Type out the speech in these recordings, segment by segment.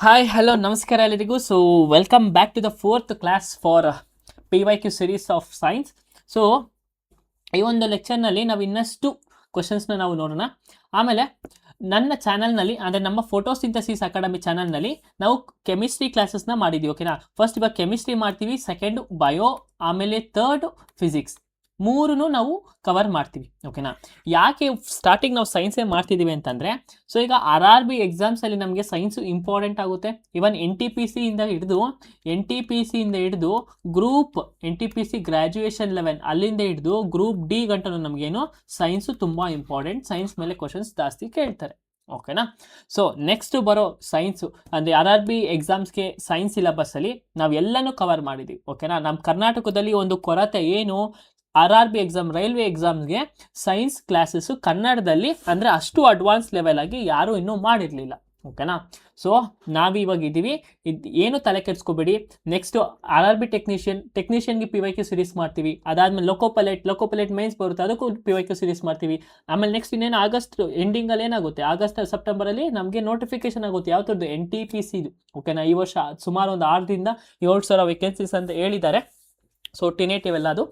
Hi hello ನಮಸ್ಕಾರ ಎಲ್ಲರಿಗೂ. So welcome back to the fourth class for PYQ series of science. So ಈ ಒಂದು ಲೆಕ್ಚರ್ನಲ್ಲಿ ನಾವು ಇನ್ನಷ್ಟು ಕ್ವಶನ್ಸ್ನ ನಾವು ನೋಡೋಣ. ಆಮೇಲೆ ನನ್ನ ಚಾನಲ್ನಲ್ಲಿ ಅಂದರೆ ನಮ್ಮ ಫೋಟೋಸಿಂಥಸಿಸ್ ಅಕಾಡೆಮಿ ಚಾನಲ್ನಲ್ಲಿ ನಾವು ಕೆಮಿಸ್ಟ್ರಿ ಕ್ಲಾಸಸ್ನ ಮಾಡಿದ್ದೀವಿ. ಓಕೆನಾ, ಫಸ್ಟ್ ಇವಾಗ ಕೆಮಿಸ್ಟ್ರಿ ಮಾಡ್ತೀವಿ, ಸೆಕೆಂಡು ಬಯೋ, ಆಮೇಲೆ ಥರ್ಡ್ ಫಿಸಿಕ್ಸ್, ಮೂರೂ ನಾವು ಕವರ್ ಮಾಡ್ತೀವಿ. ಓಕೆನಾ, ಯಾಕೆ ಸ್ಟಾರ್ಟಿಂಗ್ ನಾವು ಸೈನ್ಸೇ ಮಾಡ್ತಿದ್ದೀವಿ ಅಂತಂದರೆ, ಸೊ ಈಗ RRB ಎಕ್ಸಾಮ್ಸಲ್ಲಿ ನಮಗೆ ಸೈನ್ಸು ಇಂಪಾರ್ಟೆಂಟ್ ಆಗುತ್ತೆ. ಇವನ್ NTPC ಇಂದ ಹಿಡಿದು ಗ್ರೂಪ್ NTPC ಗ್ರ್ಯಾಜುಯೇಷನ್ ಲೆವೆಲ್ ಅಲ್ಲಿಂದ ಹಿಡಿದು ಗ್ರೂಪ್ D ಗಂಟನೂ ನಮಗೇನು ಸೈನ್ಸು ತುಂಬ ಇಂಪಾರ್ಟೆಂಟ್. ಸೈನ್ಸ್ ಮೇಲೆ ಕ್ವಶನ್ಸ್ ಜಾಸ್ತಿ ಕೇಳ್ತಾರೆ. ಓಕೆನಾ, ಸೊ ನೆಕ್ಸ್ಟ್ ಬರೋ ಸೈನ್ಸು ಅಂದರೆ RRB ಎಕ್ಸಾಮ್ಸ್ಗೆ ಸೈನ್ಸ್ ಸಿಲೆಬಸ್ಸಲ್ಲಿ ನಾವು ಎಲ್ಲನೂ ಕವರ್ ಮಾಡಿದ್ದೀವಿ. ಓಕೆನಾ, ನಮ್ಮ ಕರ್ನಾಟಕದಲ್ಲಿ ಒಂದು ಕೊರತೆ ಏನು, RRB ಎಕ್ಸಾಮ್ ರೈಲ್ವೆ ಎಕ್ಸಾಮ್ಗೆ ಸೈನ್ಸ್ ಕ್ಲಾಸಸ್ಸು ಕನ್ನಡದಲ್ಲಿ ಅಂದರೆ ಅಷ್ಟು ಅಡ್ವಾನ್ಸ್ ಲೆವೆಲ್ ಆಗಿ ಯಾರೂ ಇನ್ನೂ ಮಾಡಿರಲಿಲ್ಲ. ಓಕೆನಾ, ಸೊ ನಾವಿವಾಗ ಇದ್ದೀವಿ, ಏನು ತಲೆ ಕೆಡಿಸ್ಕೋಬೇಡಿ. ನೆಕ್ಸ್ಟು RRB ಟೆಕ್ನಿಷಿಯನ್ಗೆ PYQ ಸೀರೀಸ್ ಮಾಡ್ತೀವಿ. ಅದಾದಮೇಲೆ ಲೋಕೋಪೈಲಟ್ ಮೇನ್ಸ್ ಬರುತ್ತೆ, ಅದಕ್ಕೂ PYQ ಸೀರೀಸ್ ಮಾಡ್ತೀವಿ. ಆಮೇಲೆ ನೆಕ್ಸ್ಟ್ ಇನ್ನೇನು ಆಗಸ್ಟ್ ಎಂಡಿಂಗಲ್ಲಿ ಏನಾಗುತ್ತೆ, ಆಗಸ್ಟ್ ಸೆಪ್ಟೆಂಬರಲ್ಲಿ ನಮಗೆ ನೋಟಿಫಿಕೇಶನ್ ಆಗುತ್ತೆ ಯಾವ್ದು NTPC. ಓಕೆನಾ, ಈ ವರ್ಷ ಸುಮಾರು ಒಂದು 6ರಿಂದ 7,000 ವೇಕೆನ್ಸೀಸ್ ಅಂತ ಹೇಳಿದ್ದಾರೆ. ಸೊ ಟಿನೇಟಿವ್ ಎಲ್ಲ ಅದು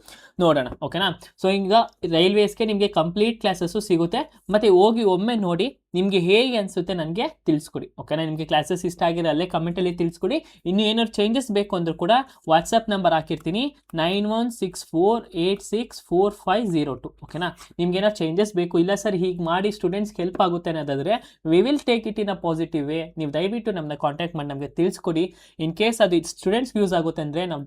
ನೋಡೋಣ. ಓಕೆನಾ, ಸೊ ಈಗ ರೈಲ್ವೇಸ್ಗೆ ನಿಮಗೆ ಕಂಪ್ಲೀಟ್ ಕ್ಲಾಸಸ್ಸು ಸಿಗುತ್ತೆ. ಮತ್ತು ಹೋಗಿ ಒಮ್ಮೆ ನೋಡಿ ನಿಮಗೆ ಹೇಗೆ ಅನಿಸುತ್ತೆ ನನಗೆ ತಿಳಿಸ್ಕೊಡಿ. ಓಕೆನಾ, ನಿಮಗೆ ಕ್ಲಾಸಸ್ ಇಷ್ಟ ಆಗಿರೋ ಅಲ್ಲೇ ಕಮೆಂಟಲ್ಲಿ ತಿಳಿಸ್ಕೊಡಿ. ಇನ್ನು ಏನಾದ್ರು ಚೇಂಜಸ್ ಬೇಕು ಅಂದರೂ ಕೂಡ ವಾಟ್ಸಪ್ ನಂಬರ್ ಹಾಕಿರ್ತೀನಿ 9164864502. ಓಕೆನಾ, ನಿಮ್ಗೆ ಏನಾದ್ರು ಚೇಂಜಸ್ ಬೇಕು, ಇಲ್ಲ ಸರ್ ಹೀಗೆ ಮಾಡಿ ಸ್ಟೂಡೆಂಟ್ಸ್ಗೆ ಹೆಲ್ಪ್ ಆಗುತ್ತೆ ಅನ್ನೋದಾದರೆ we will take it in a positive way. ನೀವು ದಯವಿಟ್ಟು ನಮ್ಮನ್ನ ಕಾಂಟ್ಯಾಕ್ಟ್ ಮಾಡಿ ನಮಗೆ ತಿಳಿಸ್ಕೊಡಿ. ಇನ್ ಕೇಸ್ ಅದು ಸ್ಟೂಡೆಂಟ್ಸ್ಗೆ ಯೂಸ್ ಆಗುತ್ತೆ ಅಂದರೆ ನಾವು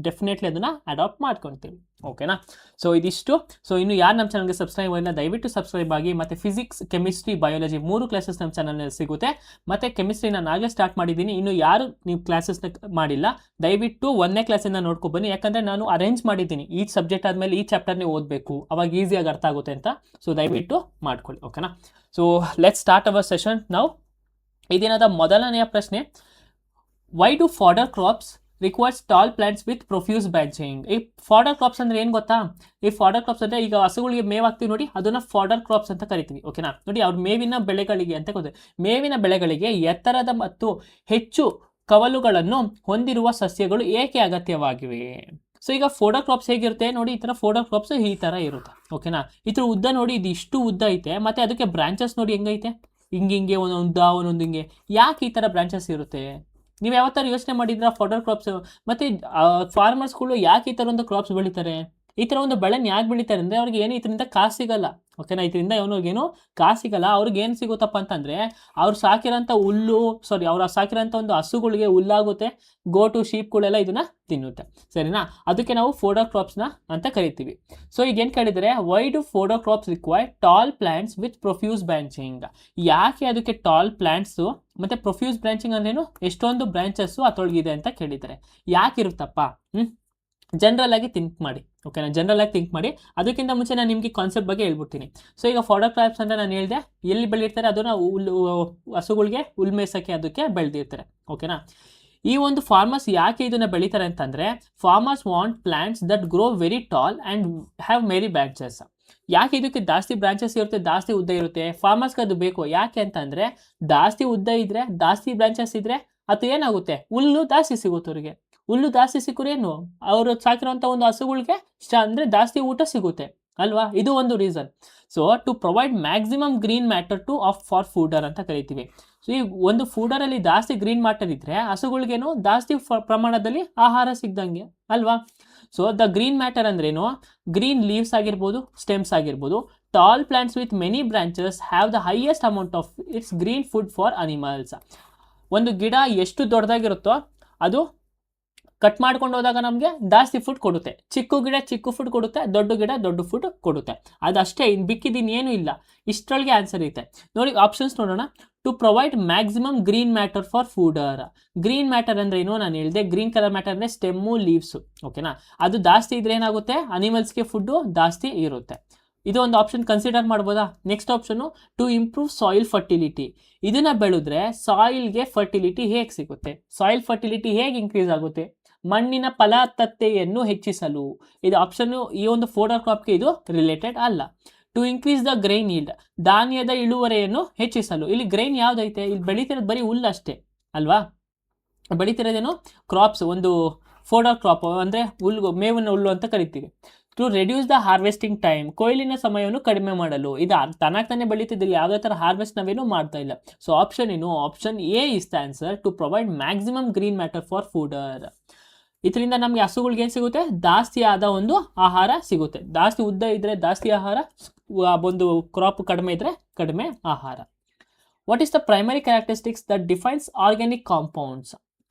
ಡೆಫಿನೆಟ್ಲಿ ಅದನ್ನು ಅಡಾಪ್ಟ್ ಮಾಡ್ಕೊಳ್ತೀವಿ. ಓಕೆನಾ, ಸೊ ಇದಿಷ್ಟು. ಸೊ ಇನ್ನು ಯಾರು ನಮ್ಮ ಚಾನಲ್ಗೆ ಸಬ್ಸ್ಕ್ರೈಬ್ ಆಗಿಲ್ಲ ದಯವಿಟ್ಟು ಸಬ್ಸ್ಕ್ರೈಬ್ ಆಗಿ. ಮತ್ತು ಫಿಸಿಕ್ಸ್, ಕೆಮಿಸ್ಟ್ರಿ, ಬಯಾಲಜಿ 3 ಕ್ಲಾಸಸ್ ನಮ್ಮ ಚಾನಲ್ನಲ್ಲಿ ಸಿಗುತ್ತೆ. ಮತ್ತು ಕೆಮಿಸ್ಟ್ರಿ ನಾನು ಆಗಲೇ ಸ್ಟಾರ್ಟ್ ಮಾಡಿದ್ದೀನಿ. ಇನ್ನು ಯಾರು ನೀವು ಕ್ಲಾಸಸ್ನ ಮಾಡಿಲ್ಲ ದಯವಿಟ್ಟು 1ನೇ ಕ್ಲಾಸಿಂದ ನೋಡ್ಕೊಬನ್ನಿ. ಯಾಕಂದರೆ ನಾನು ಅರೇಂಜ್ ಮಾಡಿದ್ದೀನಿ ಈ ಸಬ್ಜೆಕ್ಟ್ ಆದಮೇಲೆ ಈ ಚಾಪ್ಟರ್ನೇ ಓದಬೇಕು, ಅವಾಗ ಈಸಿಯಾಗಿ ಅರ್ಥ ಆಗುತ್ತೆ ಅಂತ. ಸೊ ದಯವಿಟ್ಟು ಮಾಡ್ಕೊಳ್ಳಿ. ಓಕೆನಾ, so let's start our session now. ಈ ದಿನದ ಮೊದಲನೆಯ ಪ್ರಶ್ನೆ, why do fodder crops requires tall plants with profuse branching. ಈ ಫಾಡರ್ ಕ್ರಾಪ್ಸ್ ಅಂದರೆ ಏನು ಗೊತ್ತಾ? ಈ ಫಾಡರ್ ಕ್ರಾಪ್ಸ್ ಅಂದರೆ ಈಗ ಹಸುಗಳಿಗೆ ಮೇವು ಹಾಕ್ತೀವಿ ನೋಡಿ, ಅದನ್ನು ಫಾಡರ್ ಕ್ರಾಪ್ಸ್ ಅಂತ ಕರಿತೀವಿ. ಓಕೆನಾ, ನೋಡಿ ಅವ್ರ ಮೇವಿನ ಬೆಳೆಗಳಿಗೆ ಅಂತ ಗೊತ್ತಿದೆ. ಮೇವಿನ ಬೆಳೆಗಳಿಗೆ ಎತ್ತರದ ಮತ್ತು ಹೆಚ್ಚು ಕವಲುಗಳನ್ನು ಹೊಂದಿರುವ ಸಸ್ಯಗಳು ಏಕೆ ಅಗತ್ಯವಾಗಿವೆ? ಸೊ ಈಗ ಫೋಡರ್ ಕ್ರಾಪ್ಸ್ ಹೇಗಿರುತ್ತೆ ನೋಡಿ, ಈ ಥರ ಫೋಡರ್ ಕ್ರಾಪ್ಸ್ ಈ ಥರ ಇರುತ್ತೆ. ಓಕೆನಾ, ಇದ್ರ ಉದ್ದ ನೋಡಿ, ಇದು ಇಷ್ಟು ಉದ್ದ ಐತೆ, ಮತ್ತು ಅದಕ್ಕೆ ಬ್ರಾಂಚಸ್ ನೋಡಿ ಹೆಂಗೈತೆ, ಹಿಂಗೆ ಒಂದೊಂದು ಉದ್ದ ಒಂದೊಂದು ಹಿಂಗೆ. ಯಾಕೆ ಈ ಥರ ಬ್ರಾಂಚಸ್ ಇರುತ್ತೆ? ನೀವು ಯಾವ ಥರ ಯೋಚನೆ ಮಾಡಿದ್ರೆ ಫಾಡರ್ ಕ್ರಾಪ್ಸ್ ಮತ್ತು ಫಾರ್ಮರ್ಸ್ಗಳು ಯಾಕೆ ಈ ಥರ ಒಂದು ಕ್ರಾಪ್ಸ್ ಬೆಳೀತಾರೆ? ಈ ಥರ ಒಂದು ಬೆಳೆನ ಯಾಕೆ ಬೆಳೀತಾರೆ ಅಂದರೆ ಅವ್ರಿಗೆ ಏನು ಇದರಿಂದ ಕಾಸು ಸಿಗಲ್ಲ. ಓಕೆನಾ, ಇದರಿಂದ ಅವ್ರಿಗೇನು ಕಾಸು ಸಿಗಲ್ಲ. ಅವ್ರಿಗೆ ಏನು ಸಿಗುತ್ತಪ್ಪ ಅಂತಂದರೆ ಅವ್ರು ಸಾಕಿರೋಂಥ ಒಂದು ಹಸುಗಳಿಗೆ ಹುಲ್ಲಾಗುತ್ತೆ, ಗೋಟು ಶೀಪ್ಗಳೆಲ್ಲ ಇದನ್ನು ತಿನ್ನುತ್ತೆ. ಸರಿನಾ, ಅದಕ್ಕೆ ನಾವು ಫೋಡರ್ ಕ್ರಾಪ್ಸ್ನ ಅಂತ ಕರಿತೀವಿ. ಸೊ ಈಗ ಏನು ಕೇಳಿದರೆ, why do fodder crops require tall plants with profuse branching? ಯಾಕೆ ಅದಕ್ಕೆ ಟಾಲ್ ಪ್ಲಾಂಟ್ಸು ಮತ್ತು ಪ್ರೊಫ್ಯೂಸ್ ಬ್ರಾಂಚಿಂಗ್ ಅಂದ್ರೇನು, ಎಷ್ಟೊಂದು ಬ್ರಾಂಚಸ್ಸು ಅದರೊಳಗಿದೆ ಅಂತ ಕೇಳಿದ್ದಾರೆ. ಯಾಕಿರುತ್ತಪ್ಪ? ಜನರಲ್ ಆಗಿ ಥಿಂಕ್ ಮಾಡಿ. ಓಕೆನಾ, ಜನರಲ್ ಆಗಿ ಥಿಂಕ್ ಮಾಡಿ. ಅದಕ್ಕಿಂತ ಮುಂಚೆ ನಾನು ನಿಮಗೆ ಕಾನ್ಸೆಪ್ಟ್ ಬಗ್ಗೆ ಹೇಳ್ಬಿಡ್ತೀನಿ. ಸೊ ಈಗ ಫಾಡರ್ ಕ್ರಾಪ್ಸ್ ಅಂತ ನಾನು ಹೇಳಿದೆ, ಎಲ್ಲಿ ಬೆಳೆದಿರ್ತಾರೆ, ಅದನ್ನು ಹಸುಗಳಿಗೆ ಹುಲ್ ಮೇಯ್ಸೋಕ್ಕೆ ಅದಕ್ಕೆ ಬೆಳೆದಿರ್ತಾರೆ. ಓಕೆನಾ, ಈ ಒಂದು ಫಾರ್ಮರ್ಸ್ ಯಾಕೆ ಇದನ್ನು ಬೆಳೀತಾರೆ ಅಂತಂದರೆ, farmers want plants that grow very tall and have many branches. ಯಾಕೆ ಇದಕ್ಕೆ ಜಾಸ್ತಿ ಬ್ರಾಂಚಸ್ ಇರುತ್ತೆ, ಜಾಸ್ತಿ ಉದ್ದ ಇರುತ್ತೆ? ಫಾರ್ಮರ್ಸ್ಗೆ ಅದು ಬೇಕು. ಯಾಕೆ ಅಂತಂದರೆ ಜಾಸ್ತಿ ಉದ್ದ ಇದ್ದರೆ, ಜಾಸ್ತಿ ಬ್ರಾಂಚಸ್ ಇದ್ದರೆ ಅದು ಏನಾಗುತ್ತೆ, ಹುಲ್ಲು ಜಾಸ್ತಿ ಸಿಗುತ್ತೆ ಅವರಿಗೆ. ಹುಲ್ಲು ಜಾಸ್ತಿ ಸಿಕ್ಕರೆ ಏನು, ಅವರು ಸಾಕಿರೋಂಥ ಒಂದು ಹಸುಗಳಿಗೆ ಅಂದರೆ ಜಾಸ್ತಿ ಊಟ ಸಿಗುತ್ತೆ ಅಲ್ವಾ? ಇದು ಒಂದು reason. So to provide maximum green matter for fodder ಅಂತ ಕರಿತೀವಿ. ಸೊ ಈ ಒಂದು ಫೂಡರಲ್ಲಿ ಜಾಸ್ತಿ ಗ್ರೀನ್ ಮ್ಯಾಟರ್ ಇದ್ದರೆ ಹಸುಗಳಿಗೇನು ಜಾಸ್ತಿ ಪ್ರಮಾಣದಲ್ಲಿ ಆಹಾರ ಸಿಗ್ದಂಗೆ ಅಲ್ವಾ? ಸೊ ದ ಗ್ರೀನ್ ಮ್ಯಾಟರ್ ಅಂದ್ರೇನು, ಗ್ರೀನ್ ಲೀವ್ಸ್ ಆಗಿರ್ಬೋದು, ಸ್ಟೆಮ್ಸ್ ಆಗಿರ್ಬೋದು. Tall plants with many branches have the highest amount of it's green food for animals. ಒಂದು ಗಿಡ ಎಷ್ಟು ದೊಡ್ಡದಾಗಿರುತ್ತೋ ಅದು ಕಟ್ ಮಾಡ್ಕೊಂಡು ಹೋದಾಗ ನಮಗೆ ಜಾಸ್ತಿ ಫುಡ್ ಕೊಡುತ್ತೆ. ಚಿಕ್ಕ ಗಿಡ ಚಿಕ್ಕ ಫುಡ್ ಕೊಡುತ್ತೆ, ದೊಡ್ಡ ಗಿಡ ದೊಡ್ಡ ಫುಡ್ ಕೊಡುತ್ತೆ. ಅದಷ್ಟೇ, ಇನ್ನು ಬಿಕ್ಕಿದ್ದೀನಿ ಇಲ್ಲ. ಇಷ್ಟರೊಳಗೆ ಆನ್ಸರ್ ಐತೆ ನೋಡಿ. ಆಪ್ಷನ್ಸ್ ನೋಡೋಣ. To provide maximum green matter for fodder. Green matter ಅಂದರೆ ಏನು ನಾನು ಹೇಳಿದೆ, ಗ್ರೀನ್ ಕಲರ್ ಮ್ಯಾಟರ್ ಅಂದರೆ ಸ್ಟೆಮ್ಮು, ಲೀವ್ಸು. ಓಕೆನಾ, ಅದು ಜಾಸ್ತಿ ಇದ್ರೆ ಏನಾಗುತ್ತೆ, ಅನಿಮಲ್ಸ್ಗೆ ಫುಡ್ಡು ಜಾಸ್ತಿ ಇರುತ್ತೆ. ಇದು ಒಂದು ಆಪ್ಷನ್ ಕನ್ಸಿಡರ್ ಮಾಡ್ಬೋದಾ? Next option, to improve soil fertility. ಇದನ್ನು ಬೆಳೆದ್ರೆ ಸಾಯಿಲ್ಗೆ ಫರ್ಟಿಲಿಟಿ ಹೇಗೆ ಸಿಗುತ್ತೆ, ಸಾಯಿಲ್ ಫರ್ಟಿಲಿಟಿ ಹೇಗೆ ಇನ್ಕ್ರೀಸ್ ಆಗುತ್ತೆ? ಮಣ್ಣಿನ ಫಲವತ್ತತೆಯನ್ನು ಹೆಚ್ಚಿಸಲು. ಇದು ಆಪ್ಷನ್ನು ಈ ಒಂದು ಫೋಡರ್ ಕ್ರಾಪ್ಗೆ ಇದು ರಿಲೇಟೆಡ್ ಅಲ್ಲ. To increase the grain yield, ಧಾನ್ಯದ ಇಳುವರಿಯನ್ನು ಹೆಚ್ಚಿಸಲು. ಇಲ್ಲಿ ಗ್ರೈನ್ ಯಾವುದೈತೆ, ಇಲ್ಲಿ ಬೆಳೀತಿರೋದು ಬರೀ ಹುಲ್ಲು ಅಷ್ಟೇ. ಅಲ್ವಾ. ಬೆಳೀತಿರೋದೇನು ಕ್ರಾಪ್ಸ್, ಒಂದು ಫೋಡರ್ ಕ್ರಾಪ್ ಅಂದರೆ ಹುಲ್ಲು, ಮೇವಿನ ಹುಲ್ಲು ಅಂತ ಕರಿತೀವಿ. To reduce the harvesting time, ಕೊಯ್ಲಿನ ಸಮಯವನ್ನು ಕಡಿಮೆ ಮಾಡಲು. ಇದು ತಾನೇ ಬೆಳೀತಿದ್ದಿಲ್ಲ, ಯಾವುದೇ ಥರ ಹಾರ್ವೆಸ್ಟ್ ನಾವೇನು ಮಾಡ್ತಾ ಇಲ್ಲ. ಸೊ ಆಪ್ಷನ್ ಏನು, option A is the answer, to provide maximum green matter for fodder. ಇದರಿಂದ ನಮಗೆ ಹಸುಗಳಿಗೆ ಏನು ಸಿಗುತ್ತೆ, ಜಾಸ್ತಿ ಆದ ಒಂದು ಆಹಾರ ಸಿಗುತ್ತೆ. ಜಾಸ್ತಿ ಉದ್ದ ಇದ್ದರೆ ಜಾಸ್ತಿ ಆಹಾರ, ಒಂದು ಕ್ರಾಪ್ ಕಡಿಮೆ ಇದ್ದರೆ ಕಡಿಮೆ ಆಹಾರ. What is the primary characteristics that defines organic compounds?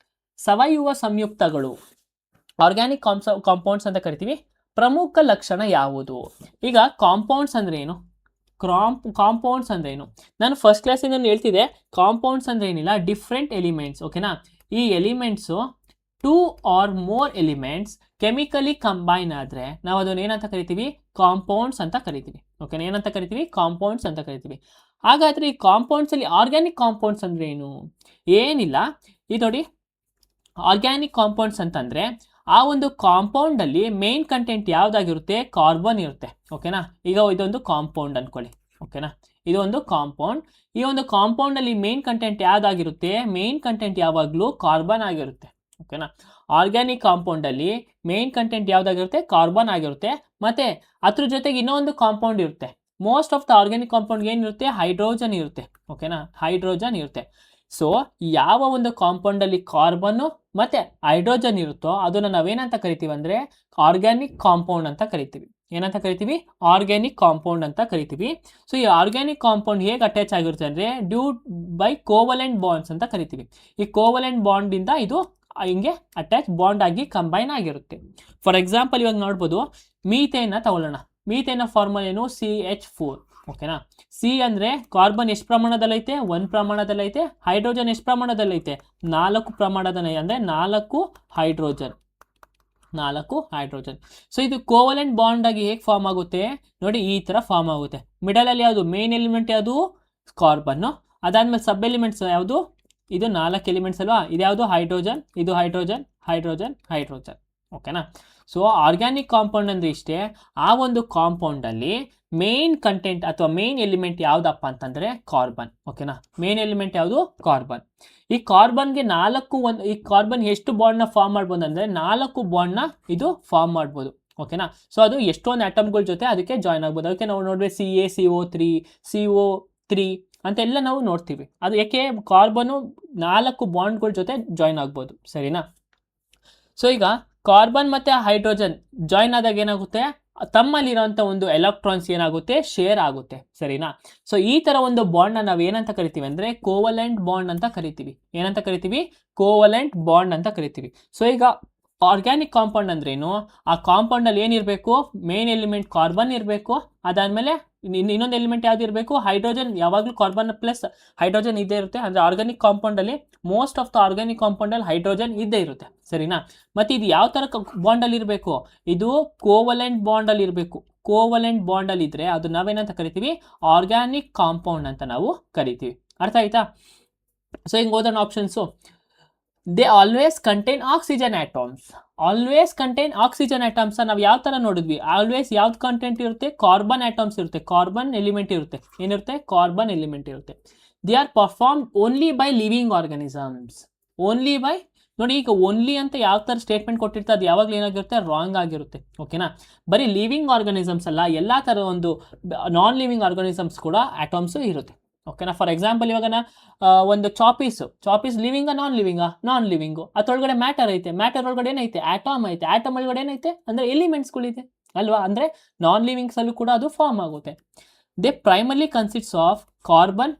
ಸಾವಯವ ಸಂಯುಕ್ತಗಳು, ಆರ್ಗ್ಯಾನಿಕ್ ಕಾಂಪೌಂಡ್ಸ್ ಅಂತ ಕರಿತೀವಿ. ಪ್ರಮುಖ ಲಕ್ಷಣ ಯಾವುದು? ಈಗ ಕಾಂಪೌಂಡ್ಸ್ ಅಂದ್ರೆ ಏನು, ಕಾಂಪೌಂಡ್ಸ್ ಅಂದ್ರೆ ಏನು? ನಾನು ಫಸ್ಟ್ ಕ್ಲಾಸಿಂದ ಹೇಳ್ತಿದ್ದೆ, ಕಾಂಪೌಂಡ್ಸ್ ಅಂದ್ರೆ ಏನಿಲ್ಲ, ಡಿಫ್ರೆಂಟ್ ಎಲಿಮೆಂಟ್ಸ್. ಓಕೆನಾ, ಈ elements 2 or more elements chemically combine ಆದರೆ ನಾವು ಅದನ್ನು ಏನಂತ ಕರಿತೀವಿ, ಕಾಂಪೌಂಡ್ಸ್ ಅಂತ ಕರಿತೀವಿ. ಓಕೆನಾ, ಏನಂತ ಕರಿತೀವಿ, ಕಾಂಪೌಂಡ್ಸ್ ಅಂತ ಕರಿತೀವಿ. ಹಾಗಾದರೆ ಈ ಕಾಂಪೌಂಡ್ಸಲ್ಲಿ ಆರ್ಗ್ಯಾನಿಕ್ ಕಾಂಪೌಂಡ್ಸ್ ಅಂದರೆ ಏನು? ಏನಿಲ್ಲ, ಇದು ನೋಡಿ, ಆರ್ಗ್ಯಾನಿಕ್ ಕಾಂಪೌಂಡ್ಸ್ ಅಂತಂದರೆ ಆ ಒಂದು ಕಾಂಪೌಂಡಲ್ಲಿ ಮೇನ್ ಕಂಟೆಂಟ್ ಯಾವುದಾಗಿರುತ್ತೆ, ಕಾರ್ಬನ್ ಇರುತ್ತೆ. ಓಕೆನಾ, ಈಗ ಇದೊಂದು ಕಾಂಪೌಂಡ್ ಅಂದ್ಕೊಳ್ಳಿ. ಓಕೆನಾ, ಇದು ಒಂದು ಕಾಂಪೌಂಡ್. ಈ ಒಂದು ಕಾಂಪೌಂಡಲ್ಲಿ ಮೇನ್ ಕಂಟೆಂಟ್ ಯಾವುದಾಗಿರುತ್ತೆ, ಮೇನ್ ಕಂಟೆಂಟ್ ಯಾವಾಗಲೂ ಕಾರ್ಬನ್ ಆಗಿರುತ್ತೆ. ಓಕೆನಾ, ಆರ್ಗ್ಯಾನಿಕ್ ಕಾಂಪೌಂಡಲ್ಲಿ ಮೇನ್ ಕಂಟೆಂಟ್ ಯಾವುದಾಗಿರುತ್ತೆ, ಕಾರ್ಬನ್ ಆಗಿರುತ್ತೆ. ಮತ್ತು ಅದ್ರ ಜೊತೆಗೆ ಇನ್ನೊಂದು ಕಾಂಪೌಂಡ್ ಇರುತ್ತೆ. ಮೋಸ್ಟ್ ಆಫ್ ದ ಆರ್ಗ್ಯಾನಿಕ್ ಕಾಂಪೌಂಡ್ಗೆ ಏನಿರುತ್ತೆ, ಹೈಡ್ರೋಜನ್ ಇರುತ್ತೆ. ಓಕೆನಾ, ಹೈಡ್ರೋಜನ್ ಇರುತ್ತೆ. ಸೊ ಯಾವ ಒಂದು ಕಾಂಪೌಂಡಲ್ಲಿ ಕಾರ್ಬನ್ನು ಮತ್ತು ಹೈಡ್ರೋಜನ್ ಇರುತ್ತೋ ಅದನ್ನು ನಾವೇನಂತ ಕರಿತೀವಿ ಅಂದರೆ ಆರ್ಗ್ಯಾನಿಕ್ ಕಾಂಪೌಂಡ್ ಅಂತ ಕರಿತೀವಿ. ಏನಂತ ಕರಿತೀವಿ, ಆರ್ಗ್ಯಾನಿಕ್ ಕಾಂಪೌಂಡ್ ಅಂತ ಕರಿತೀವಿ. ಸೊ ಈ ಆರ್ಗ್ಯಾನಿಕ್ ಕಾಂಪೌಂಡ್ ಹೇಗೆ ಅಟ್ಯಾಚ್ ಆಗಿರುತ್ತೆ ಅಂದರೆ ಡ್ಯೂ ಬೈ ಕೋವಲೆಂಟ್ ಬಾಂಡ್ಸ್ ಅಂತ ಕರಿತೀವಿ. ಈ ಕೋವಲೆಂಟ್ ಬಾಂಡಿಂದ ಇದು ಹಿಂಗೆ ಅಟ್ಯಾಚ್ ಬಾಂಡ್ ಆಗಿ ಕಂಬೈನ್ ಆಗಿರುತ್ತೆ. ಫಾರ್ ಎಕ್ಸಾಂಪಲ್ ಇವಾಗ ನೋಡ್ಬೋದು, ಮೀಥೇನ್ನ ತಗೊಳ್ಳೋಣ. ಮೀಥೇನ ಫಾರ್ಮಲ್ ಏನು, CH4. ಓಕೆನಾ, ಸಿ ಅಂದರೆ ಕಾರ್ಬನ್ ಎಷ್ಟು ಪ್ರಮಾಣದಲ್ಲೈತೆ, 1 ಪ್ರಮಾಣದಲ್ಲೈತೆ. ಹೈಡ್ರೋಜನ್ ಎಷ್ಟು ಪ್ರಮಾಣದಲ್ಲೈತೆ, 4 ಪ್ರಮಾಣದಲ್ಲಿ, ಅಂದರೆ 4 ಹೈಡ್ರೋಜನ್. ಸೊ ಇದು ಕೋವಲೆಂಟ್ ಬಾಂಡ್ ಆಗಿ ಹೇಗೆ ಫಾರ್ಮ್ ಆಗುತ್ತೆ ನೋಡಿ, ಈ ಥರ ಫಾರ್ಮ್ ಆಗುತ್ತೆ. ಮಿಡಲಲ್ಲಿ ಯಾವುದು, ಮೇನ್ ಎಲಿಮೆಂಟ್ ಯಾವುದು, ಕಾರ್ಬನ್ನು. ಅದಾದ್ಮೇಲೆ ಸಬ್ ಎಲಿಮೆಂಟ್ಸ್ ಯಾವುದು, ಇದು 4 ಎಲಿಮೆಂಟ್ಸ್ ಅಲ್ವಾ, ಇದು ಯಾವುದು, ಹೈಡ್ರೋಜನ್, ಇದು ಹೈಡ್ರೋಜನ್, ಹೈಡ್ರೋಜನ್, ಹೈಡ್ರೋಜನ್. ಓಕೆನಾ, ಸೊ ಆರ್ಗ್ಯಾನಿಕ್ ಕಾಂಪೌಂಡ್ ಅಂದರೆ ಇಷ್ಟೇ. ಆ ಒಂದು ಕಾಂಪೌಂಡಲ್ಲಿ ಮೇನ್ ಕಂಟೆಂಟ್ ಅಥವಾ ಮೇನ್ ಎಲಿಮೆಂಟ್ ಯಾವುದಪ್ಪ ಅಂತಂದರೆ ಕಾರ್ಬನ್. ಓಕೆನಾ, ಮೇನ್ ಎಲಿಮೆಂಟ್ ಯಾವುದು, ಕಾರ್ಬನ್. ಈ ಕಾರ್ಬನ್ಗೆ ಈ ಕಾರ್ಬನ್ ಎಷ್ಟು ಬಾಂಡ್ನ ಫಾರ್ಮ್ ಮಾಡ್ಬೋದು ಅಂದರೆ 4 ಬಾಂಡ್ನ ಇದು ಫಾರ್ಮ್ ಮಾಡ್ಬೋದು. ಓಕೆನಾ, ಸೊ ಅದು ಎಷ್ಟೊಂದು ಆಟಮ್ಗಳ ಜೊತೆ ಅದಕ್ಕೆ ಜಾಯ್ನ್ ಆಗ್ಬೋದು. ಅದಕ್ಕೆ ನಾವು ನೋಡಿದ್ರೆ CaCO3, CO3 ಅಂತೆಲ್ಲ ನಾವು ನೋಡ್ತೀವಿ. ಅದು ಯಾಕೆ, ಕಾರ್ಬನ್ನು 4 ಬಾಂಡ್ಗಳ ಜೊತೆ ಜಾಯ್ನ್ ಆಗ್ಬೋದು. ಸರಿನಾ. ಸೊ ಈಗ ಕಾರ್ಬನ್ ಮತ್ತು ಹೈಡ್ರೋಜನ್ ಜಾಯ್ನ್ ಆದಾಗ ಏನಾಗುತ್ತೆ, ತಮ್ಮಲ್ಲಿರೋಂಥ ಒಂದು ಎಲೆಕ್ಟ್ರಾನ್ಸ್ ಏನಾಗುತ್ತೆ, ಶೇರ್ ಆಗುತ್ತೆ. ಸರಿನಾ. ಸೊ ಈ ಥರ ಒಂದು ಬಾಂಡ್ನ ನಾವು ಏನಂತ ಕರಿತೀವಿ ಅಂದರೆ ಕೋವಲೆಂಟ್ ಬಾಂಡ್ ಅಂತ ಕರಿತೀವಿ. ಏನಂತ ಕರಿತೀವಿ, ಕೋವಲೆಂಟ್ ಬಾಂಡ್ ಅಂತ ಕರಿತೀವಿ. ಸೊ ಈಗ ಆರ್ಗ್ಯಾನಿಕ್ ಕಾಂಪೌಂಡ್ ಅಂದ್ರೇನು, ಆ ಕಾಂಪೌಂಡಲ್ಲಿ ಏನಿರಬೇಕು, ಮೇನ್ ಎಲಿಮೆಂಟ್ ಕಾರ್ಬನ್ ಇರಬೇಕು. ಅದಾದಮೇಲೆ ಇನ್ನೊಂದು ಎಲಿಮೆಂಟ್ ಯಾವ್ದು ಇರಬೇಕು, ಹೈಡ್ರೋಜನ್. ಯಾವಾಗಲೂ ಕಾರ್ಬನ್ ಪ್ಲಸ್ ಹೈಡ್ರೋಜನ್ ಇದ್ದೇ ಇರುತ್ತೆ. ಅಂದರೆ ಆರ್ಗ್ಯಾನಿಕ್ ಕಾಂಪೌಂಡಲ್ಲಿ ಮೋಸ್ಟ್ ಆಫ್ ದ ಆರ್ಗ್ಯಾನಿಕ್ ಕಾಂಪೌಂಡಲ್ಲಿ ಹೈಡ್ರೋಜನ್ ಇದ್ದೇ ಇರುತ್ತೆ. ಸರಿನಾ. ಮತ್ತು ಇದು ಯಾವ ಥರ ಬಾಂಡಲ್ಲಿ ಇರಬೇಕು, ಇದು ಕೋವಲೆಂಟ್ ಬಾಂಡಲ್ಲಿ ಇರಬೇಕು. ಕೋವಲೆಂಟ್ ಬಾಂಡಲ್ಲಿ ಇದ್ದರೆ ಅದು ನಾವೇನಂತ ಕರಿತೀವಿ, ಆರ್ಗ್ಯಾನಿಕ್ ಕಾಂಪೌಂಡ್ ಅಂತ ನಾವು ಕರಿತೀವಿ. ಅರ್ಥ ಆಯ್ತಾ. ಸೊ ಹಿಂಗೆ ಓದೋಣ options. They always contain oxygen atoms. Always contain oxygen atoms ನಾವು ಯಾವ ಥರ ನೋಡಿದ್ವಿ, ಆಲ್ವೇಸ್ ಯಾವ್ದು ಕಂಟೆಂಟ್ ಇರುತ್ತೆ, ಕಾರ್ಬನ್ ಆಟಮ್ಸ್ ಇರುತ್ತೆ, ಕಾರ್ಬನ್ ಎಲಿಮೆಂಟ್ ಇರುತ್ತೆ. ಏನಿರುತ್ತೆ, ಕಾರ್ಬನ್ ಎಲಿಮೆಂಟ್ ಇರುತ್ತೆ. They are perform only by living organisms. Only by, ನೋಡಿ ಈಗ ಓನ್ಲಿ ಅಂತ ಯಾವ ಥರ ಸ್ಟೇಟ್ಮೆಂಟ್ ಕೊಟ್ಟಿರ್ತಾರೆ ಅದು ಯಾವಾಗಲೂ ಏನಾಗಿರುತ್ತೆ, ರಾಂಗ್ ಆಗಿರುತ್ತೆ. ಓಕೆನಾ, ಬರೀ ಲಿವಿಂಗ್ ಆರ್ಗನಿಸಮ್ಸ್ ಅಲ್ಲ, ಎಲ್ಲ ಥರ ಒಂದು ನಾನ್ ಲಿವಿಂಗ್ ಆರ್ಗನಿಸಮ್ಸ್ ಕೂಡ ಆಟಮ್ಸು ಇರುತ್ತೆ. ಓಕೆನಾ. ಫಾರ್ ಎಕ್ಸಾಂಪಲ್ ಇವಾಗ ಒಂದು ಚಾಪೀಸ್ ಲಿವಿಂಗಾ, ನಾನ್ ಲಿವಿಂಗು. ಅದರೊಳಗಡೆ ಮ್ಯಾಟರ್ ಐತೆ, ಮ್ಯಾಟರ್ ಒಳಗಡೆ ಏನೈತೆ, ಆಟಮ್ ಐತೆ, ಆಟಮ್ ಒಳಗಡೆ ಏನೈತೆ ಅಂದರೆ ಎಲಿಮೆಂಟ್ಸ್ಗಳಿದೆ ಅಲ್ವಾ. ಅಂದರೆ ನಾನ್ ಲಿವಿಂಗ್ಸಲ್ಲೂ ಕೂಡ ಅದು ಫಾರ್ಮ್ ಆಗುತ್ತೆ. They primarily consists of carbon,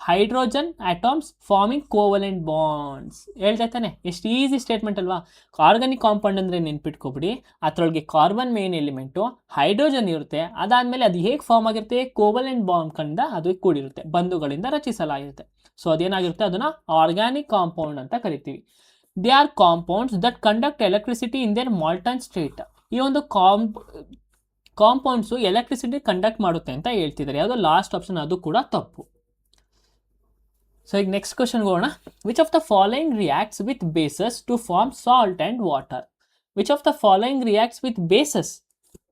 hydrogen atoms farming covalent bonds. ಹೇಳ್ತಾ ತಾನೆ, ಎಷ್ಟು ಈಸಿ ಸ್ಟೇಟ್ಮೆಂಟ್ ಅಲ್ವಾ. ಆರ್ಗ್ಯಾನಿಕ್ ಕಾಂಪೌಂಡ್ ಅಂದರೆ ನೆನ್ಪಿಟ್ಕೊಬಿಡಿ, ಅದರೊಳಗೆ ಕಾರ್ಬನ್ ಮೇನ್ ಎಲಿಮೆಂಟು, ಹೈಡ್ರೋಜನ್ ಇರುತ್ತೆ. ಅದಾದಮೇಲೆ ಅದು ಹೇಗೆ ಫಾರ್ಮ್ ಆಗಿರುತ್ತೆ, ಕೋವಲೆಂಟ್ ಬಾಂಡ್ ಕಂಡ ಅದು ಕೂಡಿರುತ್ತೆ, ಬಂಧುಗಳಿಂದ ರಚಿಸಲಾಗಿರುತ್ತೆ. ಸೊ ಅದೇನಾಗಿರುತ್ತೆ, ಅದನ್ನು ಆರ್ಗ್ಯಾನಿಕ್ ಕಾಂಪೌಂಡ್ ಅಂತ ಕರಿತೀವಿ. They are compounds that conduct electricity in their molten state. ಈ ಒಂದು ಕಾಂಪೌಂಡ್ಸು ಎಲೆಕ್ಟ್ರಿಸಿಟಿ ಕಂಡಕ್ಟ್ ಮಾಡುತ್ತೆ ಅಂತ ಹೇಳ್ತಿದ್ದಾರೆ. ಯಾವುದೋ ಲಾಸ್ಟ್ ಆಪ್ಷನ್, ಅದು ಕೂಡ ತಪ್ಪು. ಸೊ ಈಗ ನೆಕ್ಸ್ಟ್ ಕ್ವಶನ್ಗೆ ಹೋಗೋಣ. Which of the following reacts with bases to form salt and water. Which of the following reacts with bases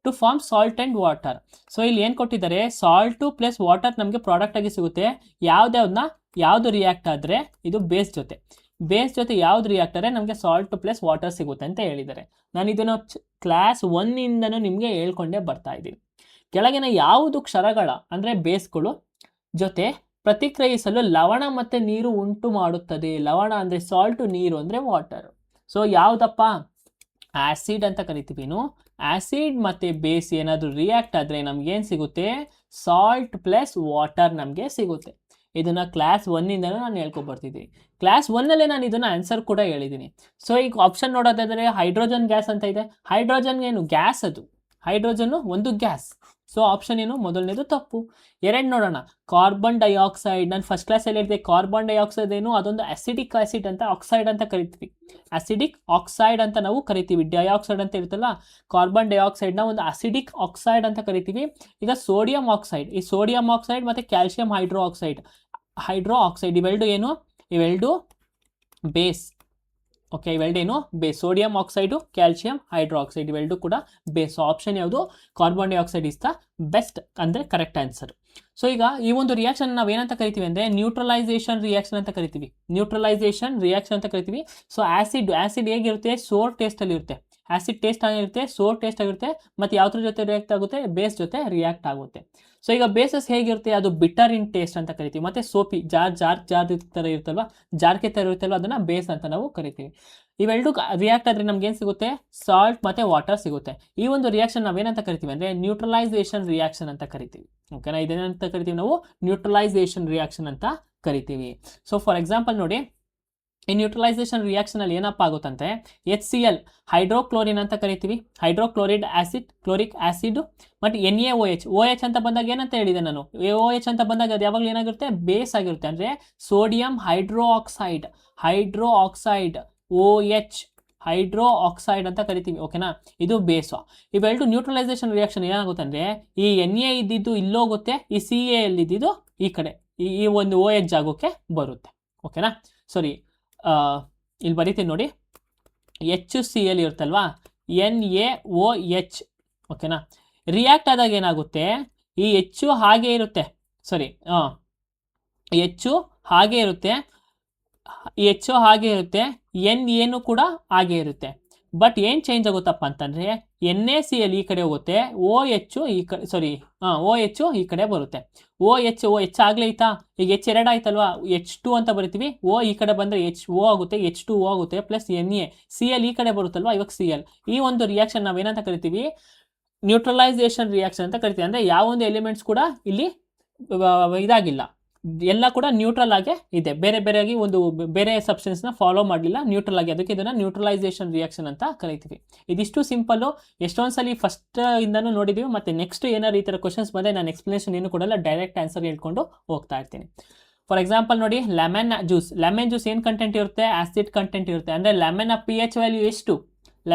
to form salt and water. So ಇಲ್ಲಿ ಏನು ಕೊಟ್ಟಿದ್ದಾರೆ, ಸಾಲ್ಟು ಪ್ಲಸ್ ವಾಟರ್ ನಮಗೆ ಪ್ರಾಡಕ್ಟ್ ಆಗಿ ಸಿಗುತ್ತೆ. ಯಾವ್ದು ರಿಯಾಕ್ಟ್ ಆದರೆ ಇದು ಬೇಸ್ ಜೊತೆ, ಬೇಸ್ ಜೊತೆ ಯಾವ್ದು ರಿಯಾಕ್ಟರೇ ನಮಗೆ ಸಾಲ್ಟ್ ಪ್ಲಸ್ ವಾಟರ್ ಸಿಗುತ್ತೆ ಅಂತ ಹೇಳಿದ್ದಾರೆ. ನಾನು ಇದನ್ನು ಕ್ಲಾಸ್ 1ಇಂದನೂ ನಿಮಗೆ ಹೇಳ್ಕೊಂಡೇ ಬರ್ತಾ ಇದ್ದೀನಿ. ಕೆಳಗಿನ ಯಾವುದು ಕ್ಷಾರಗಳ ಅಂದರೆ ಬೇಸ್ಗಳು ಜೊತೆ ಪ್ರತಿಕ್ರಿಯಿಸಲು ಲವಣ ಮತ್ತು ನೀರು ಉಂಟು ಮಾಡುತ್ತದೆ. ಲವಣ ಅಂದರೆ ಸಾಲ್ಟು, ನೀರು ಅಂದರೆ ವಾಟರ್. ಸೊ ಯಾವುದಪ್ಪ? ಆ್ಯಸಿಡ್ ಅಂತ ಕರಿತೀವಿ. ಆ್ಯಸಿಡ್ ಮತ್ತು ಬೇಸ್ ಏನಾದರೂ ರಿಯಾಕ್ಟ್ ಆದರೆ ನಮಗೇನು ಸಿಗುತ್ತೆ? ಸಾಲ್ಟ್ ಪ್ಲಸ್ ವಾಟರ್ ನಮಗೆ ಸಿಗುತ್ತೆ. ಇದನ್ನು ಕ್ಲಾಸ್ 1ಇಂದನೂ ನಾನು ಹೇಳ್ಕೊಬರ್ತಿದ್ದೀನಿ. ಕ್ಲಾಸ್ 1ಅಲ್ಲೇ ನಾನು ಇದನ್ನು ಆನ್ಸರ್ ಕೂಡ ಹೇಳಿದ್ದೀನಿ. ಸೊ ಈಗ ಆಪ್ಷನ್ ನೋಡೋದಾದರೆ ಹೈಡ್ರೋಜನ್ ಗ್ಯಾಸ್ ಅಂತ ಇದೆ. ಹೈಡ್ರೋಜನ್ ಏನು ಗ್ಯಾಸ್? ಅದು ಹೈಡ್ರೋಜನ್ನು ಒಂದು ಗ್ಯಾಸ್. ಸೊ ಆಪ್ಷನ್ ಏನು? ಮೊದಲನೇದು ತಪ್ಪು. 2 ನೋಡೋಣ. Carbon dioxide. ನಾನು ಫಸ್ಟ್ ಕ್ಲಾಸಲ್ಲಿ ಹೇಳಿದೆ ಕಾರ್ಬನ್ ಡೈಆಕ್ಸೈಡ್ ಏನು? ಅದೊಂದು ಅಸಿಡಿಕ್ ಆಸಿಡ್ ಅಂತ, ಆಕ್ಸೈಡ್ ಅಂತ ಕರಿತೀವಿ. ಅಸಿಡಿಕ್ ಆಕ್ಸೈಡ್ ಅಂತ ನಾವು ಕರಿತೀವಿ. ಡೈಆಕ್ಸೈಡ್ ಅಂತ ಇರುತ್ತಲ್ಲ, ಕಾರ್ಬನ್ ಡೈಆಕ್ಸೈಡ್ನ ಒಂದು ಅಸಿಡಿಕ್ ಆಕ್ಸೈಡ್ ಅಂತ ಕರಿತೀವಿ. ಈಗ ಸೋಡಿಯಂ ಆಕ್ಸೈಡ್, ಈ ಸೋಡಿಯಂ ಆಕ್ಸೈಡ್ ಮತ್ತು ಕ್ಯಾಲ್ಸಿಯಂ ಹೈಡ್ರೋ ಆಕ್ಸೈಡ್ ಇವೆರಡು ಏನು? ಇವೆರಡು ಬೇಸ್. ಓಕೆ, ಇವೆರಡೇನು base. Sodium oxide, calcium hydro oxide ಇವೆರಡು ಕೂಡ ಬೇಸ್. ಆಪ್ಷನ್ ಯಾವುದು? Carbon dioxide is the best ಅಂದರೆ ಕರೆಕ್ಟ್ ಆನ್ಸರ್. ಸೊ ಈಗ ಈ ಒಂದು ರಿಯಾಕ್ಷನ್ ನಾವು ಏನಂತ ಕರಿತೀವಿ ಅಂದರೆ ನ್ಯೂಟ್ರಲೈಸೇಷನ್ ರಿಯಾಕ್ಷನ್ ಅಂತ ಕರಿತೀವಿ. ನ್ಯೂಟ್ರಲೈಸೇಷನ್ ರಿಯಾಕ್ಷನ್ ಅಂತ ಕರಿತೀವಿ. ಸೊ ಆ್ಯಸಿಡ್ ಹೇಗಿರುತ್ತೆ? ಸೋರ್ ಟೇಸ್ಟಲ್ಲಿ ಇರುತ್ತೆ. ಆ್ಯಸಿಡ್ ಟೇಸ್ಟ್ ಆಗಿರುತ್ತೆ, ಸೋರ್ ಟೇಸ್ಟ್ ಆಗಿರುತ್ತೆ. ಮತ್ತು ಯಾವುದ್ರ ಜೊತೆ ರಿಯಾಕ್ಟ್ ಆಗುತ್ತೆ? ಬೇಸ್ ಜೊತೆ ರಿಯಾಕ್ಟ್ ಆಗುತ್ತೆ. ಸೊ ಈಗ ಬೇಸಸ್ ಹೇಗಿರುತ್ತೆ? ಅದು ಬಿಟರ್ ಇನ್ ಟೇಸ್ಟ್ ಅಂತ ಕರಿತೀವಿ. ಮತ್ತು ಸೋಪಿ ಜಾರ್ ಥರ ಇರುತ್ತಲ್ವ, ಜಾರ್ಕೆ ಥರ ಇರುತ್ತಲ್ವ, ಅದನ್ನು ಬೇಸ್ ಅಂತ ನಾವು ಕರಿತೀವಿ. ಇವೆರಡು ರಿಯಾಕ್ಟ್ ಆದರೆ ನಮ್ಗೆ ಏನು ಸಿಗುತ್ತೆ? ಸಾಲ್ಟ್ ಮತ್ತು ವಾಟರ್ ಸಿಗುತ್ತೆ. ಈ ಒಂದು ರಿಯಾಕ್ಷನ್ ನಾವೇನಂತ ಕರಿತೀವಿ ಅಂದರೆ ನ್ಯೂಟ್ರಲೈಸೇಷನ್ ರಿಯಾಕ್ಷನ್ ಅಂತ ಕರಿತೀವಿ. ಓಕೆನಾ? ಇದೇನಂತ ಕರಿತೀವಿ ನಾವು? ನ್ಯೂಟ್ರಲೈಸೇಷನ್ ರಿಯಾಕ್ಷನ್ ಅಂತ ಕರಿತೀವಿ. ಸೊ ಫಾರ್ ಎಕ್ಸಾಂಪಲ್ ನೋಡಿ, ಈ ನ್ಯೂಟ್ರಲೈಸೇಷನ್ ರಿಯಾಕ್ಷನಲ್ಲಿ ಏನಪ್ಪ ಆಗುತ್ತಂತೆ? HCl ಹೈಡ್ರೋಕ್ಲೋರಿನ್ ಅಂತ ಕರಿತೀವಿ. ಹೈಡ್ರೋಕ್ಲೋರಿಡ್ ಆಸಿಡ್, ಕ್ಲೋರಿಕ್ ಆಸಿಡ್. ಮತ್ತು NaOH ಅಂತ ಬಂದಾಗ ಏನಂತ ಹೇಳಿದೆ ನಾನು? OH ಅಂತ ಬಂದಾಗ ಅದು ಯಾವಾಗಲೂ ಏನಾಗಿರುತ್ತೆ? ಬೇಸ್ ಆಗಿರುತ್ತೆ. ಅಂದರೆ sodium hydro oxide OH hydro oxide ಅಂತ ಕರಿತೀವಿ. ಓಕೆನಾ? ಇದು ಬೇಸು. ಇವೆರಡು ನ್ಯೂಟ್ರಲೈಸೇಷನ್ ರಿಯಾಕ್ಷನ್ ಏನಾಗುತ್ತೆ ಅಂದರೆ ಈ Na ಇದ್ದಿದ್ದು ಇಲ್ಲೋಗುತ್ತೆ, ಈ Ca ಇದ್ದಿದ್ದು ಈ ಕಡೆ ಈ ಒಂದು OH ಜಾಗಕ್ಕೆ ಬರುತ್ತೆ. ಓಕೆನಾ? ಸಾರಿ, ಇಲ್ಲಿ ಬರೀತೀನಿ ನೋಡಿ. HCl ಇರುತ್ತಲ್ವಾ, NaOH. ಓಕೆನಾ? ರಿಯಾಕ್ಟ್ ಆದಾಗ ಏನಾಗುತ್ತೆ? ಈ ಹೆಚ್ಚು ಹಾಗೆ ಇರುತ್ತೆ. ಸಾರಿ, ಹೆಚ್ಚು ಹಾಗೆ ಇರುತ್ತೆ, ಹೆಚ್ಚು ಹಾಗೆ ಇರುತ್ತೆ, ಏನು ಕೂಡ ಹಾಗೆ ಇರುತ್ತೆ. ಬಟ್ ಏನು ಚೇಂಜ್ ಆಗುತ್ತಪ್ಪ ಅಂತಂದರೆ NaCl ಈ ಕಡೆ ಹೋಗುತ್ತೆ, OH ಈ ಕಡೆ, ಸಾರಿ OH ಈ ಕಡೆ ಬರುತ್ತೆ. OH ಆಗಲೇ ಐತಾ? ಈಗ H2 ಆಯ್ತಲ್ವಾ, H2 ಅಂತ ಬರಿತೀವಿ. ಈ ಕಡೆ ಬಂದರೆ HO ಆಗುತ್ತೆ, H2O ಆಗುತ್ತೆ, ಪ್ಲಸ್ NaCl ಈ ಕಡೆ ಬರುತ್ತಲ್ವಾ, ಇವಾಗ Cl. ಈ ಒಂದು ರಿಯಾಕ್ಷನ್ ನಾವೇನಂತ ಕರಿತೀವಿ? ನ್ಯೂಟ್ರಲೈಸೇಷನ್ ರಿಯಾಕ್ಷನ್ ಅಂತ ಕರಿತೀವಿ. ಅಂದರೆ ಯಾವೊಂದು ಎಲಿಮೆಂಟ್ಸ್ ಕೂಡ ಇಲ್ಲಿ ಇದಾಗಿಲ್ಲ, ಎಲ್ಲ ಕೂಡ ನ್ಯೂಟ್ರಲ್ ಆಗೇ ಇದೆ. ಬೇರೆಯಾಗಿ ಒಂದು ಬೇರೆ ಸಬ್ಸ್ಟೆನ್ಸ್ನ ಫಾಲೋ ಮಾಡಲಿಲ್ಲ, ನ್ಯೂಟ್ರಲ್ ಆಗಿ. ಅದಕ್ಕೆ ಇದನ್ನು ನ್ಯೂಟ್ರಲೈಸೇಷನ್ ರಿಯಾಕ್ಷನ್ ಅಂತ ಕರಿತೀವಿ. ಇದಿಷ್ಟು ಸಿಂಪಲ್ಲು. ಎಷ್ಟೊಂದು ಸಲ ಫಸ್ಟ್ ಇಂದನೂ ನೋಡಿದ್ದೀವಿ. ಮತ್ತು ನೆಕ್ಸ್ಟ್ ಏನಾದ್ರು ಈ ಥರ ಕ್ವಶನ್ಸ್ ಬಂದರೆ ನಾನು ಎಕ್ಸ್ಪ್ಲನೇಷನ್ ಏನು ಕೊಡಲ್ಲ, ಡೈರೆಕ್ಟ್ ಆನ್ಸರ್ ಹೇಳ್ಕೊಂಡು ಹೋಗ್ತಾ ಇರ್ತೀನಿ. ಫಾರ್ ಎಕ್ಸಾಂಪಲ್ ನೋಡಿ, ಲೆಮನ್ ಜ್ಯೂಸ್ ಏನು ಕಂಟೆಂಟ್ ಇರುತ್ತೆ? ಆಸಿಡ್ ಕಂಟೆಂಟ್ ಇರುತ್ತೆ. ಅಂದರೆ ಲೆಮನ್ನ pH ವ್ಯಾಲ್ಯೂ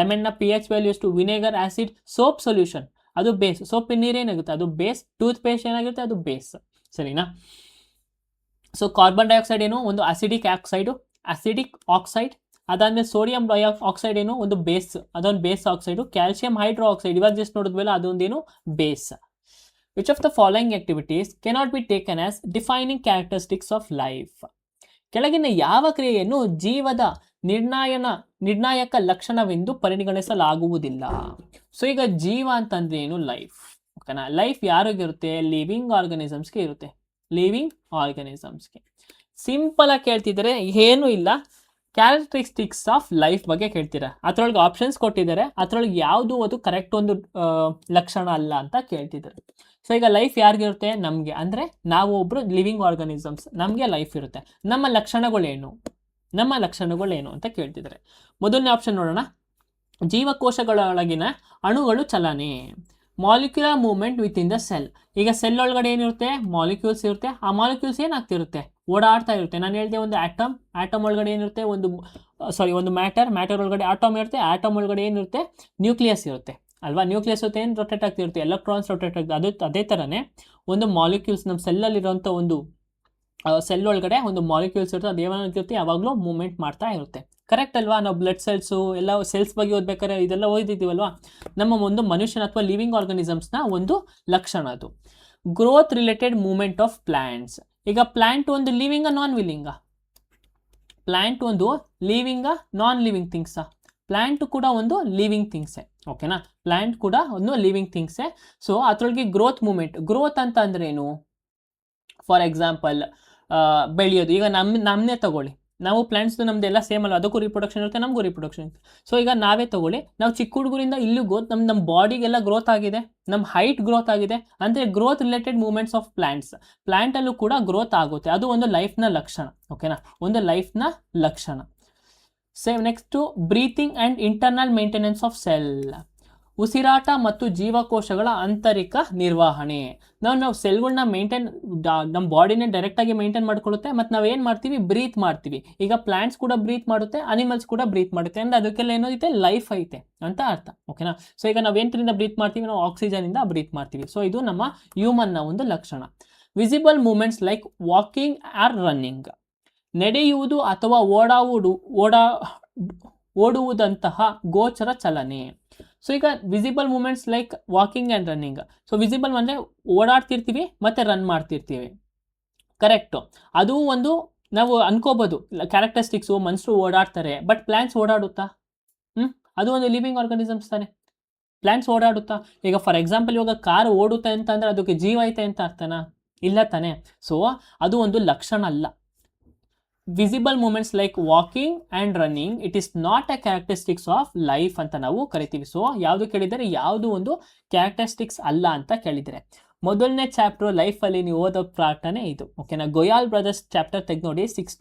ಎಷ್ಟು? ವಿನೆಗರ್, ಆಸಿಡ್, ಸೋಪ್ ಸೊಲ್ಯೂಷನ್ ಅದು ಬೇಸ್. ಸೋಪಿನ ನೀರೇನಾಗುತ್ತೆ? ಅದು ಬೇಸ್. ಟೂತ್ ಪೇಸ್ಟ್ ಏನಾಗಿರುತ್ತೆ? ಅದು ಬೇಸ್. ಸರಿನಾ? ಸೊ ಕಾರ್ಬನ್ ಡೈಆಕ್ಸೈಡ್ ಏನು? ಒಂದು ಅಸಿಡಿಕ್ ಆಕ್ಸೈಡ್. ಅದಾದಮೇಲೆ ಸೋಡಿಯಂ ಆಕ್ಸೈಡ್ ಏನು? ಒಂದು ಬೇಸ್, ಅದೊಂದು base oxide. Calcium hydro oxide ಇವಾಗ ಜಸ್ಟ್ ನೋಡಿದ್ಮೇಲೆ ಅದೊಂದೇನು? Base. Which of the following activities cannot be taken as defining characteristics of life? ಕೆಳಗಿನ ಯಾವ ಕ್ರಿಯೆಯನ್ನು ಜೀವದ ನಿರ್ಣಾಯಕ ಲಕ್ಷಣವೆಂದು ಪರಿಗಣಿಸಲಾಗುವುದಿಲ್ಲ? ಸೊ ಈಗ ಜೀವ ಅಂತಂದ್ರೆ ಏನು? ಲೈಫ್. ಓಕೆನಾ? ಲೈಫ್ ಯಾರಿಗಿರುತ್ತೆ? ಲಿವಿಂಗ್ ಆರ್ಗನಿಸಮ್ಸ್ಗೆ ಇರುತ್ತೆ. ಸಿಂಪಲ್ ಆಗಿ ಕೇಳ್ತಿದ್ದಾರೆ, ಏನೂ ಇಲ್ಲ. ಕ್ಯಾರೆಕ್ಟರಿಸ್ಟಿಕ್ಸ್ ಆಫ್ ಲೈಫ್ ಬಗ್ಗೆ ಕೇಳ್ತೀರಾ. ಅದರೊಳಗೆ ಆಪ್ಷನ್ಸ್ ಕೊಟ್ಟಿದ್ದಾರೆ, ಅದರೊಳಗೆ ಯಾವುದು ಅದು ಕರೆಕ್ಟ್ ಒಂದು ಲಕ್ಷಣ ಅಲ್ಲ ಅಂತ ಕೇಳ್ತಿದ್ದಾರೆ. ಸೊ ಈಗ ಲೈಫ್ ಯಾರಿಗಿರುತ್ತೆ? ನಮಗೆ. ಅಂದರೆ ನಾವು ಒಬ್ಬರು ಲಿವಿಂಗ್ ಆರ್ಗನಿಸಮ್ಸ್, ನಮಗೆ ಲೈಫ್ ಇರುತ್ತೆ. ನಮ್ಮ ಲಕ್ಷಣಗಳೇನು ಅಂತ ಕೇಳ್ತಿದ್ದಾರೆ. ಮೊದಲನೇ ಆಪ್ಷನ್ ನೋಡೋಣ. ಜೀವಕೋಶಗಳೊಳಗಿನ ಅಣುಗಳು ಚಲನೆ, molecular movement with in the cell. ಈಗ ಸೆಲ್ ಒಳಗಡೆ ಏನಿರುತ್ತೆ? ಮಾಲಿಕ್ಯೂಲ್ಸ್ ಇರುತ್ತೆ. ಆ ಮಾಲಿಕ್ಯೂಲ್ಸ್ ಏನಾಗ್ತಿರುತ್ತೆ? ಓಡಾಡ್ತಾ ಇರುತ್ತೆ. ನಾನು ಹೇಳಿದೆ ಒಂದು ಆಟಮ್ ಒಳಗಡೆ ಏನಿರುತ್ತೆ? ಒಂದು ಮ್ಯಾಟರ್ ಒಳಗಡೆ ಆಟಮ್ ಇರುತ್ತೆ. ಆಟಮ್ ಒಳಗಡೆ ಏನಿರುತ್ತೆ? ನ್ಯೂಕ್ಲಿಯಸ್ ಇರುತ್ತೆ ಅಲ್ವಾ? ನ್ಯೂಕ್ಲಿಯಸ್ ಜೊತೆ ಏನು ರೊಟೇಟ್ ಆಗ್ತಿರುತ್ತೆ? ಎಲೆಕ್ಟ್ರಾನ್ಸ್ ರೊಟೇಟ್ ಆಗ್ತದೆ. ಅದೇ ಥರನೇ ಒಂದು ಮಾಲಿಕ್ಯೂಲ್ಸ್, ನಮ್ಮ ಸೆಲ್ಲಲ್ಲಿರುವಂಥ ಒಂದು ಸೆಲ್ ಒಳಗಡೆ ಒಂದು ಮಾಲಿಕ್ಯೂಲ್ಸ್ ಇರುತ್ತೆ. ಅದು ಏನಾಗಿರುತ್ತೆ? ಯಾವಾಗಲೂ ಮೂವ್ಮೆಂಟ್ ಮಾಡ್ತಾ ಇರುತ್ತೆ. ಕರೆಕ್ಟ್ ಅಲ್ವಾ? ನಾವು ಬ್ಲಡ್ ಸೆಲ್ಸು ಎಲ್ಲ ಸೆಲ್ಸ್ ಬಗ್ಗೆ ಓದ್ಬೇಕಾದ್ರೆ ಇದೆಲ್ಲ ಓದಿದ್ದೀವಲ್ವಾ? ನಮ್ಮ ಒಂದು ಮನುಷ್ಯನ ಅಥವಾ ಲಿವಿಂಗ್ ಆರ್ಗನಿಸಮ್ಸ್ನ ಒಂದು ಲಕ್ಷಣ ಅದು. Growth related movement of plants. ಈಗ ಪ್ಲಾಂಟ್ ಒಂದು ಲಿವಿಂಗ ನಾನ್ ಲಿವಿಂಗ? ಪ್ಲಾಂಟ್ ಒಂದು ಲಿವಿಂಗಾ ನಾನ್ ಲಿವಿಂಗ್ ಥಿಂಗ್ಸಾ? ಪ್ಲಾಂಟ್ ಕೂಡ ಒಂದು ಲಿವಿಂಗ್ ಥಿಂಗ್ಸೇ, ಓಕೆನಾ? ಪ್ಲಾಂಟ್ ಕೂಡ ಒಂದು ಲಿವಿಂಗ್ ಥಿಂಗ್ಸೇ. ಸೊ ಅದರೊಳಗೆ ಗ್ರೋತ್ ಮೂಮೆಂಟ್, ಗ್ರೋತ್ ಅಂತ ಅಂದ್ರೆ ಏನು? ಫಾರ್ ಎಕ್ಸಾಂಪಲ್ ಬೆಳೆಯೋದು. ಈಗ ನಮ್ಮನ್ನೇ ತಗೊಳ್ಳಿ, ನಾವು ಪ್ಲಾಂಟ್ಸ್ ನಮ್ದೆಲ್ಲ ಸೇಮ್ ಅಲ್ಲ, ಅದಕ್ಕೂ ರಿಪ್ರೊಡಕ್ಷನ್ ಇರುತ್ತೆ, ನಮಗೂ ರಿಪ್ರೊಡಕ್ಷನ್ ಇರುತ್ತೆ. ಸೊ ಈಗ ನಾವೇ ತಗೊಳ್ಳಿ, ನಾವು ಚಿಕ್ಕ ಹುಡುಗರಿಂದ ಇಲ್ಲಿಗೂ ನಮ್ಮ ಬಾಡಿಗೆಲ್ಲ ಗ್ರೋತ್ ಆಗಿದೆ, ನಮ್ಮ ಹೈಟ್ ಗ್ರೋತ್ ಆಗಿದೆ, ಅಂದರೆ growth related movements of plants. ಪ್ಲಾಂಟಲ್ಲೂ ಕೂಡ ಗ್ರೋತ್ ಆಗುತ್ತೆ, ಅದು ಒಂದು ಲೈಫ್ನ ಲಕ್ಷಣ, ಓಕೆನಾ? ಒಂದು ಲೈಫ್ನ ಲಕ್ಷಣ. Same next breathing and internal maintenance of cell, ಉಸಿರಾಟ ಮತ್ತು ಜೀವಕೋಶಗಳ ಆಂತರಿಕ ನಿರ್ವಹಣೆ. ನಾವು ಸೆಲ್ಗಳನ್ನ ನಮ್ಮ ಬಾಡಿನೇ ಡೈರೆಕ್ಟಾಗಿ ಮೇಂಟೈನ್ ಮಾಡ್ಕೊಳ್ಳುತ್ತೆ, ಮತ್ತು ನಾವೇನು ಮಾಡ್ತೀವಿ, ಬ್ರೀತ್ ಮಾಡ್ತೀವಿ. ಈಗ ಪ್ಲಾಂಟ್ಸ್ ಕೂಡ ಬ್ರೀತ್ ಮಾಡುತ್ತೆ, ಅನಿಮಲ್ಸ್ ಕೂಡ ಬ್ರೀತ್ ಮಾಡುತ್ತೆ, ಅಂದರೆ ಅದಕ್ಕೆಲ್ಲ ಏನೈತೆ, ಲೈಫ್ ಐತೆ ಅಂತ ಅರ್ಥ, ಓಕೆನಾ? ಸೊ ಈಗ ನಾವು ಏನರಿಂದ ಬ್ರೀತ್ ಮಾಡ್ತೀವಿ, ನಾವು ಆಕ್ಸಿಜನಿಂದ ಬ್ರೀತ್ ಮಾಡ್ತೀವಿ. ಸೊ ಇದು ನಮ್ಮ ಹ್ಯೂಮನ್ನ ಒಂದು ಲಕ್ಷಣ. Visible movements like walking or running, ನಡೆಯುವುದು ಅಥವಾ ಓಡುವುದಂತಹ ಗೋಚರ ಚಲನೆ. ಸೊ ಈಗ visible movements like walking and running. So visible ಅಂದರೆ ಓಡಾಡ್ತಿರ್ತೀವಿ ಮತ್ತು ರನ್ ಮಾಡ್ತಿರ್ತೀವಿ, ಕರೆಕ್ಟು. ಅದು ಒಂದು ನಾವು ಅನ್ಕೋಬೋದು ಕ್ಯಾರೆಕ್ಟರಿಸ್ಟಿಕ್ಸು, ಮನುಷ್ಯರು ಓಡಾಡ್ತಾರೆ, ಬಟ್ ಪ್ಲಾಂಟ್ಸ್ ಓಡಾಡುತ್ತಾ? ಅದು ಒಂದು ಲಿವಿಂಗ್ ಆರ್ಗನಿಸಮ್ಸ್ ತಾನೆ. ಪ್ಲಾಂಟ್ಸ್ ಓಡಾಡುತ್ತಾ? ಈಗ ಫಾರ್ ಎಕ್ಸಾಂಪಲ್ ಇವಾಗ ಕಾರ್ ಓಡುತ್ತೆ ಅಂತ ಅಂದರೆ ಅದಕ್ಕೆ ಜೀವ ಐತೆ ಅಂತ ಅರ್ಥನಾ? ಇಲ್ಲ ತಾನೆ. ಸೊ ಅದು ಒಂದು ಲಕ್ಷಣ ಅಲ್ಲ. Visible movements like walking and running it is not a characteristics of life ಅಂತ ನಾವು ಕರಿತೀವಿ. ಸೊ ಯಾವುದು ಕೇಳಿದರೆ ಯಾವುದು ಒಂದು ಕ್ಯಾರೆಕ್ಟರಿಸ್ಟಿಕ್ಸ್ ಅಲ್ಲ ಅಂತ ಕೇಳಿದರೆ. ಮೊದಲನೇ ಚಾಪ್ಟರ್ ಲೈಫಲ್ಲಿ ನೀವು ಓದೋ ಪಾಠನೇ ಇದು, ಓಕೆನಾ? ಗೊಯಾಲ್ ಬ್ರದರ್ಸ್ ಚಾಪ್ಟರ್ ತೆಗೆದು ನೋಡಿ, 6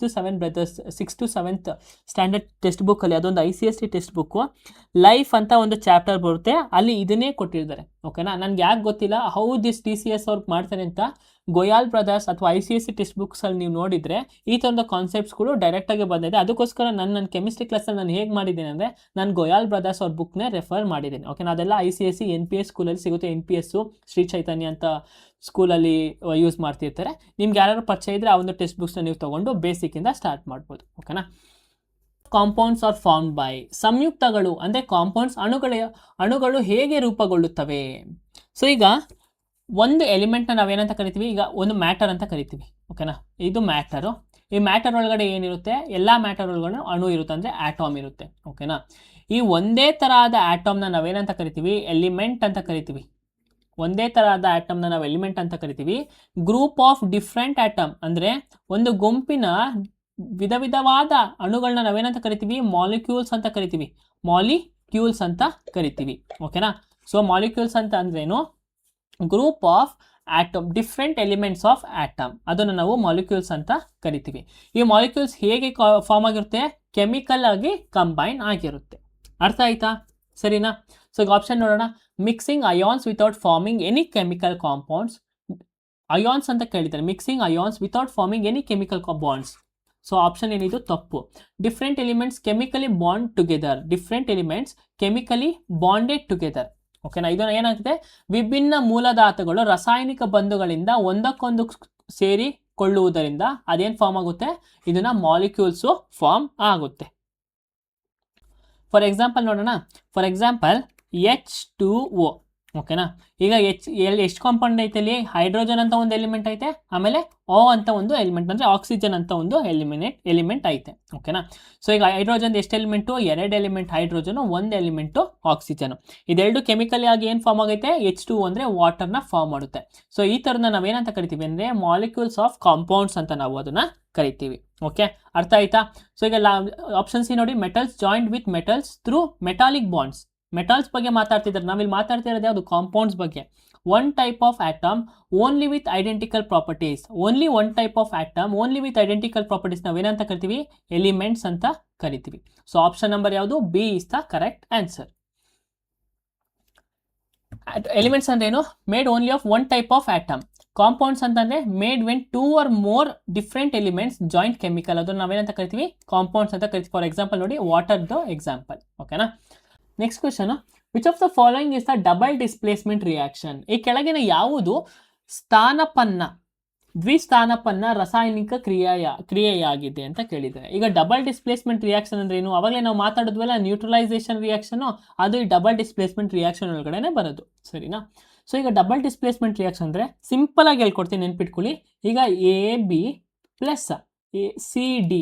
to 7th ಸ್ಟ್ಯಾಂಡರ್ಡ್ ಟೆಕ್ಸ್ಟ್ ಬುಕ್ಕಲ್ಲಿ, ಅದೊಂದು ICSE ಟೆಕ್ಸ್ಟ್ ಬುಕ್ಕು, ಲೈಫ್ ಅಂತ ಒಂದು ಚಾಪ್ಟರ್ ಬರುತ್ತೆ, ಅಲ್ಲಿ ಇದನ್ನೇ ಕೊಟ್ಟಿರ್ತಾರೆ, ಓಕೆನಾ? ನನಗೆ ಯಾಕೆ ಗೊತ್ತಿಲ್ಲ ಹೌ ದಿಸ್ TCS ಅವ್ರು ಮಾಡ್ತಾರೆ ಅಂತ. ಗೊಯಾಲ್ ಬ್ರದರ್ಸ್ ಅಥವಾ ICSE ಟೆಕ್ಸ್ಟ್ ಬುಕ್ಸಲ್ಲಿ ನೀವು ನೋಡಿದರೆ ಈ ಥರದ ಕಾನ್ಸೆಪ್ಟ್ಸ್ಗಳು ಡೈರೆಕ್ಟಾಗಿ ಬಂದಿದೆ. ಅದಕ್ಕೋಸ್ಕರ ನನ್ನ ಕೆಮಿಸ್ಟ್ರಿ ಕ್ಲಾಸಲ್ಲಿ ನಾನು ಹೇಗೆ ಮಾಡಿದ್ದೀನಿ ಅಂದರೆ, ನಾನು ಗೊಯಾಲ್ ಬ್ರದರ್ಸ್ ಅವ್ರ ಬುಕ್ನೇ ರೆಫರ್ ಮಾಡಿದ್ದೀನಿ, ಓಕೆನಾ? ಅದೆಲ್ಲ ICSE NPS ಸ್ಕೂಲಲ್ಲಿ ಸಿಗುತ್ತೆ. NPS ಶ್ರೀ ಚೈತನ್ಯ ಅಂತ ಸ್ಕೂಲಲ್ಲಿ ಯೂಸ್ ಮಾಡ್ತಿರ್ತಾರೆ. ನಿಮ್ಗೆ ಯಾರು ಪರಿಚಯ ಇದ್ದರೆ ಆ ಒಂದು ಟೆಕ್ಸ್ಟ್ ಬುಕ್ಸ್ನ ನೀವು ತೊಗೊಂಡು ಬೇಸಿಕ್ಕಿಂದ ಸ್ಟಾರ್ಟ್ ಮಾಡ್ಬೋದು, ಓಕೆನಾ? ಕಾಂಪೌಂಡ್ಸ್ ಆರ್ ಫಾರ್ಮ್ಡ್ ಬೈ, ಸಂಯುಕ್ತಗಳು ಅಂದರೆ ಕಾಂಪೌಂಡ್ಸ್, ಅಣುಗಳು ಹೇಗೆ ರೂಪುಗೊಳ್ಳುತ್ತವೆ? ಸೊ ಈಗ ಒಂದು ಎಲಿಮೆಂಟ್ನ ನಾವೇನಂತ ಕರಿತೀವಿ, ಈಗ ಒಂದು ಮ್ಯಾಟರ್ ಅಂತ ಕರಿತೀವಿ, ಓಕೆನಾ? ಇದು ಮ್ಯಾಟರು. ಈ ಮ್ಯಾಟರ್ ಒಳಗಡೆ ಏನಿರುತ್ತೆ, ಎಲ್ಲ ಮ್ಯಾಟರ್ ಒಳಗಡೆ ಅಣು ಇರುತ್ತೆ, ಅಂದರೆ ಆಟಮ್ ಇರುತ್ತೆ, ಓಕೆನಾ? ಈ ಒಂದೇ ತರಹದ ಆಟಮ್ನ ನಾವೇನಂತ ಕರಿತೀವಿ, ಎಲಿಮೆಂಟ್ ಅಂತ ಕರಿತೀವಿ. ಒಂದೇ ತರಹದ ಆಟಮ್ನ ನಾವು ಎಲಿಮೆಂಟ್ ಅಂತ ಕರಿತೀವಿ. ಗ್ರೂಪ್ ಆಫ್ ಡಿಫ್ರೆಂಟ್ ಆಟಮ್ ಅಂದರೆ ಒಂದು ಗುಂಪಿನ ವಿಧವಾದ ಅಣುಗಳನ್ನ ನಾವೇನಂತ ಕರಿತೀವಿ, ಮಾಲಿಕ್ಯೂಲ್ಸ್ ಅಂತ ಕರಿತೀವಿ. ಮಾಲಿಕ್ಯೂಲ್ಸ್ ಅಂತ ಕರಿತೀವಿ, ಓಕೆನಾ? ಸೊ ಮಾಲಿಕ್ಯೂಲ್ಸ್ ಅಂತ ಅಂದ್ರೇನು, group of atom, different elements of atom, ಅದನ್ನು ನಾವು ಮಾಲಿಕ್ಯೂಲ್ಸ್ ಅಂತ ಕರಿತೀವಿ. ಈ ಮಾಲಿಕ್ಯೂಲ್ಸ್ ಹೇಗೆ ಫಾರ್ಮ್ ಆಗಿರುತ್ತೆ, ಕೆಮಿಕಲ್ ಆಗಿ ಕಂಬೈನ್ ಆಗಿರುತ್ತೆ. ಅರ್ಥ ಆಯ್ತಾ? ಸರಿನಾ? ಸೊ ಈಗ ಆಪ್ಷನ್ ನೋಡೋಣ. Mixing ions without farming any chemical compounds. Ions ಅಂತ ಕೇಳಿದ್ದಾರೆ, mixing ions without farming any chemical bonds. So option ಏನಿದು ತಪ್ಪು. Different elements chemically bond together, different elements chemically bonded together, ಓಕೆನಾ? ಇದನ್ನು ಏನಾಗುತ್ತೆ, ವಿಭಿನ್ನ ಮೂಲಧಾತುಗಳು ರಾಸಾಯನಿಕ ಬಂಧಗಳಿಂದ ಒಂದಕ್ಕೊಂದು ಸೇರಿಕೊಳ್ಳುವುದರಿಂದ ಅದೇನು ಫಾರ್ಮ್ ಆಗುತ್ತೆ, ಇದನ್ನ ಮಾಲಿಕ್ಯೂಲ್ಸು ಫಾರ್ಮ್ ಆಗುತ್ತೆ. ಫಾರ್ ಎಕ್ಸಾಂಪಲ್ ನೋಡೋಣ. ಫಾರ್ ಎಕ್ಸಾಂಪಲ್ H2O, ಓಕೆನಾ? ಈಗ ಎಷ್ಟು ಕಾಂಪೌಂಡ್ ಐತೆ ಅಲ್ಲಿ, ಹೈಡ್ರೋಜನ್ ಅಂತ ಒಂದು ಎಲಿಮೆಂಟ್ ಐತೆ, ಆಮೇಲೆ O ಅಂತ ಒಂದು ಎಲಿಮೆಂಟ್ ಅಂದರೆ ಆಕ್ಸಿಜನ್ ಅಂತ ಒಂದು ಎಲಿಮೆಂಟ್ ಐತೆ, ಓಕೆನಾ? ಸೊ ಈಗ ಹೈಡ್ರೋಜನ್ ಎಷ್ಟು element, 2 element hydrogen, 1 element oxygen. ಇದೆರಡು ಕೆಮಿಕಲಿ ಆಗಿ ಏನು ಫಾರ್ಮ್ ಆಗೈತೆ, H2O ಅಂದರೆ ವಾಟರ್ನ ಫಾರ್ಮ್ ಮಾಡುತ್ತೆ. ಸೊ ಈ ಥರನ ನಾವೇನಂತ ಕರಿತೀವಿ ಅಂದರೆ ಮಾಲಿಕ್ಯೂಲ್ಸ್ ಆಫ್ ಕಾಂಪೌಂಡ್ಸ್ ಅಂತ ನಾವು ಅದನ್ನು ಕರಿತೀವಿ, ಓಕೆ? ಅರ್ಥ ಆಯ್ತಾ? ಸೊ ಈಗ ಆಪ್ಷನ್ ಸಿ ನೋಡಿ, metals joint with metals through metallic bonds. Metals ಬಗ್ಗೆ ಮಾತಾಡ್ತಿದ್ದಾರೆ, ನಾವಿಲ್ಲಿ ಮಾತಾಡ್ತಾ ಇರೋದು ಯಾವುದು, ಕಾಂಪೌಂಡ್ಸ್ ಬಗ್ಗೆ. One type of atom only with identical properties, only one type of atom only with identical properties ನಾವೇನಂತ ಕರಿತೀವಿ, ಎಲಿಮೆಂಟ್ಸ್ ಅಂತ ಕರಿತೀವಿ. ಸೊ ಆಪ್ಷನ್ ನಂಬರ್ ಯಾವುದು, B is the correct answer. Elements ಅಂದ್ರೆ ಏನು, made only of one type of atom. Compounds ಅಂತಂದ್ರೆ made when 2 or more different elements joint chemical, ಅದನ್ನು ನಾವೇನಂತ ಕರಿತೀವಿ, ಕಾಂಪೌಂಡ್ಸ್ ಅಂತ ಕರಿತೀವಿ. ಫಾರ್ ಎಕ್ಸಾಂಪಲ್ ನೋಡಿ, ವಾಟರ್ದು ಎಕ್ಸಾಂಪಲ್, ಓಕೆನಾ? Next question, which of the following is the double displacement reaction? ಈ ಕೆಳಗಿನ ಯಾವುದು ದ್ವಿಸ್ಥಾನಪನ್ನ ರಾಸಾಯನಿಕ ಕ್ರಿಯೆಯಾಗಿದೆ ಅಂತ ಕೇಳಿದ್ದಾರೆ. ಈಗ ಡಬಲ್ ಡಿಸ್ಪ್ಲೇಸ್ಮೆಂಟ್ ರಿಯಾಕ್ಷನ್ ಅಂದ್ರೆ ಏನು, ಅವಾಗಲೇ ನಾವು ಮಾತಾಡಿದ್ವಲ್ಲ ನ್ಯೂಟ್ರಲೈಸೇಷನ್ ರಿಯಾಕ್ಷನ್, ಅದು ಈ ಡಬಲ್ ಡಿಸ್ಪ್ಲೇಸ್ಮೆಂಟ್ ರಿಯಾಕ್ಷನ್ ಒಳಗಡೆ ಬರೋದು, ಸರಿನಾ? ಸೊ ಈಗ ಡಬಲ್ ಡಿಸ್ಪ್ಲೇಸ್ಮೆಂಟ್ ರಿಯಾಕ್ಷನ್ ಅಂದರೆ ಸಿಂಪಲ್ ಆಗಿ ಹೇಳ್ಕೊಡ್ತೀನಿ, ನೆನ್ಪಿಟ್ಕೊಳ್ಳಿ. ಈಗ AB ಪ್ಲಸ್ CD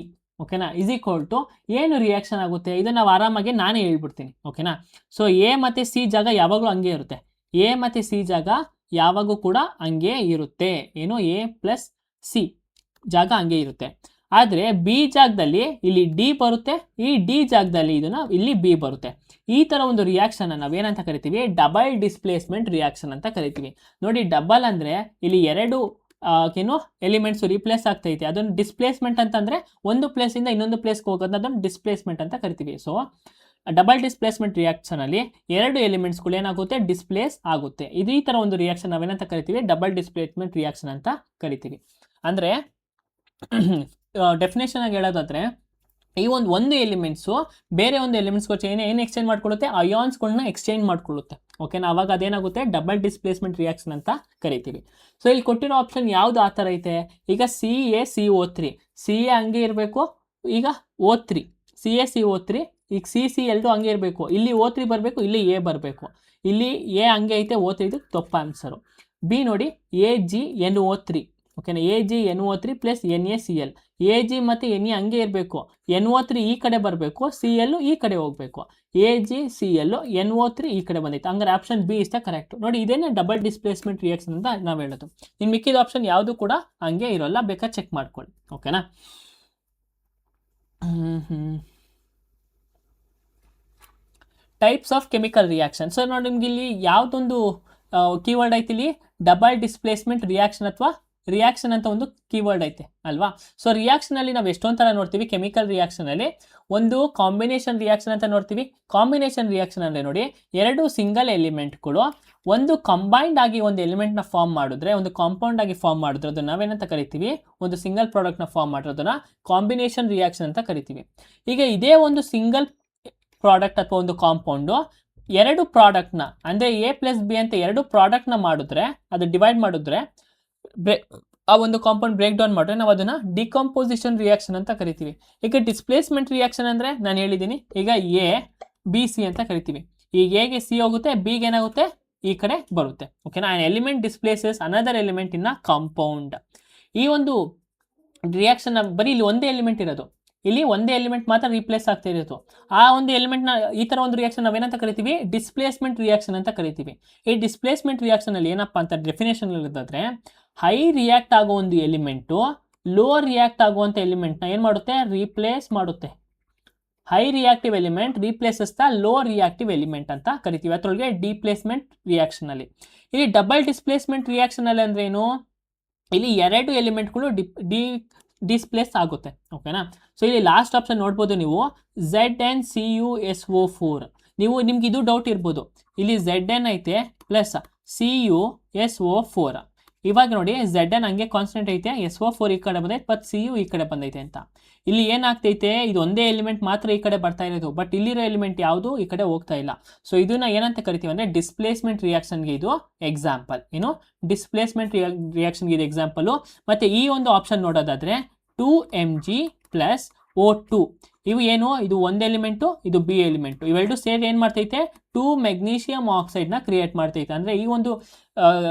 ಓಕೆನಾ, ಇಸ್ ಈಕ್ವಲ್ ಟು ಏನು ರಿಯಾಕ್ಷನ್ ಆಗುತ್ತೆ ಇದು ನಾವು ಆರಾಮಾಗಿ ನಾನೇ ಹೇಳ್ಬಿಡ್ತೀನಿ. ಓಕೆನಾ, ಸೊ ಎ ಮತ್ತು ಸಿ ಜಾಗ ಯಾವಾಗಲೂ ಹಂಗೆ ಇರುತ್ತೆ. ಎ ಮತ್ತು ಸಿ ಜಾಗ ಯಾವಾಗೂ ಕೂಡ ಹಂಗೆ ಇರುತ್ತೆ. ಏನು ಎ ಪ್ಲಸ್ ಸಿ ಜಾಗ ಹಂಗೆ ಇರುತ್ತೆ. ಆದರೆ ಬಿ ಜಾಗದಲ್ಲಿ ಇಲ್ಲಿ ಡಿ ಬರುತ್ತೆ, ಈ ಡಿ ಜಾಗದಲ್ಲಿ ಇದನ್ನ ಇಲ್ಲಿ ಬಿ ಬರುತ್ತೆ. ಈ ಥರ ಒಂದು ರಿಯಾಕ್ಷನ್ ನಾವೇನಂತ ಕರಿತೀವಿ, ಡಬಲ್ ಡಿಸ್ಪ್ಲೇಸ್ಮೆಂಟ್ ರಿಯಾಕ್ಷನ್ ಅಂತ ಕರಿತೀವಿ. ನೋಡಿ, ಡಬಲ್ ಅಂದರೆ ಇಲ್ಲಿ ಎರಡು ಏನು ಎಲಿಮೆಂಟ್ಸ್ ರಿಪ್ಲೇಸ್ ಆಗ್ತೈತೆ, ಅದನ್ನು ಡಿಸ್ಪ್ಲೇಸ್ಮೆಂಟ್ ಅಂತಂದರೆ ಒಂದು ಪ್ಲೇಸಿಂದ ಇನ್ನೊಂದು ಪ್ಲೇಸ್ಗೆ ಹೋಗೋದು, ಅದನ್ನು ಡಿಸ್ಪ್ಲೇಸ್ಮೆಂಟ್ ಅಂತ ಕರಿತೀವಿ. ಸೊ ಡಬಲ್ ಡಿಸ್ಪ್ಲೇಸ್ಮೆಂಟ್ ರಿಯಾಕ್ಷನಲ್ಲಿ ಎರಡು ಎಲಿಮೆಂಟ್ಸ್ಗಳು ಏನಾಗುತ್ತೆ, ಡಿಸ್ಪ್ಲೇಸ್ ಆಗುತ್ತೆ. ಇದು ಈ ಥರ ಒಂದು ರಿಯಾಕ್ಷನ್ ನಾವೇನಂತ ಕರಿತೀವಿ, ಡಬಲ್ ಡಿಸ್ಪ್ಲೇಸ್ಮೆಂಟ್ ರಿಯಾಕ್ಷನ್ ಅಂತ ಕರಿತೀವಿ. ಅಂದರೆ ಡೆಫಿನೇಷನ್ ಆಗಿ ಹೇಳೋದಾದ್ರೆ, ಈ ಒಂದು ಎಲಿಮೆಂಟ್ಸು ಬೇರೆ ಒಂದು ಎಲಿಮೆಂಟ್ಸ್ಗಳು ಏನು ಎಕ್ಸ್ಚೇಂಜ್ ಮಾಡ್ಕೊಳ್ಳುತ್ತೆ, ಅಯಾನ್ಸ್ಗಳನ್ನ ಎಕ್ಸ್ಚೇಂಜ್ ಮಾಡ್ಕೊಳ್ಳುತ್ತೆ. ಓಕೆನಾ, ಅವಾಗ ಅದೇನಾಗುತ್ತೆ, ಡಬಲ್ ಡಿಸ್ಪ್ಲೇಸ್ಮೆಂಟ್ ರಿಯಾಕ್ಷನ್ ಅಂತ ಕರಿತೀವಿ. ಸೊ ಇಲ್ಲಿ ಕೊಟ್ಟಿರೋ ಆಪ್ಷನ್ ಯಾವುದು ಆ ಥರ ಐತೆ, ಈಗ CaCO3 CA ಹಂಗೆ ಇರಬೇಕು, ಈಗ O3 CaCO3, ಈಗ C ಎರಡು ಹಂಗೆ ಇರಬೇಕು, ಇಲ್ಲಿ O3 ಬರಬೇಕು, ಇಲ್ಲಿ A ಬರಬೇಕು, ಇಲ್ಲಿ A ಹಂಗೆ ಐತೆ, O3 ಇದು ತಪ್ಪ ಆನ್ಸರು. ಬಿ ನೋಡಿ, AgNO3. ಓಕೆನಾ, AgNO3 ಪ್ಲಸ್ NaCl, Ag ಮತ್ತು Na ಹಂಗೆ ಇರಬೇಕು, NO3 ಈ ಕಡೆ ಬರಬೇಕು, Cl ಈ ಕಡೆ ಹೋಗಬೇಕು, AgCl NO3 ಈ ಕಡೆ ಬಂದೈತೆ. ಹಂಗಾರೆ option B is the correct. ನೋಡಿ, ಇದೇನೇ ಡಬಲ್ ಡಿಸ್ಪ್ಲೇಸ್ಮೆಂಟ್ ರಿಯಾಕ್ಷನ್ ಅಂತ ನಾವು ಹೇಳೋದು. ಇನ್ನು ಮಿಕ್ಕಿದ ಆಪ್ಷನ್ ಯಾವುದು ಕೂಡ ಹಂಗೆ ಇರೋಲ್ಲ, ಬೇಕಾದ್ರೆ ಚೆಕ್ ಮಾಡ್ಕೊಳ್ಳಿ. ಓಕೆನಾ, types of chemical reaction. So ನೋಡಿ, ನಿಮ್ಗೆ ಇಲ್ಲಿ ಯಾವುದೊಂದು ಕೀವರ್ಡ್ ಐತಿ, ಇಲ್ಲಿ ಡಬಲ್ ಡಿಸ್ಪ್ಲೇಸ್ಮೆಂಟ್ ರಿಯಾಕ್ಷನ್ ಅಥವಾ ರಿಯಾಕ್ಷನ್ ಅಂತ ಒಂದು ಕೀವರ್ಡ್ ಐತೆ ಅಲ್ವಾ. ಸೊ ರಿಯಾಕ್ಷನಲ್ಲಿ ನಾವು ಎಷ್ಟೊಂದು ಥರ ನೋಡ್ತೀವಿ. ಕೆಮಿಕಲ್ ರಿಯಾಕ್ಷನಲ್ಲಿ ಒಂದು ಕಾಂಬಿನೇಷನ್ ರಿಯಾಕ್ಷನ್ ಅಂತ ನೋಡ್ತೀವಿ. ಕಾಂಬಿನೇಷನ್ ರಿಯಾಕ್ಷನ್ ಅಂದರೆ ನೋಡಿ, ಎರಡು ಸಿಂಗಲ್ ಎಲಿಮೆಂಟ್ಗಳು ಒಂದು ಕಂಬೈನ್ಡ್ ಆಗಿ ಒಂದು ಎಲಿಮೆಂಟ್ನ ಫಾರ್ಮ್ ಮಾಡಿದ್ರೆ, ಒಂದು ಕಾಂಪೌಂಡ್ ಆಗಿ ಫಾರ್ಮ್ ಮಾಡಿದ್ರೆ ಅದನ್ನು ನಾವೇನಂತ ಕರಿತೀವಿ, ಒಂದು ಸಿಂಗಲ್ ಪ್ರಾಡಕ್ಟ್ನ ಫಾರ್ಮ್ ಮಾಡಿರೋದನ್ನ ಕಾಂಬಿನೇಷನ್ ರಿಯಾಕ್ಷನ್ ಅಂತ ಕರಿತೀವಿ. ಈಗ ಇದೇ ಒಂದು ಸಿಂಗಲ್ ಪ್ರಾಡಕ್ಟ್ ಅಥವಾ ಒಂದು ಕಾಂಪೌಂಡು ಎರಡು ಪ್ರಾಡಕ್ಟ್ನ ಅಂದರೆ A ಪ್ಲಸ್ ಬಿ ಅಂತ ಎರಡು ಪ್ರಾಡಕ್ಟ್ನ ಮಾಡಿದ್ರೆ, ಅದು ಡಿವೈಡ್ ಮಾಡಿದ್ರೆ, ಆ ಒಂದು ಕಾಂಪೌಂಡ್ ಬ್ರೇಕ್ ಡೌನ್ ಮಾಡಿದ್ರೆ ನಾವು ಅದನ್ನು ಡಿಕಂಪೋಸಿಷನ್ ರಿಯಾಕ್ಷನ್ ಅಂತ ಕರಿತೀವಿ. ಈಗ ಡಿಸ್ಪ್ಲೇಸ್ಮೆಂಟ್ ರಿಯಾಕ್ಷನ್ ಅಂದರೆ ನಾನು ಹೇಳಿದ್ದೀನಿ, ಈಗ ABC ಅಂತ ಕರಿತೀವಿ. ಈಗ Aಗೆ C ಹೋಗುತ್ತೆ, Bಗೆ ಏನಾಗುತ್ತೆ, ಈ ಕಡೆ ಬರುತ್ತೆ. ಓಕೆನಾ, on element displaces another element in a compound. ಈ ಒಂದು ರಿಯಾಕ್ಷನ್ ಬರೀ ಇಲ್ಲಿ ಒಂದೇ ಎಲಿಮೆಂಟ್ ಇರೋದು, ಇಲ್ಲಿ ಒಂದೇ ಎಲಿಮೆಂಟ್ ಮಾತ್ರ ರೀಪ್ಲೇಸ್ ಆಗ್ತಾ ಇರೋದು. ಆ ಒಂದು ಎಲಿಮೆಂಟ್ನ ಈ ಥರ ಒಂದು ರಿಯಾಕ್ಷನ್ ನಾವೇನಂತ ಕರಿತೀವಿ, ಡಿಸ್ಪ್ಲೇಸ್ಮೆಂಟ್ ರಿಯಾಕ್ಷನ್ ಅಂತ ಕರಿತೀವಿ. ಈ ಡಿಸ್ಪ್ಲೇಸ್ಮೆಂಟ್ ರಿಯಾಕ್ಷನಲ್ಲಿ ಏನಪ್ಪ ಅಂತ ಡೆಫಿನೇಷನ್ ಇರೋದಾದ್ರೆ, ಹೈ ರಿಯಾಕ್ಟ್ ಆಗೋ ಒಂದು ಎಲಿಮೆಂಟು ಲೋ ರಿಯಾಕ್ಟ್ ಆಗುವಂಥ ಎಲಿಮೆಂಟ್ನ ಏನು ಮಾಡುತ್ತೆ, ರೀಪ್ಲೇಸ್ ಮಾಡುತ್ತೆ. High reactive element replaces the low reactive element ಅಂತ ಕರಿತೀವಿ. ಅದರೊಳಗೆ ಡಿಪ್ಲೇಸ್ಮೆಂಟ್ ರಿಯಾಕ್ಷನಲ್ಲಿ. ಇಲ್ಲಿ ಡಬಲ್ ಡಿಸ್ಪ್ಲೇಸ್ಮೆಂಟ್ ರಿಯಾಕ್ಷನಲ್ಲಿ ಅಂದ್ರೆ ಏನು, ಇಲ್ಲಿ ಎರಡು ಎಲಿಮೆಂಟ್ಗಳು ಡಿಸ್ಪ್ಲೇಸ್ ಆಗುತ್ತೆ. ಓಕೆನಾ, ಸೊ ಇಲ್ಲಿ ಲಾಸ್ಟ್ ಆಪ್ಷನ್ ನೋಡ್ಬೋದು ನೀವು, ZnCuSO4. ನಿಮ್ಗೆ ಇದು ಡೌಟ್ ಇರ್ಬೋದು, ಇಲ್ಲಿ Zn ಐತೆ ಪ್ಲಸ್ CuSO4. ಇವಾಗ ನೋಡಿ, Zn ಹಂಗೆ ಕಾನ್ಸ್ಟೆಂಟ್ ಐತೆ, SO4 ಈ ಕಡೆ ಬಂದೈತೆ, ಮತ್ತು Cu ಈ ಕಡೆ ಬಂದೈತೆ ಅಂತ. ಇಲ್ಲಿ ಏನಾಗ್ತೈತೆ, ಇದು ಒಂದೇ ಎಲಿಮೆಂಟ್ ಮಾತ್ರ ಈ ಕಡೆ ಬರ್ತಾ ಇರೋದು, ಬಟ್ ಇಲ್ಲಿರೋ ಎಲಿಮೆಂಟ್ ಯಾವುದು ಈ ಕಡೆ ಹೋಗ್ತಾ ಇಲ್ಲ. ಸೊ ಇದನ್ನ ಏನಂತ ಕರಿತೀವಿ ಅಂದರೆ ಡಿಸ್ಪ್ಲೇಸ್ಮೆಂಟ್ ರಿಯಾಕ್ಷನ್ಗೆ ಇದು ಎಕ್ಸಾಂಪಲ್. ಏನು, ಡಿಸ್ಪ್ಲೇಸ್ಮೆಂಟ್ ರಿಯಾಕ್ಷನ್ಗೆ ಇದು ಎಕ್ಸಾಂಪಲು. ಮತ್ತು ಈ ಒಂದು ಆಪ್ಷನ್ ನೋಡೋದಾದರೆ 2Mg ಪ್ಲಸ್ O2, ಇವು ಏನು, ಇದು ಒಂದು ಎಲಿಮೆಂಟು, ಇದು ಬಿ ಎಲಿಮೆಂಟು, ಇವೆರಡು ಸೇರಿ ಏನು ಮಾಡ್ತೈತೆ, 2 ಮೆಗ್ನೀಷಿಯಂ ಆಕ್ಸೈಡ್ನ ಕ್ರಿಯೇಟ್ ಮಾಡ್ತೈತೆ. ಅಂದರೆ ಈ ಒಂದು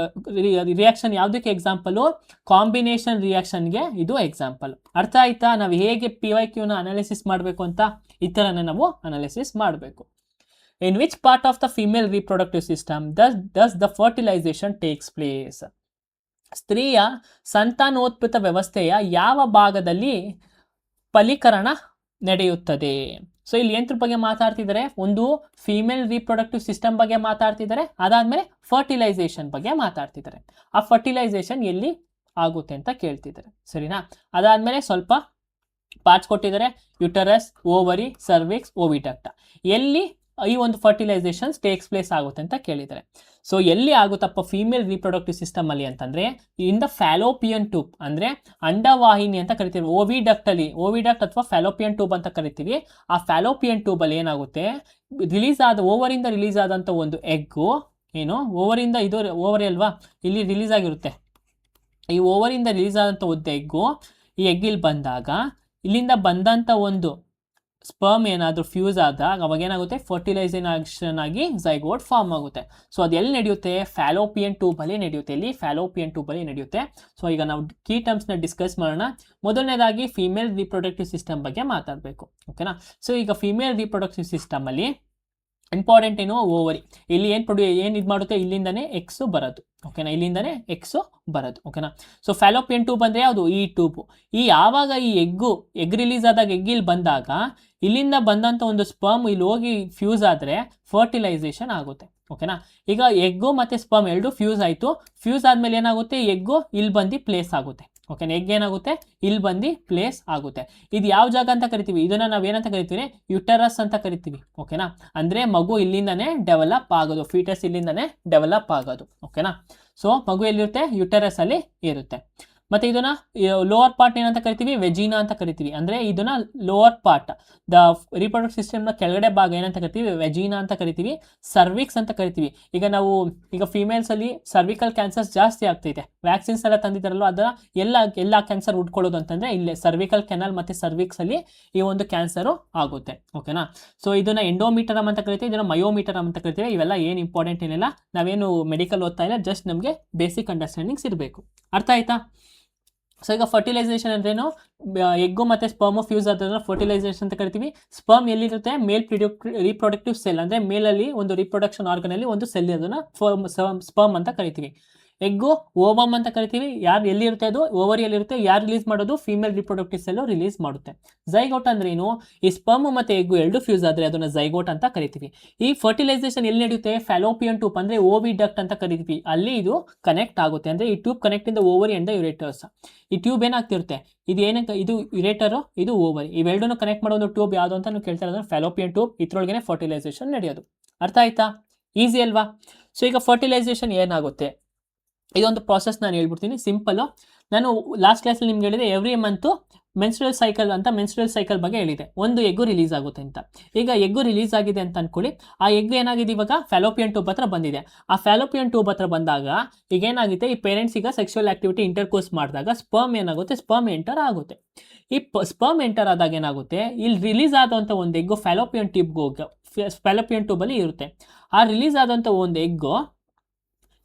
ರಿಯಾಕ್ಷನ್ ಯಾವುದಕ್ಕೆ ಎಕ್ಸಾಂಪಲು, ಕಾಂಬಿನೇಷನ್ ರಿಯಾಕ್ಷನ್ಗೆ ಇದು ಎಕ್ಸಾಂಪಲ್. ಅರ್ಥ ಆಯ್ತಾ, ನಾವು ಹೇಗೆ PYQನ ಅನಾಲಿಸಿಸ್ ಮಾಡಬೇಕು ಅಂತ, ಈ ಥರನೇ ನಾವು ಅನಾಲಿಸಿಸ್ ಮಾಡಬೇಕು. In which part of the female reproductive system does the fertilization takes place. ಸ್ತ್ರೀಯ ಸಂತಾನೋತ್ಪತ್ತ ವ್ಯವಸ್ಥೆಯ ಯಾವ ಭಾಗದಲ್ಲಿ ಫಲೀಕರಣ ನಡೆಯುತ್ತದೆ. ಸೊ ಇಲ್ಲಿ ಎಂತ್ರ ಬಗ್ಗೆ ಮಾತಾಡ್ತಿದ್ದಾರೆ, ಒಂದು ಫೀಮೇಲ್ ರೀಪ್ರೊಡಕ್ಟಿವ್ ಸಿಸ್ಟಮ್ ಬಗ್ಗೆ ಮಾತಾಡ್ತಿದ್ದಾರೆ, ಅದಾದಮೇಲೆ ಫರ್ಟಿಲೈಸೇಷನ್ ಬಗ್ಗೆ ಮಾತಾಡ್ತಿದ್ದಾರೆ. ಆ ಫರ್ಟಿಲೈಸೇಷನ್ ಎಲ್ಲಿ ಆಗುತ್ತೆ ಅಂತ ಕೇಳ್ತಿದ್ದಾರೆ, ಸರಿನಾ. ಅದಾದಮೇಲೆ ಸ್ವಲ್ಪ ಪಾರ್ಟ್ಸ್ ಕೊಟ್ಟಿದ್ದಾರೆ, ಯುಟರಸ್, ಓವರಿ, ಸರ್ವಿಕ್ಸ್, ಓವಿಡಕ್ಟ್. ಎಲ್ಲಿ ಈ ಒಂದು ಫರ್ಟಿಲೈಸೇಷನ್ಸ್ ಟೇಕ್ಸ್ ಪ್ಲೇಸ್ ಆಗುತ್ತೆ ಅಂತ ಕೇಳಿದ್ದಾರೆ. ಸೊ ಎಲ್ಲಿ ಆಗುತ್ತಪ್ಪ ಫೀಮೇಲ್ ರೀಪ್ರೊಡಕ್ಟಿವ್ ಸಿಸ್ಟಮ್ ಅಲ್ಲಿ ಅಂತಂದ್ರೆ, ಇನ್ ದ ಫ್ಯಾಲೋಪಿಯನ್ ಟ್ಯೂಬ್ ಅಂದ್ರೆ ಅಂಡವಾಹಿನಿ ಅಂತ ಕರಿತೀವಿ. ಓವಿಡಕ್ಟ್ ಅಥವಾ ಫ್ಯಾಲೋಪಿಯನ್ ಟ್ಯೂಬ್ ಅಂತ ಕರಿತೀವಿ. ಆ ಫ್ಯಾಲೋಪಿಯನ್ ಟ್ಯೂಬ್ ಅಲ್ಲಿ ಏನಾಗುತ್ತೆ, ಓವರಿಂದ ರಿಲೀಸ್ ಆದಂಥ ಒಂದು ಎಗ್ಗು, ಏನು ಓವರಿಂದ, ಇದು ಓವರಿ ಅಲ್ವಾ, ಇಲ್ಲಿ ರಿಲೀಸ್ ಆಗಿರುತ್ತೆ. ಈ ಓವರಿಂದ ರಿಲೀಸ್ ಆದಂಥ ಒಂದು ಎಗ್ಗು, ಈ ಎಗ್ಗಿಲ್ ಬಂದಾಗ ಇಲ್ಲಿಂದ ಬಂದಂಥ ಒಂದು ಸ್ಪರ್ಮ್ ಏನಾದರೂ ಫ್ಯೂಸ್ ಆದಾಗ ಅವಾಗ ಏನಾಗುತ್ತೆ, ಫರ್ಟಿಲೈಸೇಷನ್ ಆಗಿ ಝೈಗೋಟ್ ಫಾರ್ಮ್ ಆಗುತ್ತೆ. ಸೊ ಅದು ಎಲ್ಲಿ ನಡೆಯುತ್ತೆ, ಫ್ಯಾಲೋಪಿಯನ್ ಟ್ಯೂಬಲ್ಲಿ ನಡೆಯುತ್ತೆ. ಎಲ್ಲಿ, ಫ್ಯಾಲೋಪಿಯನ್ ಟ್ಯೂಬಲ್ಲಿ ನಡೆಯುತ್ತೆ. ಸೊ ಈಗ ನಾವು ಕೀ ಟರ್ಮ್ಸ್ನ ಡಿಸ್ಕಸ್ ಮಾಡೋಣ. ಮೊದಲನೇದಾಗಿ ಫೀಮೇಲ್ ರಿಪ್ರೊಡಕ್ಟಿವ್ ಸಿಸ್ಟಮ್ ಬಗ್ಗೆ ಮಾತಾಡಬೇಕು, ಓಕೆನಾ. ಸೊ ಈಗ ಫೀಮೇಲ್ ರಿಪ್ರೊಡಕ್ಟಿವ್ ಸಿಸ್ಟಮಲ್ಲಿ ಇಂಪಾರ್ಟೆಂಟ್ ಏನು, ಓವರಿ. ಇಲ್ಲಿ ಏನು ಇದು ಮಾಡುತ್ತೆ, ಇಲ್ಲಿಂದನೇ ಎಕ್ಸು ಬರೋದು, ಓಕೆನಾ, ಇಲ್ಲಿಂದನೇ ಎಕ್ಸು ಬರೋದು, ಓಕೆನಾ. ಸೊ ಫ್ಯಾಲೋಪಿಯನ್ ಟ್ಯೂಬ್ ಅಂದರೆ ಯಾವುದು, ಈ ಟ್ಯೂಬು. ಯಾವಾಗ ಈ ಎಗ್ ರಿಲೀಸ್ ಆದಾಗ ಎಗ್ ಇಲ್ಲಿ ಬಂದಾಗ ಇಲ್ಲಿಂದ ಬಂದಂಥ ಒಂದು ಸ್ಪರ್ಮ್ ಇಲ್ಲಿ ಹೋಗಿ ಫ್ಯೂಸ್ ಆದರೆ ಫರ್ಟಿಲೈಸೇಷನ್ ಆಗುತ್ತೆ, ಓಕೆನಾ. ಈಗ ಎಗ್ಗು ಮತ್ತು ಸ್ಪರ್ಮ್ ಎರಡು ಫ್ಯೂಸ್ ಆಯಿತು. ಫ್ಯೂಸ್ ಆದಮೇಲೆ ಏನಾಗುತ್ತೆ, ಎಗ್ಗು ಇಲ್ಲಿ ಬಂದು ಪ್ಲೇಸ್ ಆಗುತ್ತೆ, ಓಕೆನಾ. ಎಗ್ ಏನಾಗುತ್ತೆ, ಇಲ್ಲಿ ಬಂದು ಪ್ಲೇಸ್ ಆಗುತ್ತೆ. ಇದು ಯಾವ ಜಾಗ ಅಂತ ಕರಿತೀವಿ, ಇದನ್ನು ನಾವು ಏನಂತ ಕರಿತೀವಿ, ಯುಟರಸ್ ಅಂತ ಕರಿತೀವಿ, ಓಕೆನಾ. ಅಂದರೆ ಮಗು ಇಲ್ಲಿಂದನೇ ಡೆವಲಪ್ ಆಗೋದು, ಫೀಟಸ್ ಇಲ್ಲಿಂದನೇ ಡೆವಲಪ್ ಆಗೋದು, ಓಕೆನಾ. ಸೊ ಮಗು ಎಲ್ಲಿರುತ್ತೆ, ಯುಟರಸ್ ಅಲ್ಲಿ ಇರುತ್ತೆ. ಮತ್ತು ಇದನ್ನ ಲೋವರ್ ಪಾರ್ಟ್ ಏನಂತ ಕರಿತೀವಿ, ವೆಜಿನಾ ಅಂತ ಕರಿತೀವಿ. ಅಂದರೆ ಇದನ್ನ ಲೋವರ್ ಪಾರ್ಟ್, ದ ರಿಪ್ರೊಡಕ್ಟಿವ್ ಸಿಸ್ಟಮ್ನ ಕೆಳಗಡೆ ಭಾಗ ಏನಂತ ಕರಿತೀವಿ, ವೆಜಿನಾ ಅಂತ ಕರಿತೀವಿ. ಸರ್ವಿಕ್ಸ್ ಅಂತ ಕರಿತೀವಿ. ಈಗ ಫಿಮೇಲ್ಸಲ್ಲಿ ಸರ್ವಿಕಲ್ ಕ್ಯಾನ್ಸರ್ಸ್ ಜಾಸ್ತಿ ಆಗ್ತೈತೆ. ವ್ಯಾಕ್ಸಿನ್ಸ್ ಎಲ್ಲ ತಂದಿದ್ದಾರಲ್ಲ, ಅದರ ಎಲ್ಲ ಕ್ಯಾನ್ಸರ್ ಉಟ್ಕೊಳ್ಳೋದು ಅಂತಂದರೆ ಇಲ್ಲೇ ಸರ್ವಿಕಲ್ ಕೆನಲ್ ಮತ್ತು ಸರ್ವಿಕ್ಸಲ್ಲಿ ಈ ಒಂದು ಕ್ಯಾನ್ಸರು ಆಗುತ್ತೆ, ಓಕೆನಾ. ಸೊ ಇದನ್ನು ಎಂಡೋಮೀಟರಮ್ ಅಂತ ಕರಿತೀವಿ, ಇದನ್ನು ಮಯೋಮೀಟರಮ್ ಅಂತ ಕರಿತೀವಿ. ಇವೆಲ್ಲ ಏನು ಇಂಪಾರ್ಟೆಂಟ್ ಏನಿಲ್ಲ, ನಾವೇನು ಮೆಡಿಕಲ್ ಓದ್ತಾ ಇಲ್ಲ, ಜಸ್ಟ್ ನಮಗೆ ಬೇಸಿಕ್ ಅಂಡರ್ಸ್ಟ್ಯಾಂಡಿಂಗ್ಸ್ ಇರಬೇಕು. ಅರ್ಥ ಆಯ್ತಾ. ಸೊ ಈಗ ಫರ್ಟಿಲೈಸೇಷನ್ ಅಂದ್ರೇನು, ಎಗ್ಗು ಮತ್ತು ಸ್ಪರ್ಮು ಫ್ಯೂಸ್ ಆದ್ರೆ ಫರ್ಟಿಲೈಸೇಷನ್ ಅಂತ ಕರಿತೀವಿ. ಸ್ಪರ್ಮ್ ಎಲ್ಲಿರುತ್ತೆ, ಮೇಲ್ ರಿಪ್ರೊಡಕ್ಟಿವ್ ಸೆಲ್, ಅಂದರೆ ಮೇಲಲ್ಲಿ ಒಂದು ರಿಪ್ರೊಡಕ್ಷನ್ ಆರ್ಗನಲ್ಲಿ ಒಂದು ಸೆಲ್, ಅದನ್ನು ಸ್ಪರ್ಮ್ ಅಂತ ಕರಿತೀವಿ. ಎಗ್ಗು ಓವಮ್ ಅಂತ ಕರಿತೀವಿ. ಎಲ್ಲಿರುತ್ತೆ ಅದು, ಓವರಿಯಲ್ಲಿರುತ್ತೆ. ಯಾರು ರಿಲೀಸ್ ಮಾಡೋದು, ಫೀಮೇಲ್ ರಿಪ್ರೊಡಕ್ಟಿವ್ ಸೆಲ್ಲು ರಿಲೀಸ್ ಮಾಡುತ್ತೆ. ಝೈಗೋಟ್ ಅಂದ್ರೆ ಏನು, ಈ ಸ್ಪರ್ಮ್ ಮತ್ತು ಎಗ್ಗು ಎರಡು ಫ್ಯೂಸ್ ಆದರೆ ಅದನ್ನು ಝೈಗೋಟ್ ಅಂತ ಕರಿತೀವಿ. ಈ ಫರ್ಟಿಲೈಸೇಷನ್ ಎಲ್ಲಿ ನಡೆಯುತ್ತೆ, ಫ್ಯಾಲೋಪಿಯನ್ ಟ್ಯೂಬ್ ಅಂದರೆ ಓವಿಡಕ್ಟ್ ಅಂತ ಕರಿತೀವಿ. ಅಲ್ಲಿ ಇದು ಕನೆಕ್ಟ್ ಆಗುತ್ತೆ. ಅಂದರೆ ಈ ಟ್ಯೂಬ್ ಕನೆಕ್ಟ್ ಇಂದ ಓವರಿ ಅಂಡ್ ಯುರೇಟರ್ಸ್. ಈ ಟ್ಯೂಬ್ ಏನಾಗ್ತಿರುತ್ತೆ, ಇದು ಯುರೇಟರು, ಇದು ಓವರಿ, ಇವೆರಡನ್ನು ಕನೆಕ್ಟ್ ಮಾಡೋ ಒಂದು ಟ್ಯೂಬ್ ಯಾವುದು ಅಂತ ನೀವು ಕೇಳ್ತಾ ಇರೋದು ಫ್ಯಾಲೋಪಿಯನ್ ಟ್ಯೂಬ್. ಇದ್ರೊಳಗೆ ಫರ್ಟಿಲೈಸೇಷನ್ ನಡೆಯೋದು. ಅರ್ಥ ಆಯ್ತಾ, ಈಸಿ ಅಲ್ವಾ. ಸೊ ಈಗ ಫರ್ಟಿಲೈಸೇಷನ್ ಏನಾಗುತ್ತೆ, ಇದೊಂದು ಪ್ರಾಸೆಸ್ ನಾನು ಹೇಳ್ಬಿಡ್ತೀನಿ, ಸಿಂಪಲ್ಲು. ನಾನು ಲಾಸ್ಟ್ ಕ್ಲಾಸಲ್ಲಿ ನಿಮ್ಗೆ ಹೇಳಿದೆ ಎವ್ರಿ ಮಂತು ಮೆನ್ಸ್ಟ್ರಲ್ ಸೈಕಲ್ ಬಗ್ಗೆ ಹೇಳಿದೆ. ಒಂದು ಎಗ್ಗು ರಿಲೀಸ್ ಆಗುತ್ತೆ ಅಂತ. ಈಗ ಎಗ್ಗು ರಿಲೀಸ್ ಆಗಿದೆ ಅಂತ ಅನ್ಕೊಳ್ಳಿ. ಆ ಎಗ್ ಏನಾಗಿದೆ, ಇವಾಗ ಫ್ಯಾಲೋಪಿಯನ್ ಟ್ಯೂಬ್ ಹತ್ರ ಬಂದಿದೆ. ಆ ಫ್ಯಾಲೋಪಿಯನ್ ಟ್ಯೂಬ್ ಹತ್ರ ಬಂದಾಗ ಈಗ ಏನಾಗುತ್ತೆ, ಈ ಪೇರೆಂಟ್ಸ್ ಈಗ ಸೆಕ್ಸುವಲ್ ಆಕ್ಟಿವಿಟಿ ಇಂಟರ್ಕೋರ್ಸ್ ಮಾಡಿದಾಗ ಸ್ಪರ್ಮ್ ಏನಾಗುತ್ತೆ, ಸ್ಪರ್ಮ್ ಎಂಟರ್ ಆಗುತ್ತೆ. ಈ ಸ್ಪರ್ಮ್ ಎಂಟರ್ ಆದಾಗ ಏನಾಗುತ್ತೆ, ಇಲ್ಲಿ ರಿಲೀಸ್ ಆದಂಥ ಒಂದು ಎಗ್ಗು ಫ್ಯಾಲೋಪಿಯನ್ ಟ್ಯೂಬಲ್ಲಿ ಇರುತ್ತೆ. ಆ ರಿಲೀಸ್ ಆದಂಥ ಒಂದು ಎಗ್ಗು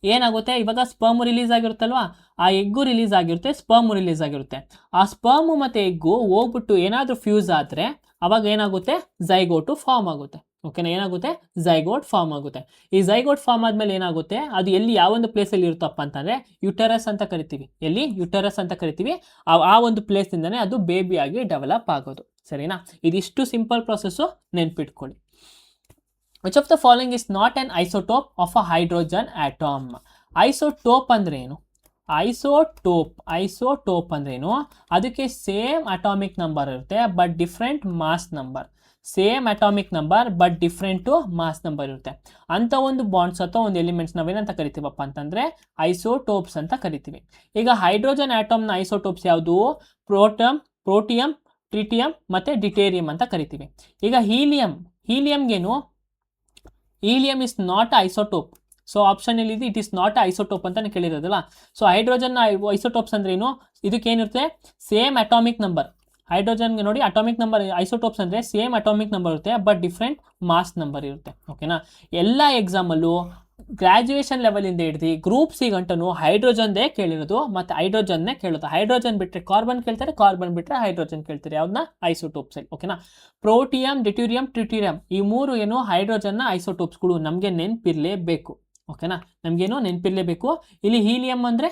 ಏನಾಗುತ್ತೆ, ಇವಾಗ ಸ್ಪರ್ಮ್ ರಿಲೀಸ್ ಆಗಿರುತ್ತಲ್ವಾ, ಆ ಎಗ್ಗು ರಿಲೀಸ್ ಆಗಿರುತ್ತೆ, ಸ್ಪರ್ಮ್ ರಿಲೀಸ್ ಆಗಿರುತ್ತೆ. ಆ ಸ್ಪರ್ಮ್ ಮತ್ತು ಎಗ್ಗು ಹೋಗ್ಬಿಟ್ಟು ಏನಾದರೂ ಫ್ಯೂಸ್ ಆದರೆ ಅವಾಗ ಏನಾಗುತ್ತೆ, ಝೈಗೋಟು ಫಾರ್ಮ್ ಆಗುತ್ತೆ, ಓಕೆನಾ. ಏನಾಗುತ್ತೆ, ಝೈಗೋಟ್ ಫಾರ್ಮ್ ಆಗುತ್ತೆ. ಈ ಝೈಗೋಟ್ ಫಾರ್ಮ್ ಆದಮೇಲೆ ಏನಾಗುತ್ತೆ, ಅದು ಎಲ್ಲಿ ಯಾವೊಂದು ಪ್ಲೇಸಲ್ಲಿ ಇರುತ್ತಪ್ಪ ಅಂತಂದರೆ ಯುಟರಸ್ ಅಂತ ಕರಿತೀವಿ. ಎಲ್ಲಿ, ಯುಟರಸ್ ಅಂತ ಕರಿತೀವಿ. ಆ ಒಂದು ಪ್ಲೇಸಿಂದನೇ ಅದು ಬೇಬಿಯಾಗಿ ಡೆವಲಪ್ ಆಗೋದು, ಸರಿನಾ. ಇದಿಷ್ಟು ಸಿಂಪಲ್ ಪ್ರೊಸೆಸ್ಸು, ನೆನ್ಪಿಟ್ಕೊಳ್ಳಿ. Which of the following is not an isotope of a hydrogen atom? Isotope ಅಂದ್ರೆ ಏನು, ಐಸೋಟೋಪ್ ಅಂದ್ರೇನು, ಅದಕ್ಕೆ ಸೇಮ್ ಅಟಾಮಿಕ್ ನಂಬರ್ ಇರುತ್ತೆ but different mass number. Same atomic number but different mass number ಇರುತ್ತೆ. ಅಂಥ ಒಂದು ಬಾಂಡ್ಸ್ ಅಥವಾ ಒಂದು ಎಲಿಮೆಂಟ್ಸ್ ನಾವೇನಂತ ಕರಿತೀವಪ್ಪ ಅಂತಂದರೆ ಐಸೋಟೋಪ್ಸ್ ಅಂತ ಕರಿತೀವಿ. ಈಗ ಹೈಡ್ರೋಜನ್ ಆಟಮ್ನ ಐಸೋಟೋಪ್ಸ್ ಯಾವುದು, ಪ್ರೋಟಿಯಂ, ಟ್ರಿಟಿಯಂ ಮತ್ತು ಡಿಟೇರಿಯಂ ಅಂತ ಕರಿತೀವಿ. ಈಗ ಹೀಲಿಯಂಗೇನು, helium is not isotope. So option ಎಲ್ಲಿದೆ, ಇಟ್ ಇಸ್ ನಾಟ್ ಐಸೋಟೋಪ್ ಅಂತ ಕೇಳಿರೋದಲ್ಲ. ಸೊ ಹೈಡ್ರೋಜನ್ ಐಸೋಟೋಪ್ಸ್ ಅಂದ್ರೇನು, ಇದಕ್ಕೇನಿರುತ್ತೆ, ಸೇಮ್ ಅಟಾಮಿಕ್ ನಂಬರ್. ಹೈಡ್ರೋಜನ್ಗೆ ನೋಡಿ ಅಟಾಮಿಕ್ ನಂಬರ್, ಐಸೋಟೋಪ್ಸ್ ಅಂದರೆ ಸೇಮ್ ಅಟಾಮಿಕ್ ನಂಬರ್ ಇರುತ್ತೆ ಬಟ್ ಡಿಫ್ರೆಂಟ್ ಮಾಸ್ ನಂಬರ್ ಇರುತ್ತೆ, ಓಕೆನಾ. ಎಲ್ಲ ಎಕ್ಸಾಮಲ್ಲೂ ಗ್ರಾಜುಯೇಷನ್ ಲೆವೆಲಿಂದ ಹಿಡಿದು ಗ್ರೂಪ್ ಸಿ ಗಂಟನು ಹೈಡ್ರೋಜನ್ದೇ ಕೇಳಿರೋದು, ಮತ್ತು ಹೈಡ್ರೋಜನ್ನೇ ಕೇಳೋದು. ಹೈಡ್ರೋಜನ್ ಬಿಟ್ಟರೆ ಕಾರ್ಬನ್ ಕೇಳ್ತಾರೆ, ಕಾರ್ಬನ್ ಬಿಟ್ಟರೆ ಹೈಡ್ರೋಜನ್ ಕೇಳ್ತಾರೆ. ಯಾವ್ದನ್ನ, ಐಸೋಟೋಪ್ಸಲ್ಲಿ, ಓಕೆನಾ. ಪ್ರೋಟಿಯಂ, ಡಿಟ್ಯೂರಿಯಂ, ಟ್ರಿಟಿಯಂ, ಈ ಮೂರು ಏನು ಹೈಡ್ರೋಜನ್ನ ಐಸೋಟೋಪ್ಸ್ಗಳು ನಮಗೆ ನೆನಪಿರಲೇಬೇಕು, ಓಕೆನಾ. ನಮಗೇನು ನೆನಪಿರಲೇಬೇಕು. ಇಲ್ಲಿ ಹೀಲಿಯಂ ಅಂದರೆ,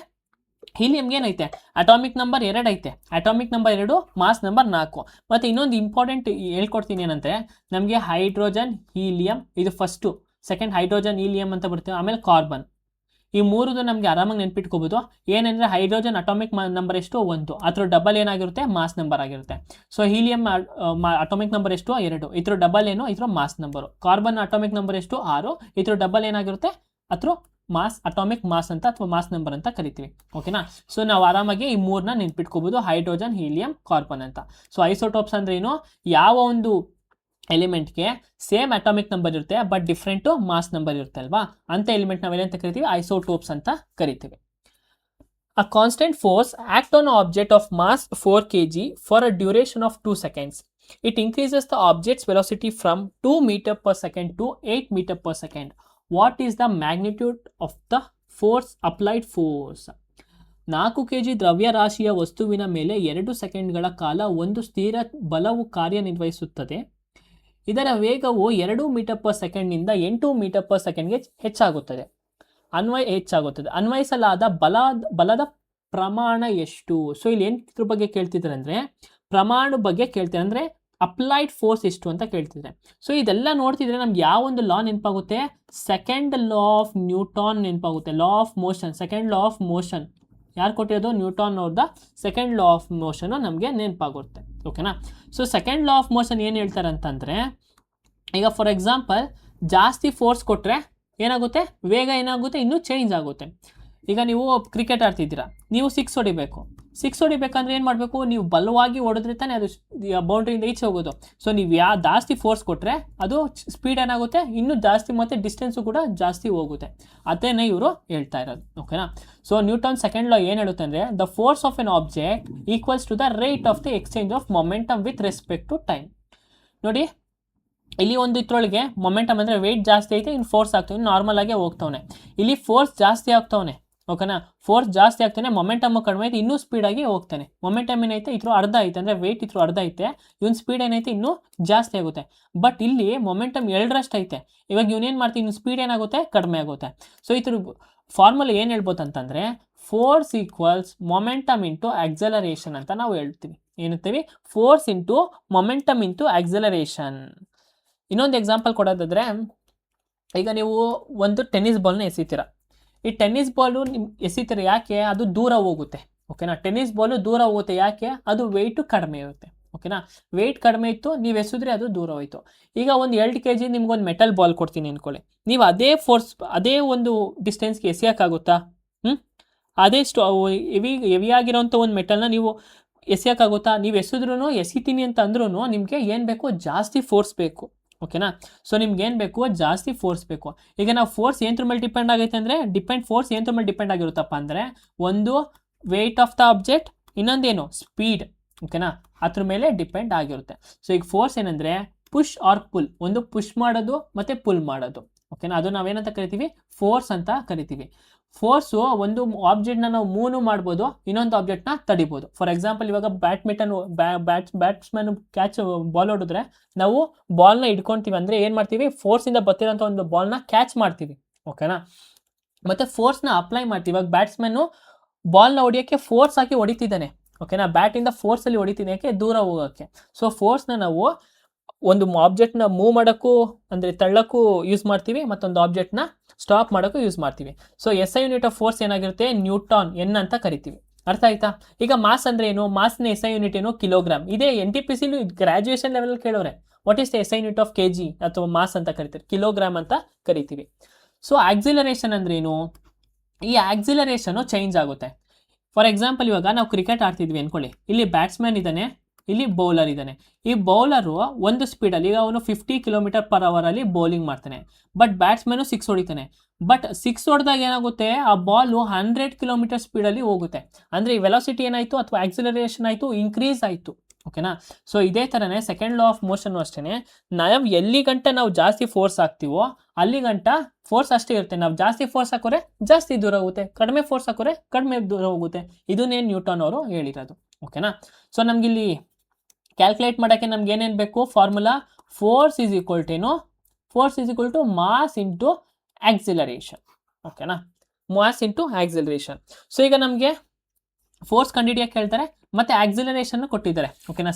ಹೀಲಿಯಂಗೆ ಏನೈತೆ, ಅಟಾಮಿಕ್ ನಂಬರ್ 2 ಐತೆ, ಅಟಾಮಿಕ್ ನಂಬರ್ 2, ಮಾಸ್ ನಂಬರ್ 4. ಮತ್ತು ಇನ್ನೊಂದು ಇಂಪಾರ್ಟೆಂಟ್ ಹೇಳ್ಕೊಡ್ತೀನಿ ಏನಂದರೆ, ನಮಗೆ ಹೈಡ್ರೋಜನ್, ಹೀಲಿಯಂ ಇದು ಫಸ್ಟು, ಸೆಕೆಂಡ್ ಹೈಡ್ರೋಜನ್, ಹೀಲಿಯಂ ಅಂತ ಬರ್ತೀವಿ, ಆಮೇಲೆ ಕಾರ್ಬನ್. ಈ ಮೂರದು ನಮಗೆ ಆರಾಮಾಗಿ ನೆನ್ಪಿಟ್ಕೋಬೋದು. ಏನಂದರೆ ಹೈಡ್ರೋಜನ್ ಅಟಾಮಿಕ್ ನಂಬರ್ ಎಷ್ಟು, 1, ಅದ್ರ ಡಬಲ್ ಏನಾಗಿರುತ್ತೆ, ಮಾಸ್ ನಂಬರ್ ಆಗಿರುತ್ತೆ. ಸೊ ಹೀಲಿಯಂ ಅಟಾಮಿಕ್ ನಂಬರ್ ಎಷ್ಟು, 2, ಇದ್ರ ಡಬಲ್ ಏನು, ಇದ್ರ mass number. Carbon atomic number ಎಷ್ಟು, 6, ಇದ್ರ ಡಬಲ್ ಏನಾಗಿರುತ್ತೆ, ಅದ್ರ ಮಾಸ್, ಅಟಾಮಿಕ್ ಮಾಸ್ ಅಂತ ಅಥವಾ ಮಾಸ್ ನಂಬರ್ ಅಂತ ಕರಿತೀವಿ, ಓಕೆನಾ. ಸೊ ನಾವು ಆರಾಮಾಗಿ ಈ ಮೂರನ್ನ ನೆನ್ಪಿಟ್ಕೋಬೋದು, ಹೈಡ್ರೋಜನ್, ಹೀಲಿಯಂ, ಕಾರ್ಬನ್ ಅಂತ. ಸೊ ಐಸೋಟೋಪ್ಸ್ ಅಂದ್ರೆ ಏನು, ಯಾವ ಒಂದು ಎಲಿಮೆಂಟ್ಗೆ ಸೇಮ್ ಅಟಾಮಿಕ್ ನಂಬರ್ ಇರುತ್ತೆ ಬಟ್ ಡಿಫ್ರೆಂಟು ಮಾಸ್ ನಂಬರ್ ಇರುತ್ತೆ ಅಲ್ವಾ, ಅಂಥ ಎಲಿಮೆಂಟ್ ನಾವೇನಂತ ಕರಿತೀವಿ, ಐಸೋಟೋಪ್ಸ್ ಅಂತ ಕರಿತೀವಿ. A constant force act on an object of mass 4 kg for a duration of 2 seconds. It increases the object's velocity from 2 meter per second to 8 meter per second. What is the magnitude of the force applied force? 4 kg ದ್ರವ್ಯರಾಶಿಯ ವಸ್ತುವಿನ ಮೇಲೆ 2 ಸೆಕೆಂಡ್ಗಳ ಕಾಲ ಒಂದು ಸ್ಥಿರ ಬಲವು ಕಾರ್ಯನಿರ್ವಹಿಸುತ್ತದೆ. ಇದರ ವೇಗವು 2 ಮೀಟರ್ ಪರ್ ಸೆಕೆಂಡ್ನಿಂದ 8 ಮೀಟರ್ ಪರ್ ಸೆಕೆಂಡ್ಗೆ ಹೆಚ್ಚಾಗುತ್ತದೆ. ಅನ್ವಯಿಸಲಾದ ಬಲದ ಪ್ರಮಾಣ ಎಷ್ಟು? ಸೊ ಇಲ್ಲಿ ಏನು ಬಗ್ಗೆ ಕೇಳ್ತಿದ್ದಾರೆ ಅಂದರೆ ಪ್ರಮಾಣ ಬಗ್ಗೆ ಕೇಳ್ತಾರೆ, ಅಂದರೆ ಅಪ್ಲೈಡ್ ಫೋರ್ಸ್ ಎಷ್ಟು ಅಂತ ಕೇಳ್ತಿದ್ದಾರೆ. ಸೊ ಇದೆಲ್ಲ ನೋಡ್ತಿದ್ರೆ ನಮ್ಗೆ ಯಾವ ಒಂದು ಲಾ ನೆನಪಾಗುತ್ತೆ? ಸೆಕೆಂಡ್ ಲಾ ಆಫ್ ನ್ಯೂಟನ್ ನೆನಪಾಗುತ್ತೆ. Law of motion, second law of motion ಯಾರು ಕೊಟ್ಟಿರೋದು? ನ್ಯೂಟನ್ ಅವ್ರದ ಸೆಕೆಂಡ್ ಲಾ ಆಫ್ ಮೋಷನು ನಮಗೆ ನೆನಪಾಗುತ್ತೆ. ಓಕೆನಾ? So second law of motion ಏನು ಹೇಳ್ತಾರೆ ಅಂತಂದರೆ, ಈಗ ಫಾರ್ ಎಕ್ಸಾಂಪಲ್ ಜಾಸ್ತಿ ಫೋರ್ಸ್ ಕೊಟ್ಟರೆ ಏನಾಗುತ್ತೆ? ವೇಗ ಏನಾಗುತ್ತೆ? ಇನ್ನೂ ಚೇಂಜ್ ಆಗುತ್ತೆ. ಈಗ ನೀವು ಕ್ರಿಕೆಟ್ ಆಡ್ತಿದ್ದೀರಾ, ನೀವು 6 ಹೊಡಿಬೇಕು. 6 ಹೊಡಿಬೇಕಂದ್ರೆ ಏನು ಮಾಡಬೇಕು? ನೀವು ಬಲವಾಗಿ ಹೊಡೆದ್ರೆ ತಾನೇ ಅದು ಬೌಂಡ್ರಿಯಿಂದ ಈಚೆ ಹೋಗೋದು. ಸೊ ನೀವು ಜಾಸ್ತಿ ಫೋರ್ಸ್ ಕೊಟ್ಟರೆ ಅದು ಸ್ಪೀಡ್ ಏನಾಗುತ್ತೆ? ಇನ್ನೂ ಜಾಸ್ತಿ, ಮತ್ತು ಡಿಸ್ಟೆನ್ಸು ಕೂಡ ಜಾಸ್ತಿ ಹೋಗುತ್ತೆ. ಅದೇನೇ ಇವರು ಹೇಳ್ತಾ ಇರೋದು. ಓಕೆನಾ? ಸೊ ನ್ಯೂಟನ್ ಸೆಕೆಂಡ್ ಲಾ ಏನು ಹೇಳುತ್ತೆ ಅಂದರೆ, the force of an object equals to the rate of the exchange of momentum with respect to time. ನೋಡಿ ಇಲ್ಲಿ ಒಂದು ಇದ್ರೊಳಗೆ ಮೊಮೆಂಟಮ್ ಅಂದರೆ ವೆಯ್ಟ್ ಜಾಸ್ತಿ ಐತೆ, ಇನ್ನು ಫೋರ್ಸ್ ಆಗ್ತಾವೆ, ನಾರ್ಮಲ್ ಆಗೇ ಹೋಗ್ತಾವನೆ. ಇಲ್ಲಿ ಫೋರ್ಸ್ ಜಾಸ್ತಿ ಆಗ್ತಾವನೆ. ಓಕೆನಾ? ಫೋರ್ಸ್ ಜಾಸ್ತಿ ಆಗ್ತಾನೆ, ಮೊಮೆಂಟಮ್ ಕಡಿಮೆ ಐತೆ, ಇನ್ನೂ ಸ್ಪೀಡಾಗಿ ಹೋಗ್ತಾನೆ. ಮೊಮೆಂಟಮ್ ಏನೈತೆ? ಇದ್ರ ಅರ್ಧ ಐತೆ, ಅಂದರೆ ವೆಯ್ಟ್ ಇದ್ರ ಅರ್ಧ ಐತೆ, ಇವನ್ ಸ್ಪೀಡ್ ಏನೈತೆ? ಇನ್ನೂ ಜಾಸ್ತಿ ಆಗುತ್ತೆ. ಬಟ್ ಇಲ್ಲಿ ಮೊಮೆಂಟಮ್ 2ರಷ್ಟು ಐತೆ. ಇವಾಗ ಇವನೇನು ಮಾಡ್ತೀವಿ? ಇನ್ನು ಸ್ಪೀಡ್ ಏನಾಗುತ್ತೆ? ಕಡಿಮೆ ಆಗುತ್ತೆ. ಸೊ ಇದ್ರ ಫಾರ್ಮುಲಾ ಏನು ಹೇಳ್ಬೋದು ಅಂತಂದರೆ, force equals momentum into acceleration ಅಂತ ನಾವು ಹೇಳ್ತೀವಿ. ಏನಂತೀವಿ? Force into momentum into acceleration. ಇನ್ನೊಂದು ಎಕ್ಸಾಂಪಲ್ ಕೊಡೋದಾದರೆ, ಈಗ ನೀವು ಒಂದು ಟೆನ್ನಿಸ್ ಬಾಲ್ನ ಎಸಿತೀರ. ಈ ಟೆನ್ನಿಸ್ ಬಾಲು ಎಸಿತೀರ ಯಾಕೆ? ಅದು ದೂರ ಹೋಗುತ್ತೆ. ಓಕೆನಾ? ಟೆನ್ನಿಸ್ ಬಾಲು ದೂರ ಹೋಗುತ್ತೆ ಯಾಕೆ? ಅದು ವೆಯ್ಟು ಕಡಿಮೆ ಇರುತ್ತೆ. ಓಕೆನಾ? ವೆಯ್ಟ್ ಕಡಿಮೆ ಇತ್ತು, ನೀವು ಎಸಿದ್ರೆ ಅದು ದೂರ ಹೋಯಿತು. ಈಗ ಒಂದು 2 kg ನಿಮ್ಗೊಂದು ಮೆಟಲ್ ಬಾಲ್ ಕೊಡ್ತೀನಿ ಅಂದ್ಕೊಳ್ಳಿ, ನೀವು ಅದೇ ಫೋರ್ಸ್, ಅದೇ ಒಂದು ಡಿಸ್ಟೆನ್ಸ್ಗೆ ಎಸೆಯೋಕ್ಕಾಗುತ್ತಾ? ಹೆವಿಯಾಗಿರೋಂಥ ಒಂದು ಮೆಟಲ್ನ ನೀವು ಎಸೆಯೋಕ್ಕಾಗುತ್ತಾ? ನೀವು ಎಸಿತೀನಿ ಅಂತ ಅಂದ್ರೂ ನಿಮಗೆ ಏನು ಬೇಕು? ಜಾಸ್ತಿ ಫೋರ್ಸ್ ಬೇಕು. ಓಕೆನಾ? ಸೊ ನಿಮ್ಗೆ ಏನು ಬೇಕು? ಜಾಸ್ತಿ ಫೋರ್ಸ್ ಬೇಕು. ಈಗ ನಾವು ಫೋರ್ಸ್ ಏನರ ಮೇಲೆ ಡಿಪೆಂಡ್ ಆಗೈತೆ ಅಂದರೆ, ಫೋರ್ಸ್ ಏನರ ಮೇಲೆ ಡಿಪೆಂಡ್ ಆಗಿರುತ್ತಪ್ಪ ಅಂದರೆ, ಒಂದು ವೆಯ್ಟ್ ಆಫ್ ದ ಆಬ್ಜೆಕ್ಟ್, ಇನ್ನೊಂದೇನು? ಸ್ಪೀಡ್. ಓಕೆನಾ? ಅದ್ರ ಮೇಲೆ ಡಿಪೆಂಡ್ ಆಗಿರುತ್ತೆ. ಸೊ ಈಗ ಫೋರ್ಸ್ ಏನಂದರೆ ಪುಷ್ ಆರ್ ಪುಲ್, ಒಂದು ಪುಷ್ ಮಾಡೋದು ಮತ್ತು ಪುಲ್ ಮಾಡೋದು. ಓಕೆನಾ? ಅದು ನಾವೇನಂತ ಕರಿತೀವಿ? ಫೋರ್ಸ್ ಅಂತ ಕರಿತೀವಿ. ಫೋರ್ಸು ಒಂದು ಆಬ್ಜೆಕ್ಟ್ನ ನಾವು ಮೂವ್ ಮಾಡ್ಬೋದು, ಇನ್ನೊಂದು ಆಬ್ಜೆಕ್ಟ್ನ ತಡಿಬೋದು. ಫಾರ್ ಎಕ್ಸಾಂಪಲ್ ಇವಾಗ ಬ್ಯಾಟ್ಸ್ಮನ್ ಕ್ಯಾಚ್ ಬಾಲ್ ಹೊಡಿದ್ರೆ ನಾವು ಬಾಲ್ನ ಹಿಡ್ಕೊತೀವಿ ಅಂದರೆ ಏನು ಮಾಡ್ತೀವಿ? ಫೋರ್ಸಿಂದ ಬರ್ತಿರೋಂಥ ಒಂದು ಬಾಲ್ನ ಕ್ಯಾಚ್ ಮಾಡ್ತೀವಿ. ಓಕೆನಾ? ಮತ್ತು ಫೋರ್ಸ್ನ ಅಪ್ಲೈ ಮಾಡ್ತೀವಿ. ಇವಾಗ ಬ್ಯಾಟ್ಸ್ಮನ್ನು ಬಾಲ್ನ ಹೊಡಿಯೋಕ್ಕೆ ಫೋರ್ಸ್ ಹಾಕಿ ಹೊಡಿತಿದ್ದಾನೆ. ಓಕೆನಾ? ಬ್ಯಾಟಿಂದ ಫೋರ್ಸಲ್ಲಿ ಹೊಡಿತಿದ್ದಕ್ಕೆ ದೂರ ಹೋಗೋಕ್ಕೆ. ಸೊ ಫೋರ್ಸ್ನ ನಾವು ಒಂದು ಆಬ್ಜೆಕ್ಟ್ನ ಮೂವ್ ಮಾಡೋಕ್ಕೂ, ಅಂದರೆ ತಳ್ಳೋಕ್ಕೂ ಯೂಸ್ ಮಾಡ್ತೀವಿ, ಮತ್ತೊಂದು ಆಬ್ಜೆಕ್ಟ್ನ ಸ್ಟಾಪ್ ಮಾಡೋಕ್ಕೂ ಯೂಸ್ ಮಾಡ್ತೀವಿ. So SI unit of force ಏನಾಗಿರುತ್ತೆ? ನ್ಯೂಟನ್, ಎನ್ ಅಂತ ಕರಿತೀವಿ. ಅರ್ಥ ಆಯ್ತಾ? ಈಗ ಮಾಸ್ ಅಂದರೆ ಏನು? ಮಾಸ್ನ SI ಯೂನಿಟ್ ಏನು? ಕಿಲೋಗ್ರಾಮ್. ಇದೇ NTPCಲಿ ಗ್ರಾಜುಯೇಷನ್ ಲೆವೆಲ್ ಕೇಳೋರೆ, what is the SI unit of kg ಅಥವಾ ಮಾಸ್ ಅಂತ ಕರಿತೀವಿ, ಕಿಲೋಗ್ರಾಮ್ ಅಂತ ಕರಿತೀವಿ. ಸೊ ಆಕ್ಸಿಲರೇಷನ್ ಅಂದ್ರೆ ಏನು? ಈ ಆಕ್ಸಿಲರೇಷನು ಚೇಂಜ್ ಆಗುತ್ತೆ. ಫಾರ್ ಎಕ್ಸಾಂಪಲ್ ಇವಾಗ ನಾವು ಕ್ರಿಕೆಟ್ ಆಡ್ತಿದ್ವಿ ಅಂದ್ಕೊಳ್ಳಿ, ಇಲ್ಲಿ ಬ್ಯಾಟ್ಸ್ಮನ್ ಇದ್ದಾನೆ, ಇಲ್ಲಿ ಬೌಲರ್ ಇದ್ದಾನೆ. ಈ ಬೌಲರು ಒಂದು ಸ್ಪೀಡಲ್ಲಿ, ಈಗ ಅವನು 50 km/h ಅಲ್ಲಿ ಬೌಲಿಂಗ್ ಮಾಡ್ತಾನೆ. ಬಟ್ ಬ್ಯಾಟ್ಸ್ಮನ್ನು 6 ಹೊಡಿತಾನೆ. ಬಟ್ 6 ಹೊಡೆದಾಗ ಏನಾಗುತ್ತೆ? ಆ ಬಾಲು 100 km ಸ್ಪೀಡಲ್ಲಿ ಹೋಗುತ್ತೆ. ಅಂದರೆ ಈ ವೆಲಾಸಿಟಿ ಏನಾಯಿತು ಅಥವಾ ಆಕ್ಸಿಲರೇಷನ್ ಆಯಿತು, ಇನ್ಕ್ರೀಸ್ ಆಯಿತು. ಓಕೆನಾ? ಸೊ ಇದೇ ಥರನೇ ಸೆಕೆಂಡ್ ಲಾ ಆಫ್ ಮೋಷನ್ ಅಷ್ಟೇ. ನಾವು ಎಲ್ಲಿ ಗಂಟ ನಾವು ಜಾಸ್ತಿ ಫೋರ್ಸ್ ಹಾಕ್ತೀವೋ ಅಲ್ಲಿ ಗಂಟ ಫೋರ್ಸ್ ಅಷ್ಟೇ ಇರುತ್ತೆ. ನಾವು ಜಾಸ್ತಿ ಫೋರ್ಸ್ ಹಾಕೋರೆ ಜಾಸ್ತಿ ದೂರ ಹೋಗುತ್ತೆ, ಕಡಿಮೆ ಫೋರ್ಸ್ ಹಾಕೋರೆ ಕಡಿಮೆ ದೂರ ಹೋಗುತ್ತೆ. ಇದನ್ನೇ ನ್ಯೂಟನ್ ಅವರು ಹೇಳಿರೋದು. ಓಕೆನಾ? ಸೊ ನಮಗಿಲ್ಲಿ ಕ್ಯಾಲ್ಕುಲೇಟ್ ಮಾಡೋಕ್ಕೆ ನಮ್ಗೆ ಏನೇನು ಬೇಕು? Formula force is equal to ಏನು? Force is equal to mass into acceleration. ಓಕೆನಾ? Mass into acceleration. ಸೊ ಈಗ ನಮಗೆ ಫೋರ್ಸ್ ಕಂಡುಹಿಡಿಯೋಕೆ ಹೇಳ್ತಾರೆ, ಮತ್ತು ಆಕ್ಸಿಲರೇಷನ್ ಕೊಟ್ಟಿದ್ದಾರೆ. ಓಕೆನಾ?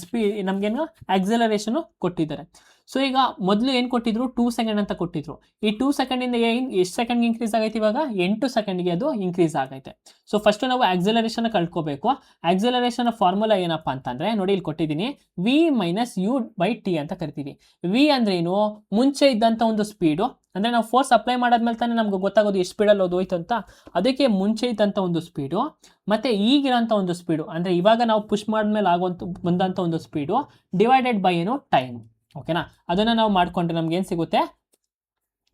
ನಮಗೇನು ಆಕ್ಸಿಲರೇಷನು ಕೊಟ್ಟಿದ್ದಾರೆ. ಸೊ ಈಗ ಮೊದಲು ಏನು ಕೊಟ್ಟಿದ್ರು? 2 ಸೆಕೆಂಡ್ ಅಂತ ಕೊಟ್ಟಿದ್ರು. ಈ 2 ಸೆಕೆಂಡಿಂದ ಎಷ್ಟು ಸೆಕೆಂಡ್ಗೆ ಇನ್ಕ್ರೀಸ್ ಆಗೈತೆ? ಇವಾಗ 8 ಸೆಕೆಂಡ್ಗೆ ಅದು ಇನ್ಕ್ರೀಸ್ ಆಗೈತೆ. ಸೊ ಫಸ್ಟು ನಾವು ಆಕ್ಸಿಲರೇಷನ್ ಕಳ್ಕೋಬೇಕು. ಆಕ್ಸಿಲರೇಷನ್ ಫಾರ್ಮುಲಾ ಏನಪ್ಪ ಅಂತಂದರೆ, ನೋಡಿ ಇಲ್ಲಿ ಕೊಟ್ಟಿದ್ದೀನಿ, V - U/T ಅಂತ ಕರಿತೀವಿ. ವಿ ಅಂದ್ರೆ ಏನು? ಮುಂಚೆ ಇದ್ದಂಥ ಒಂದು ಸ್ಪೀಡು, ಅಂದರೆ ನಾವು ಫೋರ್ಸ್ ಅಪ್ಲೈ ಮಾಡಾದ್ಮೇಲೆ ತಾನೇ ನಮ್ಗೆ ಗೊತ್ತಾಗೋದು ಎಷ್ಟು ಸ್ಪೀಡಲ್ಲಿ ಅದು ಹೋಯ್ತು ಅಂತ. ಅದಕ್ಕೆ ಮುಂಚೆ ಇದ್ದಂಥ ಒಂದು ಸ್ಪೀಡು ಮತ್ತು ಈಗಿರೋಂಥ ಒಂದು ಸ್ಪೀಡು, ಅಂದರೆ ಇವಾಗ ನಾವು ಪುಷ್ ಮಾಡಿದ್ಮೇಲೆ ಬಂದಂಥ ಒಂದು ಸ್ಪೀಡು ಡಿವೈಡೆಡ್ ಬೈ ಏನು? ಟೈಮ್. ಓಕೆನಾ? ಅದನ್ನು ನಾವು ಮಾಡಿಕೊಂಡ್ರೆ ನಮ್ಗೆ ಏನು ಸಿಗುತ್ತೆ?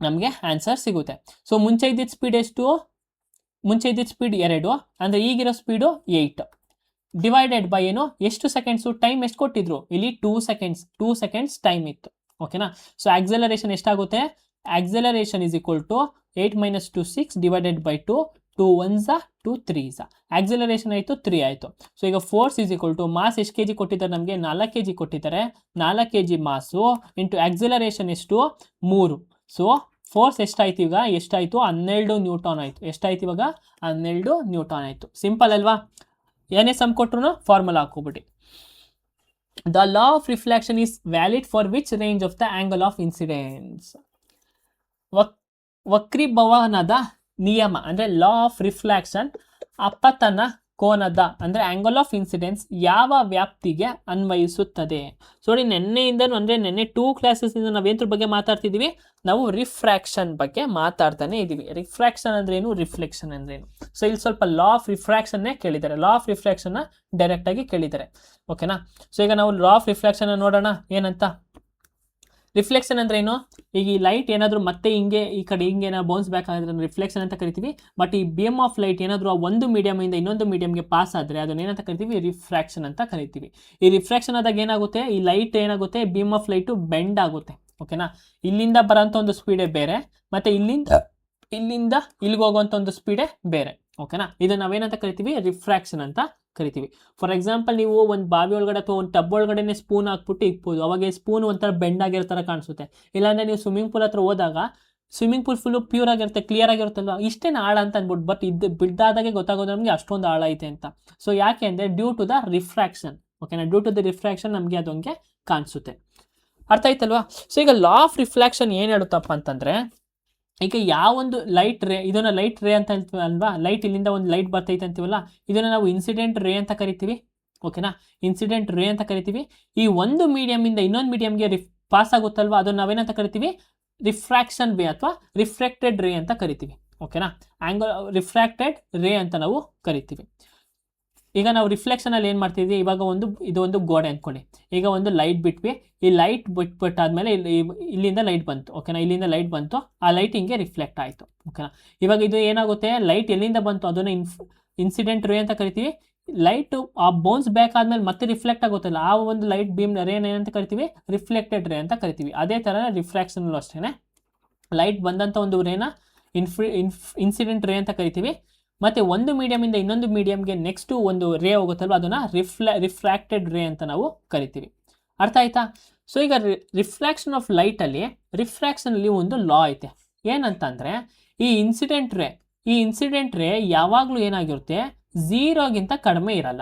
ನಮಗೆ ಆನ್ಸರ್ ಸಿಗುತ್ತೆ. ಸೊ ಮುಂಚೆ ಇದ್ದಿದ್ದ ಸ್ಪೀಡ್ ಎಷ್ಟು? ಮುಂಚೆ ಇದ್ದಿದ್ದ ಸ್ಪೀಡ್ 2, ಅಂದರೆ ಈಗಿರೋ ಸ್ಪೀಡು 8. ಡಿವೈಡೆಡ್ ಬೈ ಏನು, ಎಷ್ಟು ಸೆಕೆಂಡ್ಸು, ಟೈಮ್ ಎಷ್ಟು ಕೊಟ್ಟಿದ್ರು ಇಲ್ಲಿ 2 ಸೆಕೆಂಡ್ಸ್ ಟೈಮ್ ಇತ್ತು. ಓಕೆನಾ. ಸೊ ಆಕ್ಸೆಲರೇಷನ್ ಎಷ್ಟಾಗುತ್ತೆ, acceleration is equal to 8 - 2 6 divided by 2 2 1s 2 3s, acceleration ಆಯಿತು 3 ಆಯಿತು. ಸೊ ಈಗ force is equal to mass ಎಷ್ಟು ಕೆ ಜಿ ಕೊಟ್ಟಿದ್ದಾರೆ ನಮಗೆ, 4 kg ಕೊಟ್ಟಿದ್ದಾರೆ, 4 kg ಮಾಸು ಇಂಟು ಆಕ್ಸೆಲರೇಷನ್ ಎಷ್ಟು 3. ಸೊ ಫೋರ್ಸ್ ಎಷ್ಟಾಯ್ತು ಈಗ, ಎಷ್ಟಾಯಿತು 12 ನ್ಯೂಟನ್ ಆಯಿತು. ಎಷ್ಟಾಯ್ತು ಇವಾಗ 12 ನ್ಯೂಟನ್ ಆಯಿತು. ಸಿಂಪಲ್ ಅಲ್ವಾ. ಏನೇ ಸಮ್ ಕೊಟ್ಟರು ಫಾರ್ಮುಲಾ ಹಾಕೋಬಿಟ್ಟು. The law of reflection is valid for which range of the angle of incidence. ವಕ್ರೀಭವನದ ನಿಯಮ ಅಂದರೆ ಲಾ ಆಫ್ ರಿಫ್ಲೆಕ್ಷನ್ ಅಪತನ ಕೋನದ ಅಂದರೆ ಆಂಗಲ್ ಆಫ್ ಇನ್ಸಿಡೆನ್ಸ್ ಯಾವ ವ್ಯಾಪ್ತಿಗೆ ಅನ್ವಯಿಸುತ್ತದೆ. ಸೊ ನೋಡಿ, ನೆನ್ನೆಯಿಂದನೂ ಅಂದರೆ ನೆನ್ನೆ 2 ಕ್ಲಾಸಸ್ಸಿಂದ ನಾವೇಂದ್ರ ಬಗ್ಗೆ ಮಾತಾಡ್ತಿದ್ದೀವಿ, ನಾವು ರಿಫ್ರಾಕ್ಷನ್ ಬಗ್ಗೆ ಮಾತಾಡ್ತಾನೆ ಇದ್ದೀವಿ. ರಿಫ್ರಾಕ್ಷನ್ ಅಂದ್ರೇನು, ರಿಫ್ಲೆಕ್ಷನ್ ಅಂದ್ರೇನು. ಸೊ ಇಲ್ಲಿ ಸ್ವಲ್ಪ ಲಾ ಆಫ್ ರಿಫ್ರಾಕ್ಷನ್ನೇ ಕೇಳಿದ್ದಾರೆ, ಲಾ ಆಫ್ ರಿಫ್ರಾಕ್ಷನ್ನ ಡೈರೆಕ್ಟಾಗಿ ಕೇಳಿದ್ದಾರೆ. ಓಕೆನಾ. ಸೊ ಈಗ ನಾವು ಲಾ ಆಫ್ ರಿಫ್ಲೆಕ್ಷನ್ ನೋಡೋಣ ಏನಂತ. ರಿಫ್ಲೆಕ್ಷನ್ ಅಂದ್ರೆ ಏನು, ಈಗ ಈ ಲೈಟ್ ಏನಾದರೂ ಮತ್ತೆ ಹಿಂಗೆ ಈ ಕಡೆ ಹಿಂಗೆ ಏನಾದ್ರು ಬೌನ್ಸ್ ಬ್ಯಾಕ್ ಆಗಿದ್ರೆ ರಿಫ್ಲೆಕ್ಷನ್ ಅಂತ ಕರಿತೀವಿ. ಬಟ್ ಈ ಬೀಮ್ ಆಫ್ ಲೈಟ್ ಏನಾದರೂ ಒಂದು ಮೀಡಿಯಮಿಂದ ಇನ್ನೊಂದು ಮೀಡಿಯಮ್ಗೆ ಪಾಸ್ ಆದರೆ ಅದನ್ನ ಏನಂತ ಕರಿತೀವಿ, ರಿಫ್ರಾಕ್ಷನ್ ಅಂತ ಕರಿತೀವಿ. ಈ ರಿಫ್ರಾಕ್ಷನ್ ಆದಾಗ ಏನಾಗುತ್ತೆ, ಈ ಲೈಟ್ ಏನಾಗುತ್ತೆ, ಬೀಮ್ ಆಫ್ ಲೈಟು ಬೆಂಡ್ ಆಗುತ್ತೆ. ಓಕೆನಾ. ಇಲ್ಲಿಂದ ಬರೋಂಥ ಒಂದು ಸ್ಪೀಡೇ ಬೇರೆ, ಮತ್ತು ಇಲ್ಲಿಂದ ಇಲ್ಲಿಗೆ ಹೋಗುವಂಥ ಒಂದು ಸ್ಪೀಡೇ ಬೇರೆ. ಓಕೆನಾ. ಇದು ನಾವೇನಂತ ಕರಿತೀವಿ, ರಿಫ್ರಾಕ್ಷನ್ ಅಂತ ಕರಿತೀವಿ. ಫಾರ್ ಎಕ್ಸಾಂಪಲ್, ನೀವು ಒಂದು ಬಾವಿ ಒಳಗಡೆ ಅಥವಾ ಒಂದು ಟಬ್ ಒಳಗಡೆ ಸ್ಪೂನ್ ಹಾಕ್ಬಿಟ್ಟು ಇಕ್ಬೋದು, ಅವಾಗ ಸ್ಪೂನ್ ಒಂಥರ ಬೆಂಡ್ ಆಗಿರೋ ಥರ ಕಾಣಿಸುತ್ತೆ. ಇಲ್ಲಾಂದರೆ ನೀವು ಸ್ವಿಮ್ಮಿಂಗ್ ಪೂಲ್ ಹತ್ರ ಹೋದಾಗ ಸ್ವಿಮ್ಮಿಂಗ್ ಪೂಲ್ ಫುಲ್ಲು ಪ್ಯೂರ್ ಆಗಿರುತ್ತೆ, ಕ್ಲಿಯರ್ ಆಗಿರುತ್ತಲ್ವ, ಇಷ್ಟೇನು ಆಳ ಅಂತ ಅಂದ್ಬಿಟ್ಟು. ಬಟ್ ಇದು ಬಿದ್ದಾದಾಗೆ ಗೊತ್ತಾಗೋದು ನಮಗೆ ಅಷ್ಟೊಂದು ಆಳ ಐತೆ ಅಂತ. ಸೊ ಯಾಕೆ ಅಂದರೆ ಡ್ಯೂ ಟು ದ ರಿಫ್ರಾಕ್ಷನ್. ಓಕೆನಾ. ಡ್ಯೂ ಟು ದ ರಿಫ್ರಾಕ್ಷನ್ ನಮಗೆ ಅದು ಹಂಗೆ ಕಾಣಿಸುತ್ತೆ. ಅರ್ಥ ಆಯ್ತಲ್ವಾ. ಸೊ ಈಗ ಲಾ ಆಫ್ ರಿಫ್ಲೆಕ್ಷನ್ ಏನು ಹೇಳುತ್ತಪ್ಪ ಅಂತಂದರೆ, ಈಗ ಯಾವೊಂದು ಲೈಟ್ ರೇ, ಇದನ್ನು ಲೈಟ್ ರೇ ಅಂತ ಹೇಳ್ತೀವಿ ಅಲ್ವಾ, ಲೈಟ್ ಇಲ್ಲಿಂದ ಒಂದು ಲೈಟ್ ಬರ್ತೈತೆ ಅಂತೀವಲ್ಲ, ಇದನ್ನು ನಾವು ಇನ್ಸಿಡೆಂಟ್ ರೇ ಅಂತ ಕರಿತೀವಿ. ಓಕೆನಾ. ಇನ್ಸಿಡೆಂಟ್ ರೇ ಅಂತ ಕರಿತೀವಿ. ಈ ಒಂದು ಮೀಡಿಯಮಿಂದ ಇನ್ನೊಂದು ಮೀಡಿಯಮ್ಗೆ ಪಾಸ್ ಆಗುತ್ತಲ್ವ, ಅದನ್ನು ನಾವೇನಂತ ಕರಿತೀವಿ, ರಿಫ್ರಾಕ್ಷನ್ ರೇ ಅಥವಾ ರಿಫ್ಲೆಕ್ಟೆಡ್ ರೇ ಅಂತ ಕರಿತೀವಿ. ಓಕೆನಾ. ರಿಫ್ರಾಕ್ಟೆಡ್ ರೇ ಅಂತ ನಾವು ಕರಿತೀವಿ. ಈಗ ನಾವು ರಿಫ್ಲೆಕ್ಷನಲ್ಲಿ ಏನು ಮಾಡ್ತಿದ್ವಿ, ಇವಾಗ ಇದೊಂದು ಗೋಡೆ ಅಂದ್ಕೊಳ್ಳಿ. ಈಗ ಒಂದು ಲೈಟ್ ಬಿಟ್ವಿ, ಈ ಲೈಟ್ ಬಿಟ್ಟಾದ್ಮೇಲೆ ಇಲ್ಲಿಂದ ಲೈಟ್ ಬಂತು. ಓಕೆನಾ. ಇಲ್ಲಿಂದ ಲೈಟ್ ಬಂತು, ಆ ಲೈಟ್ ಹಿಂಗೆ ರಿಫ್ಲೆಕ್ಟ್ ಆಯಿತು. ಓಕೆನಾ. ಇವಾಗ ಇದು ಏನಾಗುತ್ತೆ, ಲೈಟ್ ಎಲ್ಲಿಂದ ಬಂತು ಅದನ್ನು ಇನ್ಸಿಡೆಂಟ್ ರೇ ಅಂತ ಕರಿತೀವಿ. ಲೈಟು ಆ ಬೌನ್ಸ್ ಬ್ಯಾಕ್ ಆದಮೇಲೆ ಮತ್ತೆ ರಿಫ್ಲೆಕ್ಟ್ ಆಗುತ್ತಲ್ಲ, ಆ ಒಂದು ಲೈಟ್ ಬೀಮ್ ರೇನ್ ಏನಂತ ಕರಿತೀವಿ, ರಿಫ್ಲೆಕ್ಟೆಡ್ ರೇ ಅಂತ ಕರಿತೀವಿ. ಅದೇ ಥರ ರಿಫ್ರಾಕ್ಷನಲ್ಲೂ ಅಷ್ಟೇ, ಲೈಟ್ ಬಂದಂಥ ಒಂದು ರೇನ ಇನ್ಸಿಡೆಂಟ್ ರೇ ಅಂತ ಕರಿತೀವಿ. ಮತ್ತು ಒಂದು ಮೀಡಿಯಮಿಂದ ಇನ್ನೊಂದು ಮೀಡಿಯಮ್ಗೆ ನೆಕ್ಸ್ಟು ಒಂದು ರೇ ಹೋಗುತ್ತಲ್ವ, ಅದನ್ನು ರಿಫ್ರಾಕ್ಟೆಡ್ ರೇ ಅಂತ ನಾವು ಕರಿತೀವಿ. ಅರ್ಥ ಆಯ್ತಾ. ಸೊ ಈಗ ರಿಫ್ರಾಕ್ಷನ್ ಆಫ್ ಲೈಟಲ್ಲಿ, ರಿಫ್ರಾಕ್ಷನಲ್ಲಿ ಒಂದು ಲಾ ಐತೆ. ಏನಂತಂದರೆ, ಈ ಇನ್ಸಿಡೆಂಟ್ ರೇ ಯಾವಾಗಲೂ ಏನಾಗಿರುತ್ತೆ, 0ಗಿಂತ ಕಡಿಮೆ ಇರಲ್ಲ.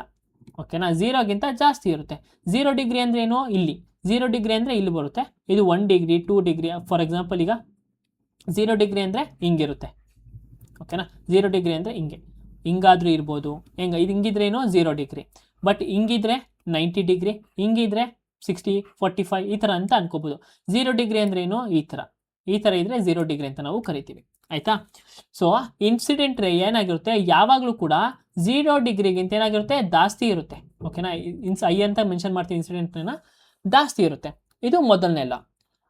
ಓಕೆನಾ. 0ಗಿಂತ ಜಾಸ್ತಿ ಇರುತ್ತೆ. 0 ಡಿಗ್ರಿ ಅಂದರೆ ಏನು, ಇಲ್ಲಿ 0 ಡಿಗ್ರಿ ಅಂದರೆ ಇಲ್ಲಿ ಬರುತ್ತೆ. ಇದು 1 ಡಿಗ್ರಿ 2 ಡಿಗ್ರಿ. ಫಾರ್ ಎಕ್ಸಾಂಪಲ್, ಈಗ 0 ಡಿಗ್ರಿ ಅಂದರೆ ಹಿಂಗಿರುತ್ತೆ. ಓಕೆನಾ. 0 ಡಿಗ್ರಿ ಅಂದರೆ ಹಿಂಗಾದ್ರೂ ಇರ್ಬೋದು. ಇದು ಹಿಂಗಿದ್ರೆ ಏನು 0 ಡಿಗ್ರಿ. ಬಟ್ ಹಿಂಗಿದ್ರೆ 90 ಡಿಗ್ರಿ, ಹಿಂಗಿದ್ರೆ 60 45 ಈ ಥರ ಅಂತ ಅನ್ಕೋಬೋದು. 0 ಡಿಗ್ರಿ ಅಂದರೆ ಏನು, ಈ ಥರ ಇದ್ರೆ 0 ಡಿಗ್ರಿ ಅಂತ ನಾವು ಕರಿತೀವಿ. ಆಯಿತಾ. ಸೊ ಇನ್ಸಿಡೆಂಟ್ ರೇ ಏನಾಗಿರುತ್ತೆ, ಯಾವಾಗಲೂ ಕೂಡ 0 ಡಿಗ್ರಿಗಿಂತ ಏನಾಗಿರುತ್ತೆ, ಜಾಸ್ತಿ ಇರುತ್ತೆ. ಓಕೆನಾ. ಐ ಅಂತ ಮೆನ್ಷನ್ ಮಾಡ್ತೀವಿ, ಇನ್ಸಿಡೆಂಟ್ ರೇನ ಜಾಸ್ತಿ ಇರುತ್ತೆ. ಇದು ಮೊದಲನೇ ಲಾ.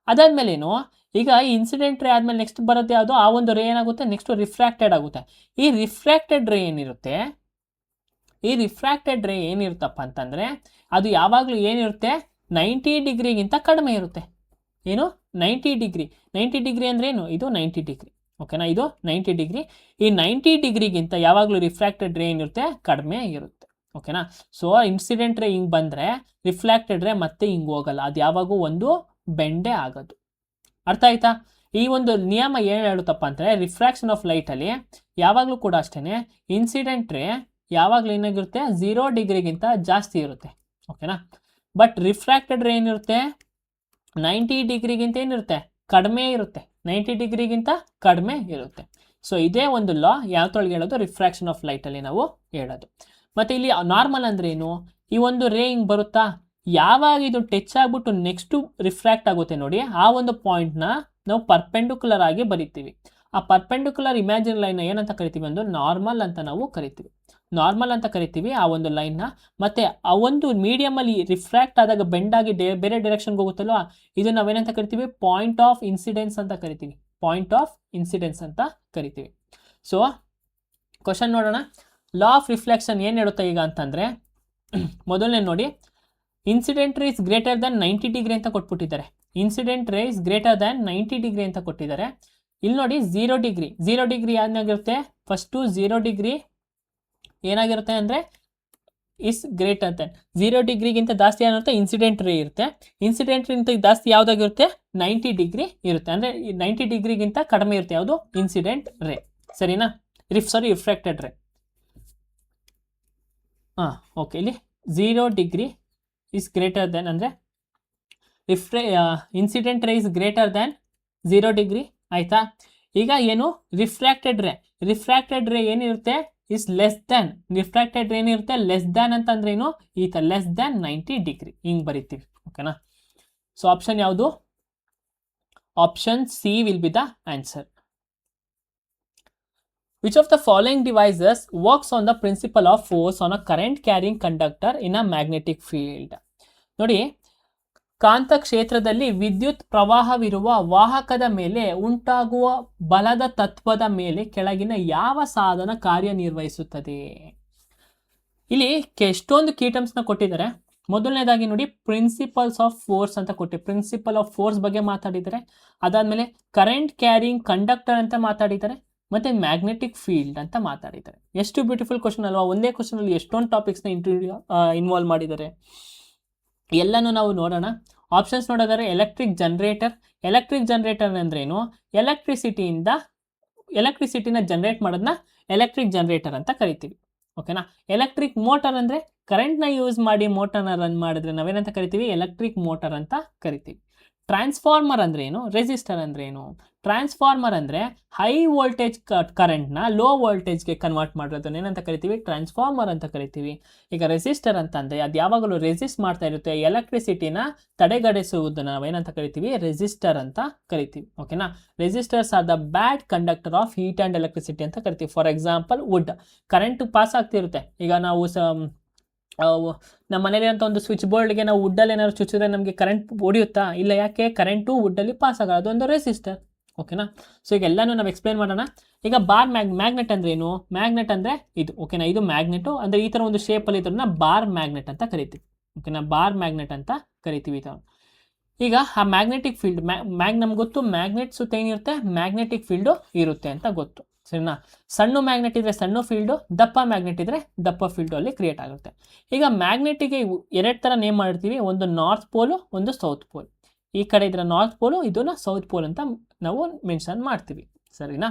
ಅದಾದ್ಮೇಲೆ ಏನು, ಈಗ ಈ ಇನ್ಸಿಡೆಂಟ್ ರೇ ಆದಮೇಲೆ ನೆಕ್ಸ್ಟ್ ಬರುತ್ತೆ ಯಾವುದು, ಆ ಒಂದು ರೇ ಏನಾಗುತ್ತೆ, ನೆಕ್ಸ್ಟ್ ರಿಫ್ರಾಕ್ಟೆಡ್ ಆಗುತ್ತೆ. ಈ ರಿಫ್ರಾಕ್ಟೆಡ್ ರೇ ಏನಿರುತ್ತಪ್ಪ ಅಂತಂದರೆ, ಅದು ಯಾವಾಗಲೂ ಏನಿರುತ್ತೆ, 90 ಡಿಗ್ರಿಗಿಂತ ಕಡಿಮೆ ಇರುತ್ತೆ. ಏನು, 90 ಡಿಗ್ರಿ ಅಂದರೆ ಏನು, ಇದು 90 ಡಿಗ್ರಿ. ಓಕೆನಾ. ಇದು 90 ಡಿಗ್ರಿ. ಈ 90 ಡಿಗ್ರಿಗಿಂತ ಯಾವಾಗಲೂ ರಿಫ್ರಾಕ್ಟೆಡ್ ರೇ ಏನಿರುತ್ತೆ, ಕಡಿಮೆ ಇರುತ್ತೆ. ಓಕೆನಾ. ಸೊ ಇನ್ಸಿಡೆಂಟ್ ರೇ ಹಿಂಗೆ ಬಂದರೆ ರಿಫ್ರಾಕ್ಟೆಡ್ ರೇ ಮತ್ತೆ ಹಿಂಗೆ ಹೋಗಲ್ಲ, ಅದು ಯಾವಾಗೂ ಒಂದು ಬೆಂಡೇ ಆಗೋದು. ಅರ್ಥ ಆಯ್ತಾ. ಈ ಒಂದು ನಿಯಮ ಏನು ಹೇಳುತ್ತಪ್ಪ ಅಂದರೆ, ರಿಫ್ರಾಕ್ಷನ್ ಆಫ್ ಲೈಟಲ್ಲಿ ಯಾವಾಗಲೂ ಕೂಡ ಅಷ್ಟೇ, ಇನ್ಸಿಡೆಂಟ್ ರೇ ಯಾವಾಗಲೂ ಏನಾಗಿರುತ್ತೆ, 0 ಡಿಗ್ರಿಗಿಂತ ಜಾಸ್ತಿ ಇರುತ್ತೆ. ಓಕೆನಾ. ಬಟ್ ರಿಫ್ರಾಕ್ಟೆಡ್ ರೇ ಏನಿರುತ್ತೆ, 90 ಡಿಗ್ರಿಗಿಂತ ಏನಿರುತ್ತೆ, ಕಡಿಮೆ ಇರುತ್ತೆ. 90 ಡಿಗ್ರಿಗಿಂತ ಕಡಿಮೆ ಇರುತ್ತೆ. ಸೊ ಇದೇ ಒಂದು ಲಾ ಯಾವ್ದ್ರೊಳಗೆ ಹೇಳೋದು, ರಿಫ್ರಾಕ್ಷನ್ ಆಫ್ ಲೈಟಲ್ಲಿ ನಾವು ಹೇಳೋದು. ಮತ್ತು ಇಲ್ಲಿ ನಾರ್ಮಲ್ ಅಂದ್ರೆ ಏನು, ಈ ಒಂದು ರೇ ಹಿಂಗೆ ಬರುತ್ತಾ, ಯಾವಾಗ ಇದು ಟಚ್ ಆಗಿಬಿಟ್ಟು ನೆಕ್ಸ್ಟು ರಿಫ್ರಾಕ್ಟ್ ಆಗುತ್ತೆ ನೋಡಿ, ಆ ಒಂದು ಪಾಯಿಂಟ್ನ ನಾವು ಪರ್ಪೆಂಡಿಕ್ಯುಲರ್ ಆಗಿ ಬರಿತೀವಿ. ಆ ಪರ್ಪೆಂಡಿಕ್ಯುಲರ್ ಇಮ್ಯಾಜಿನ್ ಲೈನ್ನ ಏನಂತ ಕರಿತೀವಿ, ಒಂದು ನಾರ್ಮಲ್ ಅಂತ ನಾವು ಕರಿತೀವಿ. ಆ ಒಂದು ಲೈನ್ನ. ಮತ್ತು ಆ ಒಂದು ಮೀಡಿಯಮಲ್ಲಿ ರಿಫ್ರಾಕ್ಟ್ ಆದಾಗ ಬೆಂಡ್ ಆಗಿ ಬೇರೆ ಡೈರೆಕ್ಷನ್ಗೆ ಹೋಗುತ್ತಲ್ವ, ಇದು ನಾವೇನಂತ ಕರಿತೀವಿ, ಪಾಯಿಂಟ್ ಆಫ್ ಇನ್ಸಿಡೆನ್ಸ್ ಅಂತ ಕರಿತೀವಿ. ಸೊ ಕ್ವಶನ್ ನೋಡೋಣ. ಲಾ ಆಫ್ ರಿಫ್ಲೆಕ್ಷನ್ ಏನು ಹೇಳುತ್ತೆ ಈಗ ಅಂತಂದರೆ, ಮೊದಲನೇ ನೋಡಿ, incident ray is greater than 90 degree ಅಂತ ಕೊಟ್ಬಿಟ್ಟಿದ್ದಾರೆ. Incident ray is greater than 90 degree ಅಂತ ಕೊಟ್ಟಿದ್ದಾರೆ. ಇಲ್ಲಿ ನೋಡಿ 0 ಡಿಗ್ರಿ, 0 ಡಿಗ್ರಿ ಏನಾಗಿರುತ್ತೆ, ಫಸ್ಟು 0 ಡಿಗ್ರಿ ಏನಾಗಿರುತ್ತೆ ಅಂದರೆ ಇಸ್ ಗ್ರೇಟರ್ ದ್ಯಾನ್ 0 ಡಿಗ್ರಿಗಿಂತ ಜಾಸ್ತಿ ಏನಿರುತ್ತೆ ಇನ್ಸಿಡೆಂಟ್ ರೇ ಇರುತ್ತೆ. ಇನ್ಸಿಡೆಂಟ್ ರೇಗಿಂತ ಜಾಸ್ತಿ ಯಾವುದಾಗಿರುತ್ತೆ 90 ಡಿಗ್ರಿ ಇರುತ್ತೆ. ಅಂದರೆ 90 ಡಿಗ್ರಿಗಿಂತ ಕಡಿಮೆ ಇರುತ್ತೆ ಯಾವುದು ಇನ್ಸಿಡೆಂಟ್ ರೇ, ಸರಿನಾ? ರಿಫ್ರಾಕ್ಟೆಡ್ ರೇ. ಓಕೆ, ಇಲ್ಲಿ 0 ಡಿಗ್ರಿ ಇಸ್ ಗ್ರೇಟರ್ ದ್ಯಾನ್ ಅಂದರೆ incident ray is greater than 0 degree, ಆಯಿತಾ? ಈಗ ಏನು ರಿಫ್ರಾಕ್ಟೆಡ್ ರೇ ಏನಿರುತ್ತೆ ಇಸ್ ಲೆಸ್ ದ್ಯಾನ್, ರಿಫ್ರಾಕ್ಟೆಡ್ ರೇ ಏನಿರುತ್ತೆ ಲೆಸ್ ದ್ಯಾನ್ ಅಂತಂದ್ರೆ ಏನು, ಈ ಥರ ಲೆಸ್ ದ್ಯಾನ್ 90 ಡಿಗ್ರಿ ಹಿಂಗೆ ಬರಿತೀವಿ, ಓಕೆನಾ? ಸೊ ಆಪ್ಷನ್ ಯಾವುದು? Option C will be the answer. Which of the following devices works on the principle of force on a current carrying conductor in a magnetic field? ನೋಡಿ, ಕಾಂತ ಕ್ಷೇತ್ರದಲ್ಲಿ ವಿದ್ಯುತ್ ಪ್ರವಾಹವಿರುವ ವಾಹಕದ ಮೇಲೆ ಉಂಟಾಗುವ ಬಲದ ತತ್ವದ ಮೇಲೆ ಕೆಳಗಿನ ಯಾವ ಸಾಧನ ಕಾರ್ಯನಿರ್ವಹಿಸುತ್ತದೆ? ಇಲ್ಲಿ ಎಷ್ಟೊಂದು ಕೀ ಟರ್ಮ್ಸ್ನ ಕೊಟ್ಟಿದ್ದಾರೆ. ಮೊದಲನೇದಾಗಿ ನೋಡಿ, ಪ್ರಿನ್ಸಿಪಲ್ಸ್ ಆಫ್ ಫೋರ್ಸ್ ಅಂತ ಪ್ರಿನ್ಸಿಪಲ್ ಆಫ್ ಫೋರ್ಸ್ ಬಗ್ಗೆ ಮಾತಾಡಿದ್ದಾರೆ. ಅದಾದಮೇಲೆ ಕರೆಂಟ್ ಕ್ಯಾರಿಂಗ್ ಕಂಡಕ್ಟರ್ ಅಂತ ಮಾತಾಡಿದ್ದಾರೆ, ಮತ್ತು ಮ್ಯಾಗ್ನೆಟಿಕ್ ಫೀಲ್ಡ್ ಅಂತ ಮಾತಾಡಿದ್ದಾರೆ. ಎಷ್ಟು ಬ್ಯೂಟಿಫುಲ್ ಕ್ವಶನ್ ಅಲ್ವಾ? ಒಂದೇ ಕ್ವಶನಲ್ಲಿ ಎಷ್ಟೊಂದು ಟಾಪಿಕ್ಸ್ನ ಇನ್ವಾಲ್ವ್ ಮಾಡಿದ್ದಾರೆ. ಎಲ್ಲನೂ ನಾವು ನೋಡೋಣ. ಆಪ್ಷನ್ಸ್ ನೋಡೋದಾದ್ರೆ ಎಲೆಕ್ಟ್ರಿಕ್ ಜನರೇಟರ್ ಅಂದ್ರೇನು? ಎಲೆಕ್ಟ್ರಿಸಿಟಿನ ಜನರೇಟ್ ಮಾಡೋದನ್ನ ಎಲೆಕ್ಟ್ರಿಕ್ ಜನರೇಟರ್ ಅಂತ ಕರಿತೀವಿ, ಓಕೆನಾ? ಎಲೆಕ್ಟ್ರಿಕ್ ಮೋಟರ್ ಅಂದರೆ ಕರೆಂಟ್ನ ಯೂಸ್ ಮಾಡಿ ಮೋಟರ್ನ ರನ್ ಮಾಡಿದ್ರೆ ನಾವೇನಂತ ಕರಿತೀವಿ? ಎಲೆಕ್ಟ್ರಿಕ್ ಮೋಟರ್ ಅಂತ ಕರಿತೀವಿ. ಟ್ರಾನ್ಸ್ಫಾರ್ಮರ್ ಅಂದ್ರೆ ಏನು? ರೆಸಿಸ್ಟರ್ ಅಂದ್ರೆ ಏನು? ಟ್ರಾನ್ಸ್ಫಾರ್ಮರ್ ಅಂದರೆ ಹೈ ವೋಲ್ಟೇಜ್ ಕರೆಂಟ್ನ ಲೋ ವೋಲ್ಟೇಜ್ಗೆ ಕನ್ವರ್ಟ್ ಮಾಡೋದನ್ನ ಏನಂತ ಕರಿತೀವಿ? ಟ್ರಾನ್ಸ್ಫಾರ್ಮರ್ ಅಂತ ಕರಿತೀವಿ. ಈಗ ರೆಸಿಸ್ಟರ್ ಅಂತಂದರೆ ಅದು ಯಾವಾಗಲೂ ರೆಸಿಸ್ಟ್ ಮಾಡ್ತಾ ಇರುತ್ತೆ, ಎಲೆಕ್ಟ್ರಿಸಿಟಿನ ತಡೆಗಡಿಸುವುದನ್ನು ನಾವೇನಂತ ಕರಿತೀವಿ? ರೆಸಿಸ್ಟರ್ ಅಂತ ಕರಿತೀವಿ, ಓಕೆನಾ? Resistors are the bad conductor of heat and electricity ಅಂತ ಕರಿತೀವಿ. For example wood, current pass ಆಗ್ತಿರುತ್ತೆ. ಈಗ ನಾವು ನಮ್ಮ ಮನೇಲಿ ಅಂತ ಒಂದು ಸ್ವಿಚ್ ಬೋರ್ಡ್ಗೆ ನಾವು ವುಡ್ಡಲ್ಲಿ ಏನಾದ್ರು ಚುಚ್ಚಿದ್ರೆ ನಮಗೆ ಕರೆಂಟ್ ಹೊಡಿಯುತ್ತಾ? ಇಲ್ಲ, ಯಾಕೆ? ಕರೆಂಟು ವುಡ್ಡಲ್ಲಿ ಪಾಸ್ ಆಗೋದು, ಅದೊಂದು ರೆಸಿಸ್ಟರ್, ಓಕೆನಾ? ಸೊ ಈಗ ಎಲ್ಲನೂ ನಾವು ಎಕ್ಸ್ಪ್ಲೇನ್ ಮಾಡೋಣ. ಈಗ ಬಾರ್ ಮ್ಯಾಗ್ನೆಟ್ ಅಂದ್ರೆ ಏನು? ಮ್ಯಾಗ್ನೆಟ್ ಅಂದರೆ ಇದು, ಓಕೆನಾ? ಇದು ಮ್ಯಾಗ್ನೆಟು ಅಂದರೆ ಈ ಥರ ಒಂದು ಶೇಪಲ್ಲಿ ಇದ್ರನ್ನ ಬಾರ್ ಮ್ಯಾಗ್ನೆಟ್ ಅಂತ ಕರಿತೀವಿ, ಓಕೆನಾ? ಬಾರ್ ಮ್ಯಾಗ್ನೆಟ್ ಅಂತ ಕರಿತೀವಿ ಈ ಥರ. ಈಗ ಆ ಮ್ಯಾಗ್ನೆಟಿಕ್ ಫೀಲ್ಡ್ ನಮ್ಗೆ ಗೊತ್ತು, ಮ್ಯಾಗ್ನೆಟ್ ಸುತ್ತ ಏನಿರುತ್ತೆ ಮ್ಯಾಗ್ನೆಟಿಕ್ ಫೀಲ್ಡು ಇರುತ್ತೆ ಅಂತ ಗೊತ್ತು, ಸರಿನಾ? ಸಣ್ಣ ಮ್ಯಾಗ್ನೆಟ್ ಇದ್ರೆ ಸಣ್ಣ ಫೀಲ್ಡು, ದಪ್ಪ ಮ್ಯಾಗ್ನೆಟ್ ಇದ್ರೆ ದಪ್ಪ ಫೀಲ್ಡು ಅಲ್ಲಿ ಕ್ರಿಯೇಟ್ ಆಗುತ್ತೆ. ಈಗ ಮ್ಯಾಗ್ನೆಟಿಗೆ ಎರಡು ಥರ ನೇಮ್ ಮಾಡಿರ್ತೀವಿ, ಒಂದು ನಾರ್ತ್ ಪೋಲು, ಒಂದು ಸೌತ್ ಪೋಲ್. ಈ ಕಡೆ ಇದ್ರೆ ನಾರ್ತ್ ಪೋಲು, ಇದನ್ನ ಸೌತ್ ಪೋಲ್ ಅಂತ ನಾವು ಮೆನ್ಷನ್ ಮಾಡ್ತೀವಿ, ಸರಿನಾ?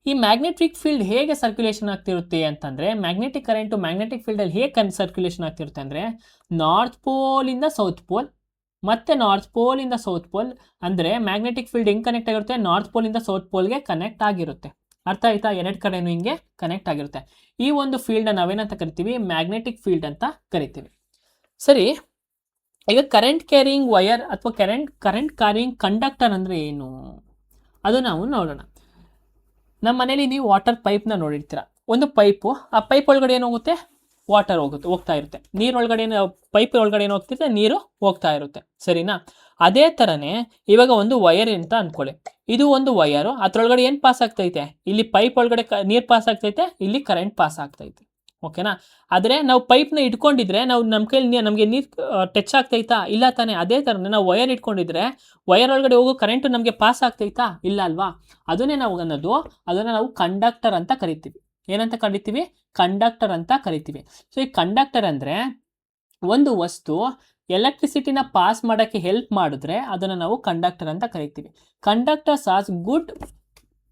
ಈ ಮ್ಯಾಗ್ನೆಟಿಕ್ ಫೀಲ್ಡ್ ಹೇಗೆ ಸರ್ಕ್ಯುಲೇಷನ್ ಆಗ್ತಿರುತ್ತೆ ಅಂತಂದರೆ, ಮ್ಯಾಗ್ನೆಟಿಕ್ ಕರೆಂಟು ಮ್ಯಾಗ್ನೆಟಿಕ್ ಫೀಲ್ಡಲ್ಲಿ ಹೇಗೆ ಸರ್ಕ್ಯುಲೇಷನ್ ಆಗ್ತಿರುತ್ತೆ ಅಂದರೆ, ನಾರ್ತ್ ಪೋಲಿಂದ ಸೌತ್ ಪೋಲ್ ಮತ್ತು ನಾರ್ತ್ ಪೋಲಿಂದ ಸೌತ್ ಪೋಲ್. ಅಂದರೆ ಮ್ಯಾಗ್ನೆಟಿಕ್ ಫೀಲ್ಡ್ ಹೆಂಗೆ ಕನೆಕ್ಟ್ ಆಗಿರುತ್ತೆ? ನಾರ್ತ್ ಪೋಲಿಂದ ಸೌತ್ ಪೋಲ್ಗೆ ಕನೆಕ್ಟ್ ಆಗಿರುತ್ತೆ. ಅರ್ಥ ಆಯ್ತಾ? ಎರಡು ಕಡೆನೂ ಹಿಂಗೆ ಕನೆಕ್ಟ್ ಆಗಿರುತ್ತೆ. ಈ ಒಂದು ಫೀಲ್ಡ್ ನಾವೇನಂತ ಕರಿತೀವಿ? ಮ್ಯಾಗ್ನೆಟಿಕ್ ಫೀಲ್ಡ್ ಅಂತ ಕರಿತೀವಿ. ಸರಿ, ಈಗ ಕರೆಂಟ್ ಕ್ಯಾರಿಂಗ್ ವಯರ್ ಅಥವಾ ಕರೆಂಟ್ ಕ್ಯಾರಿಂಗ್ ಕಂಡಕ್ಟರ್ ಅಂದರೆ ಏನು? ಅದು ನಾವು ನೋಡೋಣ. ನಮ್ಮ ಮನೇಲಿ ನೀವು ವಾಟರ್ ಪೈಪ್ನ ನೋಡಿರ್ತೀರ. ಒಂದು ಪೈಪು, ಆ ಪೈಪ್ ಒಳಗಡೆ ಏನಾಗುತ್ತೆ? ವಾಟರ್ ಹೋಗ್ತಾ ಇರುತ್ತೆ. ನೀರೊಳಗಡೆ ಪೈಪ್ ಒಳಗಡೆ ಏನು ಹೋಗ್ತಿರುತ್ತೆ? ನೀರು ಹೋಗ್ತಾ ಇರುತ್ತೆ, ಸರಿನಾ? ಅದೇ ಥರನೇ ಇವಾಗ ಒಂದು ವಯರ್ ಅಂತ ಅಂದ್ಕೊಳ್ಳಿ. ಇದು ಒಂದು ವಯರು, ಅದರೊಳಗಡೆ ಏನು ಪಾಸ್ ಆಗ್ತೈತೆ? ಇಲ್ಲಿ ಪೈಪ್ ಒಳಗಡೆ ನೀರು ಪಾಸ್ ಆಗ್ತೈತೆ, ಇಲ್ಲಿ ಕರೆಂಟ್ ಪಾಸ್ ಆಗ್ತೈತೆ, ಓಕೆನಾ? ಆದರೆ ನಾವು ಪೈಪ್ನ ಇಟ್ಕೊಂಡಿದ್ರೆ ನಾವು ನಮ್ಮ ಕೈಲಿ ನಮಗೆ ನೀರು ಟಚ್ ಆಗ್ತೈತಾ? ಇಲ್ಲ ತಾನೇ? ಅದೇ ಥರನೇ ನಾವು ವಯರ್ ಇಟ್ಕೊಂಡಿದ್ರೆ ವಯರ್ ಒಳಗಡೆ ಹೋಗೋ ಕರೆಂಟು ನಮಗೆ ಪಾಸ್ ಆಗ್ತೈತಾ? ಇಲ್ಲ ಅಲ್ವಾ? ಅದನ್ನೇ ನಾವು ಅನ್ನೋದು, ಅದನ್ನು ನಾವು ಕಂಡಕ್ಟರ್ ಅಂತ ಕರಿತೀವಿ. ಏನಂತ ಕರಿತೀವಿ? ಕಂಡಕ್ಟರ್ ಅಂತ ಕರಿತೀವಿ. ಸೊ ಈ ಕಂಡಕ್ಟರ್ ಅಂದರೆ ಒಂದು ವಸ್ತು ಎಲೆಕ್ಟ್ರಿಸಿಟಿನ ಪಾಸ್ ಮಾಡೋಕ್ಕೆ ಹೆಲ್ಪ್ ಮಾಡಿದ್ರೆ ಅದನ್ನು ನಾವು ಕಂಡಕ್ಟರ್ ಅಂತ ಕರಿತೀವಿ. Conductors as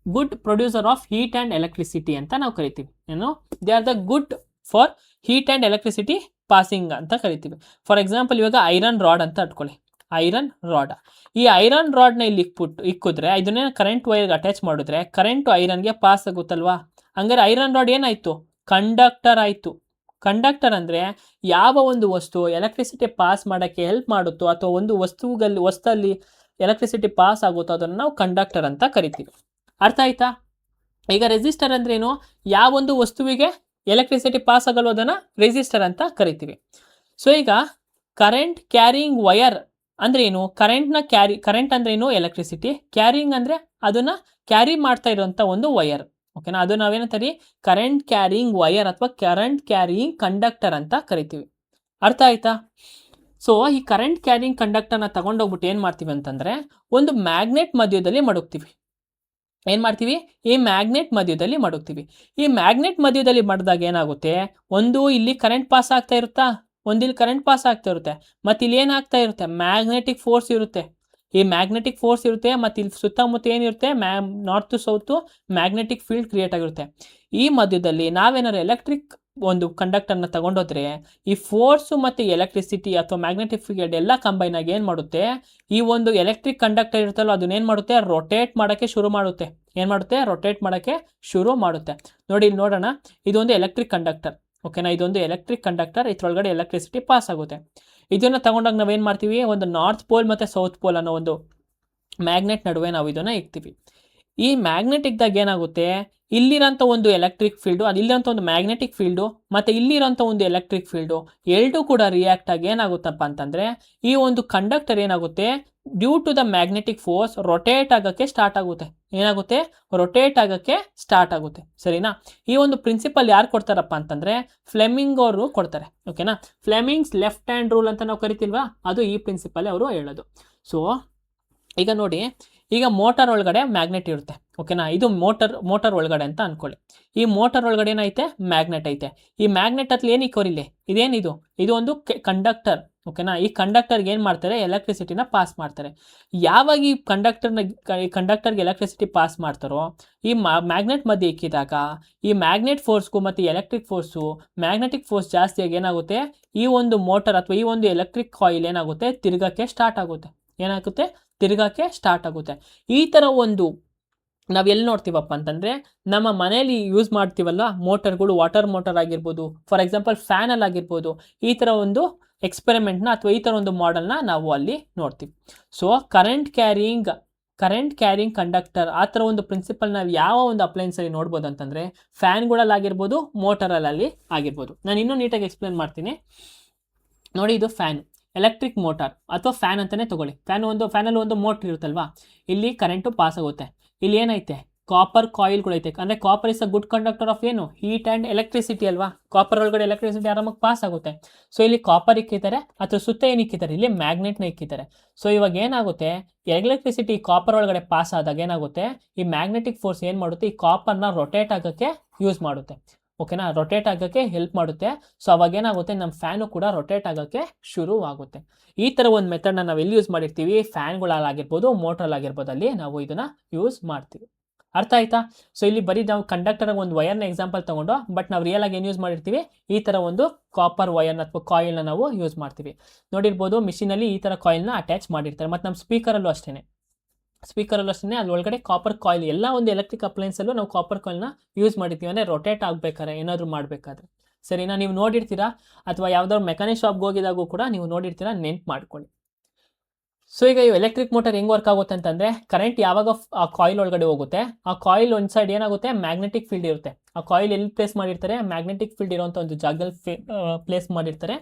good producer of heat and electricity ಅಂತ ನಾವು ಕರಿತೀವಿ. ಏನು? They are the good for heat and electricity passing ಅಂತ ಕರಿತೀವಿ. ಫಾರ್ ಎಕ್ಸಾಂಪಲ್ ಇವಾಗ ಐರನ್ ರಾಡ್ ಅಂತ ಇಟ್ಕೊಳ್ಳಿ. ಐರನ್ ರಾಡ್, ಈ ಐರನ್ ರಾಡ್ನ ಇಲ್ಲಿ ಇಕ್ಕಿದ್ರೆ ಇದನ್ನೇ ಕರೆಂಟ್ ವೈರ್ಗೆ ಅಟ್ಯಾಚ್ ಮಾಡಿದ್ರೆ ಕರೆಂಟು ಐರನ್ಗೆ ಪಾಸ್ ಆಗುತ್ತಲ್ವಾ? ಹಂಗಾರೆ ಐರನ್ ರಾಡ್ ಏನಾಯಿತು? ಕಂಡಕ್ಟರ್ ಆಯಿತು. ಕಂಡಕ್ಟರ್ ಅಂದರೆ ಯಾವ ಒಂದು ವಸ್ತು ಎಲೆಕ್ಟ್ರಿಸಿಟಿ ಪಾಸ್ ಮಾಡೋಕ್ಕೆ ಹೆಲ್ಪ್ ಮಾಡುತ್ತೋ ಅಥವಾ ಒಂದು ವಸ್ತುವಲ್ಲಿ ಎಲೆಕ್ಟ್ರಿಸಿಟಿ ಪಾಸ್ ಆಗುತ್ತೋ ಅದನ್ನು ನಾವು ಕಂಡಕ್ಟರ್ ಅಂತ ಕರಿತೀವಿ. ಅರ್ಥ ಆಯ್ತಾ? ಈಗ ರೆಸಿಸ್ಟರ್ ಅಂದ್ರೇನು? ಯಾವೊಂದು ವಸ್ತುವಿಗೆ ಎಲೆಕ್ಟ್ರಿಸಿಟಿ ಪಾಸ್ ಆಗಲ್ವೋ ಅದನ್ನು ರೆಸಿಸ್ಟರ್ ಅಂತ ಕರಿತೀವಿ. ಸೊ ಈಗ ಕರೆಂಟ್ ಕ್ಯಾರಿಂಗ್ ವಯರ್ ಅಂದರೆ ಏನು? ಕರೆಂಟ್ ಅಂದ್ರೆ ಏನು? ಎಲೆಕ್ಟ್ರಿಸಿಟಿ. ಕ್ಯಾರಿಂಗ್ ಅಂದರೆ ಅದನ್ನು ಕ್ಯಾರಿ ಮಾಡ್ತಾ ಇರುವಂಥ ಒಂದು ವಯರ್, ಓಕೆನಾ. ಅದು ನಾವೇನಂತೀವಿ ಕರೆಂಟ್ ಕ್ಯಾರಿಯಿಂಗ್ ವೈರ್ ಅಥವಾ ಕರೆಂಟ್ ಕ್ಯಾರಿಯಿಂಗ್ ಕಂಡಕ್ಟರ್ ಅಂತ ಕರಿತೀವಿ. ಅರ್ಥ ಆಯ್ತಾ? ಸೊ ಈ ಕರೆಂಟ್ ಕ್ಯಾರಿಯಿಂಗ್ ಕಂಡಕ್ಟರ್ನ ತಗೊಂಡೋಗ್ಬಿಟ್ಟು ಏನು ಮಾಡ್ತೀವಿ ಅಂತಂದರೆ ಒಂದು ಮ್ಯಾಗ್ನೆಟ್ ಮಧ್ಯದಲ್ಲಿ ಮಡಗ್ತೀವಿ. ಏನು ಮಾಡ್ತೀವಿ? ಈ ಮ್ಯಾಗ್ನೆಟ್ ಮಧ್ಯದಲ್ಲಿ ಮಡಗ್ತೀವಿ. ಈ ಮ್ಯಾಗ್ನೆಟ್ ಮಧ್ಯದಲ್ಲಿ ಮಾಡಿದಾಗ ಏನಾಗುತ್ತೆ, ಒಂದು ಇಲ್ಲಿ ಕರೆಂಟ್ ಪಾಸ್ ಆಗ್ತಾ ಇರುತ್ತಾ, ಒಂದು ಇಲ್ಲಿ ಕರೆಂಟ್ ಪಾಸ್ ಆಗ್ತಾ ಇರುತ್ತೆ, ಮತ್ತು ಇಲ್ಲಿ ಏನಾಗ್ತಾ ಇರುತ್ತೆ, ಮ್ಯಾಗ್ನೆಟಿಕ್ ಫೋರ್ಸ್ ಇರುತ್ತೆ. ಈ ಮ್ಯಾಗ್ನೆಟಿಕ್ ಫೋರ್ಸ್ ಇರುತ್ತೆ, ಮತ್ತು ಇಲ್ಲಿ ಸುತ್ತಮುತ್ತ ಏನಿರುತ್ತೆ, north to south magnetic field create ಆಗಿರುತ್ತೆ. ಈ ಮಧ್ಯದಲ್ಲಿ ನಾವೇನಾದ್ರು ಎಲೆಕ್ಟ್ರಿಕ್ ಒಂದು ಕಂಡಕ್ಟರ್ನ ತಗೊಂಡೋದ್ರೆ ಈ ಫೋರ್ಸು ಮತ್ತು ಎಲೆಕ್ಟ್ರಿಸಿಟಿ ಅಥವಾ ಮ್ಯಾಗ್ನೆಟಿಕ್ ಫೀಲ್ಡ್ ಎಲ್ಲ ಕಂಬೈನ್ ಆಗಿ ಏನು ಮಾಡುತ್ತೆ, ಈ ಒಂದು ಎಲೆಕ್ಟ್ರಿಕ್ ಕಂಡಕ್ಟರ್ ಇರುತ್ತಲ್ಲ ಅದನ್ನೇನು ಮಾಡುತ್ತೆ, ರೊಟೇಟ್ ಮಾಡೋಕ್ಕೆ ಶುರು ಮಾಡುತ್ತೆ. ಏನು ಮಾಡುತ್ತೆ? ರೊಟೇಟ್ ಮಾಡೋಕ್ಕೆ ಶುರು ಮಾಡುತ್ತೆ. ನೋಡಿ ಇಲ್ಲಿ ನೋಡೋಣ, ಇದೊಂದು ಎಲೆಕ್ಟ್ರಿಕ್ ಕಂಡಕ್ಟರ್. ಓಕೆನಾ, ಇದೊಂದು ಎಲೆಕ್ಟ್ರಿಕ್ ಕಂಡಕ್ಟರ್, ಇದರೊಳಗಡೆ ಎಲೆಕ್ಟ್ರಿಸಿಟಿ ಪಾಸ್ ಆಗುತ್ತೆ. ಇದನ್ನು ತಗೊಂಡಾಗ ನಾವೇನು ಮಾಡ್ತೀವಿ, ಒಂದು ನಾರ್ತ್ ಪೋಲ್ ಮತ್ತು ಸೌತ್ ಪೋಲ್ ಅನ್ನೋ ಒಂದು ಮ್ಯಾಗ್ನೆಟ್ ನಡುವೆ ನಾವು ಇದನ್ನು ಇಕ್ತೀವಿ. ಈ ಮ್ಯಾಗ್ನೆಟಿಕ್ದಾಗ ಏನಾಗುತ್ತೆ, ಇಲ್ಲಿರೋಂಥ ಒಂದು ಎಲೆಕ್ಟ್ರಿಕ್ ಫೀಲ್ಡು, ಅದು ಇಲ್ಲಿರೋಂಥ ಒಂದು ಮ್ಯಾಗ್ನೆಟಿಕ್ ಫೀಲ್ಡು ಮತ್ತು ಇಲ್ಲಿರೋಂಥ ಒಂದು ಎಲೆಕ್ಟ್ರಿಕ್ ಫೀಲ್ಡು ಎರಡೂ ಕೂಡ ರಿಯಾಕ್ಟ್ ಆಗಿ ಏನಾಗುತ್ತಪ್ಪ ಅಂತಂದರೆ ಈ ಒಂದು ಕಂಡಕ್ಟರ್ ಏನಾಗುತ್ತೆ, due to the magnetic force rotate ಆಗೋಕ್ಕೆ ಸ್ಟಾರ್ಟ್ ಆಗುತ್ತೆ. ಏನಾಗುತ್ತೆ? ರೊಟೇಟ್ ಆಗೋಕ್ಕೆ ಸ್ಟಾರ್ಟ್ ಆಗುತ್ತೆ. ಸರಿನಾ? ಈ ಒಂದು ಪ್ರಿನ್ಸಿಪಲ್ ಯಾರು ಕೊಡ್ತಾರಪ್ಪ ಅಂತಂದರೆ ಫ್ಲೆಮಿಂಗ್ ಅವರು ಕೊಡ್ತಾರೆ. ಓಕೆನಾ, ಫ್ಲೆಮಿಂಗ್ಸ್ ಲೆಫ್ಟ್ ಹ್ಯಾಂಡ್ ರೂಲ್ ಅಂತ ನಾವು ಕರಿತೀಲ್ವಾ, ಅದು ಈ ಪ್ರಿನ್ಸಿಪಲ್ ಅವರು ಹೇಳೋದು. ಸೊ ಈಗ ನೋಡಿ, ಈಗ ಮೋಟಾರ್ ಒಳಗಡೆ ಮ್ಯಾಗ್ನೆಟ್ ಇರುತ್ತೆ. ಓಕೆನಾ, ಇದು ಮೋಟಾರ್ ಒಳಗಡೆ ಅಂತ ಅಂದ್ಕೊಳ್ಳಿ. ಈ ಮೋಟಾರ್ ಒಳಗಡೆ ಏನೈತೆ, ಮ್ಯಾಗ್ನೆಟ್ ಐತೆ. ಈ ಮ್ಯಾಗ್ನೆಟ್ ಹತ್ರ ಏನು ಇಕ್ಕೋರಿಲ್ಲಿ, ಇದೇನಿದು, ಇದು ಒಂದು ಕಂಡಕ್ಟರ್. ಓಕೆನಾ, ಈ ಕಂಡಕ್ಟರ್ಗೆ ಏನು ಮಾಡ್ತಾರೆ, ಎಲೆಕ್ಟ್ರಿಸಿಟಿನ ಪಾಸ್ ಮಾಡ್ತಾರೆ. ಯಾವಾಗ ಈ ಕಂಡಕ್ಟರ್ಗೆ ಎಲೆಕ್ಟ್ರಿಸಿಟಿ ಪಾಸ್ ಮಾಡ್ತಾರೋ, ಈ ಮ್ಯಾಗ್ನೆಟ್ ಮಧ್ಯೆ ಇಕ್ಕಿದಾಗ ಈ ಮ್ಯಾಗ್ನೆಟ್ ಫೋರ್ಸ್ಗೂ ಮತ್ತು ಎಲೆಕ್ಟ್ರಿಕ್ ಫೋರ್ಸು, ಮ್ಯಾಗ್ನೆಟಿಕ್ ಫೋರ್ಸ್ ಜಾಸ್ತಿಯಾಗಿ ಏನಾಗುತ್ತೆ, ಈ ಒಂದು ಮೋಟಾರ್ ಅಥವಾ ಈ ಒಂದು ಎಲೆಕ್ಟ್ರಿಕ್ ಕಾಯಿಲ್ ಏನಾಗುತ್ತೆ, ತಿರುಗಕ್ಕೆ ಸ್ಟಾರ್ಟ್ ಆಗುತ್ತೆ. ಏನಾಗುತ್ತೆ? ತಿರುಗಕ್ಕೆ ಸ್ಟಾರ್ಟ್ ಆಗುತ್ತೆ. ಈ ಥರ ಒಂದು ನಾವು ಎಲ್ಲಿ ನೋಡ್ತೀವಪ್ಪ ಅಂತಂದರೆ ನಮ್ಮ ಮನೆಯಲ್ಲಿ ಯೂಸ್ ಮಾಡ್ತೀವಲ್ಲ ಮೋಟರ್ಗಳು, ವಾಟರ್ ಮೋಟರ್ ಆಗಿರ್ಬೋದು, ಫಾರ್ ಎಕ್ಸಾಂಪಲ್ ಫ್ಯಾನಲ್ಲಿ ಆಗಿರ್ಬೋದು, ಈ ಥರ ಒಂದು ಎಕ್ಸ್ಪೆರಿಮೆಂಟ್ನ ಅಥವಾ ಈ ಥರ ಒಂದು ಮಾಡೆಲ್ನ ನಾವು ಅಲ್ಲಿ ನೋಡ್ತೀವಿ. ಸೊ ಕರೆಂಟ್ ಕ್ಯಾರಿಂಗ್ ಕಂಡಕ್ಟರ್ ಆ ಥರ ಒಂದು ಪ್ರಿನ್ಸಿಪಲ್ ನಾವು ಯಾವ ಒಂದು ಅಪ್ಲೈನ್ಸಲ್ಲಿ ನೋಡ್ಬೋದು ಅಂತಂದರೆ ಫ್ಯಾನ್ಗಳಲ್ಲಾಗಿರ್ಬೋದು, ಮೋಟರಲ್ಲಿ ಆಗಿರ್ಬೋದು. ನಾನು ಇನ್ನೂ ನೀಟಾಗಿ ಎಕ್ಸ್ಪ್ಲೇನ್ ಮಾಡ್ತೀನಿ ನೋಡಿ. ಇದು ಫ್ಯಾನ್, ಎಲೆಕ್ಟ್ರಿಕ್ ಮೋಟಾರ್ ಅಥವಾ ಫ್ಯಾನ್ ಅಂತಲೇ ತೊಗೊಳ್ಳಿ. ಫ್ಯಾನಲ್ಲಿ ಒಂದು ಮೋಟ್ರ್ ಇರುತ್ತಲ್ವಾ, ಇಲ್ಲಿ ಕರೆಂಟು ಪಾಸ್ ಆಗುತ್ತೆ. ಇಲ್ಲಿ ಏನೈತೆ, ಕಾಪರ್ ಕಾಯಿಲ್ಗಳೈತೆ. ಅಂದರೆ copper is a good conductor of ಏನು, ಹೀಟ್ ಆ್ಯಂಡ್ ಎಲೆಕ್ಟ್ರಿಸಿಟಿ ಅಲ್ವಾ. ಕಾಪರ್ ಒಳಗಡೆ ಎಲೆಕ್ಟ್ರಿಸಿಟಿ ಆರಾಮಾಗಿ ಪಾಸ್ ಆಗುತ್ತೆ. ಸೊ ಇಲ್ಲಿ ಕಾಪರ್ ಇಕ್ಕಿದ್ದಾರೆ, ಅಥವಾ ಸುತ್ತ ಏನು ಇಕ್ಕಿದ್ದಾರೆ, ಇಲ್ಲಿ ಮ್ಯಾಗ್ನೆಟ್ನ ಇಕ್ಕಿದ್ದಾರೆ. ಸೊ ಇವಾಗ ಏನಾಗುತ್ತೆ, ಎಲೆಕ್ಟ್ರಿಸಿಟಿ ಕಾಪರ್ ಒಳಗಡೆ ಪಾಸ್ ಆದಾಗ ಏನಾಗುತ್ತೆ, ಈ ಮ್ಯಾಗ್ನೆಟಿಕ್ ಫೋರ್ಸ್ ಏನು ಮಾಡುತ್ತೆ, ಈ ಕಾಪರ್ನ ರೊಟೇಟ್ ಆಗೋಕ್ಕೆ ಯೂಸ್ ಮಾಡುತ್ತೆ. ಓಕೆನಾ, ರೊಟೇಟ್ ಆಗೋಕ್ಕೆ ಹೆಲ್ಪ್ ಮಾಡುತ್ತೆ. ಸೊ ಅವಾಗ ಏನಾಗುತ್ತೆ, ನಮ್ಮ ಫ್ಯಾನು ಕೂಡ ರೊಟೇಟ್ ಆಗೋಕ್ಕೆ ಶುರುವಾಗುತ್ತೆ. ಈ ಥರ ಒಂದು ಮೆಥಡ್ನ ನಾವು ಎಲ್ಲಿ ಯೂಸ್ ಮಾಡಿರ್ತೀವಿ, ಫ್ಯಾನ್ಗಳಾಗಿರ್ಬೋದು, ಮೋಟ್ರಲ್ಲಾಗಿರ್ಬೋದು, ಅಲ್ಲಿ ನಾವು ಇದನ್ನು ಯೂಸ್ ಮಾಡ್ತೀವಿ. ಅರ್ಥ ಆಯ್ತಾ? ಸೊ ಇಲ್ಲಿ ಬರೀ ನಾವು ಕಂಡಕ್ಟರ್ ಒಂದು ವೈರ್ನ ಎಕ್ಸಾಂಪಲ್ ತೊಗೊಂಡು, ಬಟ್ ನಾವು ರಿಯಲ್ ಆಗಿ ಏನು ಯೂಸ್ ಮಾಡಿರ್ತೀವಿ, ಈ ಥರ ಒಂದು ಕಾಪರ್ ವೈರ್ನ ಅಥವಾ ಕಾಯಿಲ್ನ ನಾವು ಯೂಸ್ ಮಾಡ್ತೀವಿ. ನೋಡಿರ್ಬೋದು, ಮಿಷಿನಲ್ಲಿ ಈ ಥರ ಕಾಯಿಲ್ನ ಅಟ್ಯಾಚ್ ಮಾಡಿರ್ತಾರೆ. ಮತ್ತು ನಮ್ಮ ಸ್ಪೀಕರಲ್ಲೂ ಅಷ್ಟೇ ಅಲ್ಲಿ ಒಳಗಡೆ ಕಾಪರ್ ಕಾಯಿಲ್, ಎಲ್ಲ ಒಂದು ಎಲೆಕ್ಟ್ರಿಕ್ ಅಪ್ಲೈನ್ಸಲ್ಲೂ ನಾವು ಕಾಪರ್ ಕಾಯಿಲ್ನ ಯೂಸ್ ಮಾಡಿರ್ತೀವಿ. ಅಂದರೆ ರೊಟೇಟ್ ಆಗಬೇಕಾದ್ರೆ, ಏನಾದರೂ ಮಾಡಬೇಕಾದ್ರೆ. ಸರಿನಾ? ನೀವು ನೋಡಿರ್ತೀರಾ, ಅಥವಾ ಯಾವುದಾದ್ರು ಮೆಕ್ಯಾನಿಕ್ ಶಾಪ್ಗೆ ಹೋಗಿದಾಗೂ ಕೂಡ ನೀವು ನೋಡಿರ್ತೀರಾ, ನೆನ್ಪು ಮಾಡ್ಕೊಳ್ಳಿ. ಸೊ ಈಗ ಈ ಎಲೆಕ್ಟ್ರಿಕ್ ಮೋಟರ್ ಹೆಂಗೆ ವರ್ಕ್ ಆಗುತ್ತೆ ಅಂತಂದರೆ, ಕರೆಂಟ್ ಯಾವಾಗ ಆ ಕಾಯಿಲ್ ಒಳಗಡೆ ಹೋಗುತ್ತೆ, ಆ ಕಾಯಿಲ್ ಒಂದು ಸೈಡ್ ಏನಾಗುತ್ತೆ, ಮ್ಯಾಗ್ನೆಟಿಕ್ ಫೀಲ್ಡ್ ಇರುತ್ತೆ. ಆ ಕಾಯಿಲ್ ಎಲ್ಲಿ ಪ್ಲೇಸ್ ಮಾಡಿರ್ತಾರೆ, ಮ್ಯಾಗ್ನೆಟಿಕ್ ಫೀಲ್ಡ್ ಇರೋಂಥ ಒಂದು ಜಾಗದಲ್ಲಿ ಪ್ಲೇಸ್ ಮಾಡಿರ್ತಾರೆ.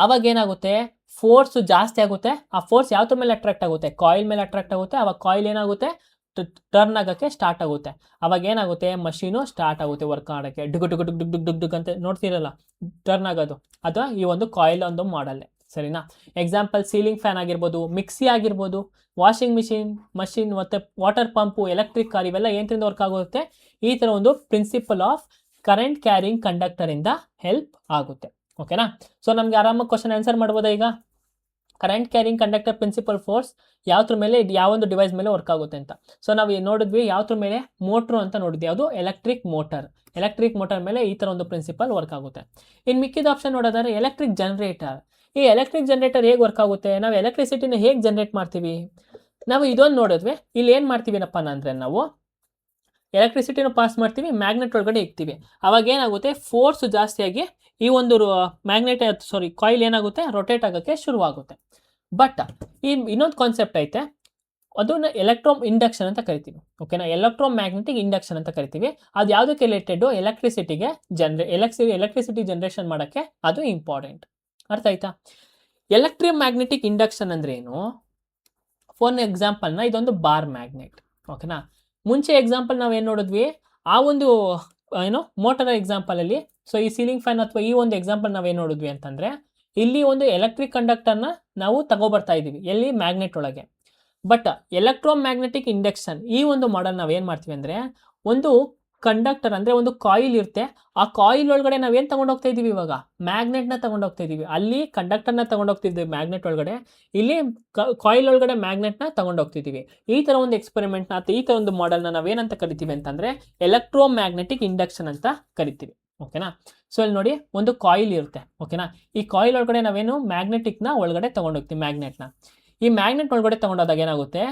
ಆವಾಗ ಏನಾಗುತ್ತೆ, ಫೋರ್ಸ್ ಜಾಸ್ತಿ ಆಗುತ್ತೆ. ಆ ಫೋರ್ಸ್ ಯಾವ್ದ್ರ ಮೇಲೆ ಅಟ್ರಾಕ್ಟ್ ಆಗುತ್ತೆ, ಕಾಯಿಲ್ ಮೇಲೆ ಅಟ್ರಾಕ್ಟ್ ಆಗುತ್ತೆ. ಆವಾಗ ಕಾಯಿಲ್ ಏನಾಗುತ್ತೆ, ಟರ್ನ್ ಆಗೋಕ್ಕೆ ಸ್ಟಾರ್ಟ್ ಆಗುತ್ತೆ. ಅವಾಗ ಏನಾಗುತ್ತೆ, ಮಷೀನು ಸ್ಟಾರ್ಟ್ ಆಗುತ್ತೆ ವರ್ಕ್ ಮಾಡೋಕ್ಕೆ. ಡುಗ್ ಡುಗ್ ಡುಗ್ ಡುಗ್ ಡುಗ್ ಡುಗ್ ಡುಗ್ ಅಂತ ನೋಡ್ತಿರಲ್ಲ, ಟರ್ನ್ ಆಗೋದು, ಅದು ಈ ಒಂದು ಕಾಯಿಲ್ ಒಂದು ಮಾಡಲ್ಲೇ. ಸರಿನಾ? ಎಕ್ಸಾಂಪಲ್ ಸೀಲಿಂಗ್ ಫ್ಯಾನ್ ಆಗಿರ್ಬೋದು, ಮಿಕ್ಸಿ ಆಗಿರ್ಬೋದು, ವಾಷಿಂಗ್ ಮಷಿನ್ ಮತ್ತು ವಾಟರ್ ಪಂಪು, ಎಲೆಕ್ಟ್ರಿಕ್ ಕಾರ್, ಇವೆಲ್ಲ ಏನ್ರಿಂದ ವರ್ಕ್ ಆಗುತ್ತೆ, ಈ ಥರ ಒಂದು ಪ್ರಿನ್ಸಿಪಲ್ ಆಫ್ ಕರೆಂಟ್ ಕ್ಯಾರಿಂಗ್ ಕಂಡಕ್ಟರಿಂದ ಹೆಲ್ಪ್ ಆಗುತ್ತೆ. ಓಕೆನಾ? ಸೊ ನಮ್ಗೆ ಆರಾಮಾಗಿ ಕ್ವಶನ್ ಆನ್ಸರ್ ಮಾಡ್ಬೋದಾ ಈಗ? Current carrying conductor principle force ಯಾವ್ದ್ರ ಮೇಲೆ, ಯಾವೊಂದು ಡಿವೈಸ್ ಮೇಲೆ ವರ್ಕ್ ಆಗುತ್ತೆ ಅಂತ. ಸೊ ನಾವು ನೋಡಿದ್ವಿ ಯಾವ್ದ್ರ ಮೇಲೆ, ಮೋಟ್ರು ಅಂತ ನೋಡಿದ್ವಿ. ಯಾವುದು? ಎಲೆಕ್ಟ್ರಿಕ್ ಮೋಟರ್ ಮೇಲೆ ಈ ಥರ ಒಂದು ಪ್ರಿನ್ಸಿಪಲ್ ವರ್ಕ್ ಆಗುತ್ತೆ. ಇನ್ನು ಮಿಕ್ಕಿದ ಆಪ್ಷನ್ ನೋಡೋದಾದ್ರೆ ಎಲೆಕ್ಟ್ರಿಕ್ ಜನರೇಟರ್. ಈ ಎಲೆಕ್ಟ್ರಿಕ್ ಜನರೇಟರ್ ಹೇಗೆ ವರ್ಕ್ ಆಗುತ್ತೆ, ನಾವು ಎಲೆಕ್ಟ್ರಿಸಿಟಿನ ಹೇಗೆ ಜನರೇಟ್ ಮಾಡ್ತೀವಿ, ನಾವು ಇದೊಂದು ನೋಡಿದ್ವಿ. ಇಲ್ಲಿ ಏನು ಮಾಡ್ತೀವಿನಪ್ಪ ಅಂದರೆ, ನಾವು ಎಲೆಕ್ಟ್ರಿಸಿಟಿನ ಪಾಸ್ ಮಾಡ್ತೀವಿ, ಮ್ಯಾಗ್ನೆಟ್ ಒಳಗಡೆ ಇಕ್ತೀವಿ. ಅವಾಗ ಏನಾಗುತ್ತೆ, ಫೋರ್ಸ್ ಜಾಸ್ತಿಯಾಗಿ ಈ ಒಂದು ಕಾಯಿಲ್ ಏನಾಗುತ್ತೆ, ರೊಟೇಟ್ ಆಗೋಕ್ಕೆ ಶುರುವಾಗುತ್ತೆ. ಬಟ್ ಈ ಇನ್ನೊಂದು ಕಾನ್ಸೆಪ್ಟ್ ಐತೆ, ಅದನ್ನ ಎಲೆಕ್ಟ್ರೋ ಇಂಡಕ್ಷನ್ ಅಂತ ಕರಿತೀವಿ. ಓಕೆನಾ, ಎಲೆಕ್ಟ್ರೋ ಮ್ಯಾಗ್ನೆಟಿಕ್ ಇಂಡಕ್ಷನ್ ಅಂತ ಕರಿತೀವಿ. ಅದು ಯಾವುದಕ್ಕೆ ರಿಲೇಟೆಡ್, ಎಲೆಕ್ಟ್ರಿಸಿಟಿ ಜನರೇಷನ್ ಮಾಡೋಕ್ಕೆ ಅದು ಇಂಪಾರ್ಟೆಂಟ್. ಅರ್ಥ ಆಯ್ತಾ? ಎಲೆಕ್ಟ್ರೋಮ್ಯಾಗ್ನೆಟಿಕ್ ಇಂಡಕ್ಷನ್ ಅಂದ್ರೆ ಏನು? ಫಾರ್ ಎಕ್ಸಾಂಪಲ್ನ ಇದೊಂದು ಬಾರ್ ಮ್ಯಾಗ್ನೆಟ್. ಓಕೆನಾ, ಮುಂಚೆ ಎಕ್ಸಾಂಪಲ್ ನಾವೇನು ನೋಡಿದ್ವಿ, ಆ ಒಂದು ಏನು ಮೋಟರ್ ಎಕ್ಸಾಂಪಲಲ್ಲಿ, ಸೊ ಈ ಸೀಲಿಂಗ್ ಫ್ಯಾನ್ ಅಥವಾ ಈ ಒಂದು ಎಕ್ಸಾಂಪಲ್ ನಾವೇನು ನೋಡಿದ್ವಿ ಅಂತಂದರೆ, ಇಲ್ಲಿ ಒಂದು ಎಲೆಕ್ಟ್ರಿಕ್ ಕಂಡಕ್ಟರ್ನ ನಾವು ತಗೋಬರ್ತಾ ಇದ್ದೀವಿ, ಎಲ್ಲಿ ಮ್ಯಾಗ್ನೆಟ್ ಒಳಗೆ. ಬಟ್ ಎಲೆಕ್ಟ್ರೋಮ್ಯಾಗ್ನೆಟಿಕ್ ಇಂಡಕ್ಷನ್ ಈ ಒಂದು ಮಾಡಲ್ ನಾವೇನು ಮಾಡ್ತೀವಿ ಅಂದರೆ, ಒಂದು ಕಂಡಕ್ಟರ್ ಅಂದರೆ ಒಂದು ಕಾಯಿಲ್ ಇರುತ್ತೆ, ಆ ಕಾಯಿಲ್ ಒಳಗಡೆ ನಾವೇನು ತಗೊಂಡೋಗ್ತಾ ಇದ್ದೀವಿ, ಇವಾಗ ಮ್ಯಾಗ್ನೆಟ್ನ ತಗೊಂಡೋಗ್ತಾ ಇದ್ದೀವಿ. ಅಲ್ಲಿ ಕಂಡಕ್ಟರ್ನ ತಗೊಂಡೋಗ್ತಿದ್ದೀವಿ ಮ್ಯಾಗ್ನೆಟ್ ಒಳಗಡೆ, ಇಲ್ಲಿ ಕಾಯಿಲ್ ಒಳಗಡೆ ಮ್ಯಾಗ್ನೆಟ್ನ ತಗೊಂಡೋಗ್ತಿದ್ದೀವಿ. ಈ ಥರ ಒಂದು ಎಕ್ಸ್ಪೆರಿಮೆಂಟ್ನ ಅಥವಾ ಈ ಥರ ಒಂದು ಮಾಡೆಲ್ನ ನಾವೇನಂತ ಕರಿತೀವಿ ಅಂತಂದರೆ ಎಲೆಕ್ಟ್ರೋಮ್ಯಾಗ್ನೆಟಿಕ್ ಇಂಡಕ್ಷನ್ ಅಂತ ಕರಿತೀವಿ. ಓಕೆನಾ. ಸೊ ಇಲ್ಲಿ ನೋಡಿ, ಒಂದು ಕಾಯಿಲ್ ಇರುತ್ತೆ. ಓಕೆನಾ. ಈ ಕಾಯಿಲ್ ಒಳಗಡೆ ನಾವೇನು ಮ್ಯಾಗ್ನೆಟಿಕ್ನ ಒಳಗಡೆ ತಗೊಂಡೋಗ್ತೀವಿ, ಮ್ಯಾಗ್ನೆಟ್ನ. ಈ ಮ್ಯಾಗ್ನೆಟ್ ಒಳಗಡೆ ತಗೊಂಡೋದಾಗ ಏನಾಗುತ್ತೆ,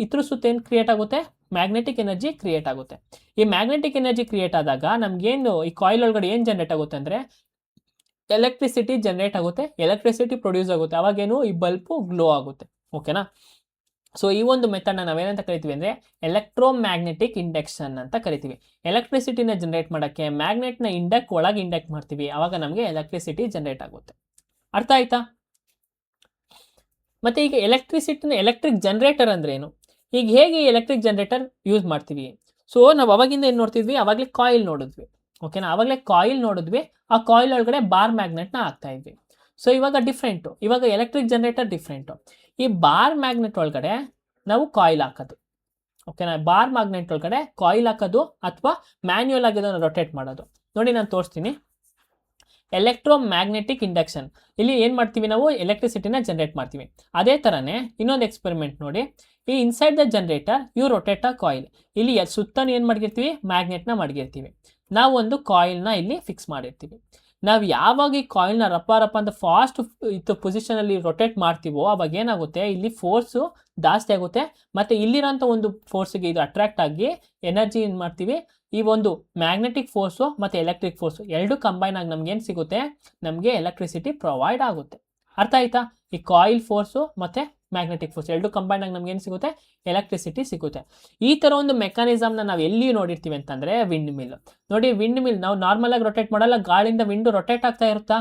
ಇದ್ರ ಸುತ್ತ ಏನು ಕ್ರಿಯೇಟ್ ಆಗುತ್ತೆ, ಮ್ಯಾಗ್ನೆಟಿಕ್ ಎನರ್ಜಿ ಕ್ರಿಯೇಟ್ ಆಗುತ್ತೆ. ಈ ಮ್ಯಾಗ್ನೆಟಿಕ್ ಎನರ್ಜಿ ಕ್ರಿಯೇಟ್ ಆದಾಗ ನಮ್ಗೇನು ಈ ಕಾಯಿಲ್ ಒಳಗಡೆ ಏನು ಜನರೇಟ್ ಆಗುತ್ತೆ ಅಂದರೆ ಎಲೆಕ್ಟ್ರಿಸಿಟಿ ಜನರೇಟ್ ಆಗುತ್ತೆ, ಎಲೆಕ್ಟ್ರಿಸಿಟಿ ಪ್ರೊಡ್ಯೂಸ್ ಆಗುತ್ತೆ. ಅವಾಗೇನು ಈ ಬಲ್ಬು ಗ್ಲೋ ಆಗುತ್ತೆ. ಓಕೆನಾ. ಸೊ ಈ ಒಂದು ಮೆಥಡ್ನ ನಾವೇನಂತ ಕರಿತೀವಿ ಅಂದರೆ ಎಲೆಕ್ಟ್ರೋಮ್ಯಾಗ್ನೆಟಿಕ್ ಇಂಡಕ್ಷನ್ ಅಂತ ಕರಿತೀವಿ. ಎಲೆಕ್ಟ್ರಿಸಿಟಿನ ಜನರೇಟ್ ಮಾಡೋಕ್ಕೆ ಮ್ಯಾಗ್ನೆಟ್ನ ಒಳಗೆ ಇಂಡಕ್ಟ್ ಮಾಡ್ತೀವಿ, ಆವಾಗ ನಮಗೆ ಎಲೆಕ್ಟ್ರಿಸಿಟಿ ಜನರೇಟ್ ಆಗುತ್ತೆ. ಅರ್ಥ ಆಯ್ತಾ? ಮತ್ತು ಈಗ ಎಲೆಕ್ಟ್ರಿಕ್ ಜನರೇಟರ್ ಅಂದ್ರೆ ಏನು, ಈಗ ಹೇಗೆ ಎಲೆಕ್ಟ್ರಿಕ್ ಜನರೇಟರ್ ಯೂಸ್ ಮಾಡ್ತೀವಿ? ಸೊ ನಾವು ಅವಾಗಿಂದ ಏನು ನೋಡ್ತಿದ್ವಿ, ಅವಾಗಲೇ ಕಾಯಿಲ್ ನೋಡಿದ್ವಿ. ಓಕೆನಾ. ಅವಾಗಲೇ ಕಾಯಿಲ್ ನೋಡಿದ್ವಿ, ಆ ಕಾಯಿಲ್ ಒಳಗಡೆ ಬಾರ್ ಮ್ಯಾಗ್ನೆಟ್ನ ಹಾಕ್ತಾ ಇದ್ವಿ. ಸೊ ಇವಾಗ ಡಿಫ್ರೆಂಟು, ಇವಾಗ ಎಲೆಕ್ಟ್ರಿಕ್ ಜನರೇಟರ್ ಡಿಫ್ರೆಂಟು. ಈ ಬಾರ್ ಮ್ಯಾಗ್ನೆಟ್ ಒಳಗಡೆ ನಾವು ಕಾಯಿಲ್ ಹಾಕೋದು. ಓಕೆನಾ. ಬಾರ್ ಮ್ಯಾಗ್ನೆಟ್ ಒಳಗಡೆ ಕಾಯಿಲ್ ಹಾಕೋದು ಅಥವಾ ಮ್ಯಾನ್ಯುಯಲ್ ಆಗಿ ಅದನ್ನು ರೊಟೇಟ್ ಮಾಡೋದು. ನೋಡಿ ನಾನು ತೋರಿಸ್ತೀನಿ. ಎಲೆಕ್ಟ್ರೋಮ್ಯಾಗ್ನೆಟಿಕ್ ಇಂಡಕ್ಷನ್, ಇಲ್ಲಿ ಏನು ಮಾಡ್ತೀವಿ ನಾವು, ಎಲೆಕ್ಟ್ರಿಸಿಟಿನ ಜನರೇಟ್ ಮಾಡ್ತೀವಿ. ಅದೇ ಥರನೇ ಇನ್ನೊಂದು ಎಕ್ಸ್ಪೆರಿಮೆಂಟ್ ನೋಡಿ. ಈ inside the generator you rotate a coil, ಇಲ್ಲಿ ಸುತ್ತಲೂ ಏನು ಮಾಡಿರ್ತೀವಿ, ಮ್ಯಾಗ್ನೆಟ್ನ ಮಾಡಿರ್ತೀವಿ. ನಾವು ಒಂದು ಕಾಯಿಲ್ನ ಇಲ್ಲಿ ಫಿಕ್ಸ್ ಮಾಡಿರ್ತೀವಿ. ನಾವು ಯಾವಾಗ ಈ ಕಾಯಿಲ್ನ ರಪ್ಪ ಅಂತ ಫಾಸ್ಟ್ ಇತ್ತು ಪೊಸಿಷನಲ್ಲಿ ರೊಟೇಟ್ ಮಾಡ್ತೀವೋ ಅವಾಗ ಏನಾಗುತ್ತೆ, ಇಲ್ಲಿ ಫೋರ್ಸು ಜಾಸ್ತಿ ಆಗುತ್ತೆ, ಮತ್ತು ಇಲ್ಲಿರೋಂಥ ಒಂದು ಫೋರ್ಸಿಗೆ ಇದು ಅಟ್ರಾಕ್ಟ್ ಆಗಿ ಎನರ್ಜಿ ಏನು ಮಾಡ್ತೀವಿ, ಈ ಒಂದು ಮ್ಯಾಗ್ನೆಟಿಕ್ ಫೋರ್ಸು ಮತ್ತು ಎಲೆಕ್ಟ್ರಿಕ್ ಫೋರ್ಸು ಎರಡು ಕಂಬೈನ್ ಆಗಿ ನಮ್ಗೇನು ಸಿಗುತ್ತೆ, ನಮಗೆ ಎಲೆಕ್ಟ್ರಿಸಿಟಿ ಪ್ರೊವೈಡ್ ಆಗುತ್ತೆ. ಅರ್ಥ ಆಯ್ತಾ? ಈ ಕಾಯಿಲ್ ಫೋರ್ಸು ಮತ್ತು ಮ್ಯಾಗ್ನೆಟಿಕ್ ಫೋರ್ಸ್ ಎರಡು ಕಂಬೈನ್ ಆಗಿ ನಮ್ಗೇನು ಸಿಗುತ್ತೆ, ಎಲೆಕ್ಟ್ರಿಸಿಟಿ ಸಿಗುತ್ತೆ. ಈ ಥರ ಒಂದು ಮೆಕ್ಯಾನಿಸಮ್ನ ನಾವು ಎಲ್ಲಿ ನೋಡಿರ್ತೀವಿ ಅಂತಂದರೆ ವಿಂಡ್ ಮಿಲ್. ನೋಡಿ, ವಿಂಡ್ ಮಿಲ್ ನಾವು ನಾರ್ಮಲಾಗಿ ರೊಟೇಟ್ ಮಾಡಲ್ಲ, ಗಾಳಿಯಿಂದ ವಿಂಡು ರೊಟೇಟ್ ಆಗ್ತಾ ಇರುತ್ತಾ.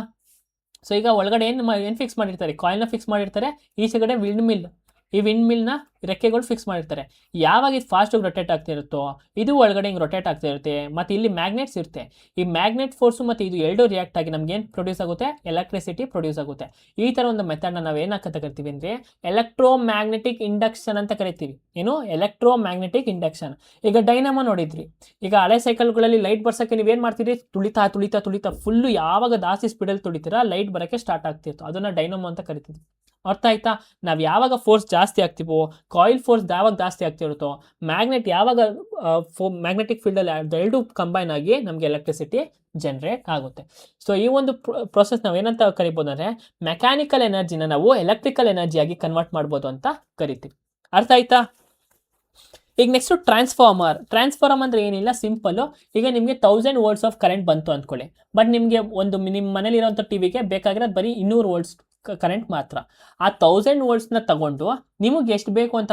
ಸೊ ಈಗ ಒಳಗಡೆ ಏನು ಫಿಕ್ಸ್ ಮಾಡಿರ್ತಾರೆ, ಕಾಯಿಲ್ನ ಫಿಕ್ಸ್ ಮಾಡಿರ್ತಾರೆ, ಈಚೆಗಡೆ ವಿಂಡ್ ಮಿಲ್, ಈ ವಿಂಡ್ ಮಿಲ್ನ ರೆಕ್ಕೆಗಳು ಫಿಕ್ಸ್ ಮಾಡಿರ್ತಾರೆ. ಯಾವಾಗ ಇದು ಫಾಸ್ಟಾಗಿ ರೊಟೇಟ್ ಆಗ್ತಾ ಇರುತ್ತೋ ಇದು ಒಳಗಡೆ ಹಿಂಗೆ ರೊಟೇಟ್ ಆಗ್ತಾ ಇರುತ್ತೆ, ಮತ್ತು ಇಲ್ಲಿ ಮ್ಯಾಗ್ನೆಟ್ಸ್ ಇರುತ್ತೆ. ಈ ಮ್ಯಾಗ್ನೆಟ್ ಫೋರ್ಸು ಮತ್ತು ಇದು ಎರಡು ರಿಯಾಕ್ಟ್ ಆಗಿ ನಮ್ಗೇನು ಪ್ರೊಡ್ಯೂಸ್ ಆಗುತ್ತೆ, ಎಲೆಕ್ಟ್ರಿಸಿಟಿ ಪ್ರೊಡ್ಯೂಸ್ ಆಗುತ್ತೆ. ಈ ಥರ ಒಂದು ಮೆಥಡ್ನ ನಾವು ಏನಂತ ಕರಿತೀವಿ ಅಂದರೆ ಎಲೆಕ್ಟ್ರೋಮ್ಯಾಗ್ನೆಟಿಕ್ ಇಂಡಕ್ಷನ್ ಅಂತ ಕರಿತೀವಿ. ಏನು, ಎಲೆಕ್ಟ್ರೋಮ್ಯಾಗ್ನೆಟಿಕ್ ಇಂಡಕ್ಷನ್. ಈಗ ಡೈನಮೋ ನೋಡಿದ್ರಿ, ಈಗ ಹಳೆ ಸೈಕಲ್ಗಳಲ್ಲಿ ಲೈಟ್ ಬರ್ಸೋಕ್ಕೆ ನೀವೇನು ಮಾಡ್ತೀರಿ, ತುಳಿತಾ ತುಳಿತಾ ತುಳಿತಾ ಫುಲ್ಲು ಯಾವಾಗ ಜಾಸ್ತಿ ಸ್ಪೀಡಲ್ಲಿ ತುಳಿತೀರಾ ಲೈಟ್ ಬರೋಕ್ಕೆ ಸ್ಟಾರ್ಟ್ ಆಗ್ತಿತ್ತು, ಅದನ್ನು ಡೈನಮೋ ಅಂತ ಕರಿತೀವಿ. ಅರ್ಥ ಆಯ್ತಾ? ನಾವು ಯಾವಾಗ ಫೋರ್ಸ್ ಜಾಸ್ತಿ ಆಗ್ತೀವೋ, ಕಾಯಿಲ್ ಫೋರ್ಸ್ ಯಾವಾಗ ಜಾಸ್ತಿ ಆಗ್ತಿರುತ್ತೋ, ಮ್ಯಾಗ್ನೆಟ್ ಯಾವಾಗ ಮ್ಯಾಗ್ನೆಟಿಕ್ ಫೀಲ್ಡಲ್ಲಿ ಎರಡು ಕಂಬೈನ್ ಆಗಿ ನಮಗೆ ಎಲೆಕ್ಟ್ರಿಸಿಟಿ ಜನರೇಟ್ ಆಗುತ್ತೆ. ಸೊ ಈ ಒಂದು ಪ್ರೊಸೆಸ್ ನಾವು ಏನಂತ ಕರಿಬೋದು ಅಂದರೆ ಮೆಕ್ಯಾನಿಕಲ್ ಎನರ್ಜಿನ ನಾವು ಎಲೆಕ್ಟ್ರಿಕಲ್ ಎನರ್ಜಿಯಾಗಿ ಕನ್ವರ್ಟ್ ಮಾಡ್ಬೋದು ಅಂತ ಕರಿತೀವಿ. ಅರ್ಥ ಆಯ್ತಾ? ಈಗ ನೆಕ್ಸ್ಟು ಟ್ರಾನ್ಸ್ಫಾರ್ಮರ್ ಅಂದರೆ ಏನಿಲ್ಲ, ಸಿಂಪಲ್ಲು. ಈಗ ನಿಮಗೆ 1000 ವೋಲ್ಟ್ಸ್ ಆಫ್ ಕರೆಂಟ್ ಬಂತು ಅಂದ್ಕೊಳ್ಳಿ, ಬಟ್ ನಿಮಗೆ ನಿಮ್ಮ ಮನೇಲಿರೋಂಥ ಟಿವಿಗೆ ಬೇಕಾಗಿರೋದು ಬರೀ 200 ವೋಲ್ಟ್ಸ್ ಕರೆಂಟ್ ಮಾತ್ರ. ಆ 1000 ವೋಲ್ಟ್ಸ್ನ ತಗೊಂಡು ನಿಮಗೆ ಎಷ್ಟು ಬೇಕು ಅಂತ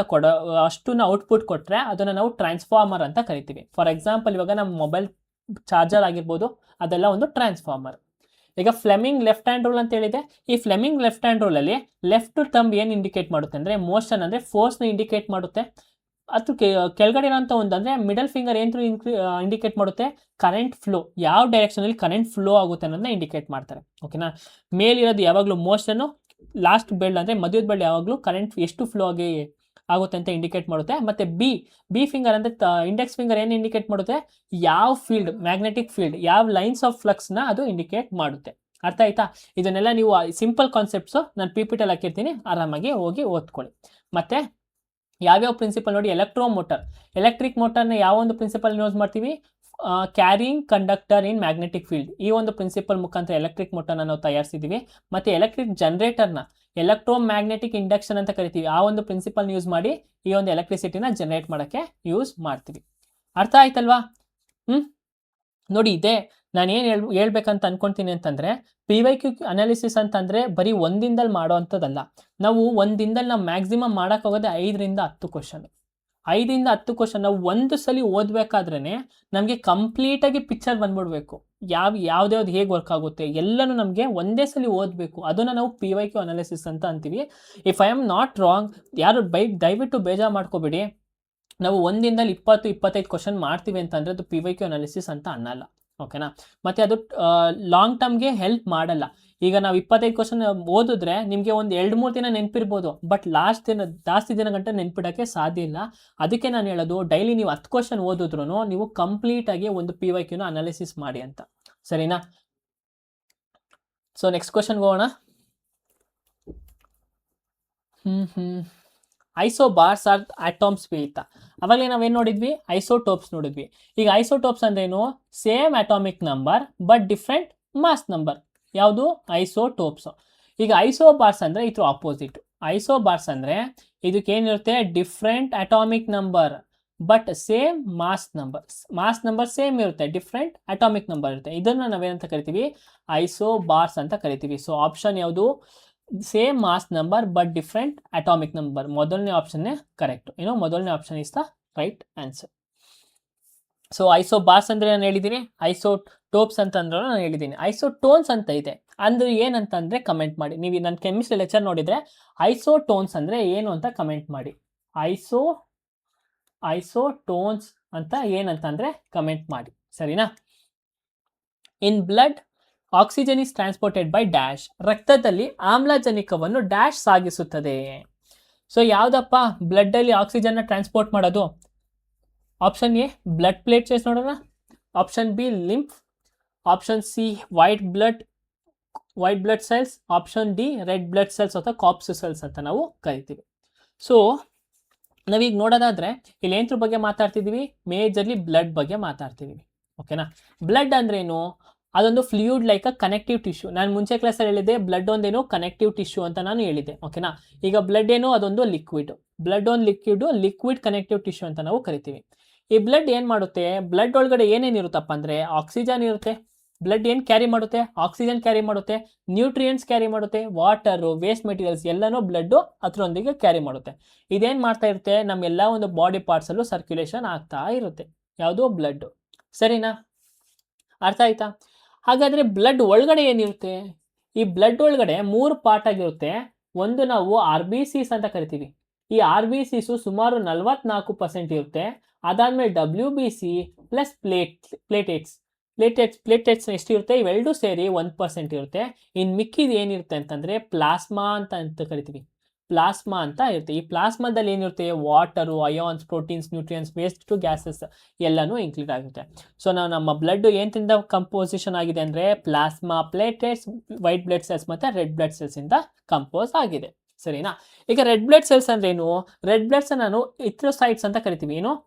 ಅಷ್ಟನ್ನ ಔಟ್ಪುಟ್ ಕೊಟ್ಟರೆ ಅದನ್ನು ನಾವು ಟ್ರಾನ್ಸ್ಫಾರ್ಮರ್ ಅಂತ ಕರಿತೀವಿ. ಫಾರ್ ಎಕ್ಸಾಂಪಲ್, ಇವಾಗ ನಮ್ಮ ಮೊಬೈಲ್ ಚಾರ್ಜರ್ ಆಗಿರ್ಬೋದು, ಅದೆಲ್ಲ ಒಂದು ಟ್ರಾನ್ಸ್ಫಾರ್ಮರ್. ಈಗ ಫ್ಲೆಮಿಂಗ್ ಲೆಫ್ಟ್ ಹ್ಯಾಂಡ್ ರೂಲ್ ಅಂತ ಹೇಳಿದೆ. ಈ ಫ್ಲೆಮಿಂಗ್ ಲೆಫ್ಟ್ ಹ್ಯಾಂಡ್ ರೂಲಲ್ಲಿ ಲೆಫ್ಟ್ ಥಂಬ್ ಏನು ಇಂಡಿಕೇಟ್ ಮಾಡುತ್ತೆ ಅಂದರೆ ಮೋಷನ್, ಅಂದರೆ ಫೋರ್ಸ್ನ ಇಂಡಿಕೇಟ್ ಮಾಡುತ್ತೆ. ಅದು ಕೆಳಗಡೆ ಇರೋಂಥ ಒಂದು ಅಂದರೆ ಮಿಡಲ್ ಫಿಂಗರ್ ಏನು ಇಂಡಿಕೇಟ್ ಮಾಡುತ್ತೆ, ಕರೆಂಟ್ ಫ್ಲೋ, ಯಾವ ಡೈರೆಕ್ಷನಲ್ಲಿ ಕರೆಂಟ್ ಫ್ಲೋ ಆಗುತ್ತೆ ಅನ್ನೋದನ್ನ ಇಂಡಿಕೇಟ್ ಮಾಡ್ತಾರೆ. ಓಕೆನಾ. ಮೇಲಿರೋದು ಯಾವಾಗಲೂ ಮೋಷನ್ನು, ಲಾಸ್ಟ್ ಬೆಲ್ಡ್ ಅಂದರೆ ಮಧ್ಯದ ಬೆಲ್ಡ್ ಯಾವಾಗಲೂ ಕರೆಂಟ್ ಎಷ್ಟು ಫ್ಲೋ ಆಗುತ್ತೆ ಅಂತ ಇಂಡಿಕೇಟ್ ಮಾಡುತ್ತೆ. ಮತ್ತು ಬಿ ಫಿಂಗರ್ ಅಂದರೆ ಇಂಡೆಕ್ಸ್ ಫಿಂಗರ್ ಏನು ಇಂಡಿಕೇಟ್ ಮಾಡುತ್ತೆ, ಯಾವ ಫೀಲ್ಡ್, ಮ್ಯಾಗ್ನೆಟಿಕ್ ಫೀಲ್ಡ್, ಯಾವ ಲೈನ್ಸ್ ಆಫ್ ಫ್ಲಕ್ಸ್ನ ಅದು ಇಂಡಿಕೇಟ್ ಮಾಡುತ್ತೆ. ಅರ್ಥ ಆಯ್ತಾ? ಇದನ್ನೆಲ್ಲ ನೀವು ಸಿಂಪಲ್ ಕಾನ್ಸೆಪ್ಟ್ಸು ನಾನು PPTಲ್ಲಿ ಹಾಕಿರ್ತೀನಿ, ಆರಾಮಾಗಿ ಹೋಗಿ ಓದ್ಕೊಳ್ಳಿ. ಮತ್ತು ಯಾವ್ಯಾವ ಪ್ರಿನ್ಸಿಪಲ್ ನೋಡಿ, ಎಲೆಕ್ಟ್ರಿಕ್ ಮೋಟರ್ನ ಯಾವ ಒಂದು ಪ್ರಿನ್ಸಿಪಲ್ ಯೂಸ್ ಮಾಡ್ತೀವಿ, ಕ್ಯಾರಿಂಗ್ ಕಂಡಕ್ಟರ್ ಇನ್ ಮ್ಯಾಗ್ನೆಟಿಕ್ ಫೀಲ್ಡ್, ಈ ಒಂದು ಪ್ರಿನ್ಸಿಪಲ್ ಮುಖಾಂತರ ಎಲೆಕ್ಟ್ರಿಕ್ ಮೋಟರ್ನ ನಾವು ತಯಾರಿಸಿದ್ದೀವಿ. ಮತ್ತು ಎಲೆಕ್ಟ್ರಿಕ್ ಜನರೇಟರ್ನ ಎಲೆಕ್ಟ್ರೋಮ್ಯಾಗ್ನೆಟಿಕ್ ಇಂಡಕ್ಷನ್ ಅಂತ ಕರಿತೀವಿ. ಆ ಒಂದು ಪ್ರಿನ್ಸಿಪಲ್ ಯೂಸ್ ಮಾಡಿ ಈ ಒಂದು ಎಲೆಕ್ಟ್ರಿಸಿಟಿನ ಜನರೇಟ್ ಮಾಡೋಕ್ಕೆ ಯೂಸ್ ಮಾಡ್ತೀವಿ. ಅರ್ಥ ಆಯ್ತಲ್ವಾ? ನೋಡಿ, ಇದೆ ನಾನು ಏನು ಹೇಳ್ಬೇಕಂತ ಅನ್ಕೊತೀನಿ ಅಂತಂದರೆ PYQ ಅನಾಲಿಸಿಸ್ ಅಂತಂದರೆ ಬರೀ ಒಂದಿಂದಲ್ಲಿ ಮಾಡೋ ಅಂಥದ್ದಲ್ಲ. ನಾವು ಒಂದಿಂದಲ್ಲಿ ನಾವು ಮ್ಯಾಕ್ಸಿಮಮ್ ಮಾಡೋಕ್ಕೋಗೋದೆ 5ರಿಂದ 10 ಕ್ವಶನ್. 5ರಿಂದ 10 ಕ್ವಶನ್ ನಾವು ಒಂದು ಸಲ ಓದಬೇಕಾದ್ರೇ ನಮಗೆ ಕಂಪ್ಲೀಟಾಗಿ ಪಿಕ್ಚರ್ ಬಂದ್ಬಿಡ್ಬೇಕು. ಯಾವ್ದ್ಯಾವ್ದು ಹೇಗೆ ವರ್ಕ್ ಆಗುತ್ತೆ ಎಲ್ಲನೂ ನಮಗೆ ಒಂದೇ ಸಲ ಓದಬೇಕು. ಅದನ್ನು ನಾವು PYQ ಅನಾಲಿಸಿಸ್ ಅಂತ ಅಂತೀವಿ. If I am not wrong, ಯಾರು ದಯವಿಟ್ಟು ಬೇಜಾರು ಮಾಡ್ಕೋಬೇಡಿ. ನಾವು ಒಂದಿಂದಲೇ 20-25 ಕ್ವಶನ್ ಮಾಡ್ತೀವಿ ಅಂತಂದರೆ ಅದು PYQ ಅನಾಲಿಸಿಸ್ ಅಂತ ಅನ್ನಲ್ಲ, ಓಕೆನಾ. ಮತ್ತು ಅದು ಲಾಂಗ್ ಟರ್ಮ್ಗೆ ಹೆಲ್ಪ್ ಮಾಡಲ್ಲ. ಈಗ ನಾವು 25 ಕ್ವಶನ್ ಓದಿದ್ರೆ ನಿಮಗೆ ಒಂದು 2-3 ದಿನ ನೆನಪಿರ್ಬೋದು, ಬಟ್ ಜಾಸ್ತಿ ದಿನ ಗಂಟೆ ನೆನ್ಪಿಡೋಕ್ಕೆ ಸಾಧ್ಯ ಇಲ್ಲ. ಅದಕ್ಕೆ ನಾನು ಹೇಳೋದು, ಡೈಲಿ ನೀವು 10 ಕ್ವಶನ್ ಓದಿದ್ರು ನೀವು ಕಂಪ್ಲೀಟಾಗಿ ಒಂದು PYQನ ಅನಾಲಿಸಿಸ್ ಮಾಡಿ ಅಂತ, ಸರಿನಾ. ಸೊ ನೆಕ್ಸ್ಟ್ ಕ್ವಶನ್ಗೆ ಹೋಗೋಣ. ಐಸೋಬಾರ್ಸ್ ಆರ್ ಅಟಾಮ್ಸ್ ಅಂತ ಅವಾಗಲೇ ನಾವೇನು ನೋಡಿದ್ವಿ, ಐಸೋಟೋಪ್ಸ್ ನೋಡಿದ್ವಿ. ಈಗ ಐಸೋಟೋಪ್ಸ್ ಅಂದ್ರೇನು, same atomic number but different mass number. ಯಾವುದು? ಐಸೋಟೋಪ್ಸ್. ಈಗ ಐಸೋಬಾರ್ಸ್ ಅಂದರೆ ಇದ್ರ ಆಪೋಸಿಟ್. ಐಸೋಬಾರ್ಸ್ ಅಂದರೆ ಇದಕ್ಕೇನಿರುತ್ತೆ, different atomic number but same mass number same ಇರುತ್ತೆ, ಡಿಫ್ರೆಂಟ್ ಅಟಾಮಿಕ್ ನಂಬರ್ ಇರುತ್ತೆ. ಇದನ್ನು ನಾವೇನಂತ ಕರಿತೀವಿ, ಐಸೋಬಾರ್ಸ್ ಅಂತ ಕರಿತೀವಿ. ಸೊ ಆಪ್ಷನ್ ಯಾವುದು? Same mass number but different atomic number. ಮೊದಲನೇ ಆಪ್ಷನ್ನೇ ಕರೆಕ್ಟ್. ಮೊದಲನೇ option is the right answer. So isobars ಅಂದರೆ ನಾನು ಹೇಳಿದ್ದೀನಿ, ಐಸೋಟೋಪ್ಸ್ ಅಂತಂದ್ರೆ ನಾನು ಹೇಳಿದ್ದೀನಿ. ಐಸೋಟೋನ್ಸ್ ಅಂತ ಇದೆ, ಅಂದರೆ ಏನಂತಂದರೆ ಕಮೆಂಟ್ ಮಾಡಿ. ನೀವು ನನ್ನ ಕೆಮಿಸ್ಟ್ರಿ ಲೆಕ್ಚರ್ ನೋಡಿದರೆ ಐಸೋಟೋನ್ಸ್ ಅಂದರೆ ಏನು ಅಂತ ಕಮೆಂಟ್ ಮಾಡಿ. ಐಸೋಟೋನ್ಸ್ ಅಂತ ಏನಂತಂದರೆ ಕಮೆಂಟ್ ಮಾಡಿ, ಸರಿನಾ. ಇನ್ blood oxygen is transported by dash. ರಕ್ತದಲ್ಲಿ ಆಮ್ಲಜನಕವನ್ನು ಡ್ಯಾಶ್ ಸಾಗಿಸುತ್ತದೆ. ಸೊ ಯಾವುದಪ್ಪ ಬ್ಲಡ್ಡಲ್ಲಿ ಆಕ್ಸಿಜನ್ನ ಟ್ರಾನ್ಸ್ಪೋರ್ಟ್ ಮಾಡೋದು? ಆಪ್ಷನ್ ಎ ಬ್ಲಡ್ ಪ್ಲೇಟ್ಲೆಟ್ಸ್ ನೋಡೋಣ, option B lymph, option C white blood cells, option D red blood cells ಅಥವಾ ಕಾರ್ಪ್ಸುಸಲ್ಸ್ ಅಂತ ನಾವು ಕರಿತೀವಿ. ಸೊ ನಾವೀಗ ನೋಡೋದಾದ್ರೆ ಇಲ್ಲಿ ಏನರ ಬಗ್ಗೆ ಮಾತಾಡ್ತಿದ್ದೀವಿ, ಮೇಜರ್ಲಿ ಬ್ಲಡ್ ಬಗ್ಗೆ ಮಾತಾಡ್ತಿದ್ದೀವಿ, ಓಕೆನಾ. ಬ್ಲಡ್ ಅಂದ್ರೇನು? ಅದೊಂದು fluid like a connective tissue. ನಾನು ಮುಂಚೆ ಕ್ಲಾಸಲ್ಲಿ ಹೇಳಿದ್ದೆ ಬ್ಲಡ್ ಒಂದೇನು ಕನೆಕ್ಟಿವ್ ಟಿಶ್ಯೂ ಅಂತ ನಾನು ಹೇಳಿದ್ದೆ, ಓಕೆನಾ. ಈಗ ಬ್ಲಡ್ ಏನು? ಅದೊಂದು ಲಿಕ್ವಿಡ್. ಬ್ಲಡ್ ಒಂದು ಲಿಕ್ವಿಡ್ ಕನೆಕ್ಟಿವ್ ಟಿಶ್ಯೂ ಅಂತ ನಾವು ಕರಿತೀವಿ. ಈ ಬ್ಲಡ್ ಏನು ಮಾಡುತ್ತೆ? ಬ್ಲಡ್ ಒಳಗಡೆ ಏನೇನಿರುತ್ತಪ್ಪ ಅಂದರೆ ಆಕ್ಸಿಜನ್ ಇರುತ್ತೆ. ಬ್ಲಡ್ ಏನು ಕ್ಯಾರಿ ಮಾಡುತ್ತೆ? ಆಕ್ಸಿಜನ್ ಕ್ಯಾರಿ ಮಾಡುತ್ತೆ, ನ್ಯೂಟ್ರಿಯೆಂಟ್ಸ್ ಕ್ಯಾರಿ ಮಾಡುತ್ತೆ, ವಾಟರು, ವೇಸ್ಟ್ ಮೆಟೀರಿಯಲ್ಸ್ ಎಲ್ಲನೂ ಬ್ಲಡ್ಡು ಅದರೊಂದಿಗೆ ಕ್ಯಾರಿ ಮಾಡುತ್ತೆ. ಇದೇನು ಮಾಡ್ತಾ ಇರುತ್ತೆ? ನಮ್ಮೆಲ್ಲ ಒಂದು ಬಾಡಿ ಪಾರ್ಟ್ಸಲ್ಲೂ ಸರ್ಕ್ಯುಲೇಷನ್ ಆಗ್ತಾ ಇರುತ್ತೆ. ಯಾವುದು? ಬ್ಲಡ್ಡು, ಸರಿನಾ. ಅರ್ಥ ಆಯ್ತಾ? ಹಾಗಾದರೆ ಬ್ಲಡ್ ಒಳಗಡೆ ಏನಿರುತ್ತೆ? ಈ ಬ್ಲಡ್ ಒಳಗಡೆ 3 ಪಾರ್ಟ್ ಆಗಿರುತ್ತೆ. ಒಂದು ನಾವು RBCs ಅಂತ ಕರಿತೀವಿ. ಈ RBCಸು ಸುಮಾರು 44% ಇರುತ್ತೆ. ಅದಾದಮೇಲೆ WBC ಪ್ಲಸ್ ಪ್ಲೇಟೆಟ್ಸ್ ಎಷ್ಟಿರುತ್ತೆ? ಇವೆರಡೂ ಸೇರಿ 1% ಇರುತ್ತೆ. ಇನ್ನು ಮಿಕ್ಕಿದು ಏನಿರುತ್ತೆ ಅಂತಂದರೆ ಪ್ಲಾಸ್ಮಾ ಅಂತ ಕರಿತೀವಿ. ಪ್ಲಾಸ್ಮಾ ಅಂತ ಇರುತ್ತೆ. ಈ ಪ್ಲಾಸ್ಮಾದಲ್ಲಿ ಏನಿರುತ್ತೆ? Water, ions, proteins, nutrients, waste to gases ಎಲ್ಲನೂ ಇನ್ಕ್ಲೂಡ್ ಆಗುತ್ತೆ. ಸೊ ನಾವು ನಮ್ಮ ಬ್ಲಡ್ ಏನಿಂದ ಕಂಪೋಸಿಷನ್ ಆಗಿದೆ ಅಂದರೆ plasma, platelets, white blood cells ಮತ್ತು ರೆಡ್ ಬ್ಲಡ್ ಸೆಲ್ಸಿಂದ ಕಂಪೋಸ್ ಆಗಿದೆ, ಸರಿನಾ. ಈಗ ರೆಡ್ ಬ್ಲಡ್ ಸೆಲ್ಸ್ ಅಂದ್ರೆ ಏನು? ರೆಡ್ ಬ್ಲಡ್ಸ್ ನಾನು ಇಥ್ರೋಸೈಟ್ಸ್ ಅಂತ ಕರಿತೀವಿ.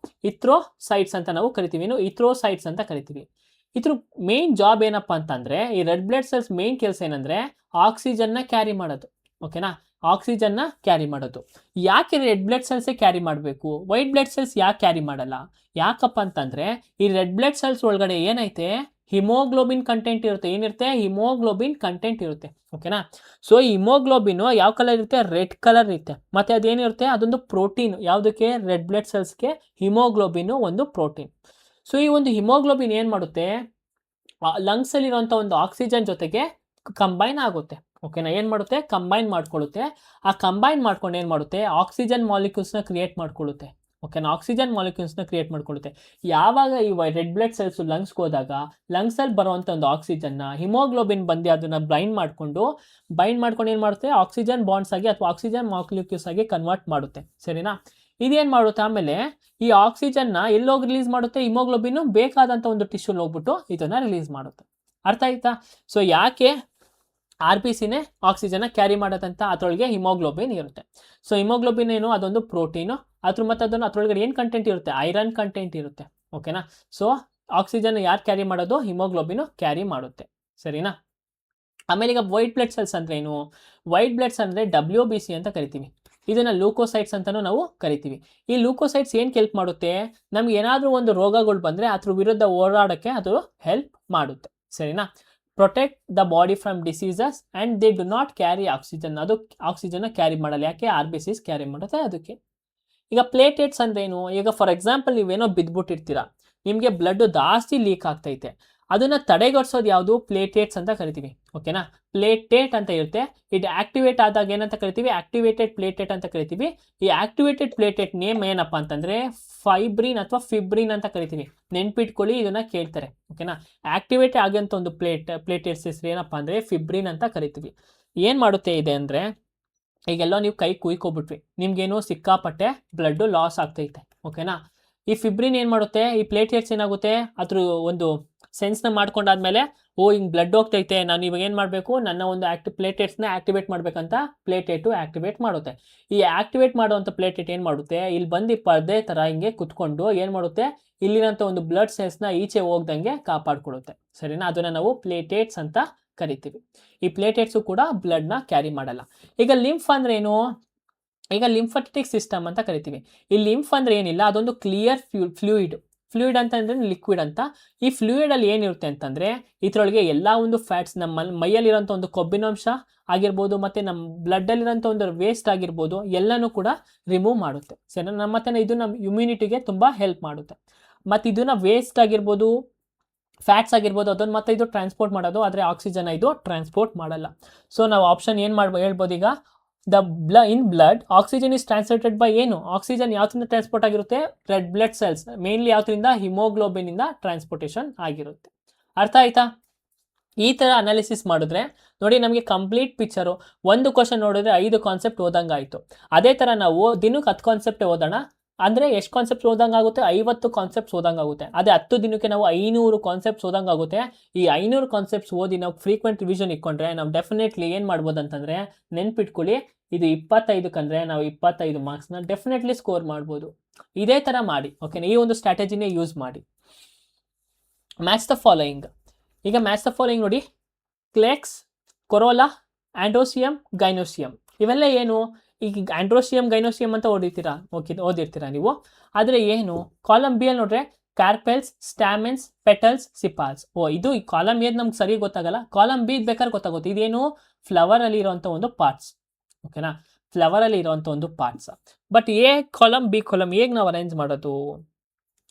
ಇಥ್ರೋಸೈಟ್ಸ್ ಅಂತ ನಾವು ಕರಿತೀವಿ. ಇಥ್ರೋಸೈಟ್ಸ್ ಅಂತ ಕರಿತೀವಿ. ಇದ್ರ ಮೇನ್ ಜಾಬ್ ಏನಪ್ಪ ಅಂತಂದರೆ, ಈ ರೆಡ್ ಬ್ಲಡ್ ಸೆಲ್ಸ್ ಮೇನ್ ಕೆಲಸ ಏನಂದರೆ ಆಕ್ಸಿಜನ್ನ ಕ್ಯಾರಿ ಮಾಡೋದು, ಓಕೆನಾ. ಆಕ್ಸಿಜನ್ನ ಕ್ಯಾರಿ ಮಾಡೋದು. ಯಾಕೆ ರೆಡ್ ಬ್ಲಡ್ ಸೆಲ್ಸೇ ಕ್ಯಾರಿ ಮಾಡಬೇಕು? ವೈಟ್ ಬ್ಲಡ್ ಸೆಲ್ಸ್ ಯಾಕೆ ಕ್ಯಾರಿ ಮಾಡಲ್ಲ? ಯಾಕಪ್ಪ ಅಂತಂದರೆ ಈ ರೆಡ್ ಬ್ಲಡ್ ಸೆಲ್ಸ್ ಒಳಗಡೆ ಏನೈತೆ? ಹಿಮೋಗ್ಲೋಬಿನ್ ಕಂಟೆಂಟ್ ಇರುತ್ತೆ. ಏನಿರುತ್ತೆ? ಹಿಮೋಗ್ಲೋಬಿನ್ ಕಂಟೆಂಟ್ ಇರುತ್ತೆ, ಓಕೆನಾ. ಸೊ ಈ ಹಿಮೋಗ್ಲೋಬಿನ್ ಯಾವ ಕಲರ್ ಇರುತ್ತೆ? ರೆಡ್ ಕಲರ್ ಇರುತ್ತೆ. ಮತ್ತು ಅದೇನಿರುತ್ತೆ? ಅದೊಂದು ಪ್ರೋಟೀನ್. ಯಾವುದಕ್ಕೆ? ರೆಡ್ ಬ್ಲಡ್ ಸೆಲ್ಸ್ಗೆ ಹಿಮೋಗ್ಲೋಬಿನ್ ಒಂದು ಪ್ರೋಟೀನ್. ಸೊ ಈ ಒಂದು ಹಿಮೋಗ್ಲೋಬಿನ್ ಏನು ಮಾಡುತ್ತೆ? ಲಂಗ್ಸಲ್ಲಿರುವಂಥ ಒಂದು ಆಕ್ಸಿಜನ್ ಜೊತೆಗೆ ಕಂಬೈನ್ ಆಗುತ್ತೆ, ಓಕೆನಾ. ಏನು ಮಾಡುತ್ತೆ? ಕಂಬೈನ್ ಮಾಡ್ಕೊಳ್ಳುತ್ತೆ. ಆ ಕಂಬೈನ್ ಮಾಡ್ಕೊಂಡು ಏನು ಮಾಡುತ್ತೆ? ಆಕ್ಸಿಜನ್ ಮಾಲಿಕ್ಯೂಲ್ಸ್ನ ಕ್ರಿಯೇಟ್ ಮಾಡ್ಕೊಳ್ಳುತ್ತೆ, ಓಕೆನಾ. ಆಕ್ಸಿಜನ್ ಮಾಲಿಕ್ಯೂಲ್ಸ್ನ ಕ್ರಿಯೇಟ್ ಮಾಡ್ಕೊಳ್ಳುತ್ತೆ. ಯಾವಾಗ ಈ ರೆಡ್ ಬ್ಲಡ್ ಸೆಲ್ಸ್ ಲಂಗ್ಸ್ಗೆ ಹೋದಾಗ ಲಂಗ್ಸಲ್ಲಿ ಬರುವಂಥ ಒಂದು ಆಕ್ಸಿಜನ್ನ ಹಿಮೋಗ್ಲೋಬಿನ್ ಬಂದು ಅದನ್ನು ಬೈಂಡ್ ಮಾಡ್ಕೊಂಡು ಏನು ಮಾಡುತ್ತೆ? ಆಕ್ಸಿಜನ್ ಬಾಂಡ್ಸ್ ಆಗಿ ಅಥವಾ ಆಕ್ಸಿಜನ್ ಮಾಲಿಕ್ಯೂಲ್ಸ್ ಆಗಿ ಕನ್ವರ್ಟ್ ಮಾಡುತ್ತೆ, ಸರಿನಾ. ಇದೇನು ಮಾಡುತ್ತೆ? ಆಮೇಲೆ ಈ ಆಕ್ಸಿಜನ್ನ ಎಲ್ಲೋಗಿ ರಿಲೀಸ್ ಮಾಡುತ್ತೆ? ಹಿಮೋಗ್ಲೋಬಿನ್ ಬೇಕಾದಂಥ ಒಂದು ಟಿಶ್ಯೂಲ್ ಹೋಗ್ಬಿಟ್ಟು ಇದನ್ನು ರಿಲೀಸ್ ಮಾಡುತ್ತೆ. ಅರ್ಥ ಆಯ್ತಾ? ಸೊ ಯಾಕೆ RBCನೇ ಆಕ್ಸಿಜನ್ನ ಕ್ಯಾರಿ ಮಾಡೋದಂತ? ಅದರೊಳಗೆ ಹಿಮೋಗ್ಲೋಬಿನ್ ಇರುತ್ತೆ. ಸೊ ಹಿಮೋಗ್ಲೋಬಿನ್ ಏನು? ಅದೊಂದು ಪ್ರೋಟೀನು. ಮತ್ತು ಅದರೊಳಗಡೆ ಏನು ಕಂಟೆಂಟ್ ಇರುತ್ತೆ? ಐರನ್ ಕಂಟೆಂಟ್ ಇರುತ್ತೆ, ಓಕೆನಾ. ಸೊ ಆಕ್ಸಿಜನ್ ಯಾರು ಕ್ಯಾರಿ ಮಾಡೋದು? ಹಿಮೋಗ್ಲೋಬಿನ್ ಕ್ಯಾರಿ ಮಾಡುತ್ತೆ, ಸರಿನಾ. ಆಮೇಲೆ ಈಗ ವೈಟ್ ಬ್ಲಡ್ ಸೆಲ್ಸ್ ಅಂದ್ರೆ ಏನು? ವೈಟ್ ಬ್ಲಡ್ಸ್ ಅಂದರೆ WBC ಅಂತ ಕರಿತೀವಿ. ಇದನ್ನು ಲೂಕೋಸೈಟ್ಸ್ ಅಂತಲೂ ನಾವು ಕರಿತೀವಿ. ಈ ಲೂಕೋಸೈಟ್ಸ್ ಏನು ಹೆಲ್ಪ್ ಮಾಡುತ್ತೆ? ನಮ್ಗೆ ಏನಾದರೂ ಒಂದು ರೋಗಗಳು ಬಂದರೆ ಅದ್ರ ವಿರುದ್ಧ ಹೋರಾಡೋಕ್ಕೆ ಅದು ಹೆಲ್ಪ್ ಮಾಡುತ್ತೆ, ಸರಿನಾ. Protect the body from diseases and they do not carry oxygen. ಅದು ಆಕ್ಸಿಜನ್ನ ಕ್ಯಾರಿ ಮಾಡಲ್ಲ. ಯಾಕೆ? RBCs ಕ್ಯಾರಿ ಮಾಡುತ್ತೆ ಅದಕ್ಕೆ. ಈಗ ಪ್ಲೇಟೆಟ್ಸ್ ಅಂದ್ರೇನು? ಈಗ ಫಾರ್ ಎಕ್ಸಾಂಪಲ್ ನೀವೇನೋ ಬಿದ್ದುಬಿಟ್ಟಿರ್ತೀರ, ನಿಮಗೆ ಬ್ಲಡ್ ಜಾಸ್ತಿ ಲೀಕ್ ಆಗ್ತೈತೆ. ಅದನ್ನ ತಡೆಗಟ್ಟಿಸೋದು ಯಾವುದು? ಪ್ಲೇಟೇಟ್ಸ್ ಅಂತ ಕರಿತೀವಿ. ಓಕೆನಾ? ಪ್ಲೇಟೇಟ್ ಅಂತ ಇರುತ್ತೆ. ಇದು ಆಕ್ಟಿವೇಟ್ ಆದಾಗ ಏನಂತ ಕರಿತೀವಿ? ಆಕ್ಟಿವೇಟೆಡ್ ಪ್ಲೇಟೇಟ್ ಅಂತ ಕರಿತೀವಿ. ಈ ಆಕ್ಟಿವೇಟೆಡ್ ಪ್ಲೇಟೇಟ್ ನೇಮ್ ಏನಪ್ಪಾ ಅಂತಂದ್ರೆ ಫೈಬ್ರಿನ್ ಅಥವಾ ಫಿಬ್ರಿನ್ ಅಂತ ಕರಿತೀವಿ. ನೆನ್ಪಿಟ್ಕೊಳ್ಳಿ, ಇದನ್ನ ಕೇಳ್ತಾರೆ. ಓಕೆನಾ? ಆಕ್ಟಿವೇಟ್ ಆಗಂತ ಒಂದು ಪ್ಲೇಟೇಟ್ಸ್ ಹೆಸರು ಏನಪ್ಪಾ ಅಂದ್ರೆ ಫಿಬ್ರಿನ್ ಅಂತ ಕರಿತೀವಿ. ಏನ್ ಮಾಡುತ್ತೆ ಇದೆ ಅಂದ್ರೆ, ಈಗೆಲ್ಲೋ ನೀವು ಕೈ ಕುಯ್ಕೊಬಿಟ್ವಿ, ನಿಮ್ಗೇನು ಸಿಕ್ಕಾಪಟ್ಟೆ ಬ್ಲಡ್ ಲಾಸ್ ಆಗ್ತೈತೆ. ಓಕೆನಾ? ಈ ಫಿಬ್ರಿನ್ ಏನ್ ಮಾಡುತ್ತೆ? ಈ ಪ್ಲೇಟೇಟ್ಸ್ ಏನಾಗುತ್ತೆ, ಅದ್ರ ಒಂದು ಸೆನ್ಸ್ನ ಮಾಡ್ಕೊಂಡಾದ್ಮೇಲೆ, ಓ ಹಿಂಗ್ ಬ್ಲಡ್ ಹೋಗ್ತೈತೆ, ನಾನು ಇವಾಗ ಏನ್ ಮಾಡಬೇಕು, ನನ್ನ ಒಂದು ಪ್ಲೇಟೇಟ್ಸ್ನ ಆಕ್ಟಿವೇಟ್ ಮಾಡ್ಬೇಕಂತ ಪ್ಲೇಟೇಟು ಆಕ್ಟಿವೇಟ್ ಮಾಡುತ್ತೆ. ಈ ಆಕ್ಟಿವೇಟ್ ಮಾಡುವಂಥ ಪ್ಲೇಟೇಟ್ ಏನ್ ಮಾಡುತ್ತೆ, ಇಲ್ಲಿ ಬಂದು ಪರ್ದೆ ತರ ಹಿಂಗೆ ಕುತ್ಕೊಂಡು ಏನ್ ಮಾಡುತ್ತೆ, ಇಲ್ಲಿರೋಂಥ ಒಂದು ಬ್ಲಡ್ ಸೆಲ್ಸ್ನ ಈಚೆ ಹೋಗ್ದಂಗೆ ಕಾಪಾಡ್ಕೊಳುತ್ತೆ. ಸರಿನಾ? ಅದನ್ನ ನಾವು ಪ್ಲೇಟೇಟ್ಸ್ ಅಂತ ಕರಿತೀವಿ. ಈ ಪ್ಲೇಟೇಟ್ಸು ಕೂಡ ಬ್ಲಡ್ನ ಕ್ಯಾರಿ ಮಾಡಲ್ಲ. ಈಗ ಲಿಂಫ್ ಅಂದ್ರೆ ಏನು? ಈಗ ಲಿಂಫಾಟಿಕ್ ಸಿಸ್ಟಮ್ ಅಂತ ಕರಿತೀವಿ. ಈ ಲಿಂಫ್ ಅಂದ್ರೆ ಏನಿಲ್ಲ, ಅದೊಂದು ಕ್ಲಿಯರ್ ಫ್ಲೂಯಿಡ್ ಅಂತ ಅಂದ್ರೆ ಲಿಕ್ವಿಡ್ ಅಂತ. ಈ ಫ್ಲೂಯಿಡ್ ಅಲ್ಲಿ ಏನಿರುತ್ತೆ ಅಂತಂದ್ರೆ, ಇದರೊಳಗೆ ಎಲ್ಲಾ ಒಂದು ಫ್ಯಾಟ್ಸ್, ನಮ್ಮ ಮೈಯಲ್ಲಿರೋಂಥ ಒಂದು ಕೊಬ್ಬಿನಾಂಶ ಆಗಿರ್ಬೋದು, ಮತ್ತೆ ನಮ್ಮ ಬ್ಲಡ್ ಅಲ್ಲಿರೋಂಥ ಒಂದು ವೇಸ್ಟ್ ಆಗಿರ್ಬೋದು, ಎಲ್ಲನೂ ಕೂಡ ರಿಮೂವ್ ಮಾಡುತ್ತೆ. ಸರಿ, ಮತ್ತೆ ಇದು ನಮ್ಮ ಇಮ್ಯುನಿಟಿಗೆ ತುಂಬಾ ಹೆಲ್ಪ್ ಮಾಡುತ್ತೆ. ಮತ್ತೆ ಇದನ್ನ ವೇಸ್ಟ್ ಆಗಿರ್ಬೋದು, ಫ್ಯಾಟ್ಸ್ ಆಗಿರ್ಬೋದು, ಅದನ್ನ ಮತ್ತೆ ಇದು ಟ್ರಾನ್ಸ್ಪೋರ್ಟ್ ಮಾಡೋದು, ಆದರೆ ಆಕ್ಸಿಜನ್ ಇದು ಟ್ರಾನ್ಸ್ಪೋರ್ಟ್ ಮಾಡಲ್ಲ. ಸೊ ನಾವು ಆಪ್ಷನ್ ಏನು ಹೇಳ್ಬೋದು ಈಗ, in blood oxygen is transported by ಏನು? ಆಕ್ಸಿಜನ್ ಯಾವ್ದ್ರಿಂದ ಟ್ರಾನ್ಸ್ಪೋರ್ಟ್ ಆಗಿರುತ್ತೆ? ರೆಡ್ ಬ್ಲಡ್ ಸೆಲ್ಸ್, ಮೇನ್ಲಿ ಯಾವ್ದ್ರಿಂದ? ಹಿಮೋಗ್ಲೋಬಿನ್ ಇಂದ ಟ್ರಾನ್ಸ್ಪೋರ್ಟೇಷನ್ ಆಗಿರುತ್ತೆ. ಅರ್ಥ ಆಯ್ತಾ? ಈ ತರ ಅನಾಲಿಸಿಸ್ ಮಾಡಿದ್ರೆ ನೋಡಿ, ನಮಗೆ ಕಂಪ್ಲೀಟ್ ಪಿಕ್ಚರು. ಒಂದು ಕ್ವಶನ್ ನೋಡಿದ್ರೆ 5 ಕಾನ್ಸೆಪ್ಟ್ ಓದಂಗಾಯ್ತು. ಅದೇ ತರ ನಾವು ದಿನಕ್ಕೆ 10 ಕಾನ್ಸೆಪ್ಟ್ ಓದೋಣ ಅಂದ್ರೆ ಎಷ್ಟು ಕಾನ್ಸೆಪ್ಟ್ಸ್ ಓದಂಗಾಗುತ್ತೆ? 50 ಕಾನ್ಸೆಪ್ಟ್ಸ್ ಓದಂಗಾಗುತ್ತೆ. ಅದೇ 10 ದಿನಕ್ಕೆ ನಾವು 500 ಕಾನ್ಸೆಪ್ಟ್ಸ್ ಓದಂಗಾಗುತ್ತೆ. ಈ 500 ಕಾನ್ಸೆಪ್ಟ್ಸ್ ಓದಿ ನಾವು ಫ್ರೀಕ್ವೆಂಟ್ ರಿವಿಷನ್ ಇಟ್ಕೊಂಡ್ರೆ ನಾವು ಡೆಫಿನೆಟ್ಲಿ ಏನು ಮಾಡ್ಬೋದು ಅಂತಂದ್ರೆ, ನೆನ್ಪಿಟ್ಕೊಳ್ಳಿ, ಇದು 25 ಅಂದ್ರೆ ನಾವು 25 ಮಾರ್ಕ್ಸ್ನ ಡೆಫಿನೆಟ್ಲಿ ಸ್ಕೋರ್ ಮಾಡ್ಬೋದು. ಇದೇ ತರ ಮಾಡಿ. ಓಕೆನಾ? ಈ ಒಂದು ಸ್ಟ್ರಾಟಜಿನೇ ಯೂಸ್ ಮಾಡಿ. Match the following. ಈಗ ಮ್ಯಾಚ್ ದ ಫಾಲೋಯಿಂಗ್ ನೋಡಿ, ಕ್ಲೆಕ್ಸ್, ಕೊರೋಲಾ, ಆಂಡ್ರೋಸಿಯಂ, ಗೈನೋಸಿಯಂ. ಇವೆಲ್ಲ ಏನು? ಈಗ ಆಂಡ್ರೋಸಿಯಂ, ಗೈನೋಸಿಯಂ ಅಂತ ಓದಿರ್ತೀರಾ ನೀವು. ಆದರೆ ಏನು ಕಾಲಮ್ ಬಿ ಅಲ್ಲಿ ನೋಡ್ರೆ ಕಾರ್ಪೆಲ್ಸ್, ಸ್ಟಾಮೆನ್ಸ್, ಪೆಟಲ್ಸ್, ಸಿಪಾಲ್ಸ್. ಇದು ಈ ಕಾಲಮ್ ಏದ್ ನಮ್ಗೆ ಸರಿ ಗೊತ್ತಾಗಲ್ಲ, ಕಾಲಮ್ ಬಿ ಬೇಕಾದ್ರೆ ಗೊತ್ತಾಗುತ್ತೆ. ಇದೇನು? ಫ್ಲವರ್ ಅಲ್ಲಿ ಇರುವಂತ ಒಂದು ಪಾರ್ಟ್ಸ್. ಓಕೆನಾ? ಫ್ಲವರ್ ಅಲ್ಲಿ ಇರುವಂತ ಒಂದು parts. But A column, B column ಹೇಗೆ ನಾವು ಅರೇಂಜ್ ಮಾಡೋದು?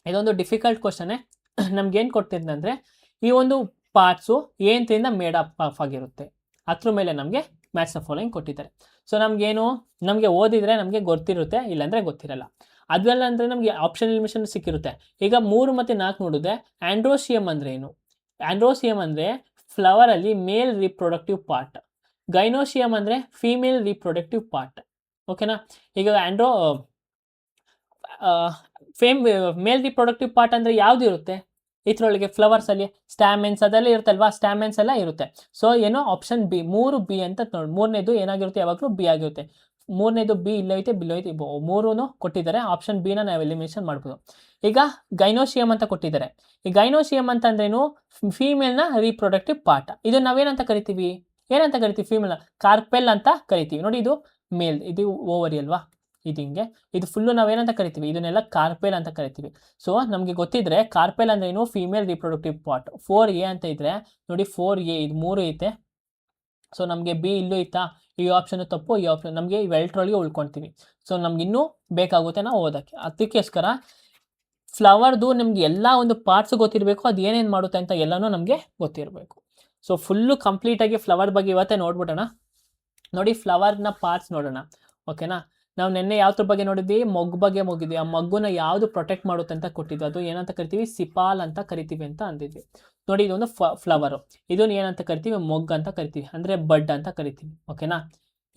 ಇದೊಂದು ಡಿಫಿಕಲ್ಟ್ ಕ್ವಶನ್. ನಮ್ಗೆ ಏನ್ ಕೊಡ್ತಿದ್ದಂದ್ರೆ, ಈ ಒಂದು ಪಾರ್ಟ್ಸು ಏನ್ರಿಂದ ಮೇಡ್ ಅಪ್ ಆಗಿರುತ್ತೆ, ಅದ್ರ ಮೇಲೆ ನಮಗೆ ಮ್ಯಾಚ್ ದ ಫಾಲೋಯಿಂಗ್ ಕೊಟ್ಟಿದ್ದಾರೆ. ಸೊ ನಮಗೆ ಓದಿದ್ರೆ ನಮಗೆ ಗೊತ್ತಿರುತ್ತೆ, ಇಲ್ಲಾಂದ್ರೆ ಗೊತ್ತಿರಲ್ಲ. ಅದೆಲ್ಲ ಅಂದ್ರೆ ನಮಗೆ ಆಪ್ಷನ್ ಎಲಿಮಿನೇಷನ್ ಸಿಕ್ಕಿರುತ್ತೆ. ಈಗ 3 ಮತ್ತು 4 ನೋಡಿದ್ರೆ, ಆಂಡ್ರೋಸಿಯಂ ಅಂದ್ರೆ ಏನು? ಆಂಡ್ರೋಸಿಯಂ ಅಂದ್ರೆ ಫ್ಲವರ್ ಅಲ್ಲಿ ಮೇಲ್ ರಿಪ್ರೊಡಕ್ಟಿವ್ ಪಾರ್ಟ್. ಗೈನೋಸಿಯಂ ಅಂದ್ರೆ ಫೀಮೇಲ್ ರಿಪ್ರೊಡಕ್ಟಿವ್ ಪಾರ್ಟ್. ಓಕೆನಾ? ಈಗ ಮೇಲ್ ರಿಪ್ರೊಡಕ್ಟಿವ್ ಪಾರ್ಟ್ ಅಂದ್ರೆ ಯಾವ್ದು ಇರುತ್ತೆ ಇದ್ರೊಳಗೆ? ಫ್ಲವರ್ಸ್ ಅಲ್ಲಿ ಸ್ಟಾಮೆನ್ಸ್ ಅದೆಲ್ಲ ಇರುತ್ತಲ್ವಾ? ಸ್ಟಾಮೆನ್ಸ್ ಎಲ್ಲ ಇರುತ್ತೆ. ಸೊ ಏನೋ ಆಪ್ಷನ್ ಬಿ, 3 ಬಿ ಅಂತ ನೋಡಿ. 3ನೇದು ಏನಾಗಿರುತ್ತೆ? ಯಾವಾಗಲೂ ಬಿ ಆಗಿರುತ್ತೆ. 3ನೇದು ಬಿ ಇಲ್ಲೈತೆ, ಬಿಲ್ಲೈತೆ, 3 ಕೊಟ್ಟಿದ್ದಾರೆ. ಆಪ್ಷನ್ ಬಿ ನ ನಾವು ಎಲಿಮಿನೇಷನ್ ಮಾಡ್ಬೋದು. ಈಗ ಗೈನೋಸಿಯಂ ಅಂತ ಕೊಟ್ಟಿದ್ದಾರೆ. ಈ ಗೈನೋಸಿಯಂ ಅಂತ ಅಂದ್ರೇನು? ಫೀಮೇಲ್ ನ ರಿಪ್ರೊಡಕ್ಟಿವ್ ಪಾರ್ಟ್. ಇದು ನಾವೇನಂತ ಕರಿತೀವಿ? ಫೀಮೇಲ್ ಕಾರ್ಪೆಲ್ ಅಂತ ಕರಿತೀವಿ. ನೋಡಿ, ಇದು ಮೇಲ್, ಇದು ಓವರಿ ಅಲ್ವಾ? ಇದು ಹಿಂಗೆ, ಇದು ಫುಲ್ಲು ನಾವೇನಂತ ಕರಿತೀವಿ? ಇದನ್ನೆಲ್ಲ ಕಾರ್ಪೆಲ್ ಅಂತ ಕರಿತೀವಿ. ಸೊ ನಮಗೆ ಗೊತ್ತಿದ್ರೆ ಕಾರ್ಪೆಲ್ ಅಂದ್ರೆ ಏನು? Female reproductive part. 4A ಅಂತ ಇದ್ರೆ ನೋಡಿ, 4A ಇದು 3 ಐತೆ. ಸೊ ನಮಗೆ ಬಿ ಇಲ್ಲೂ ಇತ್ತಾ? ಈ ಆಪ್ಷನ್ ತಪ್ಪು, ಈ ಆಪ್ಷನ್ ನಮಗೆ ಇವೆಲ್ಟ್ರೊಳಗೆ ಉಳ್ಕೊಳ್ತೀವಿ. ಸೊ ನಮ್ಗೆ ಇನ್ನೂ ಬೇಕಾಗುತ್ತೆ ನಾವು ಓದಕ್ಕೆ. ಅದಕ್ಕೋಸ್ಕರ ಫ್ಲವರ್ದು ನಮ್ಗೆ ಎಲ್ಲ ಒಂದು ಪಾರ್ಟ್ಸ್ ಗೊತ್ತಿರಬೇಕು, ಅದು ಏನೇನು ಮಾಡುತ್ತೆ ಅಂತ ಎಲ್ಲನೂ ನಮಗೆ ಗೊತ್ತಿರಬೇಕು. ಸೊ ಫುಲ್ಲು ಕಂಪ್ಲೀಟಾಗಿ ಫ್ಲವರ್ ಬಗ್ಗೆ ಇವತ್ತೇ ನೋಡ್ಬಿಡೋಣ. ನೋಡಿ, ಫ್ಲವರ್ನ ಪಾರ್ಟ್ಸ್ ನೋಡೋಣ. ಓಕೆನಾ? ನಾವು ನಿನ್ನೆ ಯಾವ್ದ್ರ ಬಗ್ಗೆ ನೋಡಿದ್ವಿ? ಮೊಗ್ಗು ಬಗ್ಗೆ ಹೋಗಿದ್ವಿ. ಆ ಮಗ್ಗುನ ಯಾವುದು ಪ್ರೊಟೆಕ್ಟ್ ಮಾಡುತ್ತೆ ಅಂತ ಕೊಟ್ಟಿದ್ವಿ. ಅದು ಏನಂತ ಕರಿತೀವಿ? ಸಿಪಾಲ್ ಅಂತ ಕರಿತೀವಿ ಅಂತ ಅಂದಿದ್ವಿ. ನೋಡಿ, ಇದೊಂದು ಫ್ಲವರು. ಇದನ್ನು ಏನಂತ ಕರಿತೀವಿ? ಮೊಗ್ಗು ಅಂತ ಕರಿತೀವಿ, ಅಂದ್ರೆ ಬಡ್ ಅಂತ ಕರಿತೀವಿ. ಓಕೆನಾ?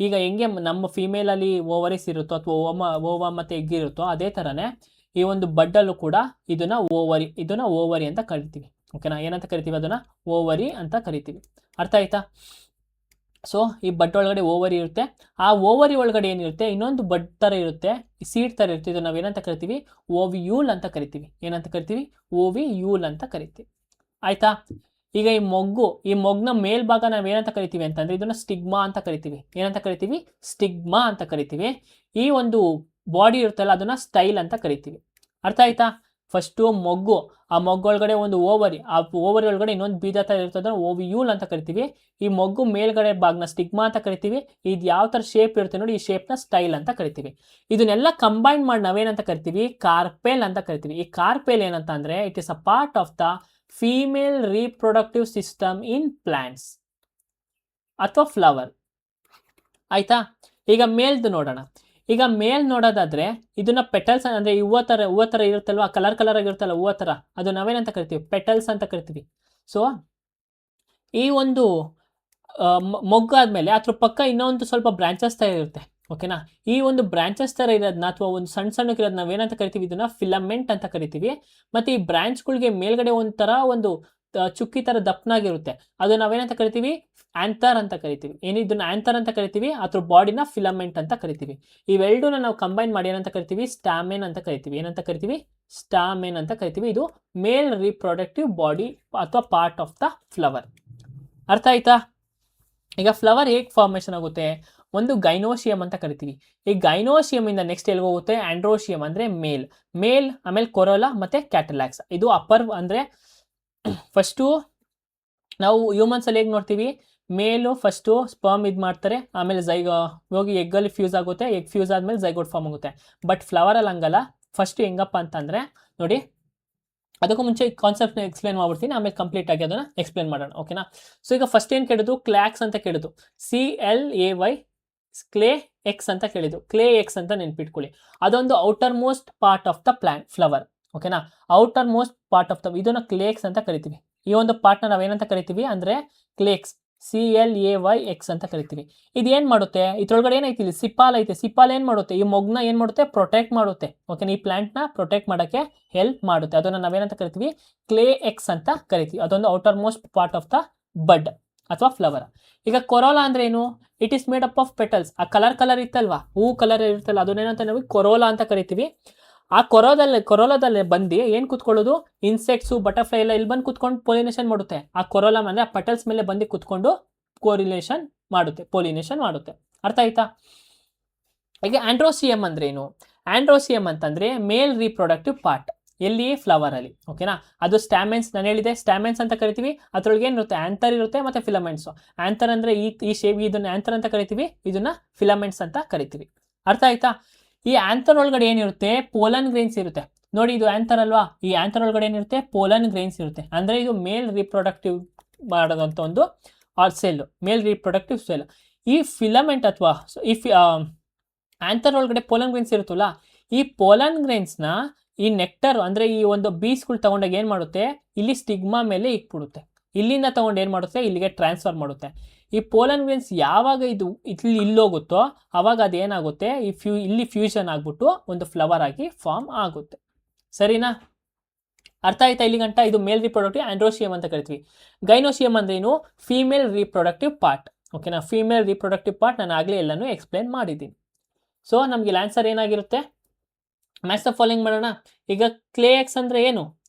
ಈಗ ಹೆಂಗೆ ನಮ್ಮ ಫಿಮೇಲ್ ಅಲ್ಲಿ ಓವರಿಸ್ ಇರುತ್ತೋ ಅಥವಾ ಓವಾ ಮತ್ತೆ ಎಗ್ ಇರುತ್ತೋ, ಅದೇ ತರನೇ ಈ ಒಂದು ಬಡ್ಡಲ್ಲೂ ಕೂಡ ಇದನ್ನ ಓವರಿ ಅಂತ ಕರಿತೀವಿ. ಓಕೆನಾ? ಏನಂತ ಕರಿತೀವಿ? ಅದನ್ನ ಓವರಿ ಅಂತ ಕರಿತೀವಿ. ಅರ್ಥ ಆಯ್ತಾ? ಸೊ ಈ ಬಡ್ ಒಳಗಡೆ ಓವರಿ ಇರುತ್ತೆ. ಆ ಓವರಿ ಒಳಗಡೆ ಏನಿರುತ್ತೆ? ಇನ್ನೊಂದು ಬಡ್ ತರ ಇರುತ್ತೆ, ಸೀಡ್ ತರ ಇರುತ್ತೆ. ಇದು ನಾವೇನಂತ ಕರಿತೀವಿ? ಓವಿಯೂಲ್ ಅಂತ ಕರಿತೀವಿ. ಏನಂತ ಕರಿತೀವಿ? ಓವಿಯೂಲ್ ಅಂತ ಕರಿತೀವಿ. ಆಯ್ತಾ? ಈಗ ಈ ಮೊಗ್ನ ಮೇಲ್ಭಾಗ ನಾವೇನಂತ ಕರಿತೀವಿ ಅಂತಂದ್ರೆ, ಇದನ್ನ ಸ್ಟಿಗ್ಮಾ ಅಂತ ಕರಿತೀವಿ. ಏನಂತ ಕರಿತೀವಿ? ಸ್ಟಿಗ್ಮಾ ಅಂತ ಕರಿತೀವಿ. ಈ ಒಂದು ಬಾಡಿ ಇರುತ್ತಲ್ಲ, ಅದನ್ನ ಸ್ಟೈಲ್ ಅಂತ ಕರಿತೀವಿ. ಅರ್ಥ ಆಯ್ತಾ? ಫಸ್ಟು ಮೊಗ್ಗು, ಆ ಮೊಗ್ಗು ಒಳಗಡೆ ಒಂದು ಓವರಿ, ಆ ಓವರಿ ಒಳಗಡೆ ಇನ್ನೊಂದು ಬೀಜ ತರ ಇರ್ತದೆ, ಓವಿಯೂಲ್ ಅಂತ ಕರಿತೀವಿ. ಈ ಮೊಗ್ಗು ಮೇಲ್ಗಡೆ ಭಾಗನ ಸ್ಟಿಗ್ಮಾ ಅಂತ ಕರಿತೀವಿ. ಇದು ಯಾವ ತರ ಶೇಪ್ ಇರುತ್ತೆ ನೋಡಿ, ಈ ಶೇಪ್ನ ಸ್ಟೈಲ್ ಅಂತ ಕರಿತೀವಿ. ಇದನ್ನೆಲ್ಲ ಕಂಬೈನ್ ಮಾಡಿ ನಾವೇನಂತ ಕರಿತೀವಿ? ಕಾರ್ಪೆಲ್ ಅಂತ ಕರಿತೀವಿ. ಈ ಕಾರ್ಪೆಲ್ ಏನಂತ ಅಂದ್ರೆ, it is a part of the female reproductive system in plants ಅಥವಾ ಫ್ಲವರ್. ಆಯ್ತಾ? ಈಗ ಮೇಲ್ದು ನೋಡೋಣ. ಈಗ ಮೇಲ್ ನೋಡೋದಾದ್ರೆ ಇದನ್ನ ಪೆಟಲ್ಸ್ ಅಂದ್ರೆ ಹೂವು ತರ ಇರುತ್ತಲ್ವಾ, ಕಲರ್ ಆಗಿರುತ್ತಲ್ಲ ಹೂವು ತರ, ಅದು ನಾವೇನಂತ ಕರಿತೀವಿ? ಪೆಟಲ್ಸ್ ಅಂತ ಕರಿತೀವಿ. ಸೊ ಈ ಒಂದು ಮೊಗ್ಗಾದ್ಮೇಲೆ ಅದ್ರ ಪಕ್ಕ ಇನ್ನೊಂದು ಸ್ವಲ್ಪ ಬ್ರಾಂಚಸ್ ತರ ಇರುತ್ತೆ. ಓಕೆನಾ? ಈ ಒಂದು ಬ್ರಾಂಚಸ್ ತರ ಇರೋದನ್ನ ಅಥವಾ ಒಂದು ಸಣ್ಣಕ್ಕಿರೋದನ್ನ ನಾವೇನಂತ ಕರಿತೀವಿ? ಇದನ್ನ ಫಿಲಮೆಂಟ್ ಅಂತ ಕರಿತೀವಿ. ಮತ್ತೆ ಈ ಬ್ರಾಂಚ್ಗಳಿಗೆ ಮೇಲ್ಗಡೆ ಒಂಥರ ಒಂದು ಚುಕ್ಕಿ ತರ ದಪ್ಪನಾಗಿರುತ್ತೆ, ಅದು ನಾವೇನಂತ ಕರಿತೀವಿ? ಆಂಥರ್ ಅಂತ ಕರಿತೀವಿ. ಇದನ್ನ ಆಂಥರ್ ಅಂತ ಕರಿತೀವಿ, ಅದ್ರ ಬಾಡಿನ ಫಿಲಮೆಂಟ್ ಅಂತ ಕರಿತೀವಿ. ಇವೆರಡನ್ನ ನಾವು ಕಂಬೈನ್ ಮಾಡಿ ಏನಂತ ಕರಿತೀವಿ? ಸ್ಟಾಮೆನ್ ಅಂತ ಕರಿತೀವಿ. ಏನಂತ ಕರಿತೀವಿ? ಸ್ಟಾಮೆನ್ ಅಂತ ಕರಿತೀವಿ. ಇದು ಮೇಲ್ ರೀಪ್ರೊಡಕ್ಟಿವ್ ಬಾಡಿ ಅಥವಾ ಪಾರ್ಟ್ ಆಫ್ ದ ಫ್ಲವರ್. ಅರ್ಥ ಆಯ್ತಾ? ಈಗ ಫ್ಲವರ್ ಹೇಗೆ ಫಾರ್ಮೇಷನ್ ಆಗುತ್ತೆ? ಒಂದು ಗೈನೋಶಿಯಂ ಅಂತ ಕರಿತೀವಿ. ಈ ಗೈನೋಶಿಯಂ ಇಂದ ನೆಕ್ಸ್ಟ್ ಎಲ್ಲಿ ಹೋಗುತ್ತೆ? ಆಂಡ್ರೋಶಿಯಂ ಅಂದ್ರೆ ಮೇಲ್, ಆಮೇಲೆ ಕೊರೋಲಾ ಮತ್ತೆ ಕ್ಯಾಟಲಾಕ್ಸ್. ಇದು ಅಪ್ಪರ್ ಅಂದ್ರೆ ಫಸ್ಟು ನಾವು ಹ್ಯೂಮನ್ಸ್ ಅಲ್ಲಿ ಹೇಗೆ ನೋಡ್ತೀವಿ? ಮೇಲು ಫಸ್ಟು ಸ್ಪರ್ಮ್ ಇದು ಮಾಡ್ತಾರೆ, ಆಮೇಲೆ ಹೋಗಿ ಎಗ್ಗಲ್ಲಿ ಫ್ಯೂಸ್ ಆಗುತ್ತೆ, ಎಗ್ ಫ್ಯೂಸ್ ಆದ್ಮೇಲೆ ಝೈಗೋಟ್ ಫಾರ್ಮ್ ಆಗುತ್ತೆ. ಬಟ್ ಫ್ಲವರ್ ಅಲ್ಲಿ ಹಂಗಲ್ಲ. ಫಸ್ಟ್ ಹೆಂಗಪ್ಪ ಅಂತಂದ್ರೆ ನೋಡಿ, ಅದಕ್ಕೂ ಮುಂಚೆ ಕಾನ್ಸೆಪ್ಟ್ ಎಕ್ಸ್ಪ್ಲೇನ್ ಮಾಡ್ಬಿಡ್ತೀನಿ, ಆಮೇಲೆ ಕಂಪ್ಲೀಟ್ ಆಗಿ ಅದನ್ನ ಎಕ್ಸ್ಪ್ಲೇನ್ ಮಾಡೋಣ. ಓಕೆನಾ? ಸೊ ಈಗ ಫಸ್ಟ್ ಏನು ಕೇಳಿದ್ರು? ಕ್ಲಾಕ್ಸ್ ಅಂತ ಕೇಳಿದ್ರು. CLAY ಕ್ಲೇ ಎಕ್ಸ್ ಅಂತ ಕೇಳಿದ್ರು. ಕ್ಲೇ ಎಕ್ಸ್ ಅಂತ ನೆನ್ಪಿಟ್ಕೊಳ್ಳಿ. ಅದೊಂದು outermost part of the plant flower. ಓಕೆನಾ? Outermost part of the ಇದನ್ನ ಕ್ಲೇಕ್ಸ್ ಅಂತ ಕರಿತೀವಿ. ಈ ಒಂದು ಪಾರ್ಟ್ನ ನಾವೇನಂತ ಕರಿತೀವಿ ಅಂದ್ರೆ ಕ್ಲೇಕ್ಸ್, CLAYX ಅಂತ ಕರಿತೀವಿ. ಇದು ಏನ್ ಮಾಡುತ್ತೆ? ಇದ್ರೊಳಗಡೆ ಏನೈತಿ? ಇಲ್ಲಿ ಸಿಪಾಲ್ ಐತೆ. ಸಿಪಾಲ್ ಏನ್ ಮಾಡುತ್ತೆ? ಈ ಮೊಗ್ನ ಏನ್ ಮಾಡುತ್ತೆ? ಪ್ರೊಟೆಕ್ಟ್ ಮಾಡುತ್ತೆ. ಓಕೆನಾ? ಈ ಪ್ಲಾಂಟ್ ನ ಪ್ರೊಟೆಕ್ಟ್ ಮಾಡಕ್ಕೆ ಹೆಲ್ಪ್ ಮಾಡುತ್ತೆ. ಅದನ್ನ ನಾವೇನಂತ ಕರಿತೀವಿ? ಕ್ಲೇ ಎಕ್ಸ್ ಅಂತ ಕರಿತೀವಿ. ಅದೊಂದು outermost part of the bud ಅಥವಾ ಫ್ಲವರ್. ಈಗ ಕೊರೋಲಾ ಅಂದ್ರೆ ಏನು? It is made up of petals. ಆ ಕಲರ್ ಇತ್ತಲ್ವಾ, ಹೂ ಕಲರ್ ಇರುತ್ತಲ್ಲ, ಅದನ್ನೇನಂತ ನಾವು ಕೊರೋಲಾ ಅಂತ ಕರಿತೀವಿ. ಆ ಕೊರೋಲಾದಲ್ಲಿ ಬಂದು ಏನ್ ಕುತ್ಕೊಳ್ಳೋದು? ಇನ್ಸೆಕ್ಟ್ಸು, ಬಟರ್ಫ್ಲೈ ಎಲ್ಲ ಇಲ್ಲಿ ಬಂದು ಕುತ್ಕೊಂಡು ಪೋಲಿನೇಷನ್ ಮಾಡುತ್ತೆ. ಆ ಕೊರೋಲಾ ಮೇಲೆ, ಆ ಪೆಟಲ್ಸ್ ಮೇಲೆ ಬಂದು ಕುತ್ಕೊಂಡು ಪೋಲಿನೇಷನ್ ಮಾಡುತ್ತೆ. ಅರ್ಥ ಆಯ್ತಾ? ಈಗ ಆಂಡ್ರೋಸಿಯಂ ಅಂದ್ರೆ ಏನು? ಆಂಡ್ರೋಸಿಯಂ ಅಂತಂದ್ರೆ ಮೇಲ್ ರೀಪ್ರೊಡಕ್ಟಿವ್ ಪಾರ್ಟ್. ಎಲ್ಲಿ? ಫ್ಲವರ್ ಅಲ್ಲಿ. ಓಕೆನಾ? ಅದು ಸ್ಟಾಮೆನ್ಸ್, ನಾನು ಹೇಳಿದೆ ಸ್ಟಾಮೆನ್ಸ್ ಅಂತ ಕರಿತೀವಿ. ಅದ್ರೊಳಗೆ ಏನಿರುತ್ತೆ? ಆಂಥರ್ ಇರುತ್ತೆ ಮತ್ತೆ ಫಿಲಮೆಂಟ್ಸ್. ಆಂಥರ್ ಅಂದ್ರೆ ಈ ಶೇಪ್, ಇದನ್ನ ಆಂಥರ್ ಅಂತ ಕರಿತೀವಿ, ಇದನ್ನ ಫಿಲಮೆಂಟ್ಸ್ ಅಂತ ಕರಿತೀವಿ. ಅರ್ಥ ಆಯ್ತಾ? ಈ ಆಂಥರ್ ಒಳಗಡೆ ಏನಿರುತ್ತೆ? ಪೋಲನ್ ಗ್ರೈನ್ಸ್ ಇರುತ್ತೆ. ನೋಡಿ, ಇದು ಆಂಥರ್ ಅಲ್ವಾ? ಈ ಆಂಥರ್ ಒಳಗಡೆ ಏನಿರುತ್ತೆ? ಪೋಲನ್ ಗ್ರೈನ್ಸ್ ಇರುತ್ತೆ. ಅಂದ್ರೆ ಇದು ಮೇಲ್ ರೀಪ್ರೊಡಕ್ಟಿವ್ ಮಾಡೋದಂತ ಒಂದು ಸೆಲ್, ಮೇಲ್ ರೀಪ್ರೊಡಕ್ಟಿವ್ ಸೆಲ್. ಈ ಫಿಲಮೆಂಟ್ ಅಥವಾ ಈ ಆಂಥರ್ ಒಳಗಡೆ ಪೋಲನ್ ಗ್ರೈನ್ಸ್ ಇರುತ್ತಲ್ಲ, ಈ ಪೋಲನ್ ಗ್ರೈನ್ಸ್ ನ ಈ ನೆಕ್ಟರ್ ಅಂದ್ರೆ ಈ ಒಂದು ಬೀಸ್ಗಳು ತಗೊಂಡಾಗ ಏನ್ ಮಾಡುತ್ತೆ? ಇಲ್ಲಿ ಸ್ಟಿಗ್ಮಾ ಮೇಲೆ ಇಕ್ಬಿಡುತ್ತೆ. ಇಲ್ಲಿಂದ ತಗೊಂಡು ಏನ್ ಮಾಡುತ್ತೆ? ಇಲ್ಲಿಗೆ ಟ್ರಾನ್ಸ್ಫರ್ ಮಾಡುತ್ತೆ. ಈ ಪೋಲನ್ ಗ್ರೈನ್ಸ್ ಯಾವಾಗ ಇದು ಇಲ್ಲೋಗುತ್ತೋ ಅವಾಗ ಅದೇನಾಗುತ್ತೆ? ಇಲ್ಲಿ ಫ್ಯೂಷನ್ ಆಗ್ಬಿಟ್ಟು ಒಂದು ಫ್ಲವರ್ ಆಗಿ ಫಾರ್ಮ್ ಆಗುತ್ತೆ. ಸರಿನಾ? ಅರ್ಥ ಆಯ್ತಾ ಇಲ್ಲಿ ಗಂಟ? ಇದು ಮೇಲ್ ರೀಪ್ರೊಡಕ್ಟಿವ್ ಆಂಡ್ರೋಶಿಯಂ ಅಂತ ಕರಿತೀವಿ. ಗೈನೋಶಿಯಂ ಅಂದ್ರೆ ಏನು? Female reproductive part. ಓಕೆನಾ? ಫೀಮೇಲ್ ರೀಪ್ರೊಡಕ್ಟಿವ್ ಪಾರ್ಟ್ ನಾನು ಆಗಲೇ ಎಲ್ಲಾನು ಎಕ್ಸ್ಪ್ಲೇನ್ ಮಾಡಿದ್ದೀನಿ. ಸೊ ನಮ್ಗೆ ಆನ್ಸರ್ ಏನಾಗಿರುತ್ತೆ? ಮ್ಯಾಚ್ ದ ಫಾಲೋಯಿಂಗ್ ಮಾಡೋಣ. ಈಗ ಕ್ಲೇ ಎಕ್ಸ್ ಅಂದ್ರೆ ಏನು?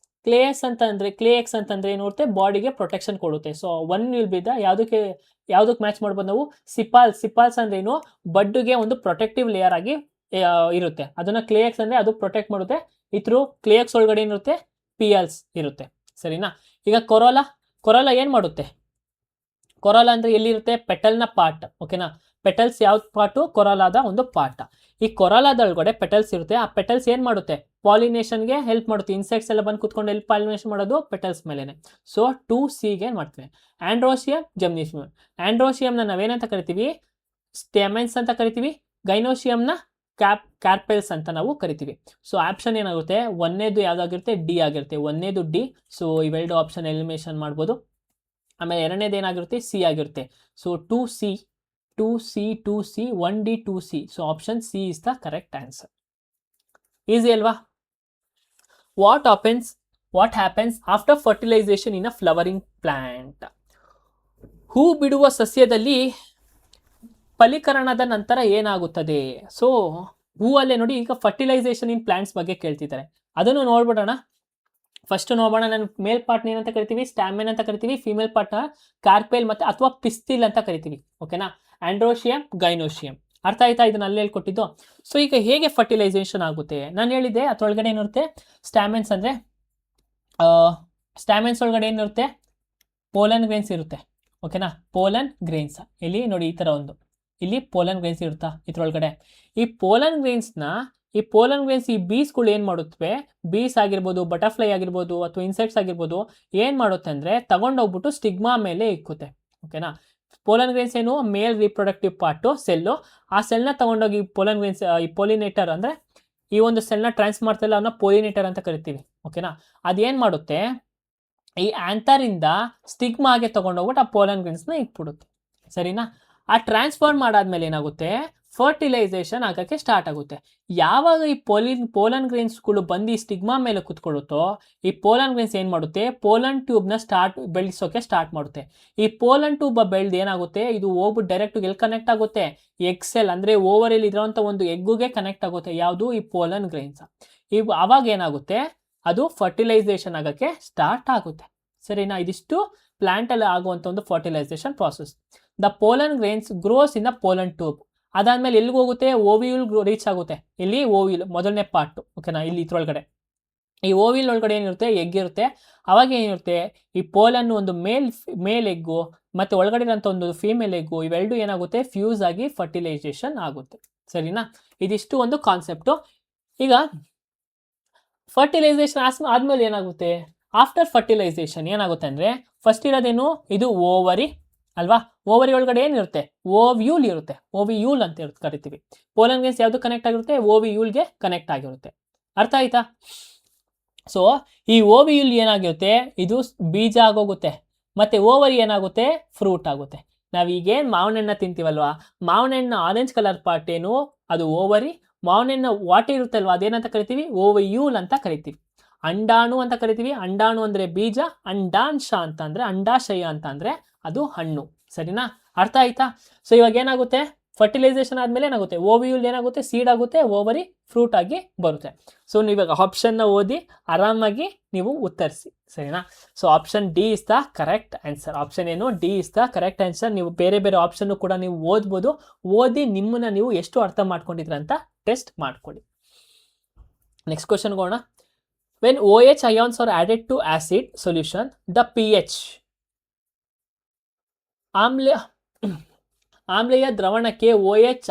ಕ್ಲೇ ಎಕ್ಸ್ ಅಂತಂದ್ರೆ ಏನು ಇರುತ್ತೆ? ಬಾಡಿಗೆ ಪ್ರೊಟೆಕ್ಷನ್ ಕೊಡುತ್ತೆ. So one will be the ಯಾವ್ದಕ್ಕೆ ಮ್ಯಾಚ್ ಮಾಡ್ಬೋದು ನಾವು? ಸಿಪಾಲ್ಸ್ ಅಂದ್ರೆ ಏನು? ಬಡ್ಡುಗೆ ಒಂದು ಪ್ರೊಟೆಕ್ಟಿವ್ ಲೇಯರ್ ಆಗಿ ಇರುತ್ತೆ. ಅದನ್ನ ಕ್ಲೇ ಎಕ್ಸ್ ಅಂದ್ರೆ ಅದು ಪ್ರೊಟೆಕ್ಟ್ ಮಾಡುತ್ತೆ. ಇದ್ರು ಕ್ಲೇ ಎಕ್ಸ್ ಒಳಗಡೆ ಏನಿರುತ್ತೆ? ಪಿಯಲ್ಸ್ ಇರುತ್ತೆ. ಸರಿನಾ? ಈಗ ಕೊರೋಲಾ ಏನ್ ಮಾಡುತ್ತೆ? ಕೊರೋಲಾ ಅಂದ್ರೆ ಎಲ್ಲಿರುತ್ತೆ? ಪೆಟಲ್ನ ಪಾರ್ಟ್. ಓಕೆನಾ? ಪೆಟಲ್ಸ್ ಯಾವ ಪಾರ್ಟು? ಕೊರೋಲಾದ ಒಂದು ಪಾರ್ಟ್. ಈ ಕೊರೋಲಾದೊಳಗಡೆ ಪೆಟಲ್ಸ್ ಇರುತ್ತೆ. ಆ ಪೆಟಲ್ಸ್ ಏನ್ ಮಾಡುತ್ತೆ? ಪಾಲಿನೇಷನ್ಗೆ ಹೆಲ್ಪ್ ಮಾಡುತ್ತೆ. ಇನ್ಸೆಕ್ಟ್ಸ್ ಎಲ್ಲ ಬಂದು ಕುತ್ಕೊಂಡು ಎಲ್ಲಿ ಪಾಲಿನೇಷನ್ ಮಾಡೋದು? ಪೆಟಲ್ಸ್ ಮೇಲೆನೆ. ಸೊ 2C ಏನ್ ಮಾಡ್ತೀವಿ? ಆಂಡ್ರೋಶಿಯಂ, ಜಮ್ನಿಶಿಯಂ. ಆಂಡ್ರೋಶಿಯಂನ ನಾವೇನಂತ ಕರಿತೀವಿ? ಸ್ಟೆಮೆನ್ಸ್ ಅಂತ ಕರಿತೀವಿ. ಗೈನೋಶಿಯಂನ ಕಾರ್ಪೆಲ್ಸ್ ಅಂತ ನಾವು ಕರಿತೀವಿ. ಸೊ ಆಪ್ಷನ್ ಏನಾಗುತ್ತೆ? ಒಂದೇದು ಯಾವ್ದಾಗಿರುತ್ತೆ? ಡಿ ಆಗಿರುತ್ತೆ. ಒಂದೇದು ಡಿ. ಸೊ ಇವೆರಡು ಆಪ್ಷನ್ ಎಲಿಮಿನೇಷನ್ ಮಾಡ್ಬೋದು. ಆಮೇಲೆ ಎರಡನೇದು ಏನಾಗಿರುತ್ತೆ? ಸಿ ಆಗಿರುತ್ತೆ. So 2C 1D 2C. So option C is the correct answer. Easy ಅಲ್ವಾ? What happens after fertilisation in a flowering plant? ಹೂ ಬಿಡುವ ಸಸ್ಯದಲ್ಲಿ ಫಲೀಕರಣದ ನಂತರ ಏನಾಗುತ್ತದೆ? ಸೊ ಹೂವಲ್ಲೇ ನೋಡಿ, ಈಗ ಫರ್ಟಿಲೈಸೇಷನ್ ಇನ್ ಪ್ಲಾಂಟ್ಸ್ ಬಗ್ಗೆ ಕೇಳ್ತಿದ್ದಾರೆ. ಅದನ್ನು ನೋಡ್ಬಿಡೋಣ. ಫಸ್ಟ್ ನೋಡೋಣ. ನಾನು ಮೇಲ್ ಪಾರ್ಟ್ನ ಏನಂತ ಕರಿತೀವಿ? ಸ್ಟಾಮೆನ್ ಅಂತ ಕರಿತೀವಿ. ಫಿಮೇಲ್ ಪಾರ್ಟ್ನ ಕಾರ್ಪೆಲ್ ಮತ್ತೆ ಅಥವಾ ಪಿಸ್ತಿಲ್ ಅಂತ ಕರಿತೀವಿ. ಓಕೆನಾ? ಆಂಡ್ರೋಶಿಯಂ, ಗೈನೋಶಿಯಂ. ಅರ್ಥ ಆಯ್ತಾ? ಇದನ್ನ ಅಲ್ಲಿ ಹೇಳ್ಕೊಟ್ಟಿದ್ದು. ಸೊ ಈಗ ಹೇಗೆ ಫರ್ಟಿಲೈಸೇಷನ್ ಆಗುತ್ತೆ? ನಾನು ಹೇಳಿದ್ದೆ ಅದ್ರೊಳಗಡೆ ಏನಿರುತ್ತೆ? ಸ್ಟಾಮೆನ್ಸ್ ಅಂದ್ರೆ ಸ್ಟಾಮೆನ್ಸ್ ಒಳಗಡೆ ಏನಿರುತ್ತೆ? ಪೋಲನ್ ಗ್ರೈನ್ಸ್ ಇರುತ್ತೆ. ಓಕೆನಾ? ಪೋಲನ್ ಗ್ರೈನ್ಸ್ ಇಲ್ಲಿ ನೋಡಿ, ಈ ತರ ಇಲ್ಲಿ ಪೋಲನ್ ಗ್ರೈನ್ಸ್ ಇರುತ್ತಾ ಇದ್ರೊಳಗಡೆ? ಈ ಪೋಲನ್ ಗ್ರೈನ್ಸ್ ನ ಈ ಪೋಲನ್ ಗ್ರೇನ್ಸ್ ಈ ಬೀಸ್ಗಳು ಏನು ಮಾಡುತ್ತವೆ, ಬೀಸ್ ಆಗಿರ್ಬೋದು, ಬಟರ್ಫ್ಲೈ ಆಗಿರ್ಬೋದು, ಅಥವಾ ಇನ್ಸೆಕ್ಟ್ಸ್ ಆಗಿರ್ಬೋದು, ಏನು ಮಾಡುತ್ತೆ ಅಂದರೆ ತಗೊಂಡೋಗ್ಬಿಟ್ಟು ಸ್ಟಿಗ್ಮಾ ಮೇಲೆ ಇಕ್ಕುತ್ತೆ. ಓಕೆನಾ. ಪೋಲನ್ ಗ್ರೇನ್ಸ್ ಏನು ಮೇಲ್ ರಿಪ್ರೊಡಕ್ಟಿವ್ ಪಾರ್ಟು ಸೆಲ್ಲು, ಆ ಸೆಲ್ನ ತಗೊಂಡೋಗಿ ಪೋಲನ್ ಗ್ರೇನ್ಸ್ ಈ ಪೋಲಿನೇಟರ್ ಅಂದರೆ ಈ ಒಂದು ಸೆಲ್ನ ಟ್ರಾನ್ಸ್ ಮಾಡ್ತಿಲ್ಲ, ಅವನ್ನ ಪೋಲಿನೇಟರ್ ಅಂತ ಕರಿತೀವಿ. ಓಕೆನಾ. ಅದೇನು ಮಾಡುತ್ತೆ, ಈ ಆಂಥರಿಂದ ಸ್ಟಿಗ್ಮಾಗೆ ತಗೊಂಡೋಗ್ಬಿಟ್ಟು ಆ ಪೋಲನ್ ಗ್ರೇನ್ಸ್ನ ಇಟ್ಬಿಡುತ್ತೆ. ಸರಿನಾ. ಆ ಟ್ರಾನ್ಸ್ಫರ್ ಮಾಡಾದ್ಮೇಲೆ ಏನಾಗುತ್ತೆ, ಫರ್ಟಿಲೈಸೇಷನ್ ಆಗೋಕ್ಕೆ ಸ್ಟಾರ್ಟ್ ಆಗುತ್ತೆ. ಯಾವಾಗ ಈ ಪೋಲನ್ ಗ್ರೇನ್ಸ್ಗಳು ಬಂದು ಈ ಸ್ಟಿಗ್ಮಾ ಮೇಲೆ ಕುತ್ಕೊಳ್ಳುತ್ತೋ, ಈ ಪೋಲನ್ ಗ್ರೇನ್ಸ್ ಏನು ಮಾಡುತ್ತೆ, ಪೋಲನ್ ಟ್ಯೂಬ್ನ ಬೆಳೆಸೋಕೆ ಸ್ಟಾರ್ಟ್ ಮಾಡುತ್ತೆ. ಈ ಪೋಲನ್ ಟ್ಯೂಬ್ ಬೆಳೆದು ಏನಾಗುತ್ತೆ, ಇದು ಹೋಗ್ಬಿಟ್ಟು ಡೈರೆಕ್ಟ್ ಎಲ್ಲಿ ಕನೆಕ್ಟ್ ಆಗುತ್ತೆ, ಎಗ್ ಸೆಲ್ ಅಂದರೆ ಓವರಲ್ಲಿ ಇರೋಂಥ ಒಂದು ಎಗ್ಗುಗೆ ಕನೆಕ್ಟ್ ಆಗುತ್ತೆ. ಯಾವುದು, ಈ ಪೋಲನ್ ಗ್ರೇನ್ಸ್. ಈಗ ಆವಾಗ ಏನಾಗುತ್ತೆ, ಅದು ಫರ್ಟಿಲೈಸೇಷನ್ ಆಗೋಕ್ಕೆ ಸ್ಟಾರ್ಟ್ ಆಗುತ್ತೆ. ಸರಿನಾ. ಇದಿಷ್ಟು ಪ್ಲಾಂಟಲ್ಲಿ ಆಗುವಂಥ ಒಂದು fertilization process. The pollen grains grows in the pollen tube. ಅದಾದ್ಮೇಲೆ ಎಲ್ಲಿಗೆ ಹೋಗುತ್ತೆ, ಓವಿಯೂಲ್ ರೀಚ್ ಆಗುತ್ತೆ. ಇಲ್ಲಿ ಓವಿಯೂಲ್ ಮೊದಲನೇ ಪಾರ್ಟ್. ಓಕೆನಾ. ಇಲ್ಲಿ ಇದ್ರೊಳಗಡೆ ಈ ಓವಿಲ್ ಒಳಗಡೆ ಏನಿರುತ್ತೆ, ಎಗ್ ಇರುತ್ತೆ. ಅವಾಗ ಏನಿರುತ್ತೆ, ಈ ಪೋಲನ್ನು ಒಂದು ಮೇಲ್ ಎಗ್ಗು ಮತ್ತು ಒಳಗಡೆ ಇರೋಂಥ ಒಂದು ಫೀಮೇಲ್ ಎಗ್ಗು, ಇವೆರಡು ಏನಾಗುತ್ತೆ, ಫ್ಯೂಸ್ ಆಗಿ ಫರ್ಟಿಲೈಸೇಷನ್ ಆಗುತ್ತೆ. ಸರಿನಾ. ಇದಿಷ್ಟು ಒಂದು ಕಾನ್ಸೆಪ್ಟು. ಈಗ ಫರ್ಟಿಲೈಸೇಷನ್ ಆದ್ಮೇಲೆ ಏನಾಗುತ್ತೆ, ಆಫ್ಟರ್ ಫರ್ಟಿಲೈಸೇಷನ್ ಏನಾಗುತ್ತೆ ಅಂದರೆ, ಫಸ್ಟ್ ಇರೋದೇನು, ಇದು ಓವರಿ ಅಲ್ವಾ. ಓವರಿ ಒಳಗಡೆ ಏನಿರುತ್ತೆ, ಓವ್ಯೂಲ್ ಇರುತ್ತೆ. ಓವಿಯೂಲ್ ಅಂತ ಕರಿತೀವಿ. ಪೋಲನ್ ಗ್ರೇನ್ಸ್ ಯಾವುದು ಕನೆಕ್ಟ್ ಆಗಿರುತ್ತೆ, ಓವಿಯೂಲ್ಗೆ ಕನೆಕ್ಟ್ ಆಗಿರುತ್ತೆ. ಅರ್ಥ ಆಯ್ತಾ. ಸೊ ಈ ಓವಿಯೂಲ್ ಏನಾಗಿರುತ್ತೆ, ಇದು ಬೀಜ ಆಗೋಗುತ್ತೆ. ಮತ್ತೆ ಓವರಿ ಏನಾಗುತ್ತೆ, ಫ್ರೂಟ್ ಆಗುತ್ತೆ. ನಾವೀಗೇನು ಮಾವಿನ ಹಣ್ಣು ತಿಂತೀವಲ್ವಾ, ಮಾವಿನ ಹಣ್ಣು ಆರೆಂಜ್ ಕಲರ್ ಪಾರ್ಟ್ ಏನು, ಅದು ಓವರಿ. ಮಾವಿನ ಹಣ್ಣು ವಾಟರ್ ಇರುತ್ತೆ ಅಲ್ವಾ, ಅದೇನಂತ ಕರಿತೀವಿ, ಓವಿಯೂಲ್ ಅಂತ ಕರಿತೀವಿ. ಅಂಡಾಣು ಅಂತ ಕರಿತೀವಿ. ಅಂಡಾಣು ಅಂದರೆ ಬೀಜ, ಅಂಡಾಂಶ ಅಂತ ಅಂದರೆ, ಅಂಡಾಶಯ ಅಂತ ಅಂದರೆ ಅದು ಹಣ್ಣು. ಸರಿನಾ. ಅರ್ಥ ಆಯ್ತಾ. ಸೊ ಇವಾಗ ಏನಾಗುತ್ತೆ, ಫರ್ಟಿಲೈಸೇಷನ್ ಆದಮೇಲೆ ಏನಾಗುತ್ತೆ, ಓವಿಯೂಲ್ ಏನಾಗುತ್ತೆ, ಸೀಡ್ ಆಗುತ್ತೆ, ಓವರಿ ಫ್ರೂಟ್ ಆಗಿ ಬರುತ್ತೆ. ಸೊ ನೀವಾಗ ಆಪ್ಷನ್ನ ಓದಿ ಆರಾಮಾಗಿ ನೀವು ಉತ್ತರಿಸಿ. ಸರಿನಾ. So option D is the correct answer. Option ಏನು, D is the correct answer. ನೀವು ಬೇರೆ ಬೇರೆ ಆಪ್ಷನ್ನು ಕೂಡ ನೀವು ಓದ್ಬೋದು. ಓದಿ ನಿಮ್ಮನ್ನ ನೀವು ಎಷ್ಟು ಅರ್ಥ ಮಾಡ್ಕೊಂಡಿದ್ರ ಅಂತ ಟೆಸ್ಟ್ ಮಾಡ್ಕೊಳ್ಳಿ. ನೆಕ್ಸ್ಟ್ ಕ್ವಶನ್ ಹೋಗೋಣ. When OH ions are added to acid solution, the pH ಆಮ್ಲೀಯ ದ್ರವಣಕ್ಕೆ OH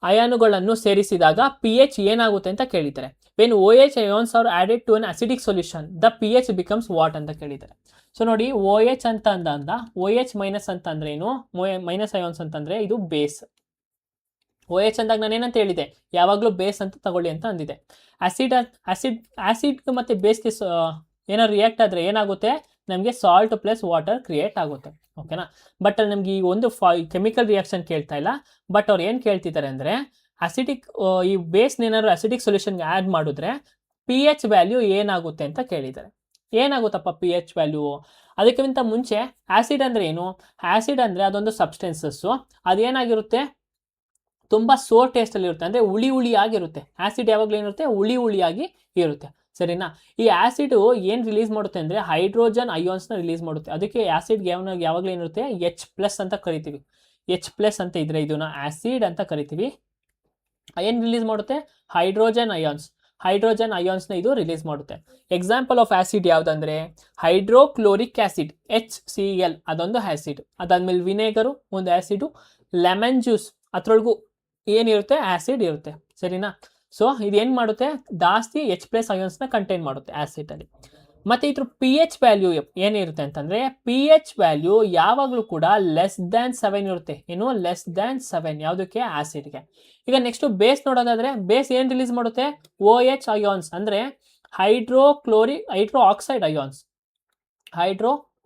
ಅಯಾನುಗಳನ್ನು ಸೇರಿಸಿದಾಗ pH ಏನಾಗುತ್ತೆ ಅಂತ ಕೇಳಿದ್ದಾರೆ. When OH ions are added to an acidic solution, the pH becomes what ಅಂತ ಕೇಳಿದ್ದಾರೆ. ಸೊ ನೋಡಿ, OH ಅಂತ ಅಂದ OH ಮೈನಸ್ ಅಂತ ಅಂದ್ರೆ ಏನು, ಮೈನಸ್ ಅಯಾನ್ಸ್ ಅಂತಂದ್ರೆ ಇದು ಬೇಸ್. OH ಅಂದಾಗ ನಾನು ಏನಂತ ಹೇಳಿದೆ, ಯಾವಾಗಲೂ ಬೇಸ್ ಅಂತ ತಗೊಳ್ಳಿ ಅಂತ ಅಂದಿದೆ. ಆಸಿಡ್ ಮತ್ತು ಬೇಸ್ಗೆ ಏನಾದ್ರು ರಿಯಾಕ್ಟ್ ಆದರೆ ಏನಾಗುತ್ತೆ, ನಮಗೆ ಸಾಲ್ಟ್ ಪ್ಲಸ್ ವಾಟರ್ ಕ್ರಿಯೇಟ್ ಆಗುತ್ತೆ. ಓಕೆನಾ. ಬಟ್ ಅಲ್ಲಿ ನಮ್ಗೆ ಈ ಒಂದು ಕೆಮಿಕಲ್ ರಿಯಾಕ್ಷನ್ ಕೇಳ್ತಾ ಇಲ್ಲ. ಬಟ್ ಅವ್ರು ಏನು ಕೇಳ್ತಿದ್ದಾರೆ ಅಂದರೆ, ಅಸಿಡಿಕ್ ಈ ಬೇಸ್ನ ಏನಾದ್ರು ಅಸಿಡಿಕ್ ಸೊಲ್ಯೂಷನ್ಗೆ ಆ್ಯಡ್ ಮಾಡಿದ್ರೆ pH ವ್ಯಾಲ್ಯೂ ಏನಾಗುತ್ತೆ ಅಂತ ಕೇಳಿದ್ದಾರೆ. ಏನಾಗುತ್ತಪ್ಪ pH ವ್ಯಾಲ್ಯೂ? ಅದಕ್ಕಿಂತ ಮುಂಚೆ ಆ್ಯಸಿಡ್ ಅಂದರೆ ಏನು, ಆ್ಯಸಿಡ್ ಅಂದರೆ ಅದೊಂದು ಸಬ್ಸ್ಟೆನ್ಸಸ್ಸು. ಅದೇನಾಗಿರುತ್ತೆ, ತುಂಬ ಸೋರ್ ಟೇಸ್ಟಲ್ಲಿ ಇರುತ್ತೆ, ಅಂದರೆ ಹುಳಿ ಹುಳಿಯಾಗಿರುತ್ತೆ. ಆ್ಯಸಿಡ್ ಯಾವಾಗಲೂ ಏನಿರುತ್ತೆ, ಹುಳಿ ಹುಳಿಯಾಗಿ ಇರುತ್ತೆ. ಸರಿನಾ. ಈ ಆ್ಯಸಿಡು ಏನು ರಿಲೀಸ್ ಮಾಡುತ್ತೆ ಅಂದರೆ ಹೈಡ್ರೋಜನ್ ಅಯಾನ್ಸ್ನ ರಿಲೀಸ್ ಮಾಡುತ್ತೆ. ಅದಕ್ಕೆ ಆ್ಯಸಿಡ್ಗೆ ಯಾವಾಗಲೂ ಏನಿರುತ್ತೆ, H+ ಅಂತ ಕರಿತೀವಿ. H+ ಅಂತ ಇದ್ರೆ ಇದನ್ನ ಆ್ಯಸಿಡ್ ಅಂತ ಕರಿತೀವಿ. ಏನು ರಿಲೀಸ್ ಮಾಡುತ್ತೆ, ಹೈಡ್ರೋಜನ್ ಅಯಾನ್ಸ್ನ ಇದು ರಿಲೀಸ್ ಮಾಡುತ್ತೆ. ಎಕ್ಸಾಂಪಲ್ ಆಫ್ ಆ್ಯಸಿಡ್ ಯಾವುದಂದರೆ ಹೈಡ್ರೋಕ್ಲೋರಿಕ್ ಆ್ಯಸಿಡ್ HCl, ಅದೊಂದು ಆ್ಯಸಿಡ್. ಅದಾದ್ಮೇಲೆ ವಿನೇಗರು ಒಂದು ಆ್ಯಸಿಡು, ಲೆಮನ್ ಜ್ಯೂಸ್ ಅದರೊಳಗೂ ಏನಿರುತ್ತೆ, ಆ್ಯಸಿಡ್ ಇರುತ್ತೆ. ಸರಿನಾ. ಸೊ ಇದೇನು ಮಾಡುತ್ತೆ, ಜಾಸ್ತಿ H+ ಅಯಾನ್ಸ್ನ ಕಂಟೈನ್ ಮಾಡುತ್ತೆ ಆ್ಯಸಿಡಲ್ಲಿ. ಮತ್ತು ಇದ್ರ pH ವ್ಯಾಲ್ಯೂ ಏನಿರುತ್ತೆ ಅಂತಂದರೆ, pH ವ್ಯಾಲ್ಯೂ ಯಾವಾಗಲೂ ಕೂಡ <7 ಇರುತ್ತೆ. ಏನು, <7 ಯಾವುದಕ್ಕೆ, ಆ್ಯಸಿಡ್ಗೆ. ಈಗ ನೆಕ್ಸ್ಟು ಬೇಸ್ ನೋಡೋದಾದರೆ, ಬೇಸ್ ಏನು ರಿಲೀಸ್ ಮಾಡುತ್ತೆ, OH ಅಯಾನ್ಸ್ ಅಂದರೆ ಹೈಡ್ರೋ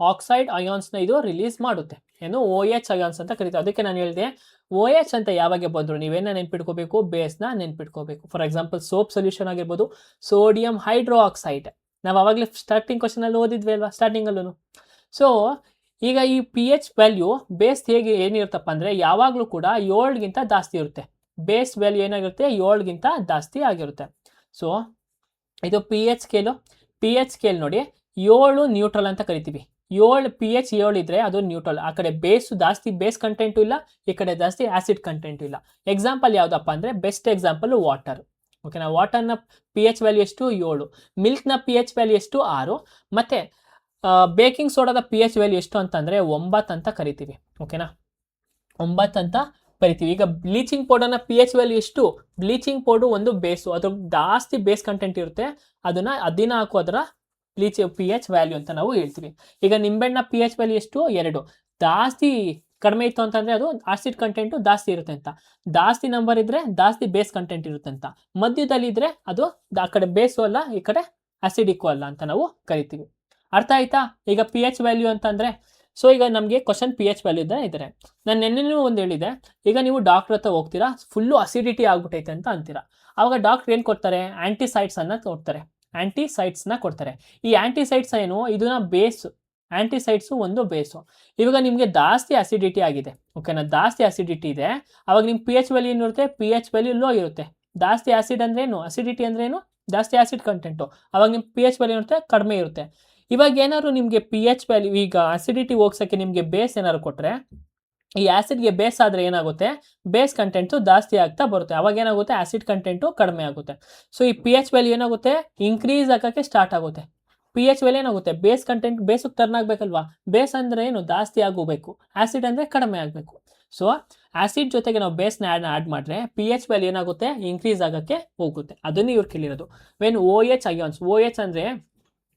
ಆಕ್ಸೈಡ್ ಅಯಾನ್ಸ್ನ ಇದು ರಿಲೀಸ್ ಮಾಡುತ್ತೆ. ಏನು, OH ಅಯಾನ್ಸ್ ಅಂತ ಕರೀತಾರೆ. ಅದಕ್ಕೆ ನಾನು ಹೇಳಿದೆ OH ಅಂತ ಯಾವಾಗ ಬಂದರು ನೀವೇನ ನೆನ್ಪಿಟ್ಕೋಬೇಕು, ಬೇಸ್ನ ನೆನ್ಪಿಟ್ಕೋಬೇಕು. ಫಾರ್ ಎಕ್ಸಾಂಪಲ್ ಸೋಪ್ ಸೊಲ್ಯೂಷನ್ ಆಗಿರ್ಬೋದು, ಸೋಡಿಯಂ ಹೈಡ್ರೋಆಕ್ಸೈಡ್. ನಾವು ಅವಾಗಲೇ ಸ್ಟಾರ್ಟಿಂಗ್ ಕ್ವಶನಲ್ಲಿ ಓದಿದ್ವಿ ಅಲ್ವಾ, ಸ್ಟಾರ್ಟಿಂಗಲ್ಲೂ. ಸೊ ಈಗ ಈ pH ವ್ಯಾಲ್ಯೂ ಬೇಸ್ ಏನಿರುತ್ತಪ್ಪ ಅಂದರೆ ಯಾವಾಗಲೂ ಕೂಡ 7ಗಿಂತ ಜಾಸ್ತಿ ಇರುತ್ತೆ. ಬೇಸ್ ವ್ಯಾಲ್ಯೂ ಏನಾಗಿರುತ್ತೆ, 7ಗಿಂತ ಜಾಸ್ತಿ ಆಗಿರುತ್ತೆ. ಸೊ ಇದು pH ಸ್ಕೇಲ್ ನೋಡಿ, 7 ನ್ಯೂಟ್ರಲ್ ಅಂತ ಕರಿತೀವಿ. pH 7 ಇದ್ರೆ ಅದು ನ್ಯೂಟ್ರಲ್. ಆ ಕಡೆ ಜಾಸ್ತಿ ಬೇಸ್ ಕಂಟೆಂಟು ಇಲ್ಲ, ಈ ಕಡೆ ಜಾಸ್ತಿ ಆಸಿಡ್ ಕಂಟೆಂಟು ಇಲ್ಲ. ಎಕ್ಸಾಂಪಲ್ ಯಾವುದಪ್ಪ ಅಂದರೆ, ಬೆಸ್ಟ್ ಎಕ್ಸಾಂಪಲ್ ವಾಟರ್. ಓಕೆನಾ. ವಾಟರ್ನ pH ವ್ಯಾಲ್ಯೂ ಎಷ್ಟು, 7. ಮಿಲ್ಕ್ನ pH ವ್ಯಾಲ್ಯೂ ಎಷ್ಟು, 6. ಮತ್ತು ಬೇಕಿಂಗ್ ಸೋಡಾದ pH ವ್ಯಾಲ್ಯೂ ಎಷ್ಟು ಅಂತಂದರೆ 9 ಅಂತ ಕರಿತೀವಿ. ಓಕೆನಾ, 9 ಅಂತ ಬರಿತೀವಿ. ಈಗ ಬ್ಲೀಚಿಂಗ್ ಪೌಡರ್ನ ಪಿ ಎಚ್ ವ್ಯಾಲ್ಯೂ ಎಷ್ಟು? ಬ್ಲೀಚಿಂಗ್ ಪೌಡರ್ ಒಂದು ಬೇಸು, ಅದ್ರ ಜಾಸ್ತಿ ಬೇಸ್ ಕಂಟೆಂಟ್ ಇರುತ್ತೆ, ಅದನ್ನ 14 ಅದರ ಪಿ ಎಚ್ ವ್ಯಾಲ್ಯೂ ಅಂತ ನಾವು ಹೇಳ್ತೀವಿ. ಈಗ ನಿಂಬೆಹಣ್ಣ ಪಿ ಎಚ್ ವ್ಯಾಲ್ಯೂ ಎಷ್ಟು? 2. ಜಾಸ್ತಿ ಕಡಿಮೆ ಇತ್ತು ಅಂತಂದ್ರೆ ಅದು ಆಸಿಡ್ ಕಂಟೆಂಟು ಜಾಸ್ತಿ ಇರುತ್ತೆ ಅಂತ, ಜಾಸ್ತಿ ನಂಬರ್ ಇದ್ರೆ ಜಾಸ್ತಿ ಬೇಸ್ ಕಂಟೆಂಟ್ ಇರುತ್ತೆ ಅಂತ, ಮಧ್ಯದಲ್ಲಿ ಇದ್ರೆ ಅದು ಆ ಕಡೆ ಬೇಸು ಅಲ್ಲ, ಈ ಕಡೆ ಆಸಿಡಿಕ್ಕು ಅಲ್ಲ ಅಂತ ನಾವು ಕರಿತೀವಿ. ಅರ್ಥ ಆಯ್ತಾ? ಈಗ ಪಿ ಎಚ್ ವ್ಯಾಲ್ಯೂ ಅಂತಂದ್ರೆ, ಸೊ ಈಗ ನಮಗೆ ಕ್ವಶನ್ ಪಿ ಎಚ್ ವ್ಯಾಲ್ಯೂ ಇದ್ರೆ ನಾನು ನೆನ್ನೆನೂ ಒಂದು ಹೇಳಿದೆ, ಈಗ ನೀವು ಡಾಕ್ಟರ್ ಹತ್ರ ಹೋಗ್ತೀರಾ, ಫುಲ್ಲು ಅಸಿಡಿಟಿ ಆಗ್ಬಿಟ್ಟೈತೆ ಅಂತ ಅಂತೀರಾ, ಆವಾಗ ಡಾಕ್ಟರ್ ಏನು ಕೊಡ್ತಾರೆ? ಆಂಟಿಸೈಡ್ಸನ್ನು ಕೊಡ್ತಾರೆ, ಆಂಟಿಸೈಡ್ಸ್ನ ಕೊಡ್ತಾರೆ. ಈ ಆಂಟಿಸೈಡ್ಸ್ ಏನು? ಇದನ್ನ ಬೇಸ್, ಆಂಟಿಸೈಡ್ಸು ಒಂದು ಬೇಸು. ಇವಾಗ ನಿಮಗೆ ಜಾಸ್ತಿ ಅಸಿಡಿಟಿ ಆಗಿದೆ, ಓಕೆನಾ, ಜಾಸ್ತಿ ಅಸಿಡಿಟಿ ಇದೆ, ಅವಾಗ ನಿಮ್ಮ ಪಿ ಎಚ್ ವ್ಯಾಲ್ಯೂ ಏನಿರುತ್ತೆ? ಪಿ ಎಚ್ ವ್ಯಾಲ್ಯೂ ಲೋ ಇರುತ್ತೆ. ಜಾಸ್ತಿ ಆಸಿಡ್ ಅಂದ್ರೆ ಏನು? ಅಸಿಡಿಟಿ ಅಂದ್ರೆ ಏನು? ಜಾಸ್ತಿ ಆಸಿಡ್ ಕಂಟೆಂಟು, ಅವಾಗ ನಿಮ್ಮ ಪಿ ಎಚ್ ವ್ಯಾಲ್ಯೂ ಇರುತ್ತೆ ಕಡಿಮೆ ಇರುತ್ತೆ. ಇವಾಗ ಏನಾದ್ರು ನಿಮಗೆ ಪಿ ಎಚ್ ವ್ಯಾಲ್ಯೂ, ಈಗ ಅಸಿಡಿಟಿ ಹೋಗ್ಸೋಕ್ಕೆ ನಿಮಗೆ ಬೇಸ್ ಏನಾದ್ರು ಕೊಟ್ಟರೆ, ಈ ಆಸಿಡ್ಗೆ ಬೇಸ್ ಆದರೆ ಏನಾಗುತ್ತೆ? ಬೇಸ್ ಕಂಟೆಂಟು ಜಾಸ್ತಿ ಆಗ್ತಾ ಬರುತ್ತೆ, ಅವಾಗ ಏನಾಗುತ್ತೆ? ಆಸಿಡ್ ಕಂಟೆಂಟು ಕಡಿಮೆ ಆಗುತ್ತೆ. ಸೊ ಈ ಪಿ ಎಚ್ ವ್ಯಾಲ್ಯೂ ಏನಾಗುತ್ತೆ? ಇನ್ಕ್ರೀಸ್ ಆಗೋಕ್ಕೆ ಸ್ಟಾರ್ಟ್ ಆಗುತ್ತೆ. ಪಿ ಎಚ್ ವ್ಯಾಲ್ಯೂ ಏನಾಗುತ್ತೆ? ಬೇಸ್ ಕಂಟೆಂಟ್ ಬೇಸಕ್ಕೆ ಟರ್ನ್ ಆಗಬೇಕಲ್ವಾ? ಬೇಸ್ ಅಂದರೆ ಏನು? ಜಾಸ್ತಿ ಆಗೋಬೇಕು, ಆಸಿಡ್ ಅಂದರೆ ಕಡಿಮೆ ಆಗಬೇಕು. ಸೊ ಆಸಿಡ್ ಜೊತೆಗೆ ನಾವು ಬೇಸ್ನ ಆ್ಯಡ್ ಮಾಡಿದ್ರೆ ಪಿ ಎಚ್ ವ್ಯಾಲ್ಯೂ ಏನಾಗುತ್ತೆ? ಇನ್ಕ್ರೀಸ್ ಆಗೋಕ್ಕೆ ಹೋಗುತ್ತೆ. ಅದನ್ನೇ ಇವ್ರು ಕೇಳಿರೋದು. When O H ions, O H ಅಂದರೆ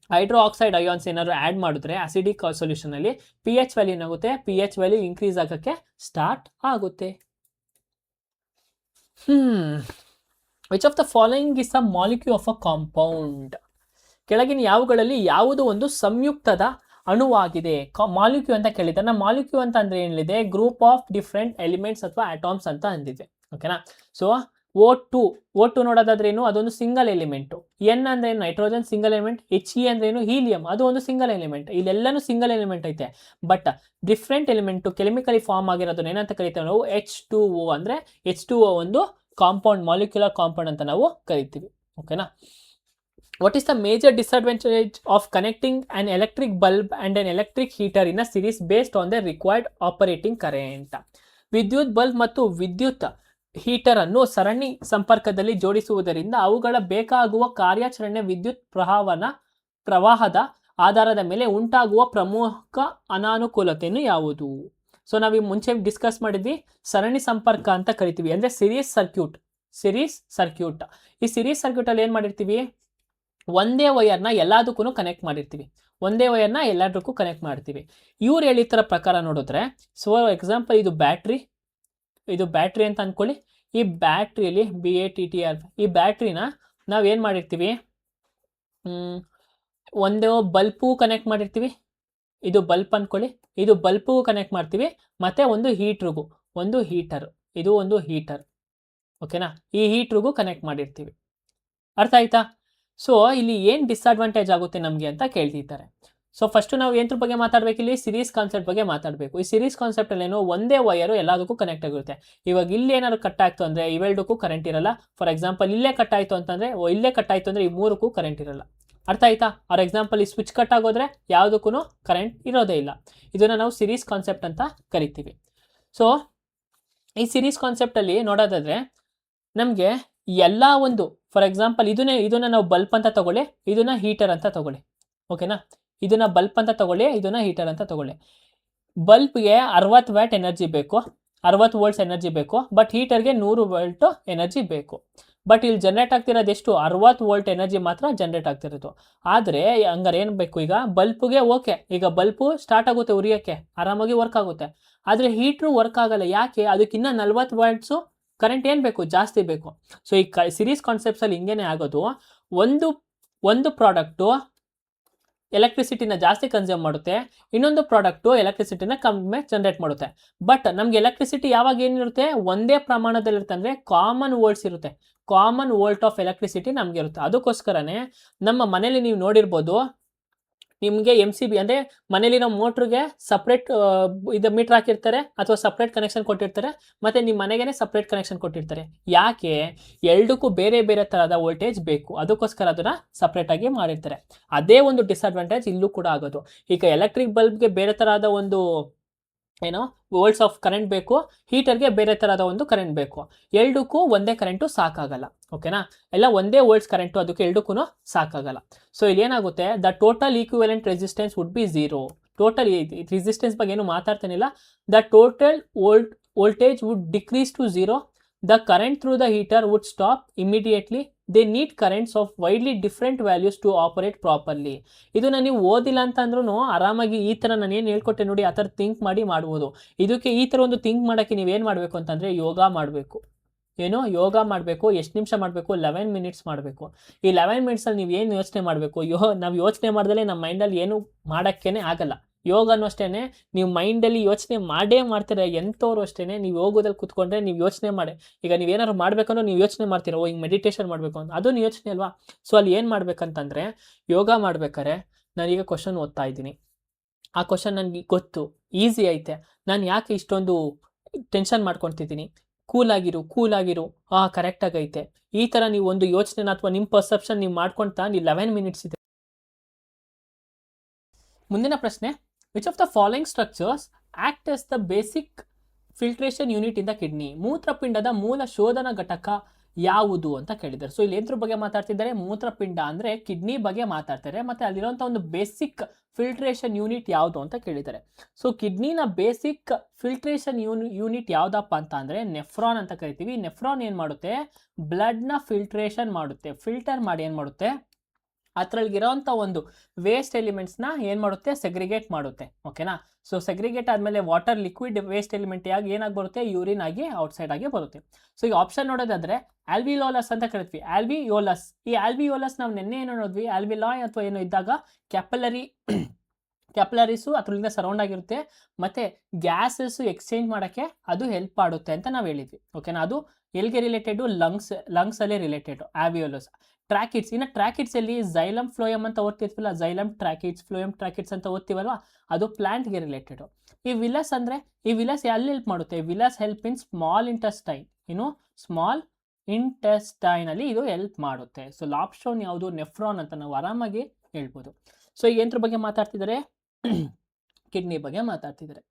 ಹೈಡ್ರೋ ಆಕ್ಸೈಡ್ ಅಯಾನ್ಸ್ ಏನಾದ್ರು ಆ್ಯಡ್ ಮಾಡಿದ್ರೆ ಆಸಿಡಿಕ್ ಸೊಲ್ಯೂಷನಲ್ಲಿ ಪಿ ಎಚ್ ವ್ಯಾಲ್ಯೂ ಏನಾಗುತ್ತೆ? ಪಿ ಎಚ್ ವ್ಯಾಲ್ಯೂ ಇನ್ಕ್ರೀಸ್ ಆಗೋಕ್ಕೆ ಸ್ಟಾರ್ಟ್ ಆಗುತ್ತೆ. Which of the following is a molecule of a compound? ಕೆಳಗಿನ ಯಾವುಗಳಲ್ಲಿ ಯಾವುದು ಒಂದು ಸಂಯುಕ್ತದ ಅಣುವಾಗಿದೆ? ಮಾಲಿಕ್ಯೂ ಅಂತ ಕೇಳಿದ್ದಾರೆ. ನಾವು ಮಾಲಿಕ್ಯೂ ಅಂತ ಅಂದ್ರೆ ಏನಿದೆ? ಗ್ರೂಪ್ ಆಫ್ ಡಿಫ್ರೆಂಟ್ ಎಲಿಮೆಂಟ್ಸ್ ಅಥವಾ ಅಟಾಮ್ಸ್ ಅಂತ ಅಂದಿದೆ, ಓಕೆನಾ. ಸೊ O2 ನೋಡೋದಾದ್ರೆ ಏನು? ಅದೊಂದು ಸಿಂಗಲ್ ಎಲಿಮೆಂಟು. ಎನ್ ಅಂದ್ರೆ ಏನು? Nitrogen single element. HE ಅಂದ್ರೆ ಏನು? ಹೀಲಿಯಂ, ಅದು ಒಂದು ಸಿಂಗಲ್ ಎಲಿಮೆಂಟ್. ಇಲ್ಲೆಲ್ಲನೂ ಸಿಂಗಲ್ ಎಲಿಮೆಂಟ್ ಐತೆ, but different element chemically form ಆಗಿರೋದನ್ನ ಏನಂತ ಕರಿತೀವಿ ನಾವು? H2O. ಅಂದ್ರೆ H2O ಒಂದು ಕಾಂಪೌಂಡ್, ಮಾಲಿಕ್ಯುಲರ್ ಕಾಂಪೌಂಡ್ ಅಂತ ನಾವು ಕರಿತೀವಿ, ಓಕೆನಾ. What is the major disadvantage of connecting an electric bulb and an electric heater in a series based on the required operating current? ವಿದ್ಯುತ್ ಬಲ್ಬ್ ಮತ್ತು ವಿದ್ಯುತ್ ಹೀಟರ್ ಅನ್ನು ಸರಣಿ ಸಂಪರ್ಕದಲ್ಲಿ ಜೋಡಿಸುವುದರಿಂದ ಅವುಗಳ ಬೇಕಾಗುವ ಕಾರ್ಯಾಚರಣೆ ವಿದ್ಯುತ್ ಪ್ರವಾಹದ ಆಧಾರದ ಮೇಲೆ ಉಂಟಾಗುವ ಪ್ರಮುಖ ಅನಾನುಕೂಲತೆಯನ್ನು ಯಾವುದು? ಸೊ ನಾವು ಮುಂಚೆ ಡಿಸ್ಕಸ್ ಮಾಡಿದ್ವಿ, ಸರಣಿ ಸಂಪರ್ಕ ಅಂತ ಕರಿತೀವಿ, ಅಂದ್ರೆ ಸಿರೀಸ್ ಸರ್ಕ್ಯೂಟ್. ಈ ಸಿರೀಸ್ ಸರ್ಕ್ಯೂಟ್ ಅಲ್ಲಿ ಏನ್ ಮಾಡಿರ್ತೀವಿ? ಒಂದೇ ವೈರ್ನ ಎಲ್ಲದಕ್ಕೂ ಕನೆಕ್ಟ್ ಮಾಡಿರ್ತೀವಿ, ಇವ್ರು ಹೇಳಿತರ ಪ್ರಕಾರ ನೋಡಿದ್ರೆ, ಸೊ ಎಕ್ಸಾಂಪಲ್ ಇದು ಬ್ಯಾಟ್ರಿ ಅಂತ ಅನ್ಕೊಳ್ಳಿ. ಈ ಬ್ಯಾಟ್ರಿಯಲ್ಲಿ BATTR, ಈ ಬ್ಯಾಟ್ರಿನ ನಾವೇನು ಮಾಡಿರ್ತೀವಿ? ಒಂದು ಬಲ್ಪು ಕನೆಕ್ಟ್ ಮಾಡಿರ್ತೀವಿ, ಇದು ಬಲ್ಪ್ ಅನ್ಕೊಳ್ಳಿ, ಇದು ಬಲ್ಪು ಕನೆಕ್ಟ್ ಮಾಡ್ತೀವಿ, ಮತ್ತೆ ಒಂದು ಹೀಟರ್, ಇದು ಒಂದು ಹೀಟರ್, ಓಕೆನಾ. ಈ ಹೀಟ್ರಿಗೂ ಕನೆಕ್ಟ್ ಮಾಡಿರ್ತೀವಿ. ಅರ್ಥ ಆಯ್ತಾ? ಸೊ ಇಲ್ಲಿ ಏನು ಡಿಸ್ಅಡ್ವಾಂಟೇಜ್ ಆಗುತ್ತೆ ನಮಗೆ ಅಂತ ಕೇಳ್ತಿದ್ದಾರೆ. ಸೊ ಫಸ್ಟ್ ನಾವು ಏನ್ರ ಬಗ್ಗೆ ಮಾತಾಡಬೇಕು? ಇಲ್ಲಿ ಸಿರೀಸ್ ಕಾನ್ಸೆಪ್ಟ್ ಬಗ್ಗೆ ಮಾತಾಡಬೇಕು. ಈ ಸಿರೀಸ್ ಕಾನ್ಸೆಪ್ಟ್ ಅಲ್ಲಿ ಏನು? ಒಂದೇ ವೈರು ಎಲ್ಲದಕ್ಕೂ ಕನೆಕ್ಟ್ ಆಗಿರುತ್ತೆ. ಇವಾಗ ಇಲ್ಲಿ ಏನಾದ್ರು ಕಟ್ ಆಯ್ತು ಅಂದ್ರೆ ಇವೆರಡಕ್ಕೂ ಕರೆಂಟ್ ಇರಲ್ಲ. ಫಾರ್ ಎಕ್ಸಾಂಪಲ್ ಇಲ್ಲೇ ಕಟ್ ಆಯ್ತು ಅಂದ್ರೆ ಈ ಮೂರಕ್ಕೂ ಕರೆಂಟ್ ಇರಲ್ಲ. ಅರ್ಥ ಆಯ್ತಾ? ಫಾರ್ ಎಕ್ಸಾಂಪಲ್ ಈ ಸ್ವಿಚ್ ಕಟ್ ಆಗೋದ್ರೆ ಯಾವುದಕ್ಕೂ ಕರೆಂಟ್ ಇರೋದೇ ಇಲ್ಲ. ಇದನ್ನ ನಾವು ಸಿರೀಸ್ ಕಾನ್ಸೆಪ್ಟ್ ಅಂತ ಕರಿತೀವಿ. ಸೊ ಈ ಸಿರೀಸ್ ಕಾನ್ಸೆಪ್ಟ್ ಅಲ್ಲಿ ನೋಡೋದಾದ್ರೆ ನಮಗೆ ಎಲ್ಲ ಒಂದು, ಫಾರ್ ಎಕ್ಸಾಂಪಲ್ ಇದನ್ನ ನಾವು ಬಲ್ಪ್ ಅಂತ ತಗೊಳ್ಳಿ, ಇದನ್ನ ಹೀಟರ್ ಅಂತ ತಗೊಳ್ಳಿ, ಓಕೆನಾ. ಇದನ್ನ ಬಲ್ಪ್ ಅಂತ ತಗೊಳ್ಳಿ, ಇದನ್ನ ಹೀಟರ್ ಅಂತ ತಗೊಳ್ಳಿ. ಬಲ್ಬ್ಗೆ 60 ವ್ಯಾಟ್ ಎನರ್ಜಿ ಬೇಕು, 60 ವೋಲ್ಟ್ಸ್ ಎನರ್ಜಿ ಬೇಕು, ಬಟ್ ಹೀಟರ್ಗೆ 100 ವೋಲ್ಟ್ ಎನರ್ಜಿ ಬೇಕು. ಬಟ್ ಇಲ್ಲಿ ಜನರೇಟ್ ಆಗ್ತಿರೋದು ಎಷ್ಟು? 60 ವೋಲ್ಟ್ ಎನರ್ಜಿ ಮಾತ್ರ ಜನರೇಟ್ ಆಗ್ತಿರೋದು. ಆದರೆ ಹಂಗಾರೆ ಏನು ಬೇಕು? ಈಗ ಬಲ್ಪ್ಗೆ ಓಕೆ, ಈಗ ಬಲ್ಪು ಸ್ಟಾರ್ಟ್ ಆಗುತ್ತೆ ಉರಿಯೋಕ್ಕೆ, ಆರಾಮಾಗಿ ವರ್ಕ್ ಆಗುತ್ತೆ. ಆದರೆ ಹೀಟ್ರು ವರ್ಕ್ ಆಗಲ್ಲ. ಯಾಕೆ? ಅದಕ್ಕಿನ್ನ 40 ವ್ಯಾಟ್ಸು ಕರೆಂಟ್ ಏನು ಬೇಕು? ಜಾಸ್ತಿ ಬೇಕು. ಸೊ ಈ ಸಿರೀಸ್ ಕಾನ್ಸೆಪ್ಟ್ಸಲ್ಲಿ ಹಿಂಗೇನೆ ಆಗೋದು. ಒಂದು ಪ್ರಾಡಕ್ಟು ಎಲೆಕ್ಟ್ರಿಸಿಟಿನ ಜಾಸ್ತಿ ಕನ್ಸ್ಯೂಮ್ ಮಾಡುತ್ತೆ, ಇನ್ನೊಂದು ಪ್ರಾಡಕ್ಟು ಎಲೆಕ್ಟ್ರಿಸಿಟಿನ ಕಡಿಮೆ ಜನರೇಟ್ ಮಾಡುತ್ತೆ. ಬಟ್ ನಮ್ಗೆ ಎಲೆಕ್ಟ್ರಿಸಿಟಿ ಯಾವಾಗ ಏನಿರುತ್ತೆ? ಒಂದೇ ಪ್ರಮಾಣದಲ್ಲಿರುತ್ತೆ, ಅಂದರೆ ಕಾಮನ್ ವೋಲ್ಟ್ಸ್ ಇರುತ್ತೆ. ಕಾಮನ್ ವೋಲ್ಟ್ ಆಫ್ ಎಲೆಕ್ಟ್ರಿಸಿಟಿ ನಮ್ಗೆ ಇರುತ್ತೆ. ಅದಕ್ಕೋಸ್ಕರನೇ ನಮ್ಮ ಮನೇಲಿ ನೀವು ನೋಡಿರ್ಬೋದು, ನಿಮಗೆ MCB ಅಂದರೆ ಮನೇಲಿರೋ ಮೋಟ್ರಿಗೆ ಸಪ್ರೇಟ್ ಇದು ಮೀಟ್ರ್ ಹಾಕಿರ್ತಾರೆ, ಅಥವಾ ಸಪ್ರೇಟ್ ಕನೆಕ್ಷನ್ ಕೊಟ್ಟಿರ್ತಾರೆ, ಮತ್ತು ನಿಮ್ಮ ಮನೆಗೇ ಸಪ್ರೇಟ್ ಕನೆಕ್ಷನ್ ಕೊಟ್ಟಿರ್ತಾರೆ. ಯಾಕೆ? ಎರಡಕ್ಕೂ ಬೇರೆ ಬೇರೆ ಥರದ ವೋಲ್ಟೇಜ್ ಬೇಕು, ಅದಕ್ಕೋಸ್ಕರ ಅದನ್ನು ಸಪ್ರೇಟಾಗಿ ಮಾಡಿರ್ತಾರೆ. ಅದೇ ಒಂದು ಡಿಸ್ಅಡ್ವಾಂಟೇಜ್ ಇಲ್ಲೂ ಕೂಡ ಆಗೋದು. ಈಗ ಎಲೆಕ್ಟ್ರಿಕ್ ಬಲ್ಬ್ಗೆ ಬೇರೆ ಥರದ ಒಂದು ವೋಲ್ಟ್ಸ್ ಆಫ್ ಕರೆಂಟ್ ಬೇಕು, ಹೀಟರ್ಗೆ ಬೇರೆ ಥರದ ಒಂದು ಕರೆಂಟ್ ಬೇಕು. ಎರಡಕ್ಕೂ ಒಂದೇ ಕರೆಂಟು ಸಾಕಾಗಲ್ಲ, ಓಕೆನಾ. ಎಲ್ಲ ಒಂದೇ ವೋಲ್ಟ್ಸ್ ಕರೆಂಟು, ಅದಕ್ಕೆ ಎರಡಕ್ಕೂ ಸಾಕಾಗಲ್ಲ. ಸೊ ಇಲ್ಲಿ ಏನಾಗುತ್ತೆ? The total equivalent resistance would be 0. Total resistance ಬಗ್ಗೆ ಏನು ಮಾತಾಡ್ತಾನಿಲ್ಲ. The total volt voltage would decrease to zero. The current through the heater would stop immediately. They need currents of widely different values to operate properly. ಇದನ್ನ ನೀವು ಓದಿಲ್ಲ ಅಂತಂದ್ರೂ ಆರಾಮಾಗಿ ಈ ಥರ ನಾನು ಏನು ಹೇಳ್ಕೊಟ್ಟೆ ನೋಡಿ ಆ ಥರ ಥಿಂಕ್ ಮಾಡಿ ಮಾಡ್ಬೋದು. ಇದಕ್ಕೆ ಈ ಥರ ಒಂದು ಥಿಂಕ್ ಮಾಡೋಕ್ಕೆ ನೀವೇನು ಮಾಡಬೇಕು ಅಂತಂದರೆ ಯೋಗ ಮಾಡಬೇಕು. ಏನು ಯೋಗ ಮಾಡಬೇಕು. ಎಷ್ಟು ನಿಮಿಷ ಮಾಡಬೇಕು? 11 ಮಿನಿಟ್ಸ್ ಮಾಡಬೇಕು. ಈ 11 ಮಿನಿಟ್ಸಲ್ಲಿ ನೀವು ಏನು ಯೋಚನೆ ಮಾಡಬೇಕು? ನಾವು ಯೋಚನೆ ಮಾಡ್ದಲೇ ನಮ್ಮ ಮೈಂಡಲ್ಲಿ ಏನು ಮಾಡೋಕ್ಕೇ ಆಗಲ್ಲ. ಯೋಗನೂ ಅಷ್ಟೇ, ನೀವು ಮೈಂಡಲ್ಲಿ ಯೋಚನೆ ಮಾಡೇ ಮಾಡ್ತೀರ. ಎಂಥವ್ರು ಅಷ್ಟೇ, ನೀವು ಯೋಗದಲ್ಲಿ ಕೂತ್ಕೊಂಡ್ರೆ ನೀವು ಯೋಚನೆ ಮಾಡಿ, ಈಗ ನೀವೇನಾದ್ರು ಮಾಡಬೇಕಂದ್ರೆ ನೀವು ಯೋಚನೆ ಮಾಡ್ತೀರ, ಹಿಂಗೆ ಮೆಡಿಟೇಷನ್ ಮಾಡಬೇಕು ಅಂತ, ಅದನ್ನು ಯೋಚನೆ ಅಲ್ವಾ? ಸೊ ಅಲ್ಲಿ ಏನು ಮಾಡ್ಬೇಕಂತಂದರೆ ಯೋಗ ಮಾಡ್ಬೇಕಾರೆ ನಾನೀಗ ಕ್ವಶನ್ ಓದ್ತಾ ಇದ್ದೀನಿ, ಆ ಕ್ವಶನ್ ನನಗೆ ಗೊತ್ತು, ಈಸಿ ಐತೆ, ನಾನು ಯಾಕೆ ಇಷ್ಟೊಂದು ಟೆನ್ಷನ್ ಮಾಡ್ಕೊತಿದ್ದೀನಿ? ಕೂಲಾಗಿರು ಕರೆಕ್ಟಾಗೈತೆ. ಈ ಥರ ನೀವು ಒಂದು ಯೋಚನೆನ ಅಥವಾ ನಿಮ್ಮ ಪರ್ಸೆಪ್ಷನ್ ನೀವು ಮಾಡ್ಕೊಳ್ತಾ ನೀವು 11 ಮಿನಿಟ್ಸ್ ಇದೆ. ಮುಂದಿನ ಪ್ರಶ್ನೆ, which of the following structures act as the basic filtration unit in the kidney? ಮೂತ್ರಪಿಂಡದ ಮೂಲ ಶೋಧನಾ ಘಟಕ ಯಾವುದು ಅಂತ ಕೇಳಿದ್ದಾರೆ. ಸೊ ಇಲ್ಲಿ ಎಂದ್ರ ಬಗ್ಗೆ ಮಾತಾಡ್ತಿದ್ದಾರೆ? ಮೂತ್ರಪಿಂಡ ಅಂದರೆ ಕಿಡ್ನಿ ಬಗ್ಗೆ ಮಾತಾಡ್ತಾರೆ, ಮತ್ತು ಅಲ್ಲಿರುವಂಥ ಒಂದು ಬೇಸಿಕ್ ಫಿಲ್ಟ್ರೇಷನ್ ಯೂನಿಟ್ ಯಾವುದು ಅಂತ ಕೇಳಿದ್ದಾರೆ. ಸೊ ಕಿಡ್ನಿನ ಬೇಸಿಕ್ ಫಿಲ್ಟ್ರೇಷನ್ ಯೂನಿಟ್ ಯಾವುದಪ್ಪ ಅಂತ ಅಂದರೆ ನೆಫ್ರಾನ್ ಅಂತ ಕರಿತೀವಿ. ನೆಫ್ರಾನ್ ಏನು ಮಾಡುತ್ತೆ? ಬ್ಲಡ್ನ ಫಿಲ್ಟ್ರೇಷನ್ ಮಾಡುತ್ತೆ. ಫಿಲ್ಟರ್ ಮಾಡಿ ಏನು ಮಾಡುತ್ತೆ? ಅದರಲ್ಲಿರೋಂಥ ಒಂದು ವೇಸ್ಟ್ ಎಲಿಮೆಂಟ್ಸ್ನ ಏನು ಮಾಡುತ್ತೆ? ಸೆಗ್ರಿಗೇಟ್ ಮಾಡುತ್ತೆ. ಓಕೆನಾ? ಸೊ ಸೆಗ್ರಿಗೇಟ್ ಆದಮೇಲೆ ವಾಟರ್ ಲಿಕ್ವಿಡ್ ವೇಸ್ಟ್ ಎಲಿಮೆಂಟ್ ಏನಾಗಿ ಬರುತ್ತೆ? ಯೂರಿನ್ ಆಗಿ ಔಟ್ಸೈಡ್ ಆಗಿ ಬರುತ್ತೆ. ಸೊ ಈಗ ಆಪ್ಷನ್ ನೋಡೋದಾದ್ರೆ ಆಲ್ವಿಯೋಲಸ್ ಅಂತ ಕರಿತೀವಿ. ಆಲ್ವಿಯೋಲಸ್, ಈ ಆಲ್ವಿಯೋಲಸ್ ನಾವು ನಿನ್ನೆ ಏನೋ ನೋಡಿದ್ವಿ, ಆಲ್ವಿಲಾಯ್ ಅಥವಾ ಏನೋ ಇದ್ದಾಗ ಕ್ಯಾಪಿಲರೀಸು ಅದರಿಂದ ಸರೌಂಡ್ ಆಗಿರುತ್ತೆ, ಮತ್ತು ಗ್ಯಾಸಸ್ಸು ಎಕ್ಸ್ಚೇಂಜ್ ಮಾಡೋಕ್ಕೆ ಅದು ಹೆಲ್ಪ್ ಮಾಡುತ್ತೆ ಅಂತ ನಾವು ಹೇಳಿದ್ವಿ. ಓಕೆನಾ? ಅದು ಎಲ್ಲಿಗೆ ರಿಲೇಟೆಡು? ಲಂಗ್ಸಲ್ಲೇ ರಿಲೇಟೆಡು ಆಲ್ವಿಯೋಲಸ್. ಟ್ರ್ಯಾಕಿಟ್ಸ್, ಇನ್ನು ಟ್ರ್ಯಾಕಿಟ್ಸ್ ಅಲ್ಲಿ ಝೈಲಮ್ ಫ್ಲೋಯಮ್ ಅಂತ ಓದ್ತಿರ್ತೀವಲ್ಲ, ಝೈಲಮ್ ಟ್ರ್ಯಾಕಿಟ್ಸ್, ಫ್ಲೋಯಮ್ ಟ್ರ್ಯಾಕಿಟ್ಸ್ ಅಂತ ಓದ್ತೀವಲ್ವ, ಅದು ಪ್ಲಾಂಟ್ಗೆ ರಿಲೇಟೆಡು. ಈ ವಿಲಸ್ ಅಂದರೆ, ಈ ವಿಲಸ್ ಎಲ್ಲಿ ಹೆಲ್ಪ್ ಮಾಡುತ್ತೆ? ವಿಲಸ್ ಹೆಲ್ಪ್ ಇನ್ ಸ್ಮಾಲ್ ಇಂಟೆಸ್ಟೈನ್. ಇನ್ನು ಸ್ಮಾಲ್ ಇಂಟೆಸ್ಟೈನಲ್ಲಿ ಇದು ಹೆಲ್ಪ್ ಮಾಡುತ್ತೆ. ಸೊ ಆಪ್ಷನ್ ಯಾವುದು? ನೆಫ್ರಾನ್ ಅಂತ ನಾವು ಆರಾಮಾಗಿ ಹೇಳ್ಬೋದು. ಸೊ ಈ ಯಂತ್ರ ಬಗ್ಗೆ ಮಾತಾಡ್ತಿದ್ದಾರೆ, ಕಿಡ್ನಿ ಬಗ್ಗೆ ಮಾತಾಡ್ತಿದ್ದಾರೆ.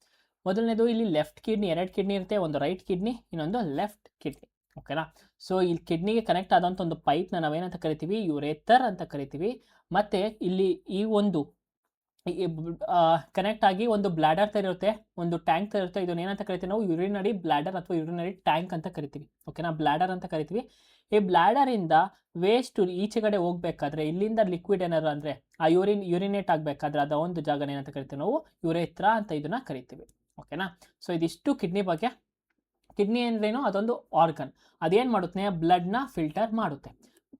ಮೊದಲನೇದು, ಇಲ್ಲಿ ಲೆಫ್ಟ್ ಕಿಡ್ನಿ, 2 ಕಿಡ್ನಿ ಇರುತ್ತೆ, ಒಂದು ರೈಟ್ ಕಿಡ್ನಿ, ಇನ್ನೊಂದು ಲೆಫ್ಟ್ ಕಿಡ್ನಿ. ಓಕೆನಾ? ಸೊ ಇಲ್ಲಿ ಕಿಡ್ನಿಗೆ ಕನೆಕ್ಟ್ ಆದಂಥ ಒಂದು ಪೈಪ್ನ ನಾವೇನಂತ ಕರಿತೀವಿ? ಯುರೇಥರ್ ಅಂತ ಕರಿತೀವಿ. ಮತ್ತು ಇಲ್ಲಿ ಈ ಒಂದು ಕನೆಕ್ಟ್ ಆಗಿ ಒಂದು ಬ್ಲಾಡರ್ ಥರ ಇರುತ್ತೆ, ಒಂದು ಟ್ಯಾಂಕ್ ಥರ ಇರುತ್ತೆ. ಇದನ್ನ ಏನಂತ ಕರಿತೀವಿ ನಾವು? ಯುರಿನರಿ ಬ್ಲಾಡರ್ ಅಥವಾ ಯುರಿನರಿ ಟ್ಯಾಂಕ್ ಅಂತ ಕರಿತೀವಿ. ಓಕೆನಾ? ಬ್ಲಾಡರ್ ಅಂತ ಕರಿತೀವಿ. ಈ ಬ್ಲಾಡರಿಂದ ವೇಸ್ಟ್ ಈಚೆಗಡೆ ಹೋಗ್ಬೇಕಾದ್ರೆ, ಇಲ್ಲಿಂದ ಲಿಕ್ವಿಡ್ ಏನಾರು ಅಂದರೆ ಆ ಯುರಿನೇಟ್ ಆಗಬೇಕಾದ್ರೆ ಅದು ಒಂದು ಜಾಗನ ಏನಂತ ಕರಿತೀವಿ ನಾವು? ಯುರೇತ್ರ ಅಂತ ಇದನ್ನ ಕರಿತೀವಿ. ಓಕೆನಾ? ಸೊ ಇದಿಷ್ಟು ಕಿಡ್ನಿ ಬಗ್ಗೆ. ಕಿಡ್ನಿ ಅಂದ್ರೇನು? ಅದೊಂದು ಆರ್ಗನ್. ಅದೇನು ಮಾಡುತ್ತೆ? ಬ್ಲಡ್ನ ಫಿಲ್ಟರ್ ಮಾಡುತ್ತೆ.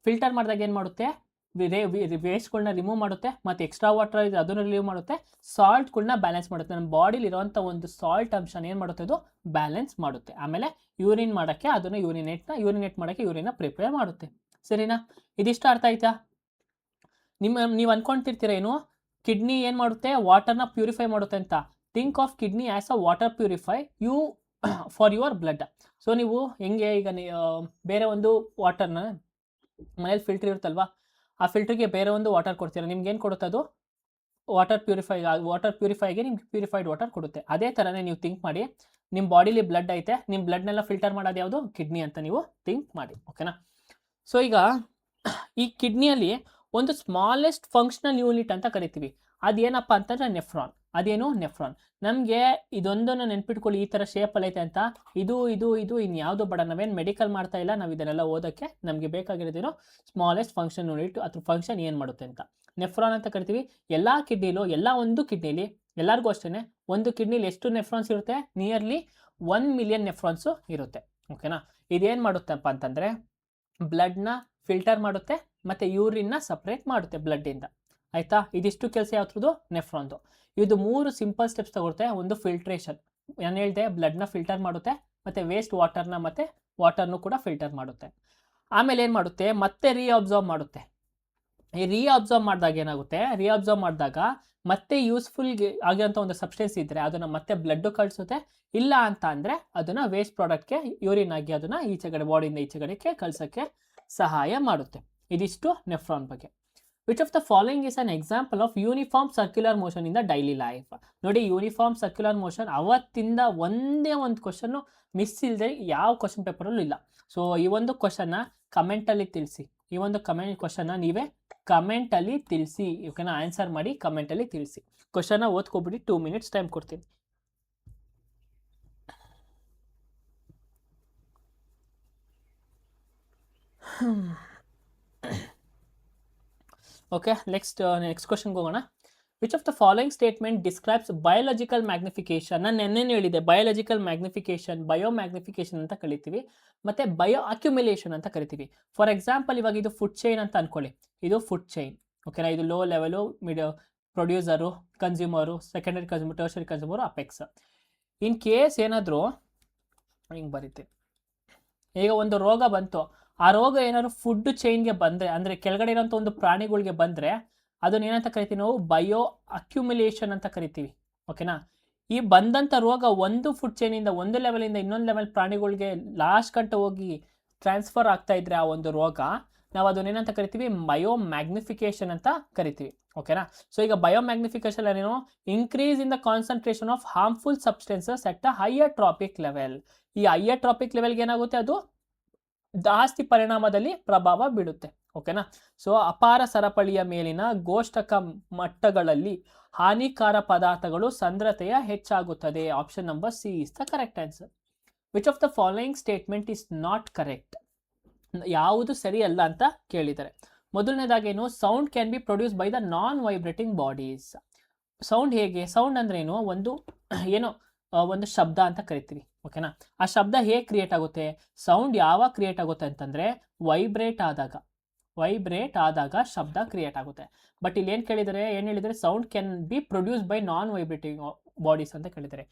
ಫಿಲ್ಟರ್ ಮಾಡಿದಾಗ ಏನು ಮಾಡುತ್ತೆ? ವೇಸ್ಟ್ಗಳನ್ನ ರಿಮೂವ್ ಮಾಡುತ್ತೆ, ಮತ್ತು ಎಕ್ಸ್ಟ್ರಾ ವಾಟರ್ ಇದೆ ಅದನ್ನು ರಿಲೀವ್ ಮಾಡುತ್ತೆ, ಸಾಲ್ಟ್ಗಳನ್ನ ಬ್ಯಾಲೆನ್ಸ್ ಮಾಡುತ್ತೆ. ನಮ್ಮ ಬಾಡಿಲಿ ಇರೋವಂಥ ಒಂದು ಸಾಲ್ಟ್ ಅಂಶನ ಏನು ಮಾಡುತ್ತೆ? ಅದು ಬ್ಯಾಲೆನ್ಸ್ ಮಾಡುತ್ತೆ. ಆಮೇಲೆ ಯೂರಿನ್ ಮಾಡೋಕ್ಕೆ ಅದನ್ನು ಯೂರಿನೇಟ್ ಮಾಡೋಕ್ಕೆ ಯೂರಿನ ಪ್ರಿಪೇರ್ ಮಾಡುತ್ತೆ. ಸರಿನಾ? ಇದಿಷ್ಟು ಅರ್ಥ ಆಯ್ತಾ? ನೀವು ಅನ್ಕೊಂತಿರ್ತೀರ ಏನು, ಕಿಡ್ನಿ ಏನು ಮಾಡುತ್ತೆ? ವಾಟರ್ನ ಪ್ಯೂರಿಫೈ ಮಾಡುತ್ತೆ ಅಂತ. Think of kidney as a water purify for your blood. So ನೀವು ಹೆಂಗೆ ಈಗ ಬೇರೆ ಒಂದು ವಾಟರ್ನ ಮನೇಲಿ ಫಿಲ್ಟರ್ ಇರುತ್ತಲ್ವಾ, ಆ ಫಿಲ್ಟರ್ಗೆ ಬೇರೆ ಒಂದು ವಾಟರ್ ಕೊಡ್ತೀರಾ, ನಿಮ್ಗೆ ಏನು ಕೊಡುತ್ತೆ? ಅದು ವಾಟರ್ ಪ್ಯೂರಿಫೈಗೆ ನಿಮ್ಗೆ ಪ್ಯೂರಿಫೈಡ್ ವಾಟರ್ ಕೊಡುತ್ತೆ. ಅದೇ ಥರನೇ ನೀವು ಥಿಂಕ್ ಮಾಡಿ, ನಿಮ್ಮ ಬಾಡಿಲಿ ಬ್ಲಡ್ ಐತೆ, ನಿಮ್ಮ ಬ್ಲಡ್ನೆಲ್ಲ ಫಿಲ್ಟರ್ ಮಾಡೋದು ಯಾವುದು? ಕಿಡ್ನಿ ಅಂತ ನೀವು ಥಿಂಕ್ ಮಾಡಿ. ಓಕೆನಾ? ಸೊ ಈಗ ಈ ಕಿಡ್ನಿಯಲ್ಲಿ ಒಂದು ಸ್ಮಾಲೆಸ್ಟ್ ಫಂಕ್ಷನಲ್ ಯೂನಿಟ್ ಅಂತ ಕರಿತೀವಿ. ಅದೇನಪ್ಪ ಅಂತಂದರೆ ನೆಫ್ರಾನ್. ಅದೇನು? ನೆಫ್ರಾನ್. ನಮಗೆ ಇದೊಂದನ್ನು ನೆನ್ಪಿಟ್ಕೊಳ್ಳಿ, ಈ ಥರ ಶೇಪಲ್ಲಿ ಐತೆ ಅಂತ. ಇದು ಇನ್ಯಾವುದು ಬೇಡ, ನಾವೇನು ಮೆಡಿಕಲ್ ಮಾಡ್ತಾ ಇಲ್ಲ, ನಾವು ಇದನ್ನೆಲ್ಲ ಓದೋಕ್ಕೆ ನಮಗೆ ಬೇಕಾಗಿರೋದೇನು? ಸ್ಮಾಲೆಸ್ಟ್ ಫಂಕ್ಷನ್ ಯೂನಿಟ್, ಅದ್ರ ಫಂಕ್ಷನ್ ಏನು ಮಾಡುತ್ತೆ ಅಂತ ನೆಫ್ರಾನ್ ಅಂತ ಕರಿತೀವಿ. ಎಲ್ಲ ಕಿಡ್ನಿಲೂ, ಒಂದು ಕಿಡ್ನಿಲಿ ಎಲ್ಲರಿಗೂ ಅಷ್ಟೇ, ಒಂದು ಕಿಡ್ನಿಲಿ ಎಷ್ಟು ನೆಫ್ರಾನ್ಸ್ ಇರುತ್ತೆ? ನಿಯರ್ಲಿ 1 ಮಿಲಿಯನ್ ನೆಫ್ರಾನ್ಸು ಇರುತ್ತೆ. ಓಕೆನಾ? ಇದೇನು ಮಾಡುತ್ತಪ್ಪ ಅಂತಂದರೆ ಬ್ಲಡ್ನ ಫಿಲ್ಟರ್ ಮಾಡುತ್ತೆ, ಮತ್ತು ಯೂರಿನ್ನ ಸಪ್ರೇಟ್ ಮಾಡುತ್ತೆ ಬ್ಲಡ್ಡಿಂದ. ಆಯಿತಾ? ಇದಿಷ್ಟು ಕೆಲಸ ಯಾವ್ದು? ನೆಫ್ರಾನ್ದು. ಇದು 3 ಸಿಂಪಲ್ ಸ್ಟೆಪ್ಸ್ ತಗೊಳುತ್ತೆ. ಒಂದು ಫಿಲ್ಟ್ರೇಷನ್, ನಾನು ಹೇಳಿದೆ, ಬ್ಲಡ್ನ ಫಿಲ್ಟರ್ ಮಾಡುತ್ತೆ, ಮತ್ತು ವೇಸ್ಟ್ ವಾಟರ್ನು ಕೂಡ ಫಿಲ್ಟರ್ ಮಾಡುತ್ತೆ. ಆಮೇಲೆ ಏನು ಮಾಡುತ್ತೆ? ಮತ್ತೆ ರೀಅಬ್ಸಾರ್ಬ್ ಮಾಡುತ್ತೆ. ಈ ರೀಅಬ್ಸಾರ್ಬ್ ಮಾಡಿದಾಗ ಏನಾಗುತ್ತೆ? ರೀಅಬ್ಸಾರ್ಬ್ ಮಾಡಿದಾಗ ಮತ್ತೆ ಯೂಸ್ಫುಲ್ ಆಗಿರೋಂಥ ಒಂದು ಸಬ್ಸ್ಟೆನ್ಸ್ ಇದ್ದರೆ ಅದನ್ನು ಮತ್ತೆ ಬ್ಲಡ್ಡು ಕಳಿಸುತ್ತೆ. ಇಲ್ಲ ಅಂತ ಅಂದರೆ ಅದನ್ನು ವೇಸ್ಟ್ ಪ್ರಾಡಕ್ಟ್ಗೆ ಯೂರಿನ್ ಆಗಿ ಅದನ್ನು ಈಚೆಗಡೆ, ಬಾಡಿಯಿಂದ ಈಚೆಗಡೆಗೆ ಕಳ್ಸೋಕ್ಕೆ ಸಹಾಯ ಮಾಡುತ್ತೆ. ಇದಿಷ್ಟು ನೆಫ್ರಾನ್ ಬಗ್ಗೆ. Which of the following is an example of uniform circular motion in the daily life? ನೋಡಿ, ಯೂನಿಫಾರ್ಮ್ ಸರ್ಕ್ಯುಲರ್ ಮೋಷನ್ ಅವತ್ತಿಂದ ಒಂದೇ ಒಂದು ಕ್ವಶನ್ನು ಮಿಸ್ ಇಲ್ಲದೆ ಯಾವ ಕ್ವಶನ್ ಪೇಪರಲ್ಲೂ ಇಲ್ಲ. ಸೊ ಈ ಒಂದು ಕ್ವಶನ್ನ ಕಮೆಂಟಲ್ಲಿ ತಿಳಿಸಿ. ಈ ಒಂದು ಕ್ವಶನ್ನ ನೀವೇ ಕಮೆಂಟಲ್ಲಿ ತಿಳಿಸಿ. ಓಕೆನಾ? ಆನ್ಸರ್ ಮಾಡಿ ಕಮೆಂಟಲ್ಲಿ ತಿಳಿಸಿ. ಕ್ವಶನ್ನ ಓದ್ಕೊಬಿಟ್ಟು 2 ಮಿನಿಟ್ಸ್ ಟೈಮ್ ಕೊಡ್ತೀನಿ. ಓಕೆ, ನೆಕ್ಸ್ಟ್ ಕ್ವಶನ್ಗೆ ಹೋಗೋಣ. Which of the following statement describes biological magnification? ನಾನು ನೆನ್ನೆನೇ ಹೇಳಿದೆ, ಬಯೋಲಾಜಿಕಲ್ ಮ್ಯಾಗ್ನಿಫಿಕೇಶನ್, ಬಯೋ ಮ್ಯಾಗ್ನಿಫಿಕೇಶನ್ ಅಂತ ಕರಿತೀವಿ, ಮತ್ತೆ ಬಯೋ ಅಕ್ಯುಮಿಲೇಷನ್ ಅಂತ ಕರಿತೀವಿ. ಫಾರ್ ಎಕ್ಸಾಂಪಲ್, ಇವಾಗ ಇದು ಫುಡ್ ಚೈನ್ ಅಂತ ಅನ್ಕೊಳ್ಳಿ, ಇದು ಫುಡ್ ಚೈನ್, ಓಕೆನಾ. ಇದು low level, producer, consumer, secondary consumer, tertiary consumer, apex. In case ಏನಾದರೂ ಹಿಂಗೆ ಬರೀತೆ, ಈಗ ಒಂದು ರೋಗ ಬಂತು, ಆ ರೋಗ ಏನಾದ್ರು ಫುಡ್ ಚೈನ್ಗೆ ಬಂದರೆ, ಅಂದರೆ ಕೆಳಗಡೆ ಇರೋಂಥ ಒಂದು ಪ್ರಾಣಿಗಳಿಗೆ ಬಂದರೆ, ಅದನ್ನ ಏನಂತ ಕರಿತೀವಿ ನಾವು? ಬಯೋ ಅಕ್ಯುಮಿಲೇಷನ್ ಅಂತ ಕರಿತೀವಿ, ಓಕೆನಾ. ಈ ಬಂದಂಥ ರೋಗ ಒಂದು ಫುಡ್ ಚೈನಿಂದ, ಒಂದು ಲೆವೆಲಿಂದ ಇನ್ನೊಂದು ಲೆವೆಲ್ ಪ್ರಾಣಿಗಳಿಗೆ ಲಾಸ್ಟ್ ಗಂಟೆ ಹೋಗಿ ಟ್ರಾನ್ಸ್ಫರ್ ಆಗ್ತಾ ಇದ್ರೆ ಆ ಒಂದು ರೋಗ, ನಾವು ಅದನ್ನ ಏನಂತ ಕರಿತೀವಿ? ಬಯೋ ಮ್ಯಾಗ್ನಿಫಿಕೇಶನ್ ಅಂತ ಕರಿತೀವಿ, ಓಕೆನಾ. ಸೊ ಈಗ ಬಯೋ ಮ್ಯಾಗ್ನಿಫಿಕೇಶನ್ ಏನೇನು? Increase in the concentration of harmful substances at a higher trophic level. ಈ ಹೈಯರ್ ಟ್ರಾಪಿಕ್ ಲೆವೆಲ್ಗೆ ಏನಾಗುತ್ತೆ? ಅದು ಜಾಸ್ತಿ ಪರಿಣಾಮದಲ್ಲಿ ಪ್ರಭಾವ ಬೀಳುತ್ತೆ, ಓಕೆನಾ. ಸೊ ಅಪಾರ ಸರಪಳಿಯ ಮೇಲಿನ ಗೋಷ್ಟಕ ಮಟ್ಟಗಳಲ್ಲಿ ಹಾನಿಕಾರ ಪದಾರ್ಥಗಳು ಸಾಂದ್ರತೆಯ ಹೆಚ್ಚಾಗುತ್ತದೆ. Option number C is the correct answer. Which of the following statement is not correct? ಯಾವುದು ಸರಿ ಅಲ್ಲ ಅಂತ ಕೇಳಿದ್ದಾರೆ. ಮೊದಲನೇದಾಗೇನು? Sound can be produce by the non vibrating bodies. Sound ಹೇಗೆ? ಸೌಂಡ್ ಅಂದ್ರೆ ಏನು? ಒಂದು ಶಬ್ದ ಅಂತ ಕರಿತೀವಿ, ಓಕೆನಾ. ಆ ಶಬ್ದ ಹೇಗೆ ಕ್ರಿಯೇಟ್ ಆಗುತ್ತೆ? ಸೌಂಡ್ ಯಾವಾಗ ಕ್ರಿಯೇಟ್ ಆಗುತ್ತೆ ಅಂತಂದ್ರೆ ವೈಬ್ರೇಟ್ ಆದಾಗ ಶಬ್ದ ಕ್ರಿಯೇಟ್ ಆಗುತ್ತೆ. ಬಟ್ ಇಲ್ಲಿ ಏನು ಹೇಳಿದರೆ sound can be produce by non vibrating bodies ಅಂತ ಕೇಳಿದ್ದಾರೆ.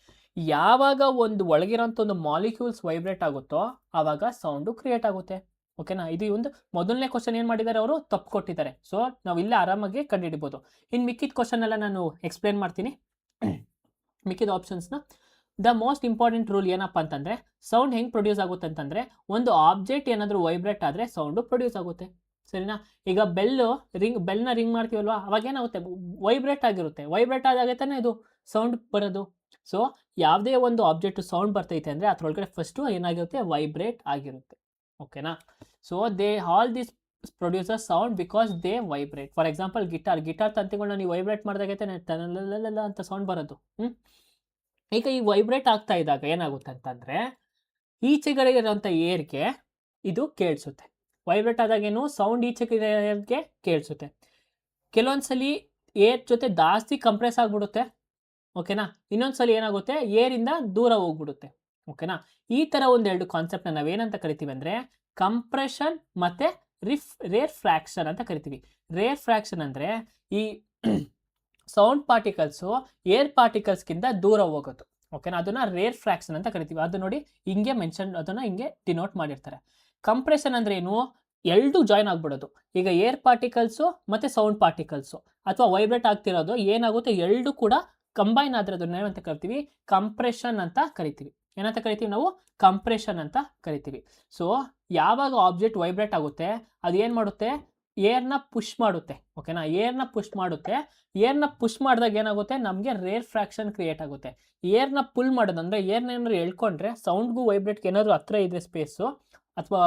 ಯಾವಾಗ ಒಂದು ಒಳಗಿರೋಂಥ ಒಂದು ಮಾಲಿಕ್ಯೂಲ್ಸ್ ವೈಬ್ರೇಟ್ ಆಗುತ್ತೋ ಆವಾಗ ಸೌಂಡು ಕ್ರಿಯೇಟ್ ಆಗುತ್ತೆ, ಓಕೆನಾ. ಇದು ಒಂದು ಮೊದಲನೇ ಕ್ವಶನ್ ಏನು ಮಾಡಿದ್ದಾರೆ, ಅವರು ತಪ್ಪು ಕೊಟ್ಟಿದ್ದಾರೆ. ಸೊ ನಾವು ಇಲ್ಲೇ ಆರಾಮಾಗಿ ಕಂಡುಹಿಡಿಬೋದು. ಇನ್ನು ಮಿಕ್ಕಿದ ಕ್ವಶನ್ ಎಲ್ಲ ನಾನು ಎಕ್ಸ್ಪ್ಲೇನ್ ಮಾಡ್ತೀನಿ, ಮಿಕ್ಕಿದ ಆಪ್ಷನ್ಸ್ನ. ದ ಮೋಸ್ಟ್ ಇಂಪಾರ್ಟೆಂಟ್ ರೂಲ್ ಏನಪ್ಪ ಅಂತಂದರೆ, ಸೌಂಡ್ ಹೆಂಗೆ ಪ್ರೊಡ್ಯೂಸ್ ಆಗುತ್ತೆ ಅಂತಂದರೆ, ಒಂದು ಆಬ್ಜೆಕ್ಟ್ ಏನಾದರೂ ವೈಬ್ರೇಟ್ ಆದರೆ ಸೌಂಡು ಪ್ರೊಡ್ಯೂಸ್ ಆಗುತ್ತೆ, ಸರಿನಾ. ಈಗ ಬೆಲ್ನ ರಿಂಗ್ ಮಾಡ್ತೀವಲ್ವಾ, ಅವಾಗ ಏನಾಗುತ್ತೆ? ವೈಬ್ರೇಟ್ ಆಗಿರುತ್ತೆ. ವೈಬ್ರೇಟ್ ಆದಾಗೆ ತಾನೇ ಇದು ಸೌಂಡ್ ಬರೋದು. ಸೊ ಯಾವುದೇ ಒಂದು ಆಬ್ಜೆಕ್ಟ್ ಸೌಂಡ್ ಬರ್ತೈತೆ ಅಂದರೆ ಅದರೊಳಗಡೆ ಫಸ್ಟು ಏನಾಗಿರುತ್ತೆ? ವೈಬ್ರೇಟ್ ಆಗಿರುತ್ತೆ, ಓಕೆನಾ. So all this producer sound because they vibrate. For example, guitar ತಂತಿಗಳನ್ನ ನೀವು ವೈಬ್ರೇಟ್ ಮಾಡಿದಾಗೈತೆ ಅಂತ ಸೌಂಡ್ ಬರೋದು. ಈಗ ಈ ವೈಬ್ರೇಟ್ ಆಗ್ತಾ ಇದ್ದಾಗ ಏನಾಗುತ್ತೆ ಅಂತಂದರೆ, ಈಚೆಗಡೆ ಇರೋಂಥ ಏರ್ಗೆ ಇದು ಕೇಳಿಸುತ್ತೆ. ವೈಬ್ರೇಟ್ ಆದಾಗೇನು ಸೌಂಡ್ ಈಚೆಗೆ ಏರ್ಗೆ ಕೇಳಿಸುತ್ತೆ. ಕೆಲವೊಂದ್ಸಲಿ ಏರ್ ಜೊತೆ ಜಾಸ್ತಿ ಕಂಪ್ರೆಸ್ ಆಗಿಬಿಡುತ್ತೆ, ಓಕೆನಾ. ಇನ್ನೊಂದ್ಸಲಿ ಏನಾಗುತ್ತೆ? ಏರಿಂದ ದೂರ ಹೋಗ್ಬಿಡುತ್ತೆ, ಓಕೆನಾ. ಈ ಥರ ಒಂದೆರಡು ಕಾನ್ಸೆಪ್ಟ್ನ ನಾವೇನಂತ ಕರಿತೀವಿ ಅಂದರೆ ಕಂಪ್ರೆಷನ್ ಮತ್ತು ರೇರ್ ಫ್ರ್ಯಾಕ್ಷನ್ ಅಂತ ಕರಿತೀವಿ. ರೇರ್ ಫ್ರ್ಯಾಕ್ಷನ್ ಅಂದರೆ ಈ ಸೌಂಡ್ ಪಾರ್ಟಿಕಲ್ಸು ಏರ್ ಪಾರ್ಟಿಕಲ್ಸ್ಗಿಂತ ದೂರ ಹೋಗೋದು, ಓಕೆನಾ. ಅದನ್ನ ರೇರ್ ಫ್ರ್ಯಾಕ್ಷನ್ ಅಂತ ಕರಿತೀವಿ. ಅದು ನೋಡಿ ಹಿಂಗೆ ಅದನ್ನ ಹಿಂಗೆ ಡಿನೋಟ್ ಮಾಡಿರ್ತಾರೆ. ಕಂಪ್ರೆಷನ್ ಅಂದ್ರೆ ಏನು? ಎರಡು ಜಾಯ್ನ್ ಆಗ್ಬಿಡೋದು. ಈಗ ಏರ್ ಪಾರ್ಟಿಕಲ್ಸು ಮತ್ತು ಸೌಂಡ್ ಪಾರ್ಟಿಕಲ್ಸು ಅಥವಾ ವೈಬ್ರೇಟ್ ಆಗ್ತಿರೋದು ಏನಾಗುತ್ತೆ? ಎರಡು ಕೂಡ ಕಂಬೈನ್ ಆದರೆ ಅದನ್ನ ಏನಂತ ಕರಿತೀವಿ? ಕಂಪ್ರೆಷನ್ ಅಂತ ಕರಿತೀವಿ. ಏನಂತ ಕರಿತೀವಿ ನಾವು? ಕಂಪ್ರೆಷನ್ ಅಂತ ಕರಿತೀವಿ. ಸೊ ಯಾವಾಗ ಆಬ್ಜೆಕ್ಟ್ ವೈಬ್ರೇಟ್ ಆಗುತ್ತೆ ಅದು ಏನು ಮಾಡುತ್ತೆ? ಏರ್ನ ಪುಷ್ ಮಾಡುತ್ತೆ, ಓಕೆನಾ. ಏರ್ನ ಪುಷ್ ಮಾಡಿದಾಗ ಏನಾಗುತ್ತೆ? ನಮಗೆ ರೇರ್ ಫ್ರ್ಯಾಕ್ಷನ್ ಕ್ರಿಯೇಟ್ ಆಗುತ್ತೆ. ಏರ್ನ ಪುಲ್ ಮಾಡೋದಂದ್ರೆ ಏರ್ನ ಏನಾದ್ರು ಎಳ್ಕೊಂಡ್ರೆ ಸೌಂಡ್ಗೂ ವೈಬ್ರೇಟ್ಗೆ ಏನಾದ್ರು ಹತ್ರ ಇದ್ರೆ ಸ್ಪೇಸು ಅಥವಾ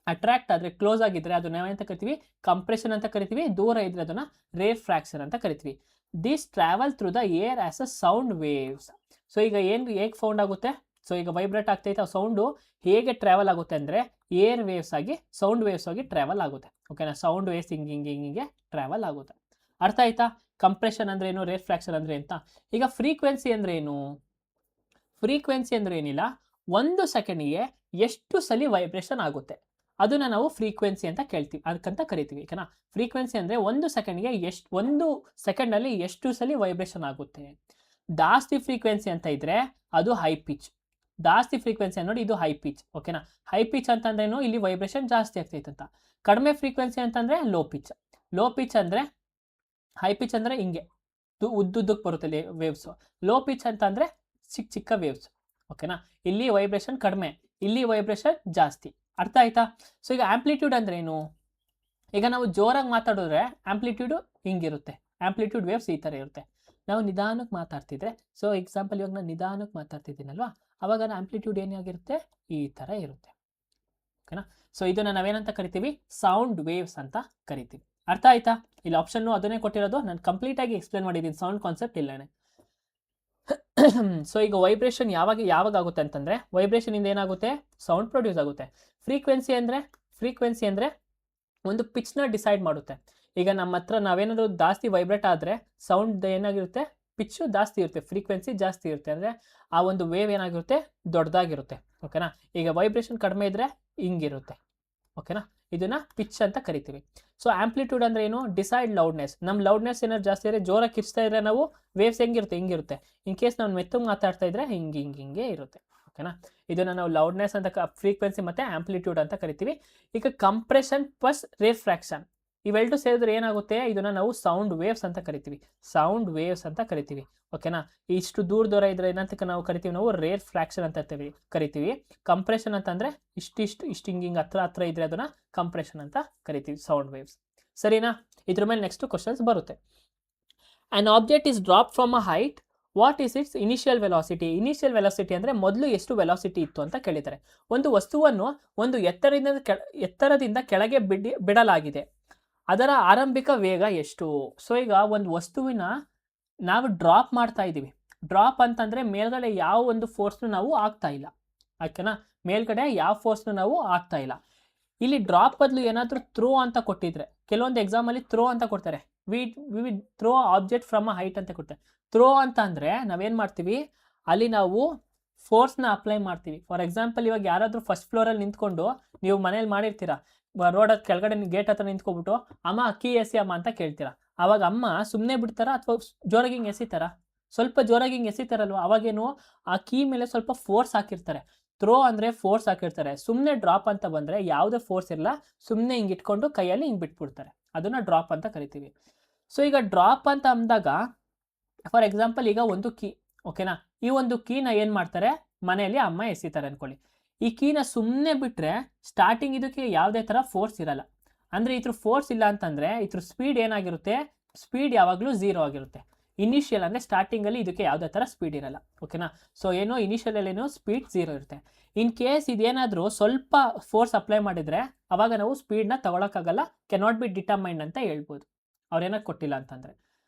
ಅಟ್ರಾಕ್ಟ್ ಆದರೆ ಕ್ಲೋಸ್ ಆಗಿದ್ರೆ ಅದನ್ನ ನಾವೇನಂತ ಕರಿತೀವಿ? ಕಂಪ್ರೆಷನ್ ಅಂತ ಕರಿತೀವಿ. ದೂರ ಇದ್ರೆ ಅದನ್ನ ರೇರ್ ಫ್ರ್ಯಾಕ್ಷನ್ ಅಂತ ಕರಿತೀವಿ. This travel through the air as a sound waves. So ಈಗ ಹೇಗೆ ಫೌಂಡ್ ಆಗುತ್ತೆ? ಸೊ ಈಗ ವೈಬ್ರೇಟ್ ಆಗ್ತೈತೆ, ಆ ಸೌಂಡು ಹೇಗೆ ಟ್ರಾವೆಲ್ ಆಗುತ್ತೆ ಅಂದರೆ ಏರ್ ವೇವ್ಸ್ ಆಗಿ ಸೌಂಡ್ ವೇವ್ಸ್ ಆಗಿ ಟ್ರಾವೆಲ್ ಆಗುತ್ತೆ, ಓಕೆನಾ. ಸೌಂಡ್ ವೇವ್ಸ್ ಹಿಂಗೆ ಟ್ರಾವೆಲ್ ಆಗುತ್ತೆ. ಅರ್ಥ ಆಯ್ತಾ? ಕಂಪ್ರೆಷನ್ ಅಂದ್ರೆ ಏನು, ರೇರ್ ಫ್ರ್ಯಾಕ್ಷನ್ ಅಂದ್ರೆ ಅಂತ. ಈಗ ಫ್ರೀಕ್ವೆನ್ಸಿ ಅಂದ್ರೆ ಏನು? ಫ್ರೀಕ್ವೆನ್ಸಿ ಅಂದ್ರೆ ಏನಿಲ್ಲ, ಒಂದು ಸೆಕೆಂಡಿಗೆ ಎಷ್ಟು ಸಲ ವೈಬ್ರೇಷನ್ ಆಗುತ್ತೆ ಅದನ್ನ ನಾವು ಫ್ರೀಕ್ವೆನ್ಸಿ ಅಂತ ಅದಕ್ಕಂತ ಕರಿತೀವಿ, ಓಕೆನಾ. ಫ್ರೀಕ್ವೆನ್ಸಿ ಅಂದ್ರೆ ಒಂದು ಸೆಕೆಂಡಲ್ಲಿ ಎಷ್ಟು ಸಲ ವೈಬ್ರೇಷನ್ ಆಗುತ್ತೆ. ಜಾಸ್ತಿ ಫ್ರೀಕ್ವೆನ್ಸಿ ಅಂತ ಇದ್ರೆ ಅದು ಹೈ ಪಿಚ್. ಜಾಸ್ತಿ ಫ್ರೀಕ್ವೆನ್ಸಿ ನೋಡಿ, ಇದು ಹೈ ಪಿಚ್, ಓಕೆನಾ. ಹೈ ಪಿಚ್ ಅಂತಂದ್ರೇನು? ಇಲ್ಲಿ ವೈಬ್ರೇಷನ್ ಜಾಸ್ತಿ ಆಗ್ತೈತೆ ಅಂತ. ಕಡಿಮೆ ಫ್ರೀಕ್ವೆನ್ಸಿ ಅಂತಂದ್ರೆ ಲೋ ಪಿಚ್. ಲೋ ಪಿಚ್ ಅಂದ್ರೆ ಹೈ ಪಿಚ್ ಅಂದ್ರೆ ಹಿಂಗೆ ಉದ್ದುದ್ದಕ್ಕೆ ಬರುತ್ತೆ ವೇವ್ಸು. ಲೋ ಪಿಚ್ ಅಂತಂದ್ರೆ ಚಿಕ್ಕ ವೇವ್ಸ್, ಓಕೆನಾ. ಇಲ್ಲಿ ವೈಬ್ರೇಷನ್ ಕಡಿಮೆ, ಇಲ್ಲಿ ವೈಬ್ರೇಷನ್ ಜಾಸ್ತಿ. ಅರ್ಥ ಆಯ್ತಾ? ಸೊ ಈಗ ಆಂಪ್ಲಿಟ್ಯೂಡ್ ಅಂದ್ರೆ ಏನು? ಈಗ ನಾವು ಜೋರಾಗಿ ಮಾತಾಡಿದ್ರೆ ಆಂಪ್ಲಿಟ್ಯೂಡು ಹಿಂಗಿರುತ್ತೆ, ಆಂಪ್ಲಿಟ್ಯೂಡ್ ವೇವ್ಸ್ ಈ ಥರ ಇರುತ್ತೆ. ನಾವು ನಿಧಾನಕ್ಕೆ ಮಾತಾಡ್ತಿದ್ರೆ, ಸೊ ಎಕ್ಸಾಂಪಲ್ ಇವಾಗ ನಾನು ನಿಧಾನಕ್ಕೆ ಮಾತಾಡ್ತಿದ್ದೀನಲ್ವಾ, ಅವಾಗ ಆಂಪ್ಲಿಟ್ಯೂಡ್ ಏನಾಗಿರುತ್ತೆ? ಈ ಥರ ಇರುತ್ತೆ, ಓಕೆನಾ. ಸೊ ಇದನ್ನು ನಾವೇನಂತ ಕರಿತೀವಿ? ಸೌಂಡ್ ವೇವ್ಸ್ ಅಂತ ಕರಿತೀವಿ. ಅರ್ಥ ಆಯ್ತಾ? ಇಲ್ಲಿ ಆಪ್ಷನ್ನು ಅದನ್ನೇ ಕೊಟ್ಟಿರೋದು, ನಾನು ಕಂಪ್ಲೀಟಾಗಿ ಎಕ್ಸ್ಪ್ಲೇನ್ ಮಾಡಿದ್ದೀನಿ, ಸೌಂಡ್ ಕಾನ್ಸೆಪ್ಟ್ ಇಲ್ಲೇನೆ. ಸೊ ಈಗ ವೈಬ್ರೇಷನ್ ಯಾವಾಗ ಆಗುತ್ತೆ ಅಂತಂದರೆ, ವೈಬ್ರೇಷನಿಂದ ಏನಾಗುತ್ತೆ? ಸೌಂಡ್ ಪ್ರೊಡ್ಯೂಸ್ ಆಗುತ್ತೆ. ಫ್ರೀಕ್ವೆನ್ಸಿ ಅಂದರೆ ಫ್ರೀಕ್ವೆನ್ಸಿ ಅಂದರೆ ಒಂದು ಪಿಚ್ನ ಡಿಸೈಡ್ ಮಾಡುತ್ತೆ. ಈಗ ನಮ್ಮ ಹತ್ರ ನಾವೇನಾದರೂ ಜಾಸ್ತಿ ವೈಬ್ರೇಟ್ ಆದರೆ ಸೌಂಡ್ ಏನಾಗಿರುತ್ತೆ, ಪಿಚ್ಚು ಜಾಸ್ತಿ ಇರುತ್ತೆ, ಫ್ರೀಕ್ವೆನ್ಸಿ ಜಾಸ್ತಿ ಇರುತ್ತೆ, ಅಂದರೆ ಆ ಒಂದು ವೇವ್ ಏನಾಗಿರುತ್ತೆ, ದೊಡ್ಡದಾಗಿರುತ್ತೆ. ಓಕೆನಾ. ಈಗ ವೈಬ್ರೇಷನ್ ಕಡಿಮೆ ಇದ್ದರೆ ಹಿಂಗಿರುತ್ತೆ. ಓಕೆನಾ, ಇದನ್ನ ಪಿಚ್ ಅಂತ ಕರಿತೀವಿ. ಸೊ ಆಂಪ್ಲಿಟ್ಯೂಡ್ ಅಂದ್ರೆ ಏನು, ಡಿಸೈಡ್ ಲೌಡ್ನೆಸ್. ನಮ್ಮ ಲೌಡ್ನೆಸ್ ಏನಾದ್ರು ಜಾಸ್ತಿ ಇದ್ರೆ, ಜೋರಾಗಿ ಕಿರ್ಚ್ತಾ ಇದ್ರೆ ನಾವು ವೇವ್ಸ್ ಹೆಂಗಿರುತ್ತೆ, ಹಿಂಗಿರುತ್ತೆ. ಇನ್ ಕೇಸ್ ನಾವು ಮೆತ್ತಗೆ ಮಾತಾಡ್ತಾ ಇದ್ರೆ ಹಿಂಗೆ ಇರುತ್ತೆ. ಓಕೆನಾ, ಇದನ್ನ ನಾವು ಲೌಡ್ನೆಸ್ ಅಂತ, ಫ್ರೀಕ್ವೆನ್ಸಿ ಮತ್ತೆ ಆಂಪ್ಲಿಟ್ಯೂಡ್ ಅಂತ ಕರಿತೀವಿ. ಈಗ ಕಂಪ್ರೆಷನ್ ಪ್ಲಸ್ ರಿಫ್ರಾಕ್ಷನ್ ಇವೆರಡು ಸೇರಿದ್ರೆ ಏನಾಗುತ್ತೆ, ಇದನ್ನ ನಾವು ಸೌಂಡ್ ವೇವ್ಸ್ ಅಂತ ಕರಿತೀವಿ. ಸೌಂಡ್ ವೇವ್ಸ್ ಅಂತ ಕರಿತೀವಿ. ಓಕೆನಾ, ಇಷ್ಟು ದೂರ ಇದ್ರೆ ಏನಂತ ನಾವು ಕರಿತೀವಿ, ನಾವು ರೇರ್ ಫ್ರಾಕ್ಷನ್ ಅಂತ ಕರಿತೀವಿ. ಕಂಪ್ರೆಷನ್ ಅಂತಂದ್ರೆ ಇಷ್ಟು ಹಿಂಗೆ ಹತ್ರ ಇದ್ರೆ ಅದನ್ನ ಕಂಪ್ರೆಷನ್ ಅಂತ ಕರಿತೀವಿ, ಸೌಂಡ್ ವೇವ್ಸ್. ಸರಿನಾ. ಇದ್ರ ಮೇಲೆ ನೆಕ್ಸ್ಟ್ ಕ್ವಶನ್ಸ್ ಬರುತ್ತೆ. On object is drop from a height, what is it's initial velocity. Initial velocity ಅಂದ್ರೆ ಮೊದಲು ಎಷ್ಟು ವೆಲಾಸಿಟಿ ಇತ್ತು ಅಂತ ಕೇಳಿದ್ದಾರೆ. ಒಂದು ವಸ್ತುವನ್ನು ಒಂದು ಎತ್ತರದಿಂದ ಕೆಳಗೆ ಬಿಡಲಾಗಿದೆ, ಅದರ ಆರಂಭಿಕ ವೇಗ ಎಷ್ಟು. ಸೊ ಈಗ ಒಂದು ವಸ್ತುವಿನ ನಾವು ಡ್ರಾಪ್ ಮಾಡ್ತಾ ಇದ್ದೀವಿ. ಡ್ರಾಪ್ ಅಂತಂದ್ರೆ ಮೇಲ್ಗಡೆ ಯಾವ ಒಂದು ಫೋರ್ಸ್ನು ನಾವು ಆಗ್ತಾ ಇಲ್ಲ. ಓಕೆನಾ, ಮೇಲ್ಗಡೆ ಯಾವ ಫೋರ್ಸ್ನು ನಾವು ಆಗ್ತಾ ಇಲ್ಲ. ಇಲ್ಲಿ ಡ್ರಾಪ್ ಬದಲು ಏನಾದರೂ ಥ್ರೋ ಅಂತ ಕೊಟ್ಟಿದ್ರೆ, ಕೆಲವೊಂದು ಎಕ್ಸಾಮಲ್ಲಿ ಥ್ರೋ ಅಂತ ಕೊಡ್ತಾರೆ, we throw object from a height ಅಂತ ಕೊಡ್ತಾರೆ. ಥ್ರೋ ಅಂತ ಅಂದರೆ ನಾವೇನು ಮಾಡ್ತೀವಿ, ಅಲ್ಲಿ ನಾವು ಫೋರ್ಸ್ನ ಅಪ್ಲೈ ಮಾಡ್ತೀವಿ. ಫಾರ್ ಎಕ್ಸಾಂಪಲ್, ಇವಾಗ ಯಾರಾದರೂ ಫಸ್ಟ್ ಫ್ಲೋರಲ್ಲಿ ನಿಂತ್ಕೊಂಡು, ನೀವು ಮನೇಲಿ ಮಾಡಿರ್ತೀರಾ, ರೋಡ್ ಕೆಳಗಡೆ ಗೇಟ್ ಹತ್ರ ನಿಂತ್ಕೊಬಿಟ್ಟು ಅಮ್ಮ ಅಕ್ಕಿ ಎಸಿ ಅಮ್ಮ ಅಂತ ಕೇಳ್ತೀರಾ. ಅವಾಗ ಅಮ್ಮ ಸುಮ್ಮನೆ ಬಿಡ್ತಾರ ಅಥವಾ ಜೋರಾಗಿ ಹಿಂಗೆ ಎಸಿತಾರ? ಸ್ವಲ್ಪ ಜೋರಾಗಿ ಹಿಂಗೆ ಎಸಿತಾರಲ್ವ, ಅವಾಗೇನು ಆ ಕೀ ಮೇಲೆ ಸ್ವಲ್ಪ ಫೋರ್ಸ್ ಹಾಕಿರ್ತಾರೆ. ಥ್ರೋ ಅಂದರೆ ಫೋರ್ಸ್ ಹಾಕಿರ್ತಾರೆ. ಸುಮ್ಮನೆ ಡ್ರಾಪ್ ಅಂತ ಬಂದರೆ ಯಾವುದೇ ಫೋರ್ಸ್ ಇರಲ್ಲ, ಸುಮ್ಮನೆ ಹಿಂಗೆ ಇಟ್ಕೊಂಡು ಕೈಯಲ್ಲಿ ಹಿಂಗೆ ಬಿಟ್ಬಿಡ್ತಾರೆ, ಅದನ್ನು ಡ್ರಾಪ್ ಅಂತ ಕರಿತೀವಿ. ಸೊ ಈಗ ಡ್ರಾಪ್ ಅಂತ ಅಂದಾಗ, ಫಾರ್ ಎಕ್ಸಾಂಪಲ್ ಈಗ ಒಂದು ಕೀ, ಓಕೆನಾ, ಈ ಒಂದು ಕೀನ ಏನು ಮಾಡ್ತಾರೆ, ಮನೆಯಲ್ಲಿ ಅಮ್ಮ ಎಸಿತಾರೆ ಅನ್ಕೊಳ್ಳಿ. ಈ ಕೀನ ಸುಮ್ಮನೆ ಬಿಟ್ಟರೆ ಸ್ಟಾರ್ಟಿಂಗ್ ಇದಕ್ಕೆ ಯಾವುದೇ ಥರ ಫೋರ್ಸ್ ಇರಲ್ಲ. ಅಂದರೆ ಇದ್ರ ಫೋರ್ಸ್ ಇಲ್ಲ ಅಂತಂದರೆ ಇದ್ರ ಸ್ಪೀಡ್ ಏನಾಗಿರುತ್ತೆ, ಸ್ಪೀಡ್ ಯಾವಾಗಲೂ 0 ಆಗಿರುತ್ತೆ. ಇನಿಷಿಯಲ್ ಅಂದರೆ ಸ್ಟಾರ್ಟಿಂಗಲ್ಲಿ ಇದಕ್ಕೆ ಯಾವುದೇ ಥರ ಸ್ಪೀಡ್ ಇರಲ್ಲ. ಓಕೆನಾ, ಸೊ ಏನೋ ಇನಿಷಿಯಲ್ ಸ್ಪೀಡ್ 0 ಇರುತ್ತೆ. ಇನ್ ಕೇಸ್ ಇದೇನಾದರೂ ಸ್ವಲ್ಪ ಫೋರ್ಸ್ ಅಪ್ಲೈ ಮಾಡಿದರೆ ಅವಾಗ ನಾವು ಸ್ಪೀಡ್ನ ತಗೊಳಕ್ಕಾಗಲ್ಲ, ಕೆನಾಟ್ ಬಿ ಡಿಟರ್ಮೈನ್ಡ್ ಅಂತ ಹೇಳ್ಬೋದು, ಅವ್ರೇನಾದ್ರು ಕೊಟ್ಟಿಲ್ಲ ಅಂತಂದರೆ.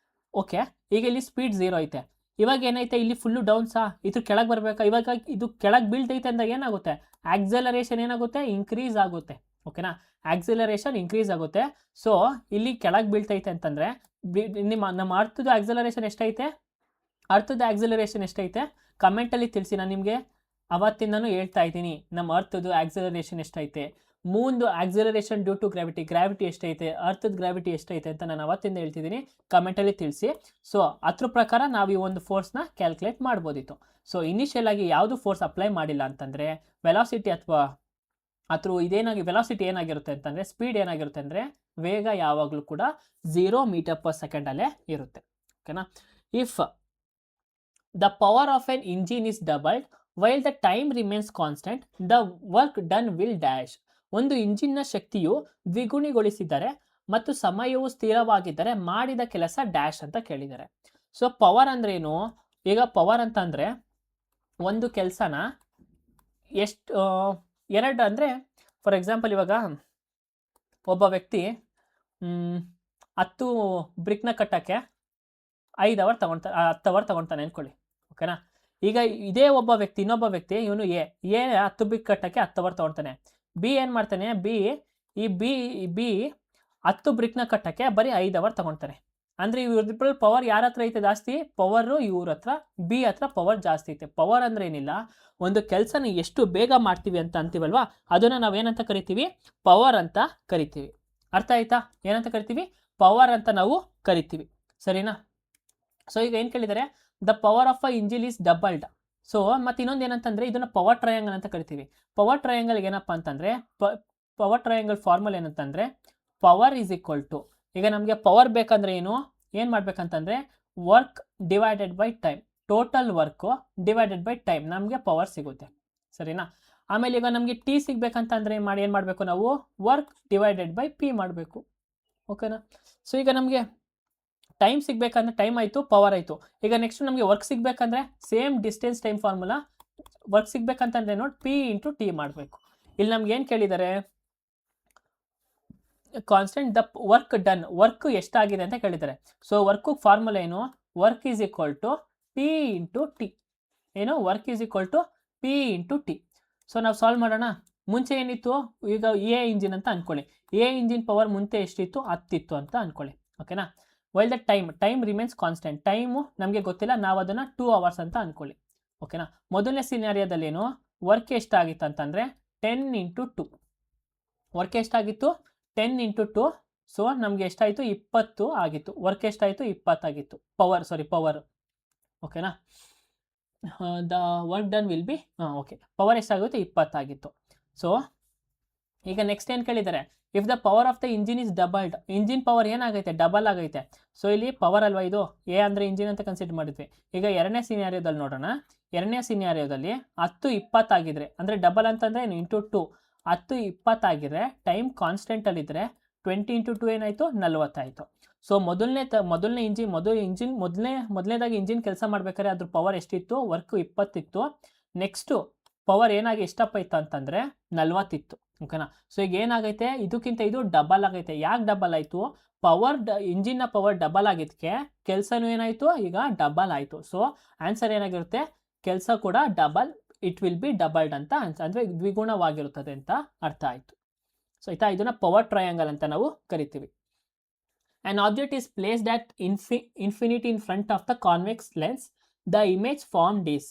ಓಕೆ, ಈಗ ಇಲ್ಲಿ ಸ್ಪೀಡ್ 0 ಐತೆ. ಇವಾಗ ಏನೈತೆ, ಇಲ್ಲಿ ಫುಲ್ಲು ಡೌನ್ಸಾ, ಇದು ಕೆಳಗೆ ಬರಬೇಕಾ, ಇವಾಗ ಇದು ಕೆಳಗೆ ಬೀಳ್ತೈತೆ ಅಂದಾಗ ಏನಾಗುತ್ತೆ, ಆಕ್ಸಲರೇಷನ್ ಏನಾಗುತ್ತೆ, ಇನ್ಕ್ರೀಸ್ ಆಗುತ್ತೆ. ಓಕೆನಾ, ಆಕ್ಸಲರೇಷನ್ ಇನ್ಕ್ರೀಸ್ ಆಗುತ್ತೆ. ಸೊ ಇಲ್ಲಿ ಕೆಳಗೆ ಬೀಳ್ತೈತೆ ಅಂತಂದರೆ ನಮ್ಮ ಅರ್ಥದ ಆಕ್ಸಲರೇಷನ್ ಎಷ್ಟೈತೆ, ಅರ್ಥದ ಆಕ್ಸಲರೇಷನ್ ಎಷ್ಟೈತೆ ಕಮೆಂಟಲ್ಲಿ ತಿಳಿಸಿ. ನಾನು ನಿಮಗೆ ಅವತ್ತಿಂದನೂ ಹೇಳ್ತಾ ಇದ್ದೀನಿ, ನಮ್ಮ ಅರ್ಥದ ಆಕ್ಸಲರೇಷನ್ ಎಷ್ಟೈತೆ, ಮೂನ್ದು ಆಕ್ಸಲರೇಷನ್ ಡ್ಯೂ ಟು ಗ್ರಾವಿಟಿ ಎಷ್ಟೈತೆ, ಅರ್ಥದ ಗ್ರಾವಿಟಿ ಎಷ್ಟೈತೆ ಅಂತ ನಾನು ಅವತ್ತಿಂದ ಹೇಳ್ತಿದ್ದೀನಿ, ಕಮೆಂಟಲ್ಲಿ ತಿಳಿಸಿ. ಸೊ ಅದ್ರ ಪ್ರಕಾರ ನಾವು ಈ ಒಂದು ಫೋರ್ಸ್ನ ಕ್ಯಾಲ್ಕುಲೇಟ್ ಮಾಡ್ಬೋದಿತ್ತು. ಸೊ ಇನಿಷಿಯಲ್ ಆಗಿ ಯಾವುದು ಫೋರ್ಸ್ ಅಪ್ಲೈ ಮಾಡಿಲ್ಲ ಅಂತಂದರೆ ವೆಲಾಸಿಟಿ ಅಥವಾ ವೆಲಾಸಿಟಿ ಏನಾಗಿರುತ್ತೆ ಅಂತಂದರೆ, ಸ್ಪೀಡ್ ಏನಾಗಿರುತ್ತೆ ಅಂದರೆ, ವೇಗ ಯಾವಾಗಲೂ ಕೂಡ 0 ಮೀಟರ್ ಪರ್ ಸೆಕೆಂಡ್ ಅಲ್ಲೇ ಇರುತ್ತೆ. ಓಕೆನಾ. If the power of N engine is doubled while the time remains constant, the work done will dash. ಒಂದು ಇಂಜಿನ್ನ ಶಕ್ತಿಯು ದ್ವಿಗುಣಿಗೊಳಿಸಿದರೆ ಮತ್ತು ಸಮಯವು ಸ್ಥಿರವಾಗಿದ್ದರೆ ಮಾಡಿದ ಕೆಲಸ ಡ್ಯಾಶ್ ಅಂತ ಕೇಳಿದ್ದಾರೆ. ಸೊ ಪವರ್ ಅಂದ್ರೆ ಏನು, ಈಗ ಪವರ್ ಅಂತ ಅಂದರೆ ಒಂದು ಕೆಲಸನ ಎರಡು ಅಂದರೆ, ಫಾರ್ ಎಕ್ಸಾಂಪಲ್ ಇವಾಗ ಒಬ್ಬ ವ್ಯಕ್ತಿ 10 ಬ್ರಿಕ್ನ ಕಟ್ಟಕ್ಕೆ 5 ಅವರ್ ತಗೊಳ್ತಾನೆ, 10 ಅವರ್ ತಗೊಳ್ತಾನೆ ಅನ್ಕೊಳ್ಳಿ. ಓಕೆನಾ, ಈಗ ಇದೇ ಇನ್ನೊಬ್ಬ ವ್ಯಕ್ತಿ ಇವನು ಎ 10 ಬ್ರಿಕ್ ಕಟ್ಟಕ್ಕೆ 10 ಅವರ್ ತಗೊಳ್ತಾನೆ. ಬಿ ಏನು ಮಾಡ್ತಾನೆ, ಬಿ 10 ಬ್ರಿಕ್ನ ಕಟ್ಟಕ್ಕೆ ಬರೀ 5 ಅವರ್ ತಗೊಳ್ತಾನೆ. ಅಂದರೆ ಇವ್ರಿಬ್ಬರ ಪವರ್ ಯಾರ ಹತ್ರ ಐತೆ ಜಾಸ್ತಿ, ಪವರು ಇವ್ರ ಹತ್ರ, ಬಿ ಹತ್ರ ಪವರ್ ಜಾಸ್ತಿ ಐತೆ. ಪವರ್ ಅಂದರೆ ಏನಿಲ್ಲ, ಒಂದು ಕೆಲಸನ ಎಷ್ಟು ಬೇಗ ಮಾಡ್ತೀವಿ ಅಂತ ಅಂತೀವಲ್ವಾ, ಅದನ್ನು ನಾವೇನಂತ ಕರಿತೀವಿ, ಪವರ್ ಅಂತ ಕರಿತೀವಿ. ಅರ್ಥ ಆಯ್ತಾ, ಏನಂತ ಕರಿತೀವಿ, ಪವರ್ ಅಂತ ನಾವು ಕರಿತೀವಿ. ಸರಿನಾ. ಸೊ ಈಗ ಏನು ಕೇಳಿದರೆ, the power of a engine is doubled. So ಮತ್ತೆ ಇನ್ನೊಂದು ಏನಂತಂದರೆ, ಇದನ್ನು ಪವರ್ ಟ್ರಯಾಂಗಲ್ ಅಂತ ಕರಿತೀವಿ. ಪವರ್ ಟ್ರಯಾಂಗಲ್ಗೆ ಏನಪ್ಪ ಅಂತಂದರೆ, ಪವರ್ ಟ್ರಯಾಂಗಲ್ ಫಾರ್ಮುಲಾ ಏನಂತಂದರೆ, ಪವರ್ ಈಸ್ ಈಕ್ವಲ್ ಟು, ಈಗ ನಮಗೆ ಪವರ್ ಬೇಕಂದ್ರೆ ಏನು ಮಾಡ್ಬೇಕಂತಂದರೆ, work divided by time, total work divided by time, ನಮಗೆ ಪವರ್ ಸಿಗುತ್ತೆ. ಸರಿನಾ. ಆಮೇಲೆ ಈಗ ನಮಗೆ ಟಿ ಸಿಗ್ಬೇಕಂತಂದರೆ ಏನು ಮಾಡಬೇಕು, ನಾವು ವರ್ಕ್ ಡಿವೈಡೆಡ್ ಬೈ ಪಿ ಮಾಡಬೇಕು. ಓಕೆನಾ. ಸೊ ಈಗ ನಮಗೆ ಟೈಮ್ ಸಿಗ್ಬೇಕಂದ್ರೆ ಟೈಮ್ ಆಯಿತು, ಪವರ್ ಆಯಿತು. ಈಗ ನೆಕ್ಸ್ಟ್ ನಮಗೆ ವರ್ಕ್ ಸಿಗ್ಬೇಕಂದ್ರೆ same distance time formula, work ಸಿಗ್ಬೇಕಂತಂದ್ರೆ ನೋಡಿ ಪಿ ಇಂಟು ಟಿ ಮಾಡಬೇಕು. ಇಲ್ಲಿ ನಮ್ಗೆ ಏನು ಕೇಳಿದ್ದಾರೆ, constant the work done, work ಎಷ್ಟಾಗಿದೆ ಅಂತ ಕೇಳಿದ್ದಾರೆ. ಸೊ ವರ್ಕ್ ಫಾರ್ಮುಲಾ ಏನು, work is equal to P into T. ಏನು, work is equal to P into T. So ನಾವು ಸಾಲ್ವ್ ಮಾಡೋಣ. ಮುಂಚೆ ಏನಿತ್ತು, ಈಗ ಎ ಇಂಜಿನ್ ಅಂತ ಅನ್ಕೊಳ್ಳಿ. ಎ ಇಂಜಿನ್ ಪವರ್ ಮುಂಚೆ ಎಷ್ಟಿತ್ತು, 10 ಇತ್ತು ಅಂತ ಅನ್ಕೊಳ್ಳಿ. ಓಕೆನಾ. While the time remains constant. Time ನಮಗೆ ಗೊತ್ತಿಲ್ಲ, ನಾವು ಅದನ್ನು 2 hours ಅಂತ ಅನ್ಕೊಳ್ಳಿ. ಓಕೆನಾ. ಮೊದಲನೇ ಸಿನಾರಿಯೋದಲ್ಲಿ ಏನು ವರ್ಕ್ ಎಷ್ಟಾಗಿತ್ತು ಅಂತಂದರೆ 10 × 2. ವರ್ಕ್ ಎಷ್ಟಾಗಿತ್ತು, 10 × 2. ಸೊ ನಮಗೆ ಎಷ್ಟಾಯಿತು, 20 ಆಗಿತ್ತು. ವರ್ಕ್ ಎಷ್ಟಾಯಿತು, 20 ಆಗಿತ್ತು. ಪವರ್. ಓಕೆನಾ. The work done will be okay, power ಎಷ್ಟಾಗುತ್ತೆ, 20 ಆಗಿತ್ತು. ಸೊ ಈಗ ನೆಕ್ಸ್ಟ್ ಏನು ಕೇಳಿದ್ದಾರೆ, if the power of the engine is doubled. Engine power ಏನಾಗೈತೆ, ಡಬಲ್ ಆಗೈತೆ. ಸೊ ಇಲ್ಲಿ ಪವರ್ ಅಲ್ವಾ ಇದು, ಎ ಅಂದರೆ ಇಂಜಿನ್ ಅಂತ ಕನ್ಸಿಡರ್ ಮಾಡಿದ್ವಿ. ಈಗ ಎರಡನೇ ಸಿನಾರಿಯೋದಲ್ಲಿ ನೋಡೋಣ. ಎರಡನೇ ಸಿನಾರಿಯೋದಲ್ಲಿ 10 20 ಆಗಿದ್ರೆ, ಅಂದರೆ ಡಬಲ್ ಅಂತಂದರೆ ಏನು, ಇಂಟು 2. 10 20 ಆಗಿದ್ರೆ ಟೈಮ್ ಕಾನ್ಸ್ಟೆಂಟಲ್ಲಿದ್ದರೆ 20 × 2 ಏನಾಯಿತು, 40 ಆಯಿತು. ಸೊ ಮೊದಲನೇದಾಗಿ ಇಂಜಿನ್ ಕೆಲಸ ಮಾಡ್ಬೇಕಾದ್ರೆ ಅದ್ರ ಪವರ್ ಎಷ್ಟಿತ್ತು, ವರ್ಕ್ 20 ಇತ್ತು. ನೆಕ್ಸ್ಟು ಪವರ್ ಏನಾಗಿ ಎಷ್ಟಪ್ಪ ಇತ್ತು ಅಂತಂದರೆ 40 ಇತ್ತು. ಓಕೆನಾ. ಸೊ ಈಗ ಏನಾಗೈತೆ, ಇದಕ್ಕಿಂತ ಇದು ಡಬಲ್ ಆಗೈತೆ. ಯಾಕೆ ಡಬಲ್ ಆಯಿತು, ಇಂಜಿನ್ನ ಪವರ್ ಡಬಲ್ ಆಗಿದ್ದಕ್ಕೆ ಕೆಲಸನೂ ಏನಾಯಿತು, ಈಗ ಡಬಲ್ ಆಯಿತು. ಸೊ ಆನ್ಸರ್ ಏನಾಗಿರುತ್ತೆ, ಕೆಲಸ ಕೂಡ double, it will be doubled ಅಂತ ಅಂದರೆ ದ್ವಿಗುಣವಾಗಿರುತ್ತದೆ ಅಂತ ಅರ್ಥ ಆಯಿತು. ಸೊ ಆಯ್ತಾ, ಇದನ್ನು ಪವರ್ ಟ್ರಯಾಂಗಲ್ ಅಂತ ನಾವು ಕರಿತೀವಿ. An object is placed at infinity in front of the convex lens. The image formed is.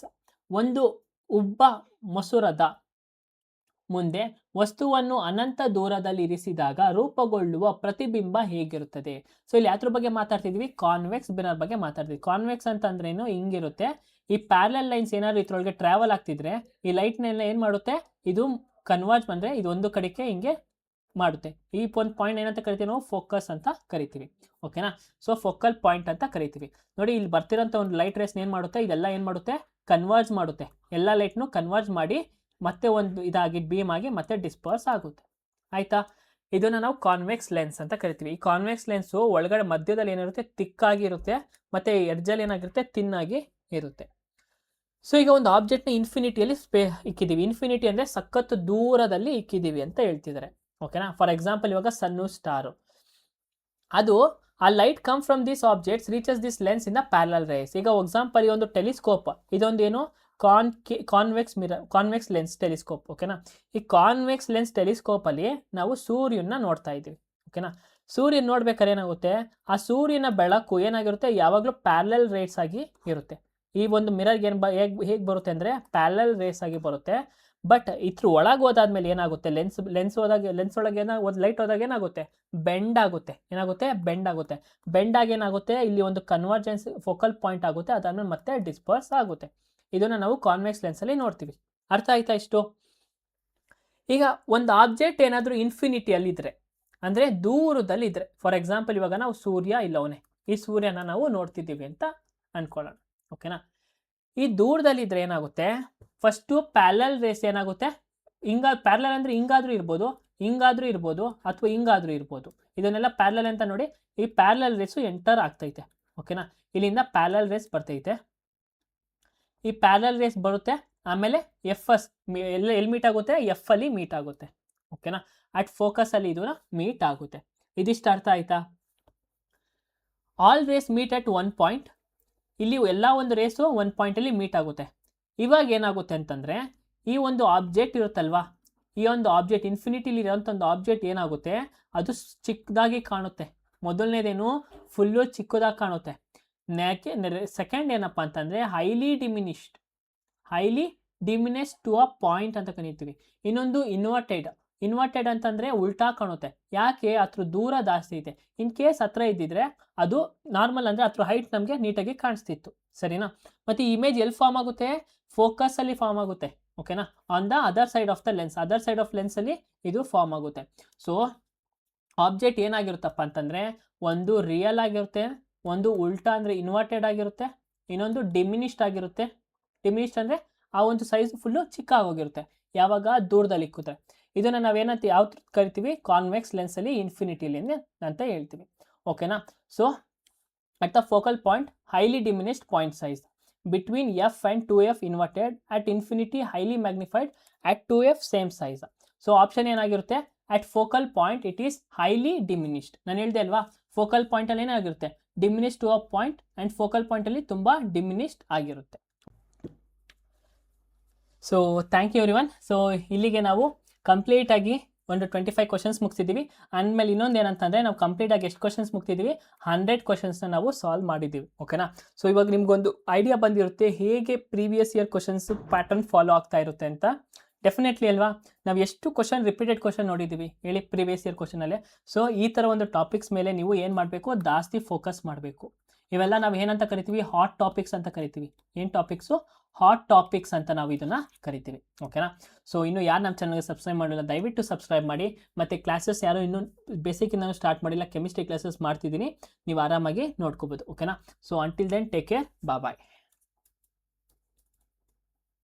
ಒಂದು ಉಬ್ಬ ಮಸೂರದ ಮುಂದೆ ವಸ್ತುವನ್ನು ಅನಂತ ದೂರದಲ್ಲಿ ಇರಿಸಿದಾಗ ರೂಪುಗೊಳ್ಳುವ ಪ್ರತಿಬಿಂಬ ಹೇಗಿರುತ್ತದೆ. ಸೊ ಇಲ್ಲಿ ಯಾತ್ರ ಬಗ್ಗೆ ಮಾತಾಡ್ತಿದ್ವಿ, ಕಾನ್ವೆಕ್ಸ್ ಮಿರರ್ ಬಗ್ಗೆ ಮಾತಾಡ್ತೀವಿ. ಕಾನ್ವೆಕ್ಸ್ ಅಂತಂದ್ರೇನು, ಹಿಂಗಿರುತ್ತೆ. ಈ ಪ್ಯಾರಲಲ್ ಲೈನ್ಸ್ ಏನಾದ್ರು ಇದ್ರೊಳಗೆ ಟ್ರಾವೆಲ್ ಆಗ್ತಿದ್ರೆ ಈ ಲೈಟ್ನೆಲ್ಲ ಏನು ಮಾಡುತ್ತೆ, ಇದು ಕನ್ವರ್ಜ್ ಬಂದರೆ ಇದು ಒಂದು ಕಡೆಗೆ ಹಿಂಗೆ ಮಾಡುತ್ತೆ. ಈ ಒಂದು ಪಾಯಿಂಟ್ ಏನಂತ ಕರಿತೀವಿ ನಾವು, ಫೋಕಸ್ ಅಂತ ಕರಿತೀವಿ. ಓಕೆನಾ. ಸೊ ಫೋಕಲ್ ಪಾಯಿಂಟ್ ಅಂತ ಕರಿತೀವಿ. ನೋಡಿ ಇಲ್ಲಿ ಬರ್ತಿರೋಂಥ ಒಂದು ಲೈಟ್ ರೇಸ್ ಏನು ಮಾಡುತ್ತೆ, ಇದೆಲ್ಲ ಏನು ಮಾಡುತ್ತೆ, ಕನ್ವರ್ಜ್ ಮಾಡುತ್ತೆ. ಎಲ್ಲ ಲೈಟ್ನು ಕನ್ವರ್ಜ್ ಮಾಡಿ ಮತ್ತೆ ಒಂದು ಇದಾಗಿ ಬೀಮ್ ಆಗಿ ಮತ್ತೆ ಡಿಸ್ಪರ್ಸ್ ಆಗುತ್ತೆ. ಆಯಿತಾ. ಇದನ್ನು ನಾವು ಕಾನ್ವೆಕ್ಸ್ ಲೆನ್ಸ್ ಅಂತ ಕರಿತೀವಿ. ಈ ಕಾನ್ವೆಕ್ಸ್ ಲೆನ್ಸು ಒಳಗಡೆ ಮಧ್ಯದಲ್ಲಿ ಏನಿರುತ್ತೆ, ತಿಕ್ಕಾಗಿರುತ್ತೆ, ಮತ್ತು ಎಡ್ಜಲ್ಲಿ ಏನಾಗಿರುತ್ತೆ, ತಿನ್ನಾಗಿ ಇರುತ್ತೆ. ಸೊ ಈಗ ಒಂದು ಆಬ್ಜೆಕ್ಟ್ನ ಇನ್ಫಿನಿಟಿಯಲ್ಲಿ ಇಕ್ಕಿದ್ದೀವಿ. ಇನ್ಫಿನಿಟಿ ಅಂದರೆ ಸಖತ್ತು ದೂರದಲ್ಲಿ ಇಕ್ಕಿದ್ದೀವಿ ಅಂತ ಹೇಳ್ತಿದ್ದಾರೆ. ಓಕೆನಾ. ಫಾರ್ ಎಕ್ಸಾಂಪಲ್ ಇವಾಗ ಸನ್ನು ಸ್ಟಾರು, ಅದು ಆ light come from this objects reaches this lens in the parallel rays. ಈಗ ಎಕ್ಸಾಂಪಲ್ ಈ ಒಂದು ಟೆಲಿಸ್ಕೋಪ್, ಇದೊಂದು ಏನು ಕಾನ್ವೆಕ್ಸ್ ಲೆನ್ಸ್ ಟೆಲಿಸ್ಕೋಪ್. ಓಕೆನಾ. ಈ ಕಾನ್ವೆಕ್ಸ್ ಲೆನ್ಸ್ ಟೆಲಿಸ್ಕೋಪಲ್ಲಿ ನಾವು ಸೂರ್ಯನ ನೋಡ್ತಾ ಇದ್ದೀವಿ. ಓಕೆನಾ. ಸೂರ್ಯನ ನೋಡ್ಬೇಕಾದ್ರೆ ಏನಾಗುತ್ತೆ, ಆ ಸೂರ್ಯನ ಬೆಳಕು ಏನಾಗಿರುತ್ತೆ, ಯಾವಾಗಲೂ ಪ್ಯಾರಲಲ್ ರೇಸ್ ಆಗಿ ಇರುತ್ತೆ. ಈ ಒಂದು ಮಿರರ್ಗೆ ಹೇಗೆ ಬರುತ್ತೆ ಅಂದರೆ ಪ್ಯಾರಲಲ್ ರೇಸ್ ಆಗಿ ಬರುತ್ತೆ. ಬಟ್ ಇದ್ರ ಒಳಗೆ ಹೋದಾದ್ಮೇಲೆ ಏನಾಗುತ್ತೆ, ಲೆನ್ಸ್ ಒಳಗೆ ಲೈಟ್ ಹೋದಾಗ ಏನಾಗುತ್ತೆ, ಬೆಂಡ್ ಆಗುತ್ತೆ. ಬೆಂಡ್ ಆಗಿ ಏನಾಗುತ್ತೆ, ಇಲ್ಲಿ ಒಂದು ಕನ್ವರ್ಜೆನ್ಸ್ ಫೋಕಲ್ ಪಾಯಿಂಟ್ ಆಗುತ್ತೆ, ಅದಾದ್ಮೇಲೆ ಮತ್ತೆ ಡಿಸ್ಪರ್ಸ್ ಆಗುತ್ತೆ. ಇದನ್ನು ನಾವು ಕಾನ್ವೆಕ್ಸ್ ಲೆನ್ಸಲ್ಲಿ ನೋಡ್ತೀವಿ. ಅರ್ಥ ಆಯ್ತಾ ಇಷ್ಟು. ಈಗ ಒಂದು ಆಬ್ಜೆಕ್ಟ್ ಏನಾದರೂ ಇನ್ಫಿನಿಟಿಯಲ್ಲಿದ್ದರೆ, ಅಂದರೆ ದೂರದಲ್ಲಿದ್ದರೆ, ಫಾರ್ ಎಕ್ಸಾಂಪಲ್ ಇವಾಗ ನಾವು ಸೂರ್ಯ ಇಲ್ಲವನೇ, ಈ ಸೂರ್ಯನ ನಾವು ನೋಡ್ತಿದ್ದೀವಿ ಅಂತ ಅನ್ಕೊಳ್ಳೋಣ. ಓಕೆನಾ. ಈ ದೂರದಲ್ಲಿದ್ದರೆ ಏನಾಗುತ್ತೆ, ಫಸ್ಟು ಪ್ಯಾರಲಲ್ ರೇಸ್ ಏನಾಗುತ್ತೆ, ಪ್ಯಾರಲಲ್ ಅಂದರೆ ಹಿಂಗಾದ್ರೂ ಇರ್ಬೋದು ಅಥವಾ ಹಿಂಗಾದ್ರೂ ಇರ್ಬೋದು. ಇದನ್ನೆಲ್ಲ ಪ್ಯಾರಲಲ್ ಅಂತ ನೋಡಿ. ಈ ಪ್ಯಾರಲಲ್ ರೇಸು ಎಂಟರ್ ಆಗ್ತೈತೆ. ಓಕೆನಾ. ಇಲ್ಲಿಂದ ಪ್ಯಾರಲಲ್ ರೇಸ್ ಬರ್ತೈತೆ. ಈ ಪ್ಯಾರಲಲ್ ರೇಸ್ ಬರುತ್ತೆ, ಆಮೇಲೆ ಎಲ್ಲಿ ಮೀಟ್ ಆಗುತ್ತೆ, ಅಲ್ಲಿ ಮೀಟ್ ಆಗುತ್ತೆ. ಓಕೆನಾ. ಅಟ್ ಫೋಕಸಲ್ಲಿ ಇದು ಮೀಟ್ ಆಗುತ್ತೆ. ಇದಿಷ್ಟು ಅರ್ಥ ಆಯ್ತಾ. All rays meet at one point. ಇಲ್ಲಿ ಎಲ್ಲ ಒಂದು ರೇಸು ಒಂದು ಪಾಯಿಂಟಲ್ಲಿ ಮೀಟ್ ಆಗುತ್ತೆ. ಇವಾಗ ಏನಾಗುತ್ತೆ ಅಂತಂದರೆ, ಈ ಒಂದು ಆಬ್ಜೆಕ್ಟ್ ಇರುತ್ತಲ್ವಾ, ಈ ಒಂದು ಆಬ್ಜೆಕ್ಟ್ ಇನ್ಫಿನಿಟಿಲಿ ಇರೋಂಥ ಒಂದು ಆಬ್ಜೆಕ್ಟ್ ಏನಾಗುತ್ತೆ, ಅದು ಚಿಕ್ಕದಾಗಿ ಕಾಣುತ್ತೆ. ಮೊದಲನೇದೇನು ಫುಲ್ಲು ಚಿಕ್ಕದಾಗಿ ಕಾಣುತ್ತೆ. ಸೆಕೆಂಡ್ ಏನಪ್ಪ ಅಂತಂದರೆ highly diminished to a point ಅಂತ ಕರಿತೀವಿ. ಇನ್ನೊಂದು ಇನ್ವರ್ಟೆಡ್ ಅಂತಂದರೆ ಉಲ್ಟಾ ಕಾಣುತ್ತೆ. ಯಾಕೆ, ಅದ್ರ ದೂರ ಜಾಸ್ತಿ ಐತೆ. ಇನ್ ಕೇಸ್ ಹತ್ರ ಇದ್ದಿದ್ರೆ ಅದು ನಾರ್ಮಲ್ ಅಂದರೆ ಅದ್ರ ಹೈಟ್ ನಮಗೆ ನೀಟಾಗಿ ಕಾಣಿಸ್ತಿತ್ತು. ಸರಿನಾ. ಮತ್ತು ಈ ಇಮೇಜ್ ಎಲ್ಲಿ ಫಾರ್ಮ್ ಆಗುತ್ತೆ, ಫೋಕಸಲ್ಲಿ ಫಾರ್ಮ್ ಆಗುತ್ತೆ. ಓಕೆನಾ. On the other side of ಲೆನ್ಸಲ್ಲಿ ಇದು ಫಾರ್ಮ್ ಆಗುತ್ತೆ. ಸೊ ಆಬ್ಜೆಕ್ಟ್ ಏನಾಗಿರುತ್ತಪ್ಪ ಅಂತಂದರೆ, ಒಂದು ರಿಯಲ್ ಆಗಿರುತ್ತೆ, ಒಂದು ಉಲ್ಟಾ ಅಂದರೆ ಇನ್ವರ್ಟೆಡ್ ಆಗಿರುತ್ತೆ, ಇನ್ನೊಂದು ಡಿಮಿನಿಷ್ಡ್ ಆಗಿರುತ್ತೆ. ಡಿಮಿನಿಷ್ಡ್ ಅಂದರೆ ಆ ಒಂದು ಸೈಜ್ ಫುಲ್ಲು ಚಿಕ್ಕ ಆಗೋಗಿರುತ್ತೆ ಯಾವಾಗ ದೂರದಲ್ಲಿ ಇಕ್ಕಿದ್ರೆ. ಇದನ್ನು ನಾವೇನಂತ ಯಾವ ಕರಿತೀವಿ, ಕಾನ್ವೆಕ್ಸ್ ಲೆನ್ಸಲ್ಲಿ ಇನ್ಫಿನಿಟಿ ಲೆನ್ಸ್ ಅಂತ ಹೇಳ್ತೀವಿ. ಓಕೆನಾ. So at the focal point highly diminished point size between F and 2F inverted, at infinity highly magnified, at 2F same size. So option ಏನಾಗಿರುತ್ತೆ, at focal point it is highly diminished. ನಾನು ಹೇಳಿದೆ ಅಲ್ವಾ, focal ಪಾಯಿಂಟಲ್ಲಿ ಏನಾಗಿರುತ್ತೆ, diminished to a point, and focal ಪಾಯಿಂಟಲ್ಲಿ ತುಂಬ diminished ಆಗಿರುತ್ತೆ. So thank you everyone. So ಇಲ್ಲಿಗೆ ನಾವು ಕಂಪ್ಲೀಟಾಗಿ ಒಂದು 25 ಕ್ವಶನ್ಸ್ ಮುಗಿಸಿದ್ದೀವಿ. ಅಂದಮೇಲೆ ಇನ್ನೊಂದು ಏನಂತಂದರೆ ನಾವು ಕಂಪ್ಲೀಟಾಗಿ ಎಷ್ಟು ಕ್ವಶನ್ಸ್ ಮುಗ್ತಿದ್ದೀವಿ, 100 ಕ್ವಶನ್ಸ್ನ ನಾವು ಸಾಲ್ವ್ ಮಾಡಿದ್ದೀವಿ. ಓಕೆನಾ. ಸೊ ಇವಾಗ ನಿಮ್ಗೊಂದು ಐಡಿಯಾ ಬಂದಿರುತ್ತೆ ಹೇಗೆ previous year questions pattern follow ಆಗ್ತಾ ಇರುತ್ತೆ ಅಂತ. ಡೆಫಿನೆಟ್ಲಿ ಅಲ್ವಾ, ನಾವು ಎಷ್ಟು ಕ್ವಶನ್ ರಿಪೀಟೆಡ್ ಕ್ವಶನ್ ನೋಡಿದ್ದೀವಿ ಹೇಳಿ ಪ್ರೀವಿಯಸ್ ಇಯರ್ ಕ್ವಶನಲ್ಲೇ. ಸೊ ಈ ಥರ ಒಂದು ಟಾಪಿಕ್ಸ್ ಮೇಲೆ ನೀವು ಏನು ಮಾಡಬೇಕು, ಜಾಸ್ತಿ ಫೋಕಸ್ ಮಾಡಬೇಕು. ಇವೆಲ್ಲ ನಾವು ಏನಂತ ಕರಿತೀವಿ, ಹಾಟ್ ಟಾಪಿಕ್ಸ್ ಅಂತ ಕರಿತೀವಿ. ಏನು ಟಾಪಿಕ್ಸು, ಹಾಟ್ ಟಾಪಿಕ್ಸ್ ಅಂತ ನಾವು ಇದನ್ನು ಕರಿತೀವಿ. ಓಕೆನಾ. ಸೊ ಇನ್ನು ಯಾರು ನಮ್ಮ ಚಾನಲ್ಗೆ ಸಬ್ಸ್ಕ್ರೈಬ್ ಮಾಡಿಲ್ಲ ದಯವಿಟ್ಟು ಸಬ್ಸ್ಕ್ರೈಬ್ ಮಾಡಿ. ಮತ್ತು ಕ್ಲಾಸಸ್ ಯಾರು ಇನ್ನೂ ಬೇಸಿಕ್ಕಿಂದ ಸ್ಟಾರ್ಟ್ ಮಾಡಿಲ್ಲ, ಕೆಮಿಸ್ಟ್ರಿ ಕ್ಲಾಸಸ್ ಮಾಡ್ತಿದ್ದೀನಿ, ನೀವು ಆರಾಮಾಗಿ ನೋಡ್ಕೋಬೋದು. ಓಕೆನಾ. So until then take care, ಬಾಯ್.